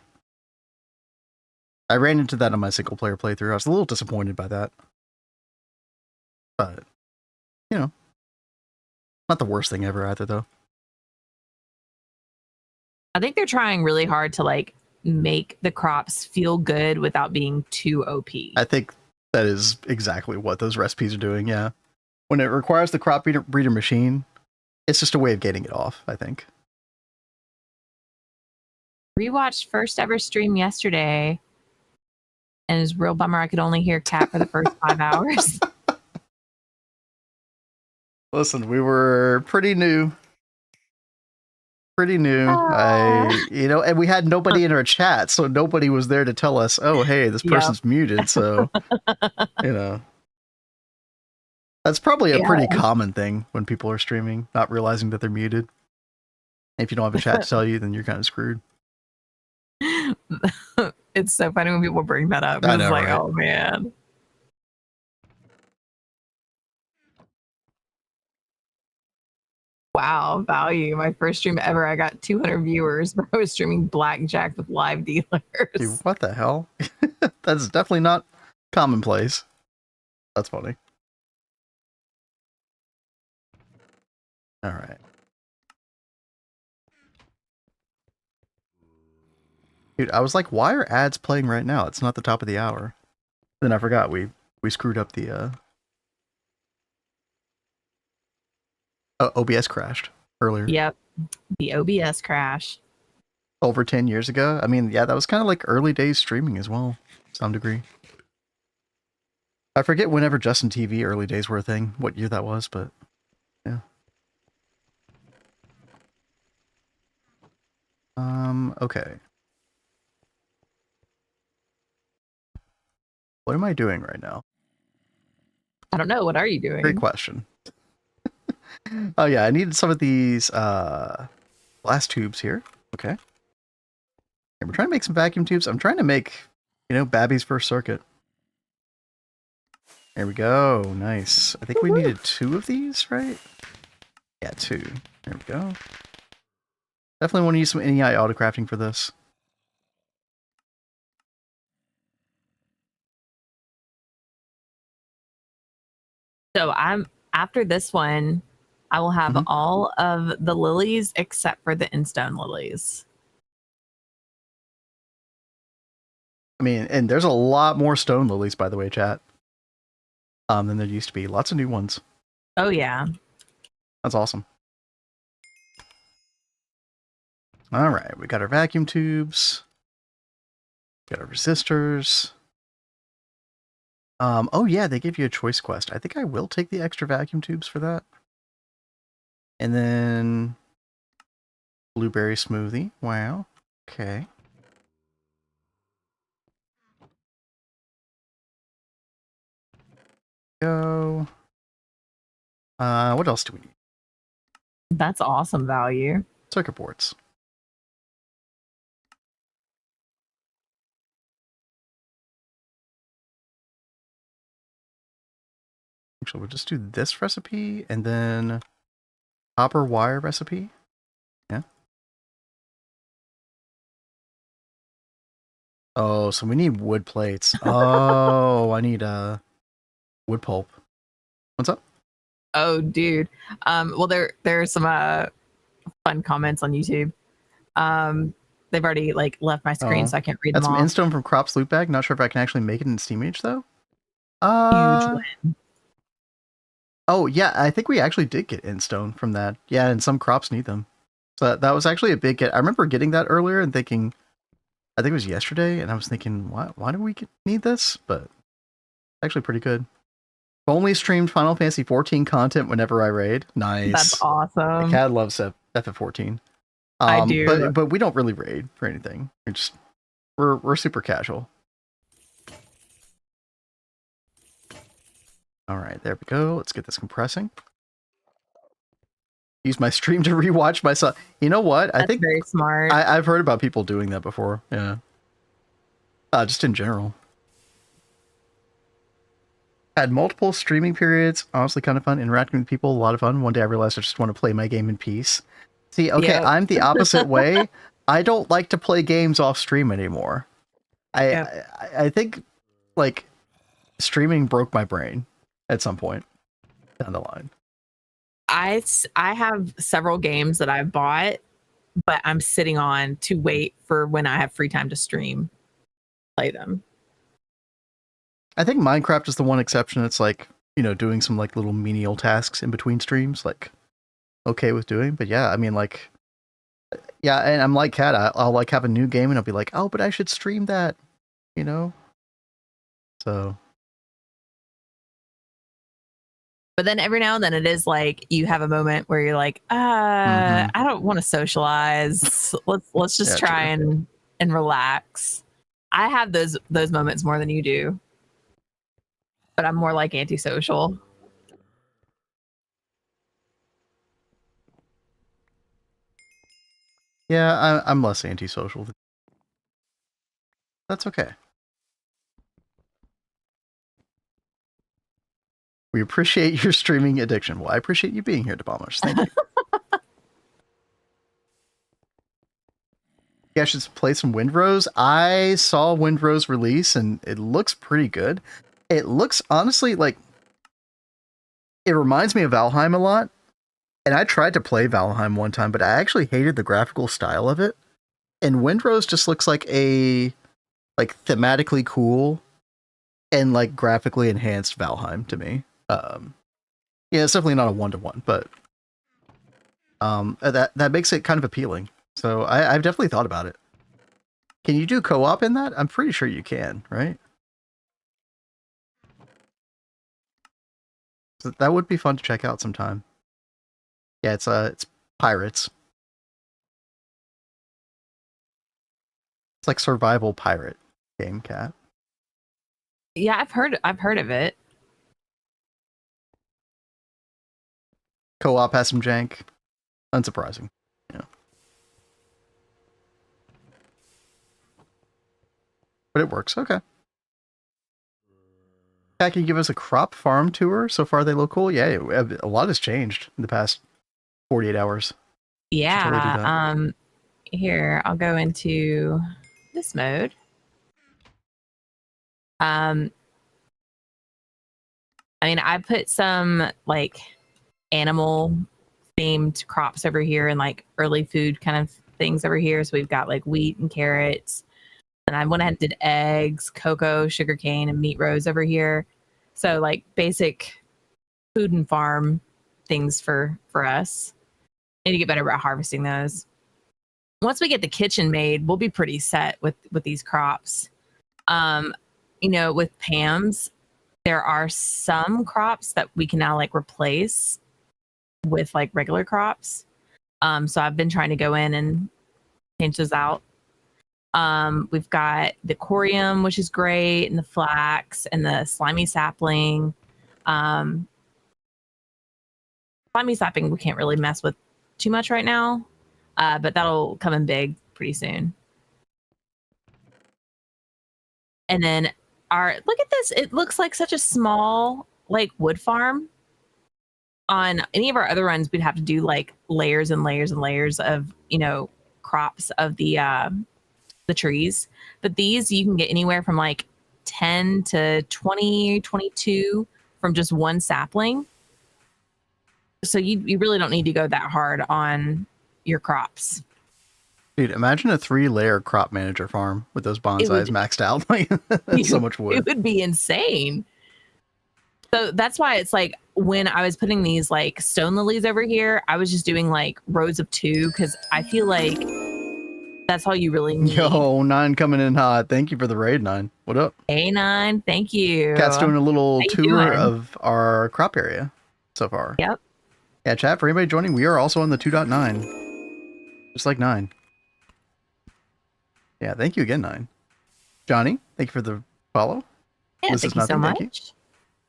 Speaker 1: I ran into that on my single player playthrough. I was a little disappointed by that. But, not the worst thing ever either, though.
Speaker 2: I think they're trying really hard to like make the crops feel good without being too OP.
Speaker 1: I think that is exactly what those recipes are doing, yeah. When it requires the crop breeder machine, it's just a way of getting it off, I think.
Speaker 2: Rewatched first ever stream yesterday, and it was a real bummer I could only hear Cat for the first 5 hours.
Speaker 1: Listen, we were pretty new. And we had nobody in our chat, so nobody was there to tell us, oh, hey, this person's muted, so, That's probably a pretty common thing when people are streaming, not realizing that they're muted. If you don't have a chat to tell you, then you're kind of screwed.
Speaker 2: It's so funny when people bring that up. It's like, right? Oh, man. Wow, value. My first stream ever, I got 200 viewers, but I was streaming blackjack with live
Speaker 1: Dude,
Speaker 2: dealers.
Speaker 1: what the hell? That's definitely not commonplace. That's funny. All right. Dude, I was like, why are ads playing right now? It's not the top of the hour. Then I forgot we screwed up the OBS crashed earlier.
Speaker 2: Yep, the OBS crash.
Speaker 1: Over 10 years ago. I mean, yeah, that was kind of like early days streaming as well, to some degree. I forget whenever Justin TV early days were a thing, what year that was, but yeah. Okay. What am I doing right now?
Speaker 2: I don't know. What are you doing?
Speaker 1: Great question. Oh yeah, I needed some of these glass tubes here. Okay. And we're trying to make some vacuum tubes. I'm trying to make, Babby's first circuit. There we go. Nice. I think we needed 2 of these, right? Yeah, 2. There we go. Definitely want to use some NEI autocrafting for this.
Speaker 2: So after this one, I will have all of the lilies except for the instone lilies.
Speaker 1: I mean, and there's a lot more stone lilies, by the way, chat. Than there used to be. Lots of new ones.
Speaker 2: Oh yeah.
Speaker 1: That's awesome. All right, we got our vacuum tubes. Got our resistors. Oh yeah, they give you a choice quest. I think I will take the extra vacuum tubes for that. And then blueberry smoothie. Wow. Okay. Go. What else do we need?
Speaker 2: That's awesome value.
Speaker 1: Circuit boards. Actually, we'll just do this recipe and then copper wire recipe. Yeah. Oh, so we need wood plates. Oh, I need wood pulp. What's up?
Speaker 2: Oh, dude. Well, there are some fun comments on YouTube. They've already left my screen, so I can't read them
Speaker 1: That's
Speaker 2: all.
Speaker 1: some Instone from Crops loot bag. Not sure if I can actually make it in SteamH though.
Speaker 2: Huge win.
Speaker 1: Oh yeah, I think we actually did get Instone from that. Yeah, and some crops need them. So that was actually a big get. I remember getting that earlier and thinking, I think it was yesterday, and I was thinking, why do we need this? But actually pretty good. Only streamed Final Fantasy 14 content whenever I raid. Nice.
Speaker 2: That's awesome.
Speaker 1: Cat loves FF14.
Speaker 2: I do.
Speaker 1: But we don't really raid for anything. We're super casual. All right, there we go. Let's get this compressing. Use my stream to rewatch myself. You know what?
Speaker 2: That's very smart.
Speaker 1: I've heard about people doing that before. Yeah. Just in general. Had multiple streaming periods. Honestly, kind of fun. Interacting with people, a lot of fun. One day I realized I just want to play my game in peace. See, okay,
Speaker 2: Yep.
Speaker 1: I'm the opposite way. I don't like to play games off stream anymore. I think streaming broke my brain at some point down the line.
Speaker 2: I have several games that I've bought, but I'm sitting on to wait for when I have free time to stream, play them.
Speaker 1: I think Minecraft is the one exception. It's doing some little menial tasks in between streams, okay with doing. But yeah, I mean yeah, and I'm like Kat, I'll have a new game and I'll be like, oh, but I should stream that, So.
Speaker 2: But then every now and then it is you have a moment where you're like, I don't want to socialize. Let's just try and relax. I have those moments more than you do. But I'm more antisocial.
Speaker 1: Yeah, I'm less antisocial. That's okay. We appreciate your streaming addiction. Well, I appreciate you being here, Debalmers. Thank you. Yeah, I should play some Windrose. I saw Windrose release and it looks pretty good. It looks honestly like it reminds me of Valheim a lot. And I tried to play Valheim one time, but I actually hated the graphical style of it. And Windrose just looks like a thematically cool and like graphically enhanced Valheim to me. Yeah, it's definitely not a 1-to-1, but that makes it kind of appealing. So I've definitely thought about it. Can you do co-op in that? I'm pretty sure you can, right? So that would be fun to check out sometime. Yeah, it's pirates. It's like survival pirate game, Cat.
Speaker 2: Yeah, I've heard of it.
Speaker 1: Co-op has some jank. Unsurprising. Yeah. But it works. Okay. Cat, can you give us a crop farm tour? So far they look cool. Yeah, a lot has changed in the past 48 hours.
Speaker 2: Yeah.
Speaker 1: Totally do that.
Speaker 2: Here, I'll go into this mode. I mean, I put some like animal themed crops over here and like early food kind of things over here. So we've got like wheat and carrots. And I went ahead and did eggs, cocoa, sugarcane, and meat rows over here. So like basic food and farm things for us. Need to get better about harvesting those. Once we get the kitchen made, we'll be pretty set with these crops. You know, with Pam's, there are some crops that we can now like replace with like regular crops. So I've been trying to go in and change those out. We've got the corium, which is great, and the flax and the slimy sapling. Slimy sapling we can't really mess with too much right now, but that'll come in big pretty soon. And then look at this. It looks like such a small like wood farm. On any of our other runs, we'd have to do like layers and layers and layers of, you know, crops of the trees. But these you can get anywhere from like 10 to 20, 22 from just one sapling. So you really don't need to go that hard on your crops.
Speaker 1: Dude, imagine a 3-layer crop manager farm with those bonsais maxed out. Like, that's so much wood.
Speaker 2: It would be insane. So that's why it's like when I was putting these like stone lilies over here, I was just doing like rows of 2 because I feel like that's all you really need.
Speaker 1: Yo, 9 coming in hot. Thank you for the raid, 9. What up?
Speaker 2: Hey, 9. Thank you.
Speaker 1: Cat's doing a little tour of our crop area so far.
Speaker 2: Yep.
Speaker 1: Yeah, chat, for anybody joining, we are also on the 2.9. Just like 9. Yeah, thank you again, 9. Johnny, thank you for the follow.
Speaker 2: Yeah, thank you so much.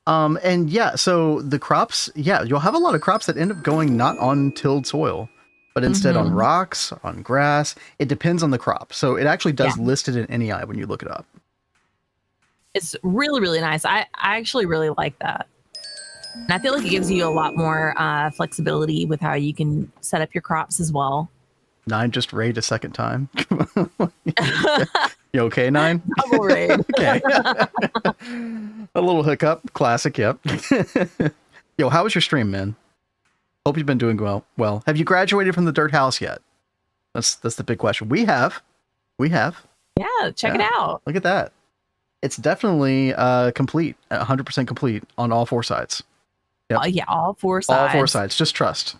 Speaker 1: And yeah, so the crops, yeah, you'll have a lot of crops that end up going not on tilled soil, but instead on rocks, on grass. It depends on the crop. So it actually does list it in NEI when you look it up.
Speaker 2: It's really, really nice. I actually really like that. And I feel like it gives you a lot more flexibility with how you can set up your crops as well.
Speaker 1: 9 just raid a second time. You okay, 9?
Speaker 2: Double raid.
Speaker 1: Okay. A little hiccup. Classic, yep. Yo, how was your stream, man? Hope you've been doing well. Have you graduated from the dirt house yet? That's the big question. We have.
Speaker 2: Yeah, check it out.
Speaker 1: Look at that. It's definitely complete, 100% complete on all 4 sides. Yep.
Speaker 2: Yeah, all 4 sides.
Speaker 1: All 4 sides. Just trust.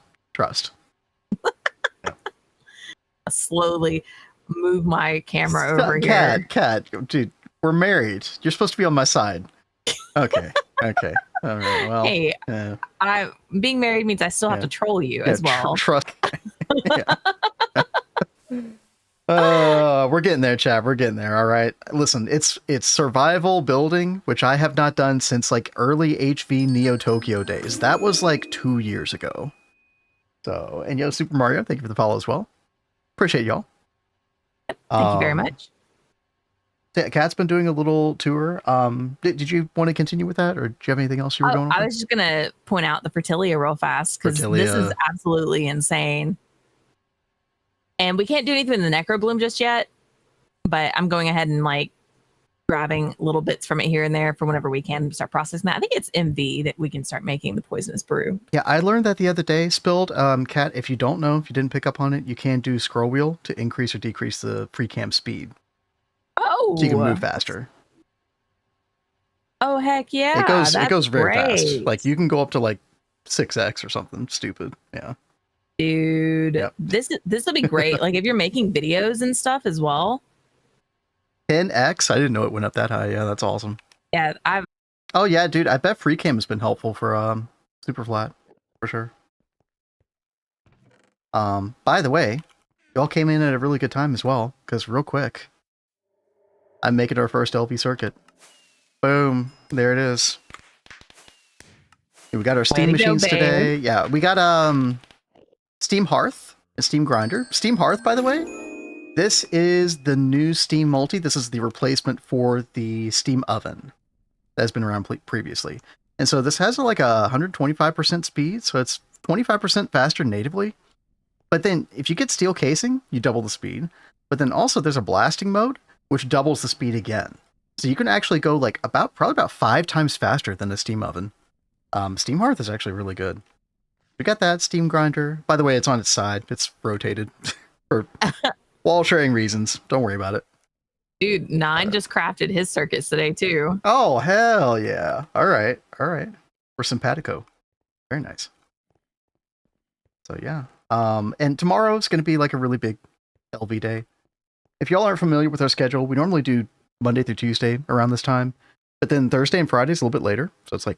Speaker 2: Slowly move my camera over here.
Speaker 1: Cat, dude, we're married. You're supposed to be on my side. Okay. All right. Well, hey,
Speaker 2: being married means I still have to troll you as well.
Speaker 1: Trust. We're getting there, chat. We're getting there. All right. Listen, it's survival building, which I have not done since like early HV Neo Tokyo days. That was like 2 years ago. So, and yo, Super Mario, thank you for the follow as well. Appreciate y'all.
Speaker 2: Thank you very much.
Speaker 1: Kat's been doing a little tour. Did you want to continue with that, or do you have anything else you were going on?
Speaker 2: I was just gonna point out the Fertilia real fast because this is absolutely insane. And we can't do anything in the Necro Bloom just yet, but I'm going ahead and like grabbing little bits from it here and there for whenever we can start processing that. I think it's MV that we can start making the poisonous brew.
Speaker 1: Yeah, I learned that the other day, Spilled. Kat, if you don't know, if you didn't pick up on it, you can do scroll wheel to increase or decrease the free cam speed.
Speaker 2: Oh,
Speaker 1: So you can move faster.
Speaker 2: Oh heck yeah!
Speaker 1: It goes very fast.
Speaker 2: Great.
Speaker 1: Like you can go up to like 6x or something stupid. Yeah.
Speaker 2: Dude,
Speaker 1: Yep.
Speaker 2: this will be great. Like if you're making videos and stuff as well.
Speaker 1: 10x? I didn't know it went up that high. Yeah, that's awesome.
Speaker 2: Yeah, I've.
Speaker 1: Oh yeah, dude. I bet free cam has been helpful for super flat for sure. By the way, y'all came in at a really good time as well, because real quick, I'm making our first LV circuit. Boom. There it is. We got our Steam machines today. Yeah, we got Steam Hearth and Steam Grinder. Steam Hearth, by the way, this is the new Steam Multi. This is the replacement for the Steam Oven that has been around previously. And so this has like a 125% speed, so it's 25% faster natively. But then if you get steel casing, you double the speed. But then also there's a blasting mode, which doubles the speed again. So you can actually go like probably about 5 times faster than a Steam Oven. Steam Hearth is actually really good. We got that Steam Grinder. By the way, it's on its side. It's rotated for wall sharing reasons. Don't worry about it.
Speaker 2: Dude, Nine just crafted his circuits today too.
Speaker 1: Oh, hell yeah. All right. We're simpatico. Very nice. So yeah. And tomorrow is going to be like a really big LV day. If y'all aren't familiar with our schedule, we normally do Monday through Tuesday around this time. But then Thursday and Friday is a little bit later. So it's like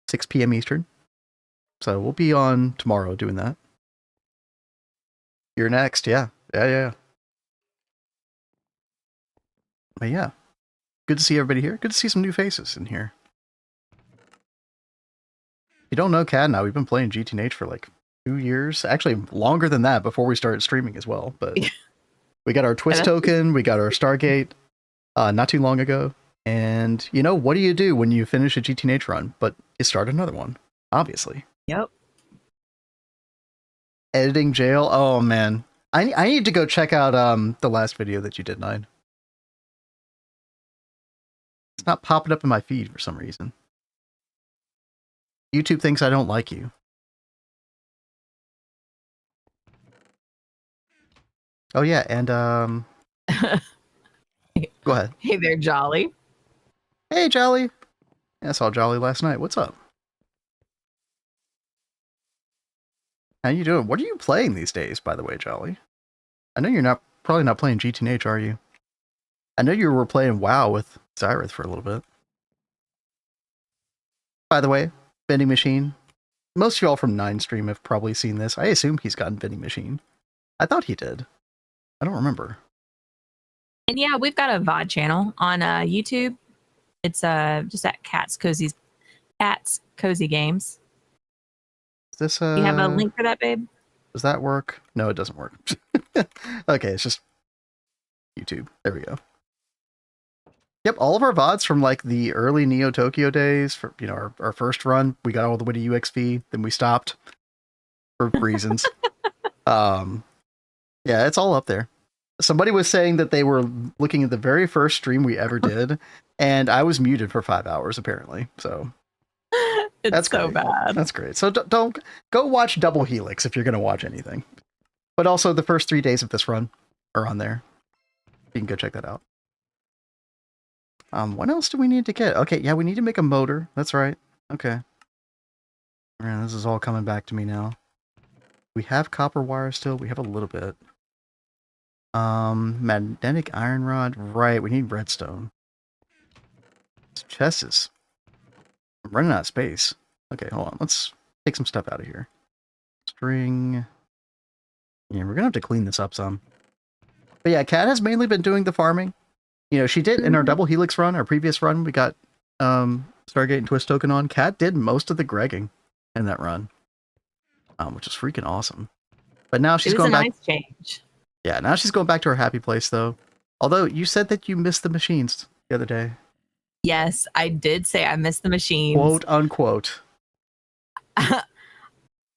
Speaker 1: 6 p.m. Eastern. So we'll be on tomorrow doing that. You're next. Yeah. But yeah. Good to see everybody here. Good to see some new faces in here. If you don't know Kat and I, we've been playing GTNH for like 2 years. Actually, longer than that before we started streaming as well. But we got our Twist token. We got our Stargate not too long ago. And, you know, what do you do when you finish a GTNH run? But you start another one, obviously.
Speaker 2: Yep.
Speaker 1: Editing jail. Oh, man. I need to go check out the last video that you did, Nine. It's not popping up in my feed for some reason. YouTube thinks I don't like you. Oh, yeah, and go ahead.
Speaker 2: Hey there, Jolly.
Speaker 1: Hey, Jolly. Yeah, I saw Jolly last night. What's up? How you doing? What are you playing these days, by the way, Jolly? I know you're probably not playing GTNH, are you? I know you were playing WoW with Zyrith for a little bit. By the way, vending machine. Most of y'all from 9 Stream have probably seen this. I assume he's gotten vending machine. I thought he did. I don't remember.
Speaker 2: And yeah, we've got a VOD channel on YouTube. It's just at Cat's Cozy Games.
Speaker 1: Is this
Speaker 2: You have a link for that, babe?
Speaker 1: Does that work? No, it doesn't work. Okay, it's just YouTube. There we go. Yep, all of our VODs from like the early Neo Tokyo days, for our first run, we got all the way to UXV, then we stopped for reasons. Yeah, it's all up there. Somebody was saying that they were looking at the very first stream we ever did, and I was muted for 5 hours apparently. So
Speaker 2: That's so
Speaker 1: great.
Speaker 2: bad.
Speaker 1: That's great. So don't go watch Double Helix if you're going to watch anything. But also the first 3 days of this run are on there. You can go check that out. What else do we need to get? Okay, yeah, we need to make a motor. That's right. Okay. Man, this is all coming back to me now. We have copper wire still. We have a little bit. Magnetic iron rod. Right, we need redstone. This chest is... I'm running out of space. Okay, hold on. Let's take some stuff out of here. String. Yeah, we're gonna have to clean this up some. But yeah, Kat has mainly been doing the farming. You know, she did in our double helix run, our previous run, we got Stargate and Twist token on. Kat did most of the Gregging in that run, which is freaking awesome. But now she's going back. It was a nice change. Yeah, now she's going back to her happy place, though. Although you said that you missed the machines the other day.
Speaker 2: Yes, I did say I missed the machines.
Speaker 1: Quote unquote.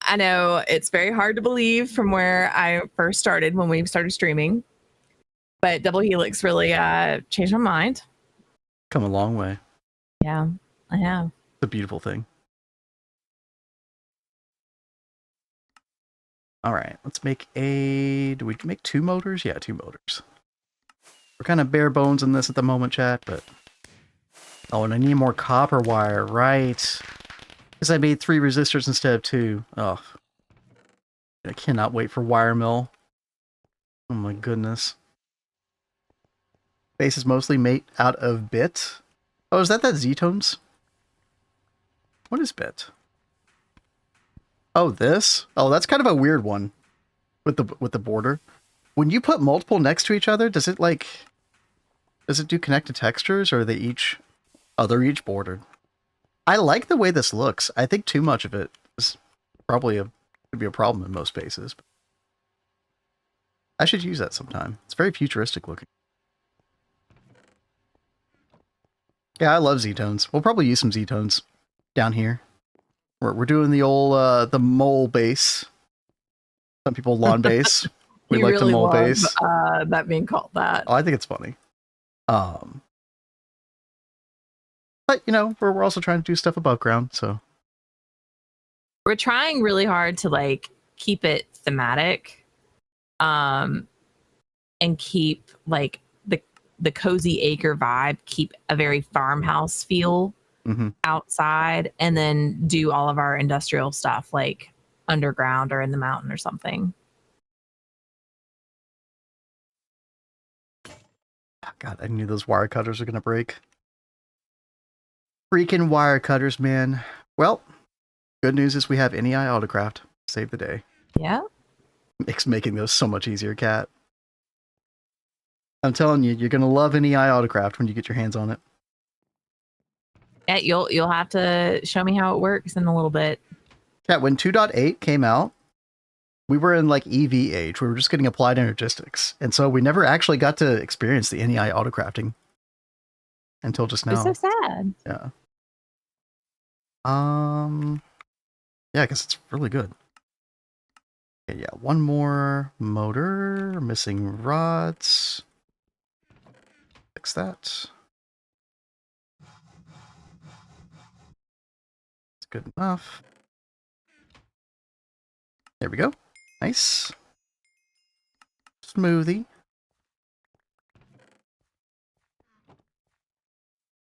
Speaker 2: I know it's very hard to believe from where I first started when we started streaming, but Double Helix really changed my mind.
Speaker 1: Come a long way.
Speaker 2: Yeah, I have.
Speaker 1: It's a beautiful thing. All right, let's make do we make 2 motors? Yeah, 2 motors. We're kind of bare bones in this at the moment, chat, but... Oh, and I need more copper wire, right. Because I made 3 resistors instead of 2. Oh. I cannot wait for wire mill. Oh my goodness. Base is mostly made out of bit. Oh, is that Z-tones? What is bit? Oh, this? Oh, that's kind of a weird one with the border. When you put multiple next to each other, does it do connected textures, or are they each bordered? I like the way this looks. I think too much of it is probably could be a problem in most spaces. I should use that sometime. It's very futuristic looking. Yeah, I love Z-tones. We'll probably use some Z-tones down here. We're doing the old the mole base. Some people lawn base. We like
Speaker 2: really
Speaker 1: to mole
Speaker 2: love,
Speaker 1: base.
Speaker 2: that being called that.
Speaker 1: Oh, I think it's funny. But you know, we're also trying to do stuff above ground, so
Speaker 2: We're trying really hard to like keep it thematic, and keep like the cozy acre vibe, keep a very farmhouse feel outside, and then do all of our industrial stuff like underground or in the mountain or something.
Speaker 1: God, I knew those wire cutters were gonna break. Freaking wire cutters, man. Well, good news is we have NEI Autocraft. Save the day.
Speaker 2: Yeah.
Speaker 1: Makes making those so much easier, Cat. I'm telling you, you're gonna love NEI Autocraft when you get your hands on it.
Speaker 2: Yeah, you'll have to show me how it works in a little bit.
Speaker 1: Cat, when 2.8 came out, we were in like EV age. We were just getting applied energistics, and so we never actually got to experience the NEI autocrafting until just now.
Speaker 2: It's so sad.
Speaker 1: Yeah. Yeah, because it's really good. Okay, yeah, one more motor, missing rods. Fix that. It's good enough. There we go. Nice. Smoothie.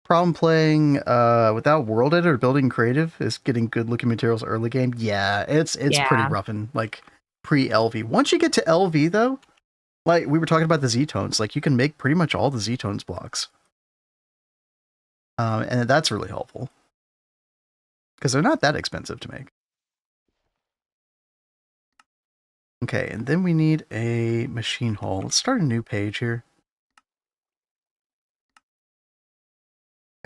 Speaker 1: Problem playing without world editor or building creative is getting good looking materials early game. Yeah, it's pretty rough in like pre-LV. Once you get to LV though, like we were talking about the Z-tones, like you can make pretty much all the Z-tones blocks. And that's really helpful. Because they're not that expensive to make. Okay, and then we need a machine hall. Let's start a new page here.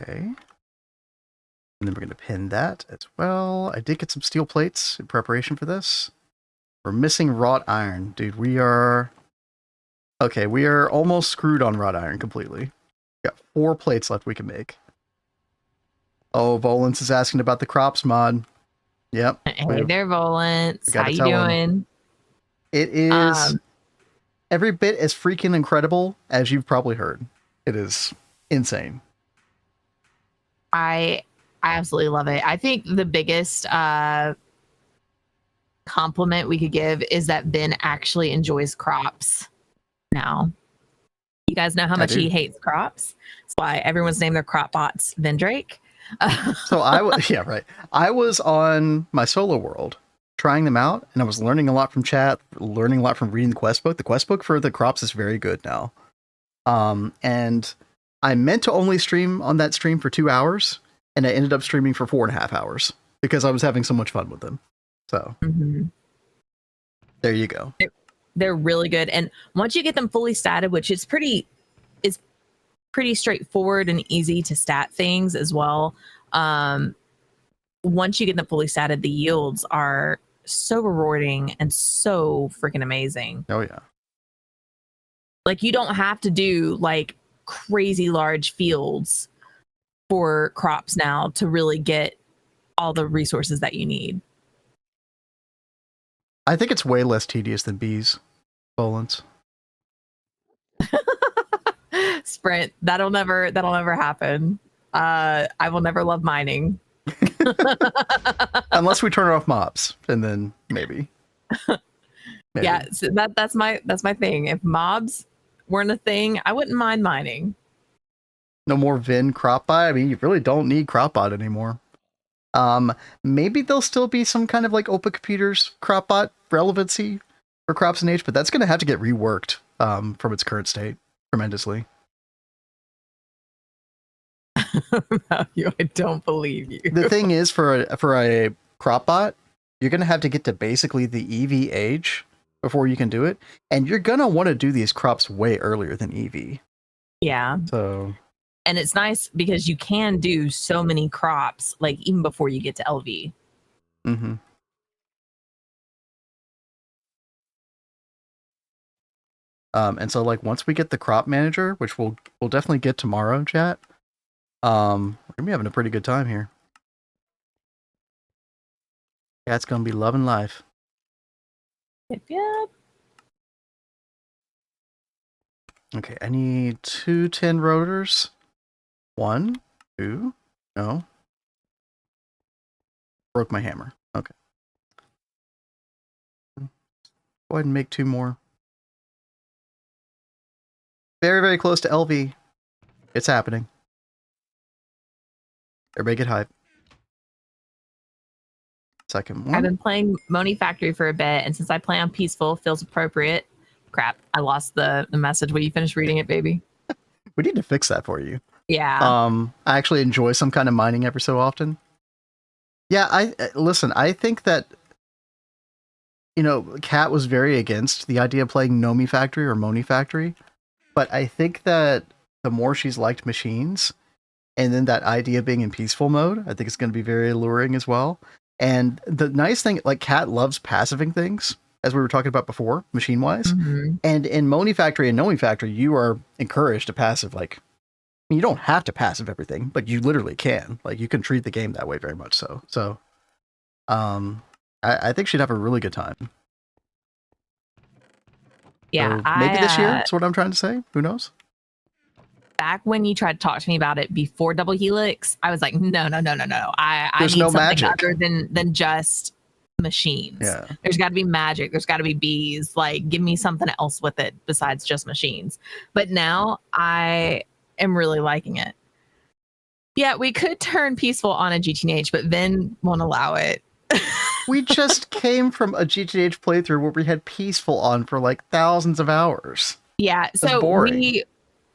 Speaker 1: Okay. And then we're going to pin that as well. I did get some steel plates in preparation for this. We're missing wrought iron. Dude, we are... Okay, we are almost screwed on wrought iron completely. We got 4 plates left we can make. Oh, Volance is asking about the crops mod. Yep.
Speaker 2: Hey there, Volance. How you doing?
Speaker 1: It is every bit as freaking incredible as you've probably heard. It is insane.
Speaker 2: I absolutely love it. I think the biggest compliment we could give is that Ben actually enjoys crops now. You guys know how much he hates crops. That's why everyone's named their crop bots Vendrake.
Speaker 1: So yeah, right. I was on my solo world trying them out, and I was learning a lot from chat, learning a lot from reading the quest book. The quest book for the crops is very good now. And I meant to only stream on that stream for 2 hours, and I ended up streaming for 4.5 hours because I was having so much fun with them. So there you go.
Speaker 2: They're really good. And once you get them fully statted, which is pretty straightforward and easy to stat things as well. Once you get them fully statted, the yields are so rewarding and so freaking amazing.
Speaker 1: Oh yeah.
Speaker 2: Like you don't have to do like crazy large fields for crops now to really get all the resources that you need.
Speaker 1: I think it's way less tedious than bees, Bolins.
Speaker 2: Sprint. That'll never happen. I will never love mining.
Speaker 1: Unless we turn off mobs, and then maybe.
Speaker 2: Yeah, so that's my thing. If mobs weren't a thing, I wouldn't mind mining.
Speaker 1: No more Vin CropBot. I mean, you really don't need CropBot anymore. Maybe there'll still be some kind of like Open Computers CropBot relevancy for CropsNH, but that's going to have to get reworked from its current state tremendously.
Speaker 2: I don't believe you.
Speaker 1: The thing is, for a CropBot, you're going to have to get to basically the EV age before you can do it, and you're going to want to do these crops way earlier than EV.
Speaker 2: Yeah.
Speaker 1: So,
Speaker 2: and it's nice because you can do so many crops like even before you get to LV.
Speaker 1: Mm-hmm. And so like once we get the crop manager, which we'll definitely get tomorrow, chat. We're gonna be having a pretty good time here. Cat's gonna be loving life.
Speaker 2: Yep.
Speaker 1: Okay, I need 2 10 rotors. 1, 2, no. Broke my hammer. Okay. Go ahead and make 2 more. Very, very close to LV. It's happening. Everybody get hype. Second one.
Speaker 2: I've been playing Moni Factory for a bit, and since I play on peaceful, feels appropriate. Crap, I lost the message. Will you finish reading it, baby?
Speaker 1: We need to fix that for you.
Speaker 2: Yeah.
Speaker 1: I actually enjoy some kind of mining every so often. Yeah, I think that, you know, Kat was very against the idea of playing Nomi Factory or Moni Factory, but I think that the more she's liked machines, and then that idea of being in peaceful mode, I think it's going to be very alluring as well. And the nice thing, like Kat loves passiving things, as we were talking about before, machine-wise.
Speaker 2: Mm-hmm.
Speaker 1: And in Moni Factory and Nomi Factory, you are encouraged to passive, like, you don't have to passive everything, but you literally can. Like, you can treat the game that way very much so. So, I think she'd have a really good time.
Speaker 2: Yeah.
Speaker 1: So maybe this year, that's what I'm trying to say. Who knows?
Speaker 2: Back when you tried to talk to me about it before Double Helix, I was like, no. I
Speaker 1: There's
Speaker 2: need
Speaker 1: no
Speaker 2: something
Speaker 1: magic.
Speaker 2: other than just machines.
Speaker 1: Yeah.
Speaker 2: There's got to be magic. There's got to be bees. Like, give me something else with it besides just machines. But now I am really liking it. Yeah, we could turn peaceful on a GTNH, but Vin won't allow it.
Speaker 1: We just came from a GTNH playthrough where we had peaceful on for like thousands of hours.
Speaker 2: Yeah, so
Speaker 1: boring.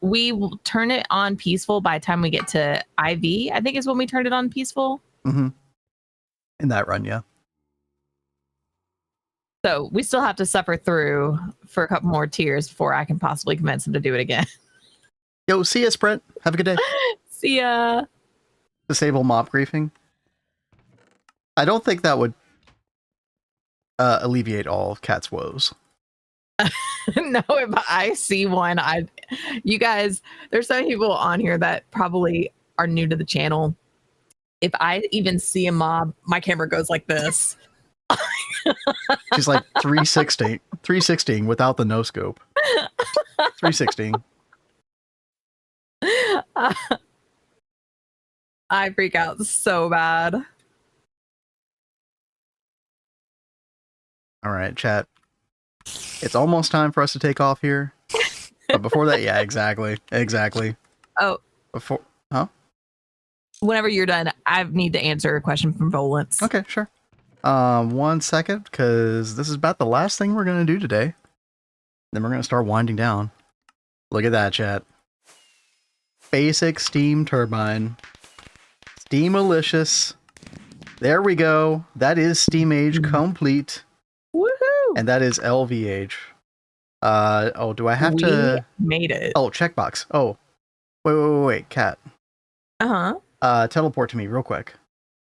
Speaker 2: we will turn it on peaceful by the time we get to IV, I think is when we turned it on peaceful.
Speaker 1: Mm-hmm. In that run, yeah.
Speaker 2: So we still have to suffer through for a couple more tiers before I can possibly convince him to do it again.
Speaker 1: Yo, see ya, Sprint. Have a good day.
Speaker 2: See ya.
Speaker 1: Disable mob griefing. I don't think that would alleviate all of Kat's woes.
Speaker 2: No, if I see one, you guys, there's some people on here that probably are new to the channel. If I even see a mob, my camera goes like this.
Speaker 1: She's like 360 without the no scope. 360.
Speaker 2: I freak out so bad.
Speaker 1: All right, chat. It's almost time for us to take off here. But before that, yeah, exactly.
Speaker 2: Oh.
Speaker 1: Before, huh?
Speaker 2: Whenever you're done, I need to answer a question from Volance.
Speaker 1: Okay, sure. 1 second, because this is about the last thing we're going to do today. Then we're going to start winding down. Look at that, chat. Basic steam turbine. Steam-alicious. There we go. That is steam age complete.
Speaker 2: Woohoo!
Speaker 1: And that is LV age. Oh, do I have to...
Speaker 2: made it.
Speaker 1: Oh, checkbox. Oh. Wait, Cat.
Speaker 2: Uh-huh.
Speaker 1: Teleport to me real quick.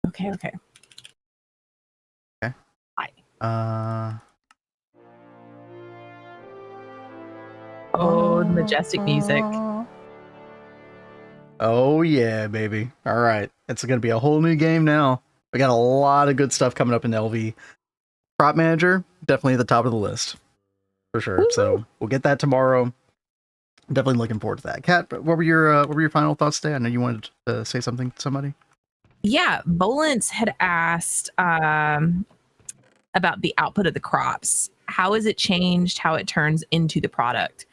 Speaker 2: Okay.
Speaker 1: Okay.
Speaker 2: Hi. Oh, the majestic music.
Speaker 1: Oh, yeah, baby. All right. It's going to be a whole new game now. We got a lot of good stuff coming up in LV. Crop manager, definitely at the top of the list for sure.
Speaker 2: Woo-hoo.
Speaker 1: So we'll get that tomorrow. Definitely looking forward to that. Kat, what were your final thoughts today? I know you wanted to say something to somebody.
Speaker 2: Yeah, Bolence had asked about the output of the crops. How has it changed? How it turns into the product?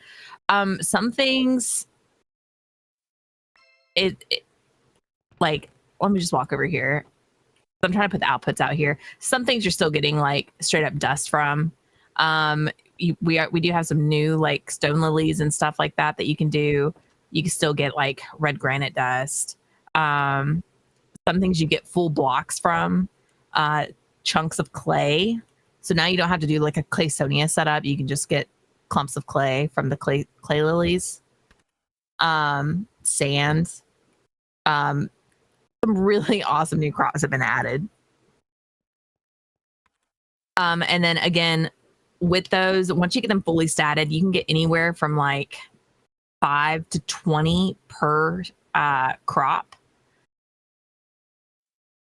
Speaker 2: Some things, it like, let me just walk over here. I'm trying to put the outputs out here. Some things you're still getting like straight up dust from. We do have some new like stone lilies and stuff like that you can do. You can still get like red granite dust. Some things you get full blocks from, chunks of clay. So now you don't have to do like a claysonia setup. You can just get clumps of clay from the clay lilies. Sand. Some really awesome new crops have been added. And then again, with those, once you get them fully statted, you can get anywhere from like 5 to 20 per crop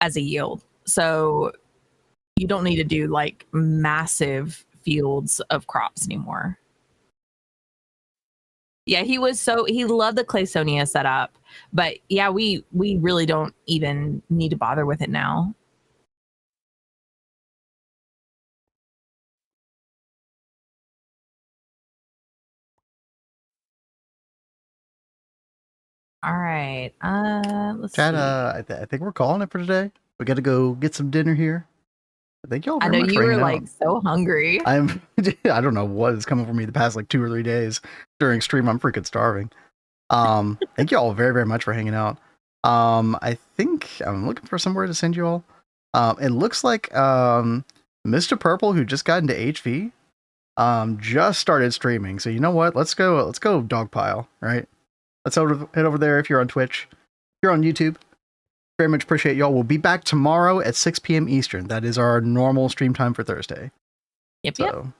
Speaker 2: as a yield. So you don't need to do like massive fields of crops anymore. Yeah, he loved the claysonia setup, but yeah, we really don't even need to bother with it now. All right. Let's
Speaker 1: Chad,
Speaker 2: see.
Speaker 1: I think we're calling it for today. We got to go get some dinner here. Thank y'all
Speaker 2: I
Speaker 1: very
Speaker 2: know
Speaker 1: much
Speaker 2: you
Speaker 1: for
Speaker 2: were
Speaker 1: hanging
Speaker 2: like
Speaker 1: out.
Speaker 2: so hungry.
Speaker 1: I don't know what is coming for me the past like 2 or 3 days during stream. I'm freaking starving. Thank you all very, very much for hanging out. I think I'm looking for somewhere to send you all. It looks like Mr. Purple, who just got into HV, just started streaming. So you know what? Let's go dogpile, right? Let's head over there if you're on Twitch. If you're on YouTube, very much appreciate y'all. We'll be back tomorrow at 6 p.m. Eastern. That is our normal stream time for Thursday.
Speaker 2: Yep.
Speaker 1: So